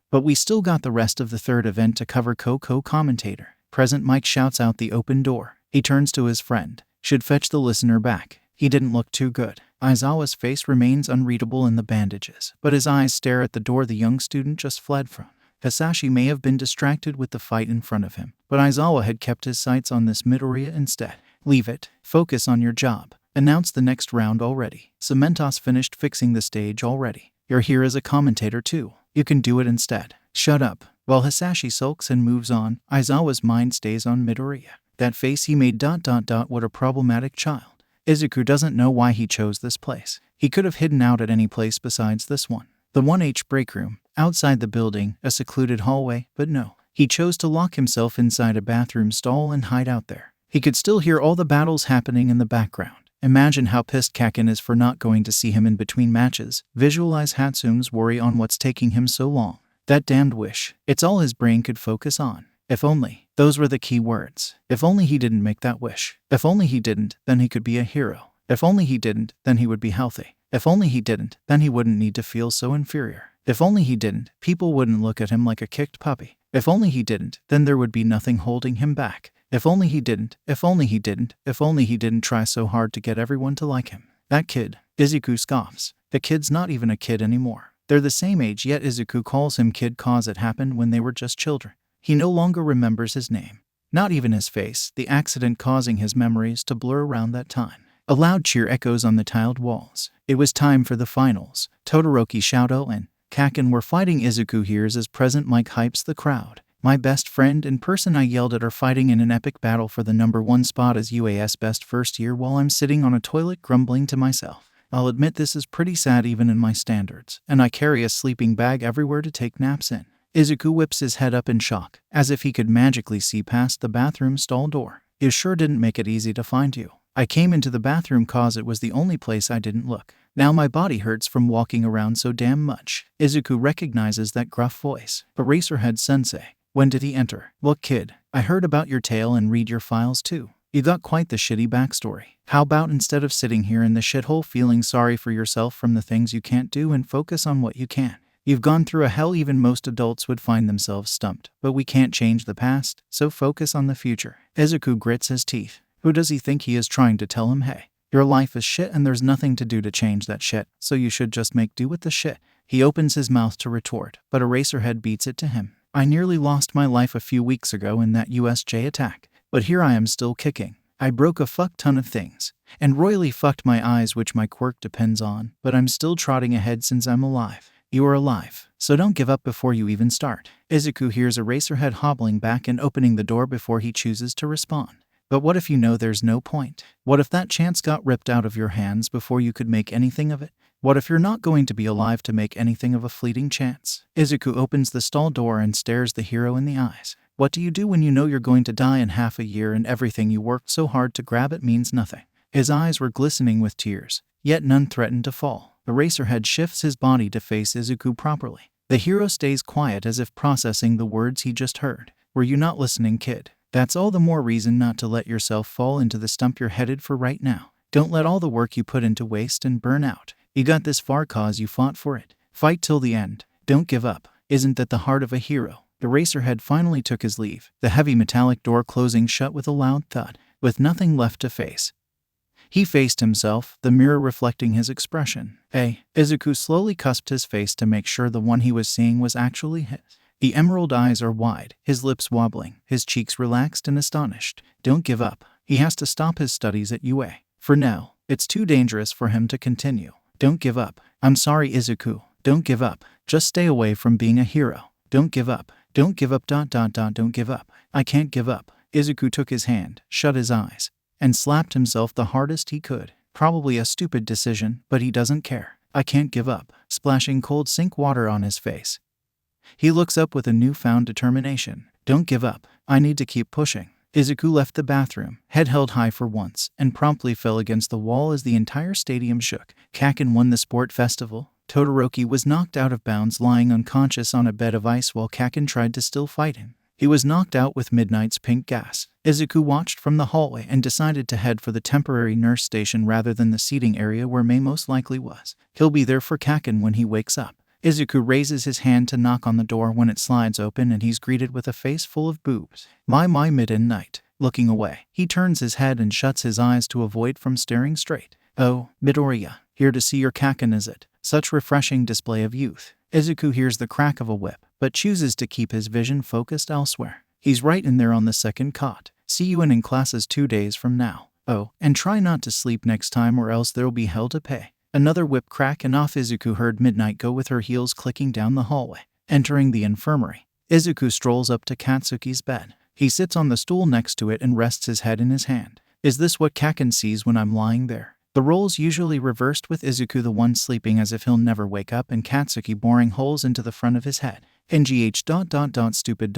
But we still got the rest of the third event to cover. Co-commentator. Present Mike shouts out the open door. He turns to his friend. Should fetch the listener back. He didn't look too good. Aizawa's face remains unreadable in the bandages, but his eyes stare at the door the young student just fled from. Hisashi may have been distracted with the fight in front of him, but Aizawa had kept his sights on this Midoriya instead. Leave it. Focus on your job. Announce the next round already. Cementos finished fixing the stage already. You're here as a commentator too. You can do it instead. Shut up. While Hisashi sulks and moves on, Aizawa's mind stays on Midoriya. That face he made ... What a problematic child. Izuku doesn't know why he chose this place. He could have hidden out at any place besides this one. The 1H break room, outside the building, a secluded hallway, but no. He chose to lock himself inside a bathroom stall and hide out there. He could still hear all the battles happening in the background. Imagine how pissed Kaken is for not going to see him in between matches. Visualize Hatsume's worry on what's taking him so long. That damned wish. It's all his brain could focus on. If only. Those were the key words. If only he didn't make that wish. If only he didn't, then he could be a hero. If only he didn't, then he would be healthy. If only he didn't, then he wouldn't need to feel so inferior. If only he didn't, people wouldn't look at him like a kicked puppy. If only he didn't, then there would be nothing holding him back. If only he didn't, if only he didn't, if only he didn't try so hard to get everyone to like him. That kid. Izuku scoffs. The kid's not even a kid anymore. They're the same age, yet Izuku calls him kid cause it happened when they were just children. He no longer remembers his name. Not even his face, the accident causing his memories to blur around that time. A loud cheer echoes on the tiled walls. It was time for the finals. Todoroki, Shoto, and Kaken were fighting. Izuku hears as present Mike hypes the crowd. My best friend and person I yelled at are fighting in an epic battle for the #1 spot as UAS best first year while I'm sitting on a toilet grumbling to myself. I'll admit this is pretty sad even in my standards, and I carry a sleeping bag everywhere to take naps in. Izuku whips his head up in shock, as if he could magically see past the bathroom stall door. You sure didn't make it easy to find you. I came into the bathroom cause it was the only place I didn't look. Now my body hurts from walking around so damn much. Izuku recognizes that gruff voice. Eraserhead Sensei. When did he enter? Look kid, I heard about your tale and read your files too. You got quite the shitty backstory. How about instead of sitting here in the shithole feeling sorry for yourself from the things you can't do and focus on what you can? You've gone through a hell even most adults would find themselves stumped, but we can't change the past, so focus on the future. Izuku grits his teeth. Who does he think he is trying to tell him, hey, your life is shit and there's nothing to do to change that shit, so you should just make do with the shit. He opens his mouth to retort, but Eraserhead beats it to him. I nearly lost my life a few weeks ago in that USJ attack, but here I am still kicking. I broke a fuck ton of things, and royally fucked my eyes which my quirk depends on, but I'm still trotting ahead since I'm alive. You are alive, so don't give up before you even start. Izuku hears Eraserhead hobbling back and opening the door before he chooses to respond. But what if you know there's no point? What if that chance got ripped out of your hands before you could make anything of it? What if you're not going to be alive to make anything of a fleeting chance? Izuku opens the stall door and stares the hero in the eyes. What do you do when you know you're going to die in half a year and everything you worked so hard to grab it means nothing? His eyes were glistening with tears, yet none threatened to fall. Eraserhead shifts his body to face Izuku properly. The hero stays quiet as if processing the words he just heard. Were you not listening, kid? That's all the more reason not to let yourself fall into the stump you're headed for right now. Don't let all the work you put into waste and burn out. You got this far cause you fought for it. Fight till the end. Don't give up. Isn't that the heart of a hero? Eraserhead finally took his leave, the heavy metallic door closing shut with a loud thud. With nothing left to face, he faced himself, the mirror reflecting his expression. Izuku slowly cusped his face to make sure the one he was seeing was actually his. The emerald eyes are wide, his lips wobbling, his cheeks relaxed and astonished. Don't give up. He has to stop his studies at UA. For now, it's too dangerous for him to continue. Don't give up. I'm sorry, Izuku. Don't give up. Just stay away from being a hero. Don't give up. Don't give up. Don't give up. I can't give up. Izuku took his hand, shut his eyes, and slapped himself the hardest he could. Probably a stupid decision, but he doesn't care. I can't give up. Splashing cold sink water on his face, he looks up with a newfound determination. Don't give up. I need to keep pushing. Izuku left the bathroom, head held high for once, and promptly fell against the wall as the entire stadium shook. Kaken won the sport festival. Todoroki was knocked out of bounds, lying unconscious on a bed of ice while Kaken tried to still fight him. He was knocked out with Midnight's pink gas. Izuku watched from the hallway and decided to head for the temporary nurse station rather than the seating area where Mei most likely was. He'll be there for Kaken when he wakes up. Izuku raises his hand to knock on the door when it slides open and he's greeted with a face full of boobs. My Midnight. Looking away, he turns his head and shuts his eyes to avoid from staring straight. Oh, Midoriya, here to see your Kaken, is it? Such refreshing display of youth. Izuku hears the crack of a whip, but chooses to keep his vision focused elsewhere. He's right in there on the second cot. See you in classes 2 days from now. Oh, and try not to sleep next time or else there'll be hell to pay. Another whip crack and off Izuku heard Midnight go with her heels clicking down the hallway. Entering the infirmary, Izuku strolls up to Katsuki's bed. He sits on the stool next to it and rests his head in his hand. Is this what Kaken sees when I'm lying there? The roles usually reversed with Izuku the one sleeping as if he'll never wake up and Katsuki boring holes into the front of his head. NGH ... stupid ...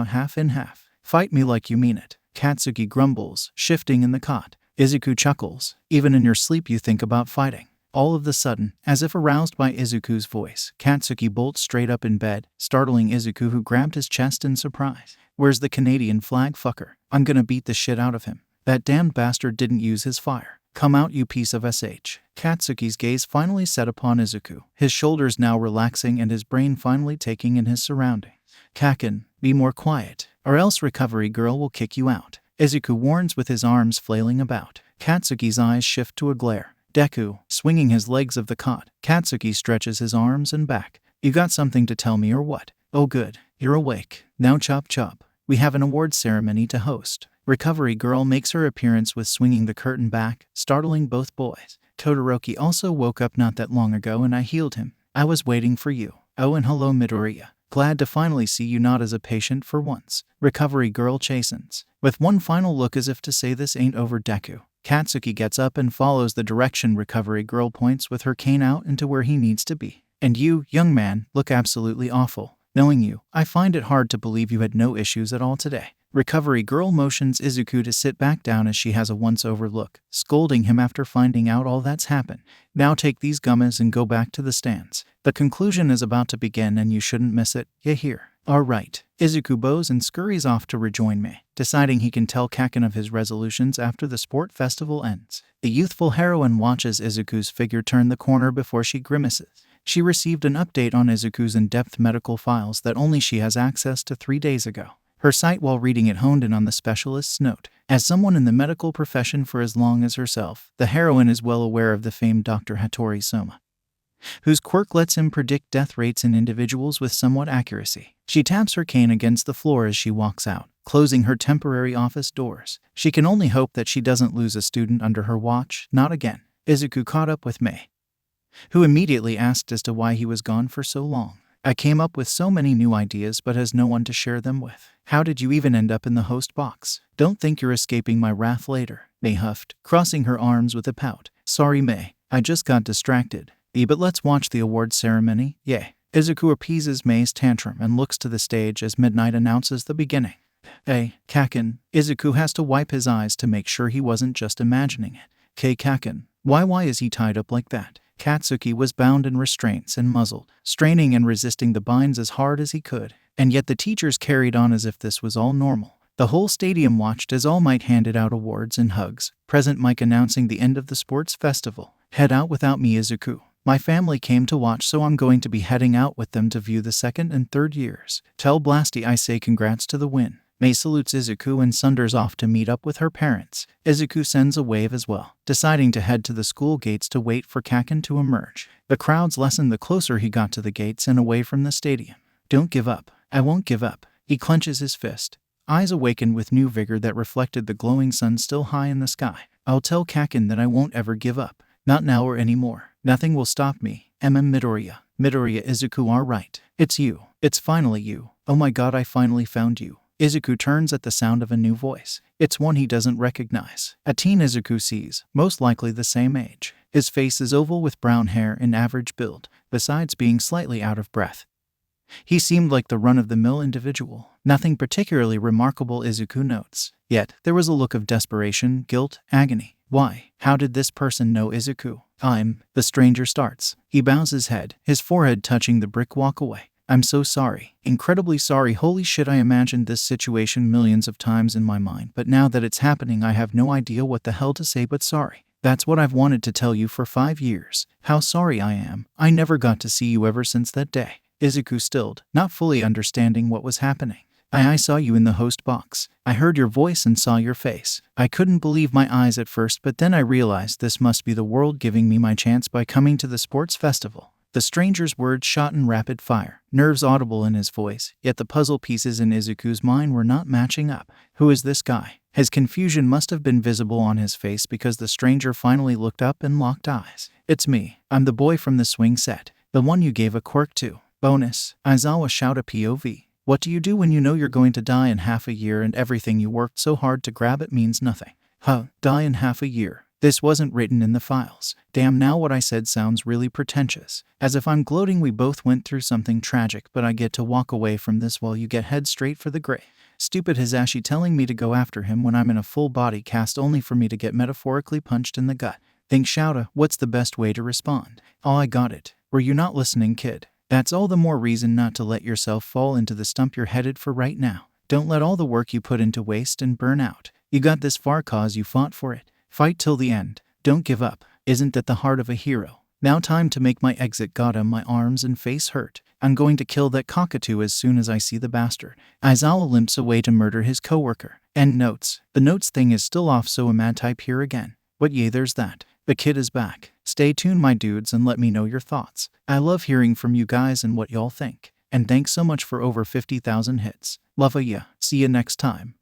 half in half. Fight me like you mean it. Katsuki grumbles, shifting in the cot. Izuku chuckles. Even in your sleep you think about fighting. All of the sudden, as if aroused by Izuku's voice, Katsuki bolts straight up in bed, startling Izuku who grabbed his chest in surprise. Where's the Canadian flag fucker? I'm gonna beat the shit out of him. That damned bastard didn't use his fire. Come out you piece of SH. Katsuki's gaze finally set upon Izuku, his shoulders now relaxing and his brain finally taking in his surroundings. Kaken, be more quiet, or else recovery girl will kick you out. Izuku warns with his arms flailing about. Katsuki's eyes shift to a glare. Deku, swinging his legs of the cot. Katsuki stretches his arms and back. You got something to tell me or what? Oh good, you're awake. Now chop chop. We have an award ceremony to host. Recovery girl makes her appearance with swinging the curtain back, startling both boys. Todoroki also woke up not that long ago and I healed him. I was waiting for you. Oh and hello Midoriya. Glad to finally see you not as a patient for once. Recovery girl chastens. With one final look as if to say this ain't over Deku. Katsuki gets up and follows the direction recovery girl points with her cane out into where he needs to be. And you, young man, look absolutely awful. Knowing you, I find it hard to believe you had no issues at all today. Recovery girl motions Izuku to sit back down as she has a once-over look, scolding him after finding out all that's happened. Now take these gummies and go back to the stands. The conclusion is about to begin and you shouldn't miss it, you hear? Alright. Izuku bows and scurries off to rejoin me, deciding he can tell Kaken of his resolutions after the sport festival ends. The youthful heroine watches Izuku's figure turn the corner before she grimaces. She received an update on Izuku's in-depth medical files that only she has access to 3 days ago. Her sight while reading it honed in on the specialist's note. As someone in the medical profession for as long as herself, the heroine is well aware of the famed Dr. Hattori Soma, whose quirk lets him predict death rates in individuals with somewhat accuracy. She taps her cane against the floor as she walks out, closing her temporary office doors. She can only hope that she doesn't lose a student under her watch, not again. Izuku caught up with Mei, who immediately asked as to why he was gone for so long. I came up with so many new ideas but has no one to share them with. How did you even end up in the host box? Don't think you're escaping my wrath later, Mei huffed, crossing her arms with a pout. Sorry Mei, I just got distracted. But let's watch the award ceremony, yay. Izuku appeases Mei's tantrum and looks to the stage as Midnight announces the beginning. Hey, Kaken. Izuku has to wipe his eyes to make sure he wasn't just imagining it. Kaken, why is he tied up like that? Katsuki was bound in restraints and muzzled, straining and resisting the binds as hard as he could, and yet the teachers carried on as if this was all normal. The whole stadium watched as All Might handed out awards and hugs, Present Mike announcing the end of the sports festival. Head out without me, Izuku. My family came to watch, so I'm going to be heading out with them to view the second and third years. Tell Blasty I say congrats to the win. Mei salutes Izuku and sunders off to meet up with her parents. Izuku sends a wave as well, deciding to head to the school gates to wait for Kaken to emerge. The crowds lessened the closer he got to the gates and away from the stadium. Don't give up. I won't give up. He clenches his fist, eyes awakened with new vigor that reflected the glowing sun still high in the sky. I'll tell Kaken that I won't ever give up. Not now or anymore. Nothing will stop me. Midoriya. Midoriya, Izuku are right. It's you. It's finally you. Oh my god, I finally found you. Izuku turns at the sound of a new voice. It's one he doesn't recognize. A teen Izuku sees, most likely the same age. His face is oval with brown hair and average build, besides being slightly out of breath. He seemed like the run-of-the-mill individual. Nothing particularly remarkable, Izuku notes. Yet, there was a look of desperation, guilt, agony. Why? How did this person know Izuku? The stranger starts. He bows his head, his forehead touching the brick walkway. I'm so sorry. Incredibly sorry. Holy shit, I imagined this situation millions of times in my mind, but now that it's happening I have no idea what the hell to say but sorry. That's what I've wanted to tell you for 5 years. How sorry I am. I never got to see you ever since that day. Izuku stilled, not fully understanding what was happening. I saw you in the host box. I heard your voice and saw your face. I couldn't believe my eyes at first, but then I realized this must be the world giving me my chance by coming to the sports festival. The stranger's words shot in rapid fire, nerves audible in his voice, yet the puzzle pieces in Izuku's mind were not matching up. Who is this guy? His confusion must have been visible on his face because the stranger finally looked up and locked eyes. It's me. I'm the boy from the swing set. The one you gave a quirk to. Bonus. Aizawa shout a POV. What do you do when you know you're going to die in half a year and everything you worked so hard to grab it means nothing? Die in half a year. This wasn't written in the files. Damn, now what I said sounds really pretentious. As if I'm gloating we both went through something tragic, but I get to walk away from this while you get head straight for the grave. Stupid Hisashi telling me to go after him when I'm in a full body cast only for me to get metaphorically punched in the gut. Think Shouta, what's the best way to respond? Oh, I got it. Were you not listening, kid? That's all the more reason not to let yourself fall into the stump you're headed for right now. Don't let all the work you put into waste and burn out. You got this far cause you fought for it. Fight till the end. Don't give up. Isn't that the heart of a hero? Now time to make my exit. Gotta, my arms and face hurt. I'm going to kill that cockatoo as soon as I see the bastard. Aizawa limps away to murder his coworker. End notes. The notes thing is still off, so a mad type here again. But yay, there's that. The kid is back. Stay tuned, my dudes, and let me know your thoughts. I love hearing from you guys and what y'all think. And thanks so much for over 50,000 hits. Love ya. See ya next time.